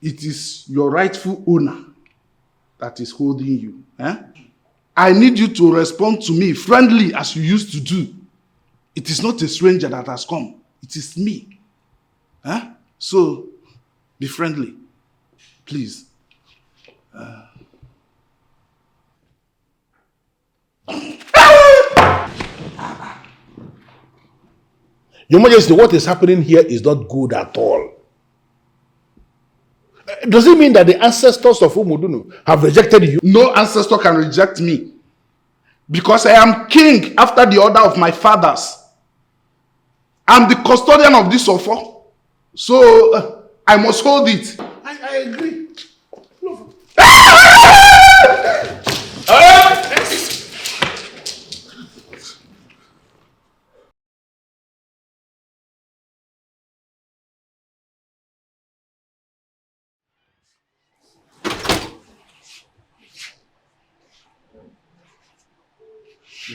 it is your rightful owner that is holding you. I need you to respond to me friendly as you used to do. It is not a stranger that has come. It is me. So, be friendly. Please. Your Majesty, what is happening here is not good at all. Does it mean that the ancestors of Umudunu have rejected you? No ancestor can reject me because I am king after the order of my fathers. I'm the custodian of this offer, so I must hold it. I agree.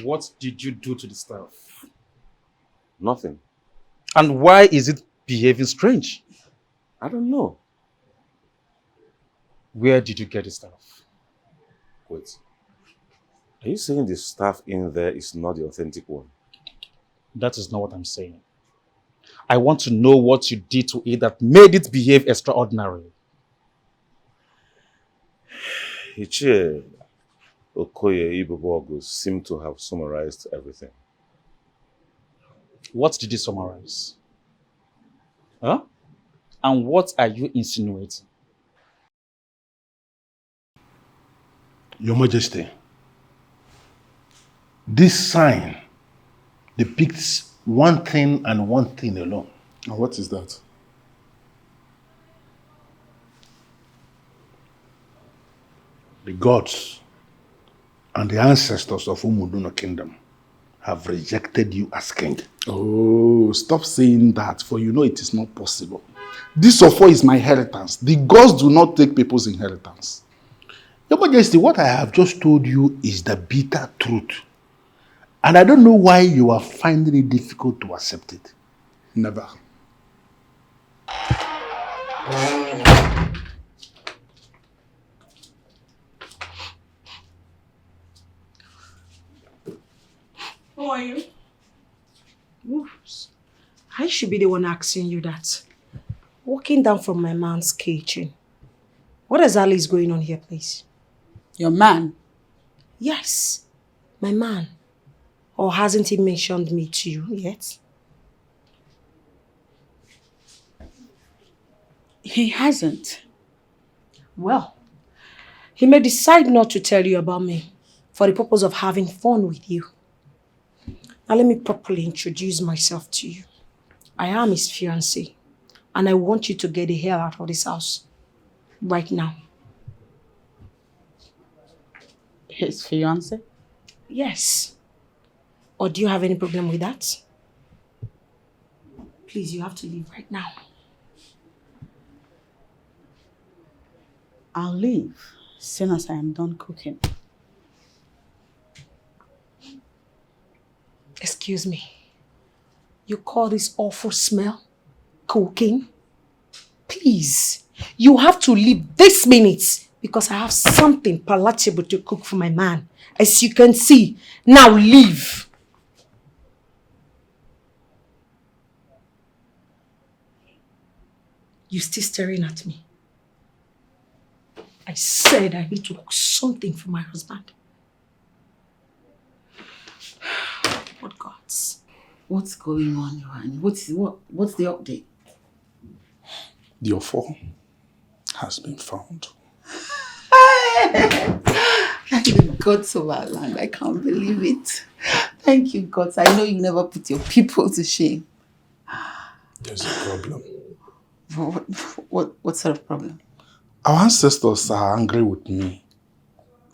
What did you do to the staff? Nothing. And why is it behaving strange? I don't know. Where did you get the staff? Wait. Are you saying the staff in there is not the authentic one? That is not what I'm saying. I want to know what you did to it that made it behave extraordinary. CHA EKE seem to have summarized everything. What did you summarize? And what are you insinuating? Your Majesty, this sign depicts one thing and one thing alone. And what is that? The gods and the ancestors of Umudunu Kingdom have rejected you as king. Oh, stop saying that, for you know it is not possible. This offer is my inheritance. The gods do not take people's inheritance. Your Majesty, what I have just told you is the bitter truth. And I don't know why you are finding it difficult to accept it. Never. Who are you? Oops. I should be the one asking you that. Walking down from my man's kitchen. What exactly is going on here, please? Your man? Yes, my man. Or hasn't he mentioned me to you yet? He hasn't. Well, he may decide not to tell you about me for the purpose of having fun with you. Now let me properly introduce myself to you. I am his fiancée, and I want you to get the hell out of this house right now. His fiancé? Yes. Or do you have any problem with that? Please, you have to leave right now. I'll leave as soon as I am done cooking. Excuse me. You call this awful smell cooking? Please, you have to leave this minute because I have something palatable to cook for my man. As you can see, now leave. You still staring at me? I said I need to cook something for my husband. What gods? What's going on, Johan? What's the update? The Okafor has been found. Thank the gods of our land. I can't believe it. Thank you, gods. I know you never put your people to shame. There's a problem. What sort of problem? Our ancestors are angry with me.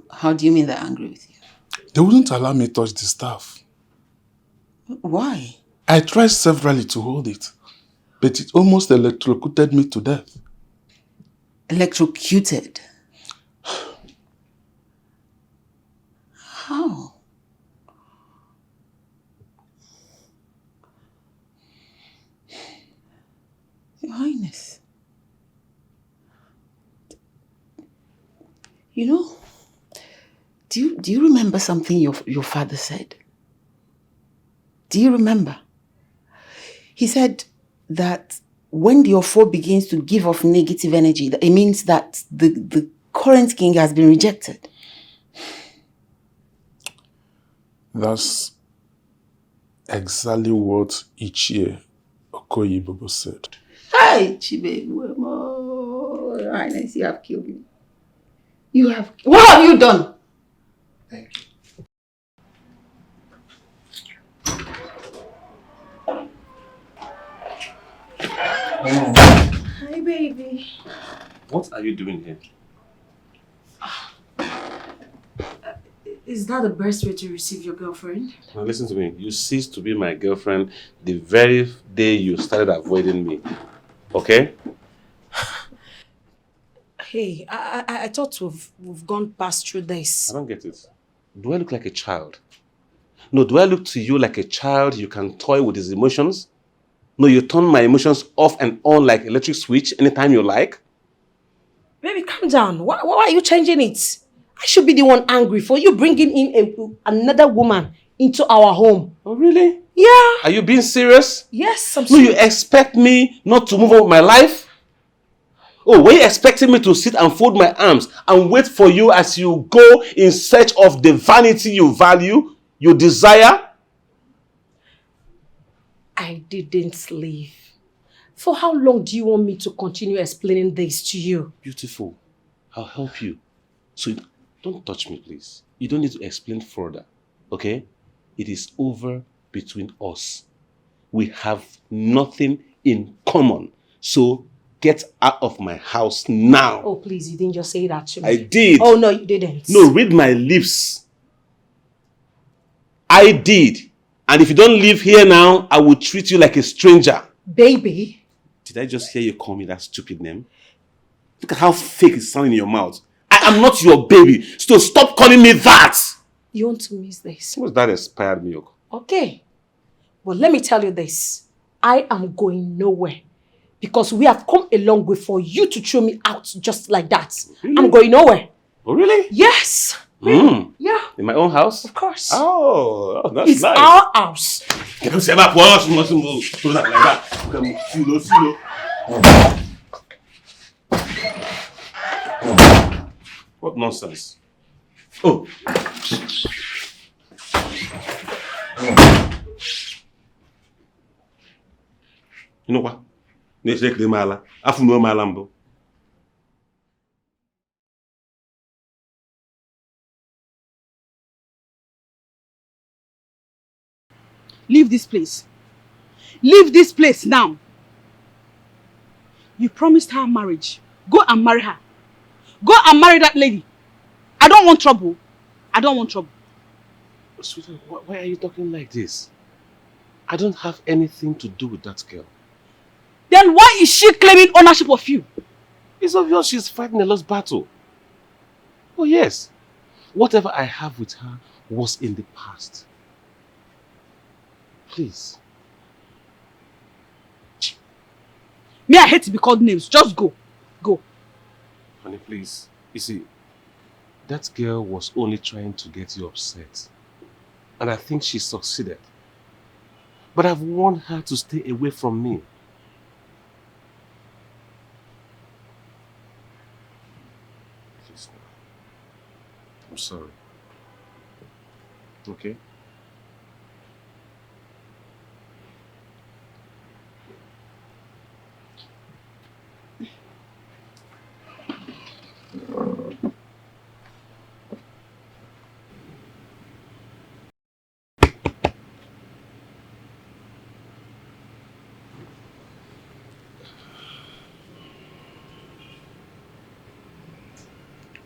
How do you mean they're angry with you? They wouldn't allow me to touch the staff. Why? I tried severally to hold it, but it almost electrocuted me to death. Electrocuted? How? Your Highness. You know, do you remember something your father said? Do you remember? He said that when the Okafor begins to give off negative energy, it means that the current king has been rejected. That's exactly what CHA EKE said. Hi, Chibe. Your Highness, you have killed me. What have you done? Thank you. Hi, baby. What are you doing here? Is that the best way to receive your girlfriend? Now listen to me. You ceased to be my girlfriend the very day you started avoiding me. Okay? Hey, I thought we've gone past through this. I don't get it. Do I look like a child? No, do I look to you like a child you can toy with his emotions? No, you turn my emotions off and on like electric switch anytime you like? Baby, calm down. Why are you changing it? I should be the one angry for you bringing in another woman into our home. Oh, really? Yeah. Are you being serious? Yes, I'm No, you serious. expect me not to move on with my life? Oh, were you expecting me to sit and fold my arms and wait for you as you go in search of the vanity you value, you desire? I didn't leave. For how long do you want me to continue explaining this to you? Beautiful. I'll help you. So don't touch me, please. You don't need to explain further, okay? It is over between us. We have nothing in common. So get out of my house now. Oh, please, you didn't just say that to me. I did. Oh, no, you didn't. No, read my lips. I did. And if you don't leave here now, I will treat you like a stranger. Baby. Did I just hear you call me that stupid name? Look at how fake it's sounding in your mouth. I am not your baby, so stop calling me that. You want to miss this? What's that expired milk? Okay. Well, let me tell you this. I am going nowhere. Because we have come a long way for you to throw me out just like that. Really? I'm going nowhere. Oh, really? Yes. Mm. Yeah. In my own house? Of course. Oh, that's It's nice. our house. What nonsense. Oh. You know what? Leave this place. Leave this place now. You promised her marriage. Go and marry her. Go and marry that lady. I don't want trouble. I don't want trouble. Sweetheart, why are you talking like this? I don't have anything to do with that girl. Then why is she claiming ownership of you? It's obvious she's fighting a lost battle. Oh yes. Whatever I have with her was in the past. Please. Me, I hate to be called names. Just go. Go. Honey, please. You see, that girl was only trying to get you upset. And I think she succeeded. But I've warned her to stay away from me. Please. I'm sorry. Okay?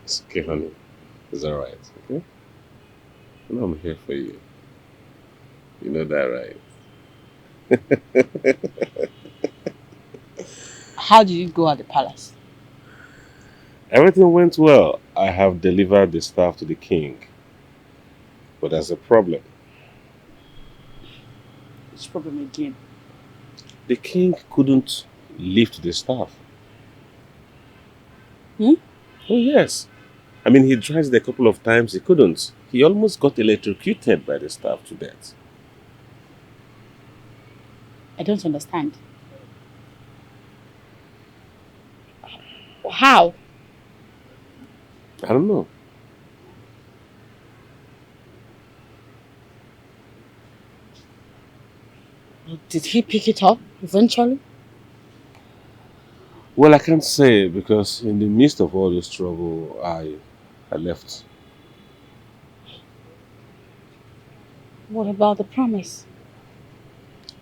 It's okay, honey. It's alright, okay? I know I'm here for you. You know that, right? How did you go at the palace? Everything went well. I have delivered the staff to the king. But there's a problem. Which problem again? The king couldn't lift the staff. Hmm? Oh yes. I mean, he tried it a couple of times, he couldn't. He almost got electrocuted by the staff to death. I don't understand. How? I don't know. Did he pick it up eventually? Well, I can't say because in the midst of all this trouble, I left. What about the promise?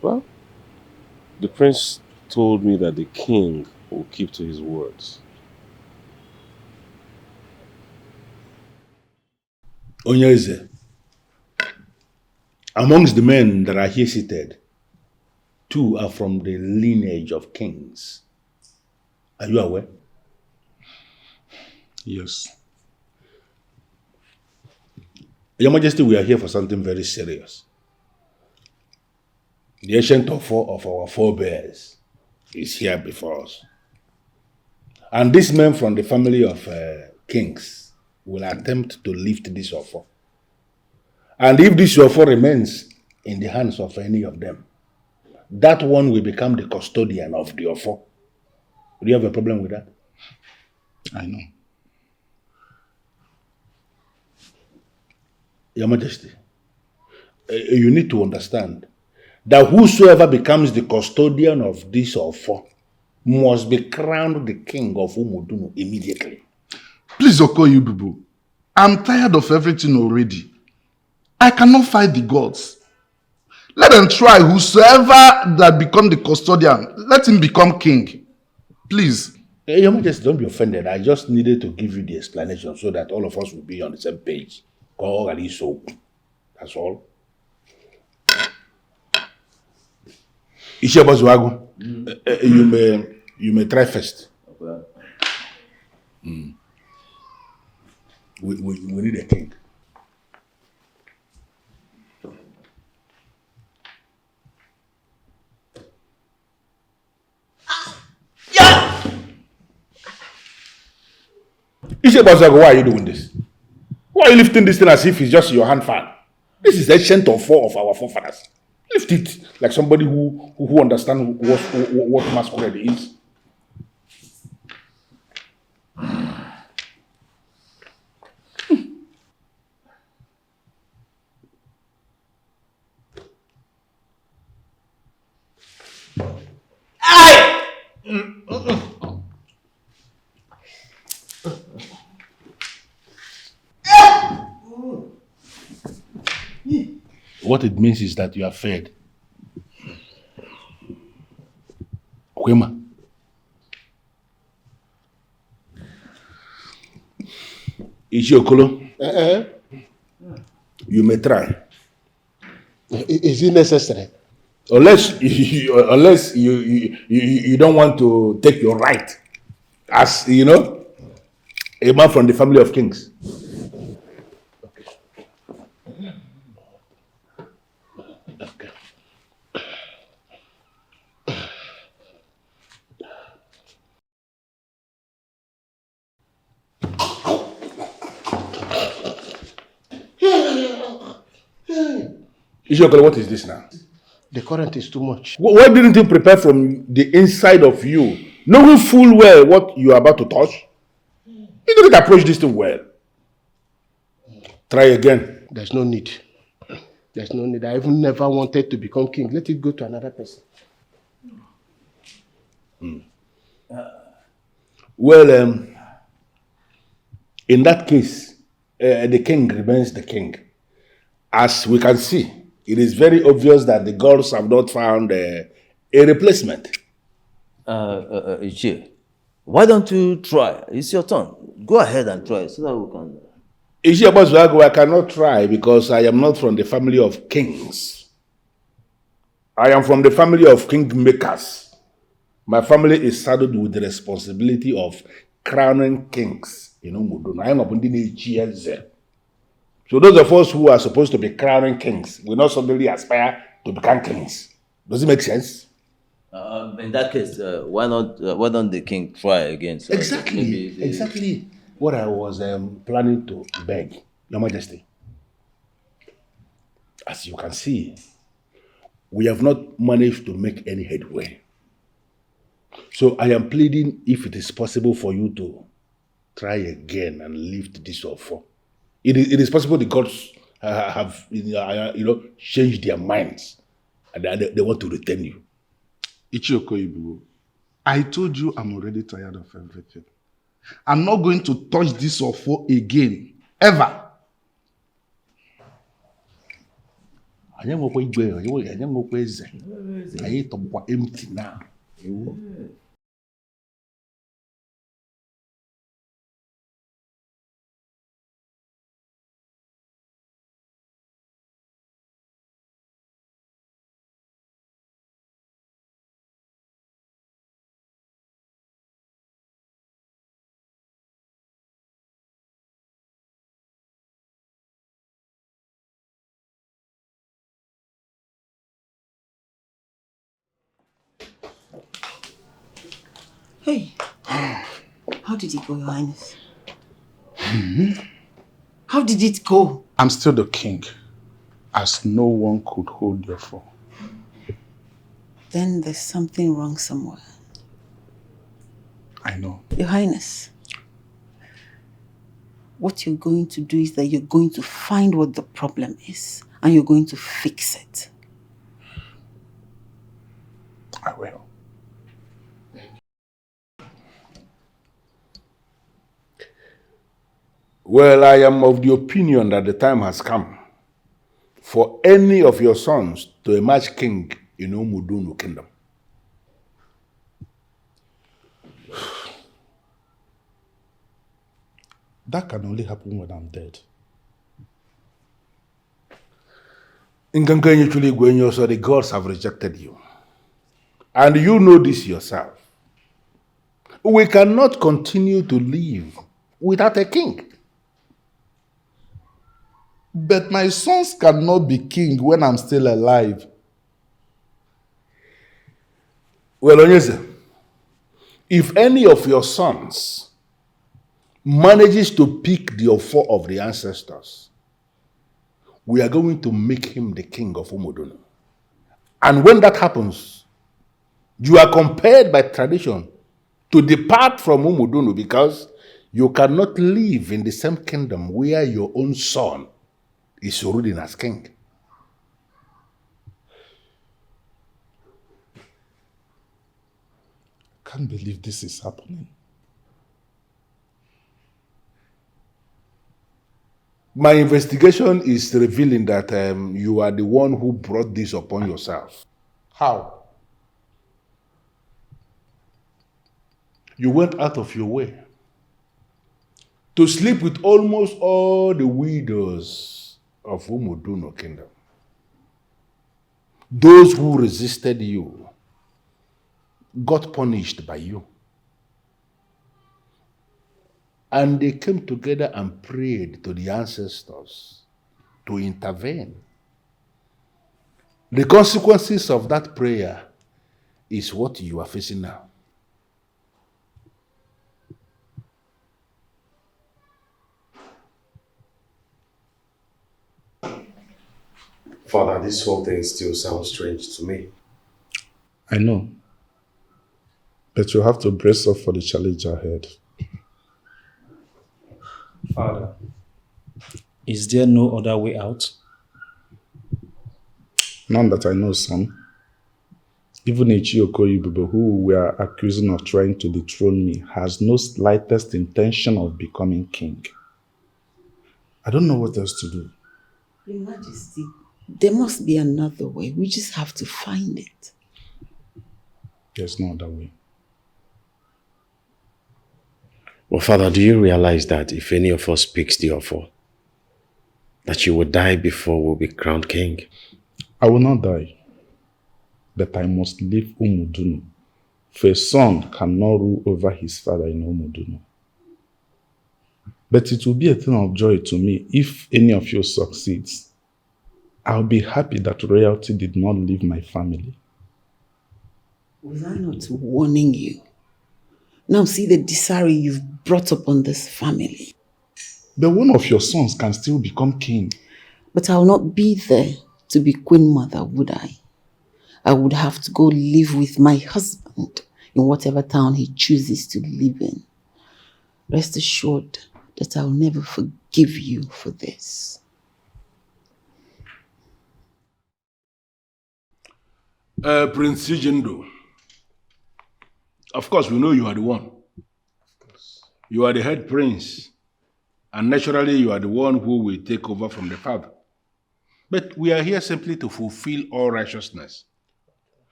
Well, the prince told me that the king will keep to his words. Onyeze, amongst the men that are here seated, 2 are from the lineage of kings. Are you aware? Yes. Your Majesty, we are here for something very serious. The ancient Okafor of our forebears is here before us. And these men from the family of kings will attempt to lift this Okafor. And if this Okafor remains in the hands of any of them, that one will become the custodian of the Okafor. Do you have a problem with that? I know. Your Majesty, you need to understand that whosoever becomes the custodian of this Okafor must be crowned the king of Umudunu immediately. Please, Okoye Bubu, I'm tired of everything already. I cannot fight the gods. Let them try. Whosoever that become the custodian, let him become king. Please. Your Majesty, don't be offended. I just needed to give you the explanation so that all of us will be on the same page. That's all. Ishabazuagu, you may try first. We need a king. Ishabazuagu, why are you doing this? Why are you lifting this thing as if it's just your hand fan? This is the ancient Okafor of our forefathers. Lift it like somebody who understands what masquerade is. What it means is that you are fed. Kwema. Ishiokolo. You may try. Is it necessary? Unless you don't want to take your right as, you know, a man from the family of kings. Ishiokolo, what is this now? The current is too much. Why didn't you prepare from the inside of you, knowing full well what you are about to touch? You didn't approach this thing well. Try again. There's no need. There's no need. I even never wanted to become king. Let it go to another person. Well, in that case, the king remains the king. As we can see, it is very obvious that the gods have not found a replacement. Ichie, why don't you try? It's your turn. Go ahead and try so that we can... Ichie Abazuago, I cannot try because I am not from the family of kings. I am from the family of kingmakers. My family is saddled with the responsibility of crowning kings. You know, I am up in the CHIZZY. So those of us who are supposed to be crowning kings will not suddenly aspire to become kings. Does it make sense? In that case, why don't the king try again? So Exactly. Exactly what I was planning to beg, Your Majesty. As you can see, we have not managed to make any headway. So I am pleading if it is possible for you to try again and lift this offer. It is possible the gods have changed their minds and they want to return you. Ichiokoibu, I told you I'm already tired of everything. I'm not going to touch this offer again, ever. I am empty now. Hey, how did it go, Your Highness? How did it go? I'm still the king, as no one could hold your fall. Then there's something wrong somewhere. I know. Your Highness, what you're going to do is that you're going to find what the problem is and you're going to fix it. I will. Well, I am of the opinion that the time has come for any of your sons to emerge king in Umudunu kingdom. That can only happen when I'm dead. In Ganganyi, so the gods have rejected you. And you know this yourself. We cannot continue to live without a king. But my sons cannot be king when I'm still alive. Well, Onyeze, if any of your sons manages to pick the offer of the ancestors, we are going to make him the king of Umudunu. And when that happens, you are compelled by tradition to depart from Umudunu because you cannot live in the same kingdom where your own son is ruling as king. I can't believe this is happening. My investigation is revealing that you are the one who brought this upon yourself. How? You went out of your way to sleep with almost all the widows of Umuduno Kingdom. Those who resisted you got punished by you. And they came together and prayed to the ancestors to intervene. The consequences of that prayer is what you are facing now. Father, this whole thing still sounds strange to me. I know. But you have to brace up for the challenge ahead. Father, is there no other way out? None that I know, son. Even CHA EKE, who we are accusing of trying to dethrone me, has no slightest intention of becoming king. I don't know what else to do. Your Majesty, there must be another way. We just have to find it. There's no other way. Well, Father, do you realize that if any of us picks the offer, that you will die before we'll be crowned king? I will not die, but I must leave Umuduno, for a son cannot rule over his father in Umuduno. But it will be a thing of joy to me if any of you succeeds. I'll be happy that royalty did not leave my family. Was I not warning you? Now see the disarray you've brought upon this family. But one of your sons can still become king. But I will not be there to be queen mother, would I? I would have to go live with my husband in whatever town he chooses to live in. Rest assured that I will never forgive you for this. Prince Sijendo, of course we know you are the one. You are the head prince, and naturally you are the one who will take over from the father. But we are here simply to fulfill all righteousness.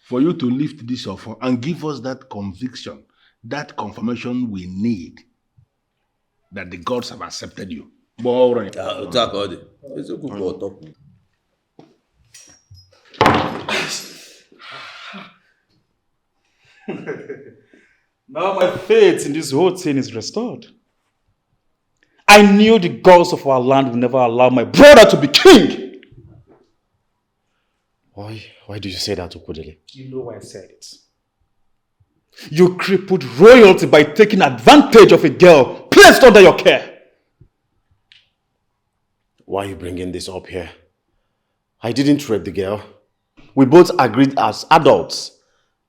For you to lift this offer and give us that conviction, that confirmation we need that the gods have accepted you. All right. Now my faith in this whole thing is restored. I knew the gods of our land would never allow my brother to be king. Why do you say that, Okudele? You know why I said it. You crippled royalty by taking advantage of a girl placed under your care. Why are you bringing this up here? I didn't rape the girl. We both agreed as adults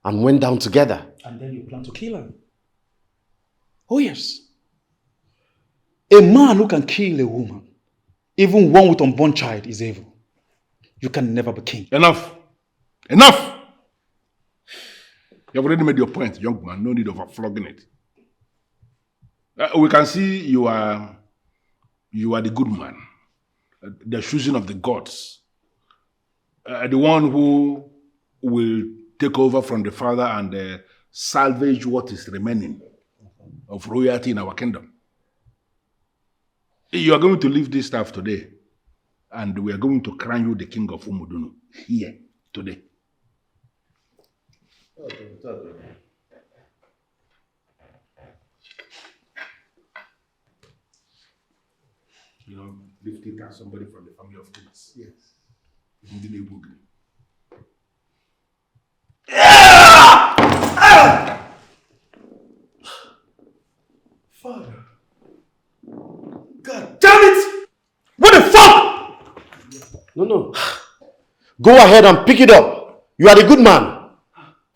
and went down together. And then you plan to kill her. Oh yes. A man who can kill a woman, even one with unborn child, is evil. You can never be king. Enough! Enough! You have already made your point, young man. No need of flogging it. We can see you are the good man. The choosing of the gods. The one who will take over from the father and salvage what is remaining of royalty in our kingdom. You are going to leave this stuff today, and we are going to crown you the king of Umuduno here today. You know, lifting as somebody from the family of kings. Yes. Father. God damn it! What the fuck? No. Go ahead and pick it up. You are the good man.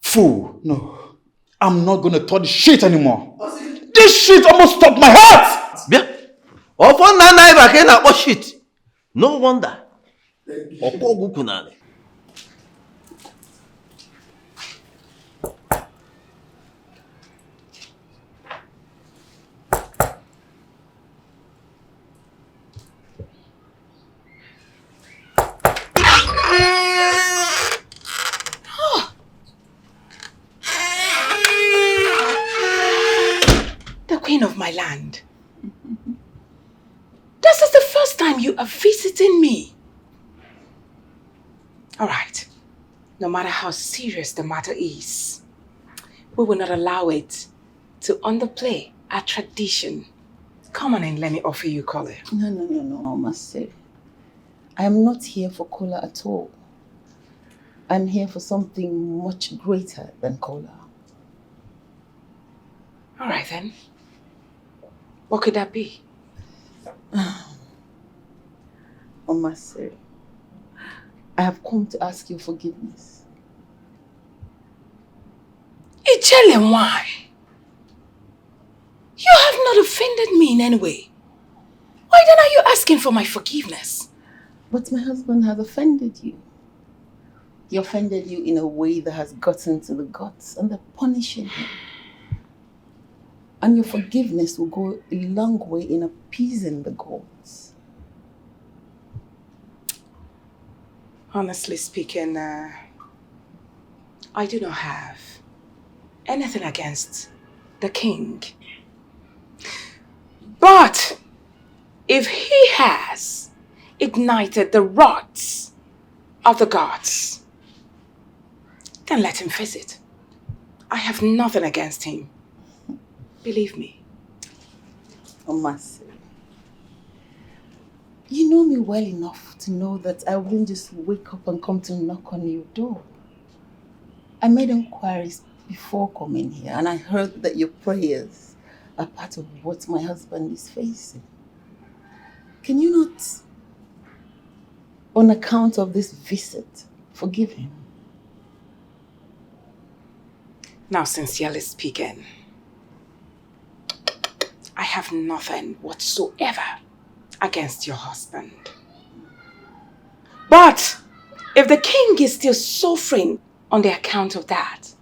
Fool. No. I'm not gonna touch this shit anymore. This shit almost stopped my heart! Yeah. Often Nana Ibakena or shit. No wonder. Okogukunale. king of my land. This is the first time you are visiting me. All right. No matter how serious the matter is, we will not allow it to underplay our tradition. Come on in, let me offer you cola. No, I must say. I am not here for cola at all. I'm here for something much greater than cola. All right then. What could that be? Omasiri, I have come to ask you forgiveness. Ijele, why? You have not offended me in any way. Why then are you asking for my forgiveness? But my husband has offended you. He offended you in a way that has gotten to the gods, and they're punishing him. And your forgiveness will go a long way in appeasing the gods. Honestly speaking, I do not have anything against the king. But if he has ignited the rods of the gods, then let him visit. I have nothing against him. Believe me. Omasiri, you know me well enough to know that I wouldn't just wake up and come to knock on your door. I made inquiries before coming here, and I heard that your prayers are part of what my husband is facing. Can you not, on account of this visit, forgive him? Now, sincerely speaking, I have nothing whatsoever against your husband. But if the king is still suffering on the account of that,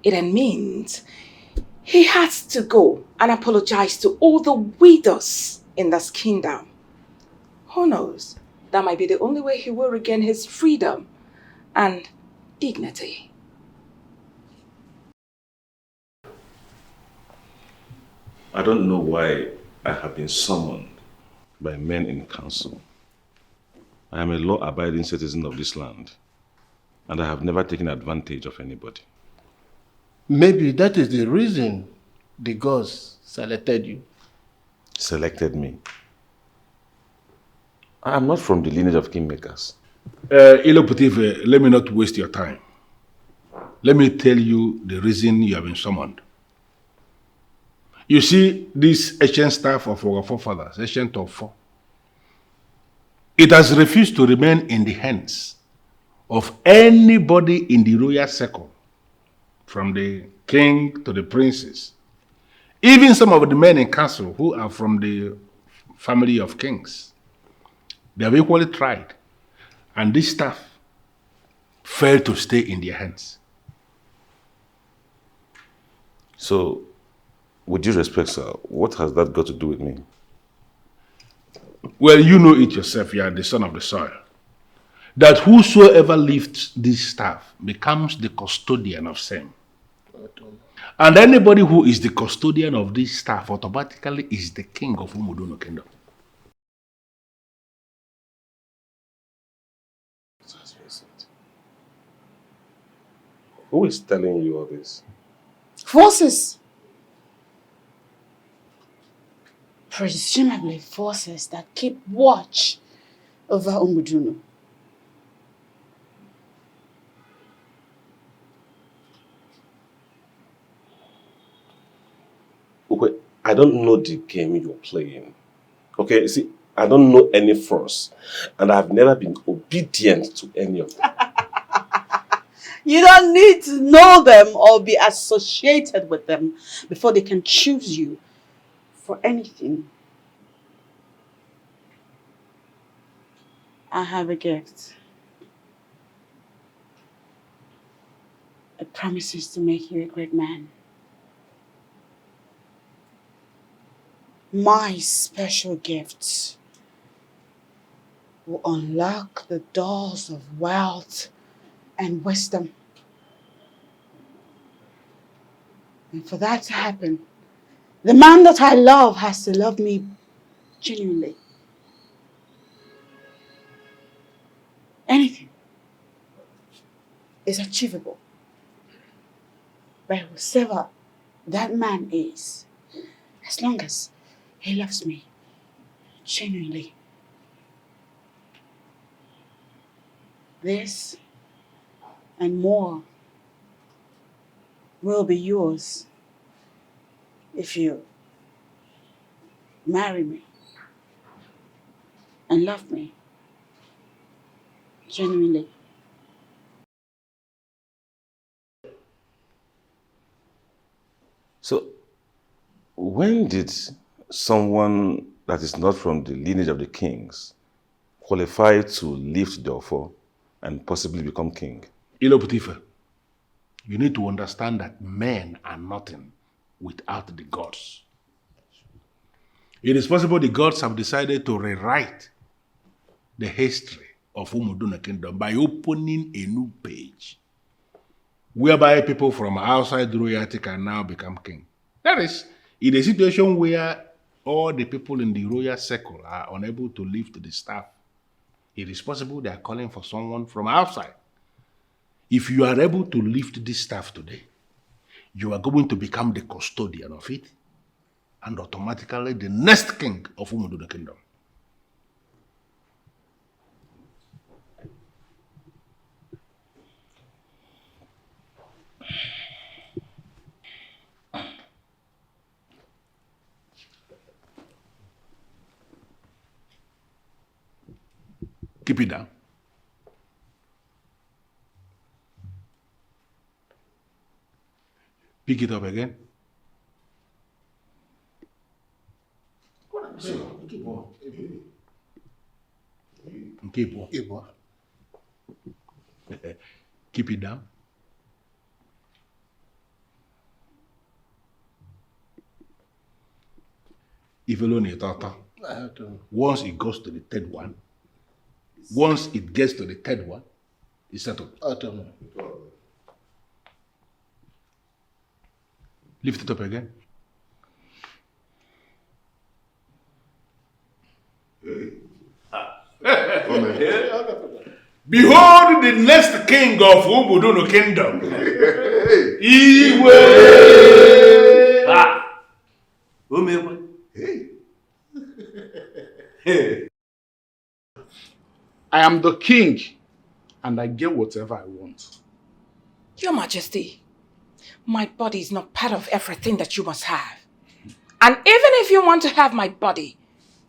it then means he has to go and apologize to all the widows in this kingdom. Who knows? That might be the only way he will regain his freedom and dignity. I don't know why I have been summoned by men in council. I am a law-abiding citizen of this land, and I have never taken advantage of anybody. Maybe that is the reason the gods selected you. Selected me? I am not from the lineage of kingmakers. Iloputive, let me not waste your time. Let me tell you the reason you have been summoned. You see, this ancient staff of our forefathers, ancient of four, it has refused to remain in the hands of anybody in the royal circle, from the king to the princes. Even some of the men in council who are from the family of kings. They have equally tried, and this staff failed to stay in their hands. So, with due respect, sir, what has that got to do with me? Well, you know it yourself, you are the son of the soil. That whosoever lifts this staff becomes the custodian of same. And anybody who is the custodian of this staff automatically is the king of Umuduno Kingdom. Who is telling you all this? Forces. Presumably forces that keep watch over Umuduno. Okay, I don't know the game you're playing. Okay, see, I don't know any force, and I've never been obedient to any of them. You don't need to know them or be associated with them before they can choose you for anything. I have a gift. It promises to make you a great man. My special gift will unlock the doors of wealth and wisdom. And for that to happen, The man that I love has to love me genuinely. Anything is achievable by whoever that man is, as long as he loves me genuinely. This and more will be yours if you marry me and love me genuinely. So, when did someone that is not from the lineage of the kings qualify to lift the offer and possibly become king? Iloputifa, you need to understand that men are nothing without the gods. It is possible the gods have decided to rewrite the history of Umuduna Kingdom by opening a new page whereby people from outside royalty can now become king. That is, in a situation where all the people in the royal circle are unable to lift the staff, it is possible they are calling for someone from outside. If you are able to lift this staff today, you are going to become the custodian of it and automatically the next king of Umuduna Kingdom. Keep it down. Pick it up again. Keep it down. If alone a tata, once it goes to the third one, once it gets to the third one, it's settled. Lift it up again. Behold the next king of Umudunu Kingdom. Iwe. I am the king, and I get whatever I want. Your Majesty, my body is not part of everything that you must have. And even if you want to have my body,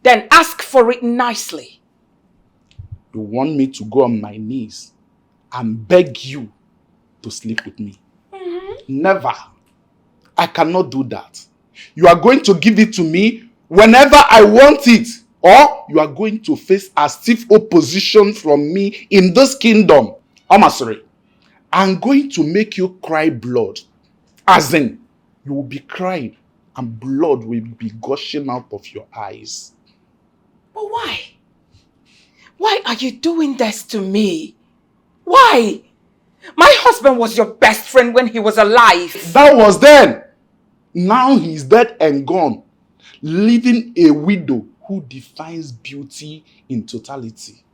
then ask for it nicely. You want me to go on my knees and beg you to sleep with me? Never. I cannot do that. You are going to give it to me whenever I want it, or you are going to face a stiff opposition from me in this kingdom. Omasiri, I'm going to make you cry blood. As in, you will be crying and blood will be gushing out of your eyes. But why? Why are you doing this to me? Why? My husband was your best friend when he was alive. That was then. Now he is dead and gone, leaving a widow who defines beauty in totality.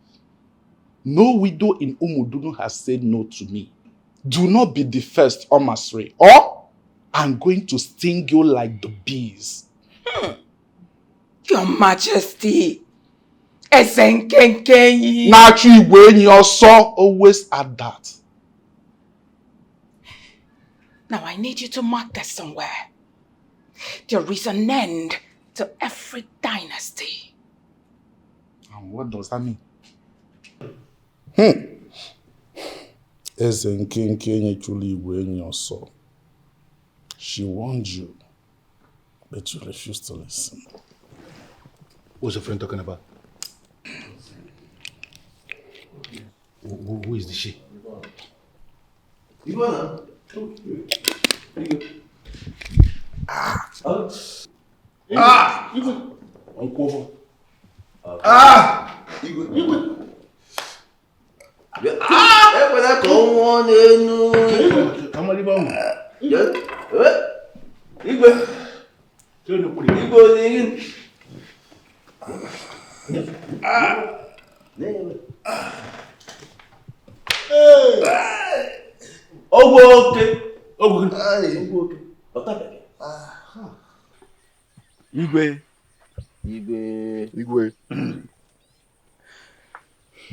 No widow in Umudunu has said no to me. Do not be the first, Omasri, or I'm going to sting you like the bees. Your Majesty. Naturally, when you saw, always add that. Now I need you to mark this somewhere. There is an end to every dynasty. And what does that mean? She warned you, but you refused to listen. What's your friend talking about? Who is the she? Okafor. Igwe.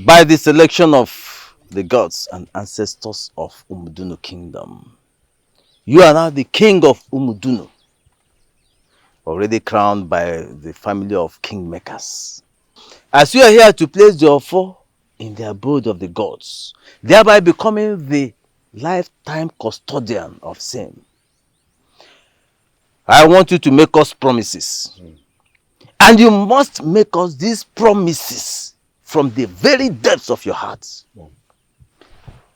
By the selection of the gods and ancestors of Umudunu Kingdom, you are now the king of Umudunu, already crowned by the family of kingmakers. As you are here to place the Ofo in the abode of the gods, thereby becoming the lifetime custodian of same, I want you to make us promises. And you must make us these promises from the very depths of your hearts.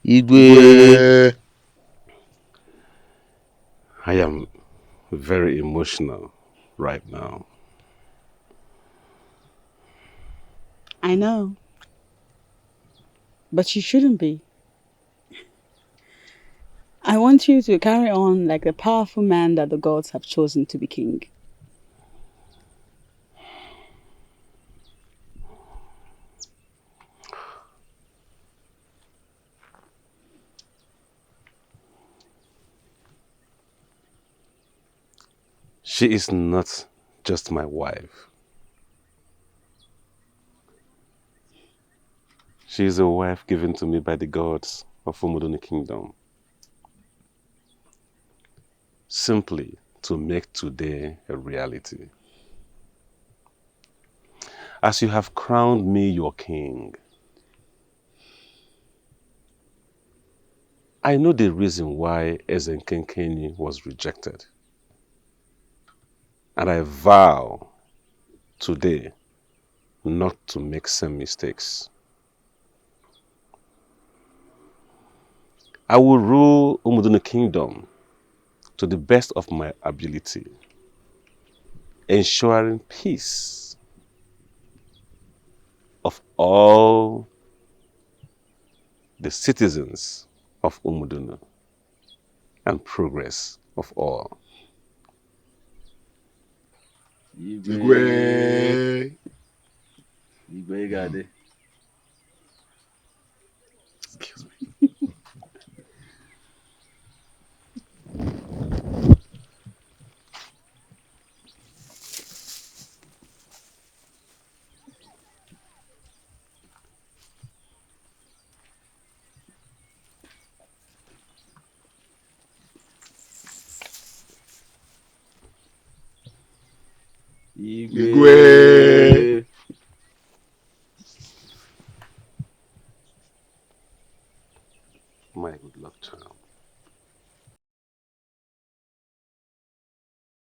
Igwe. I am very emotional right now. I know. But you shouldn't be. I want you to carry on like the powerful man that the gods have chosen to be king. She is not just my wife. She is a wife given to me by the gods of Umudunu Kingdom, simply to make today a reality. As you have crowned me your king, I know the reason why Ezenkenkeni was rejected. And I vow today not to make same mistakes. I will rule Umudunu Kingdom to the best of my ability, ensuring peace of all the citizens of Umudunu and progress of all. Igwe. Igwe Gade. Excuse me. Igwe. My good luck charm.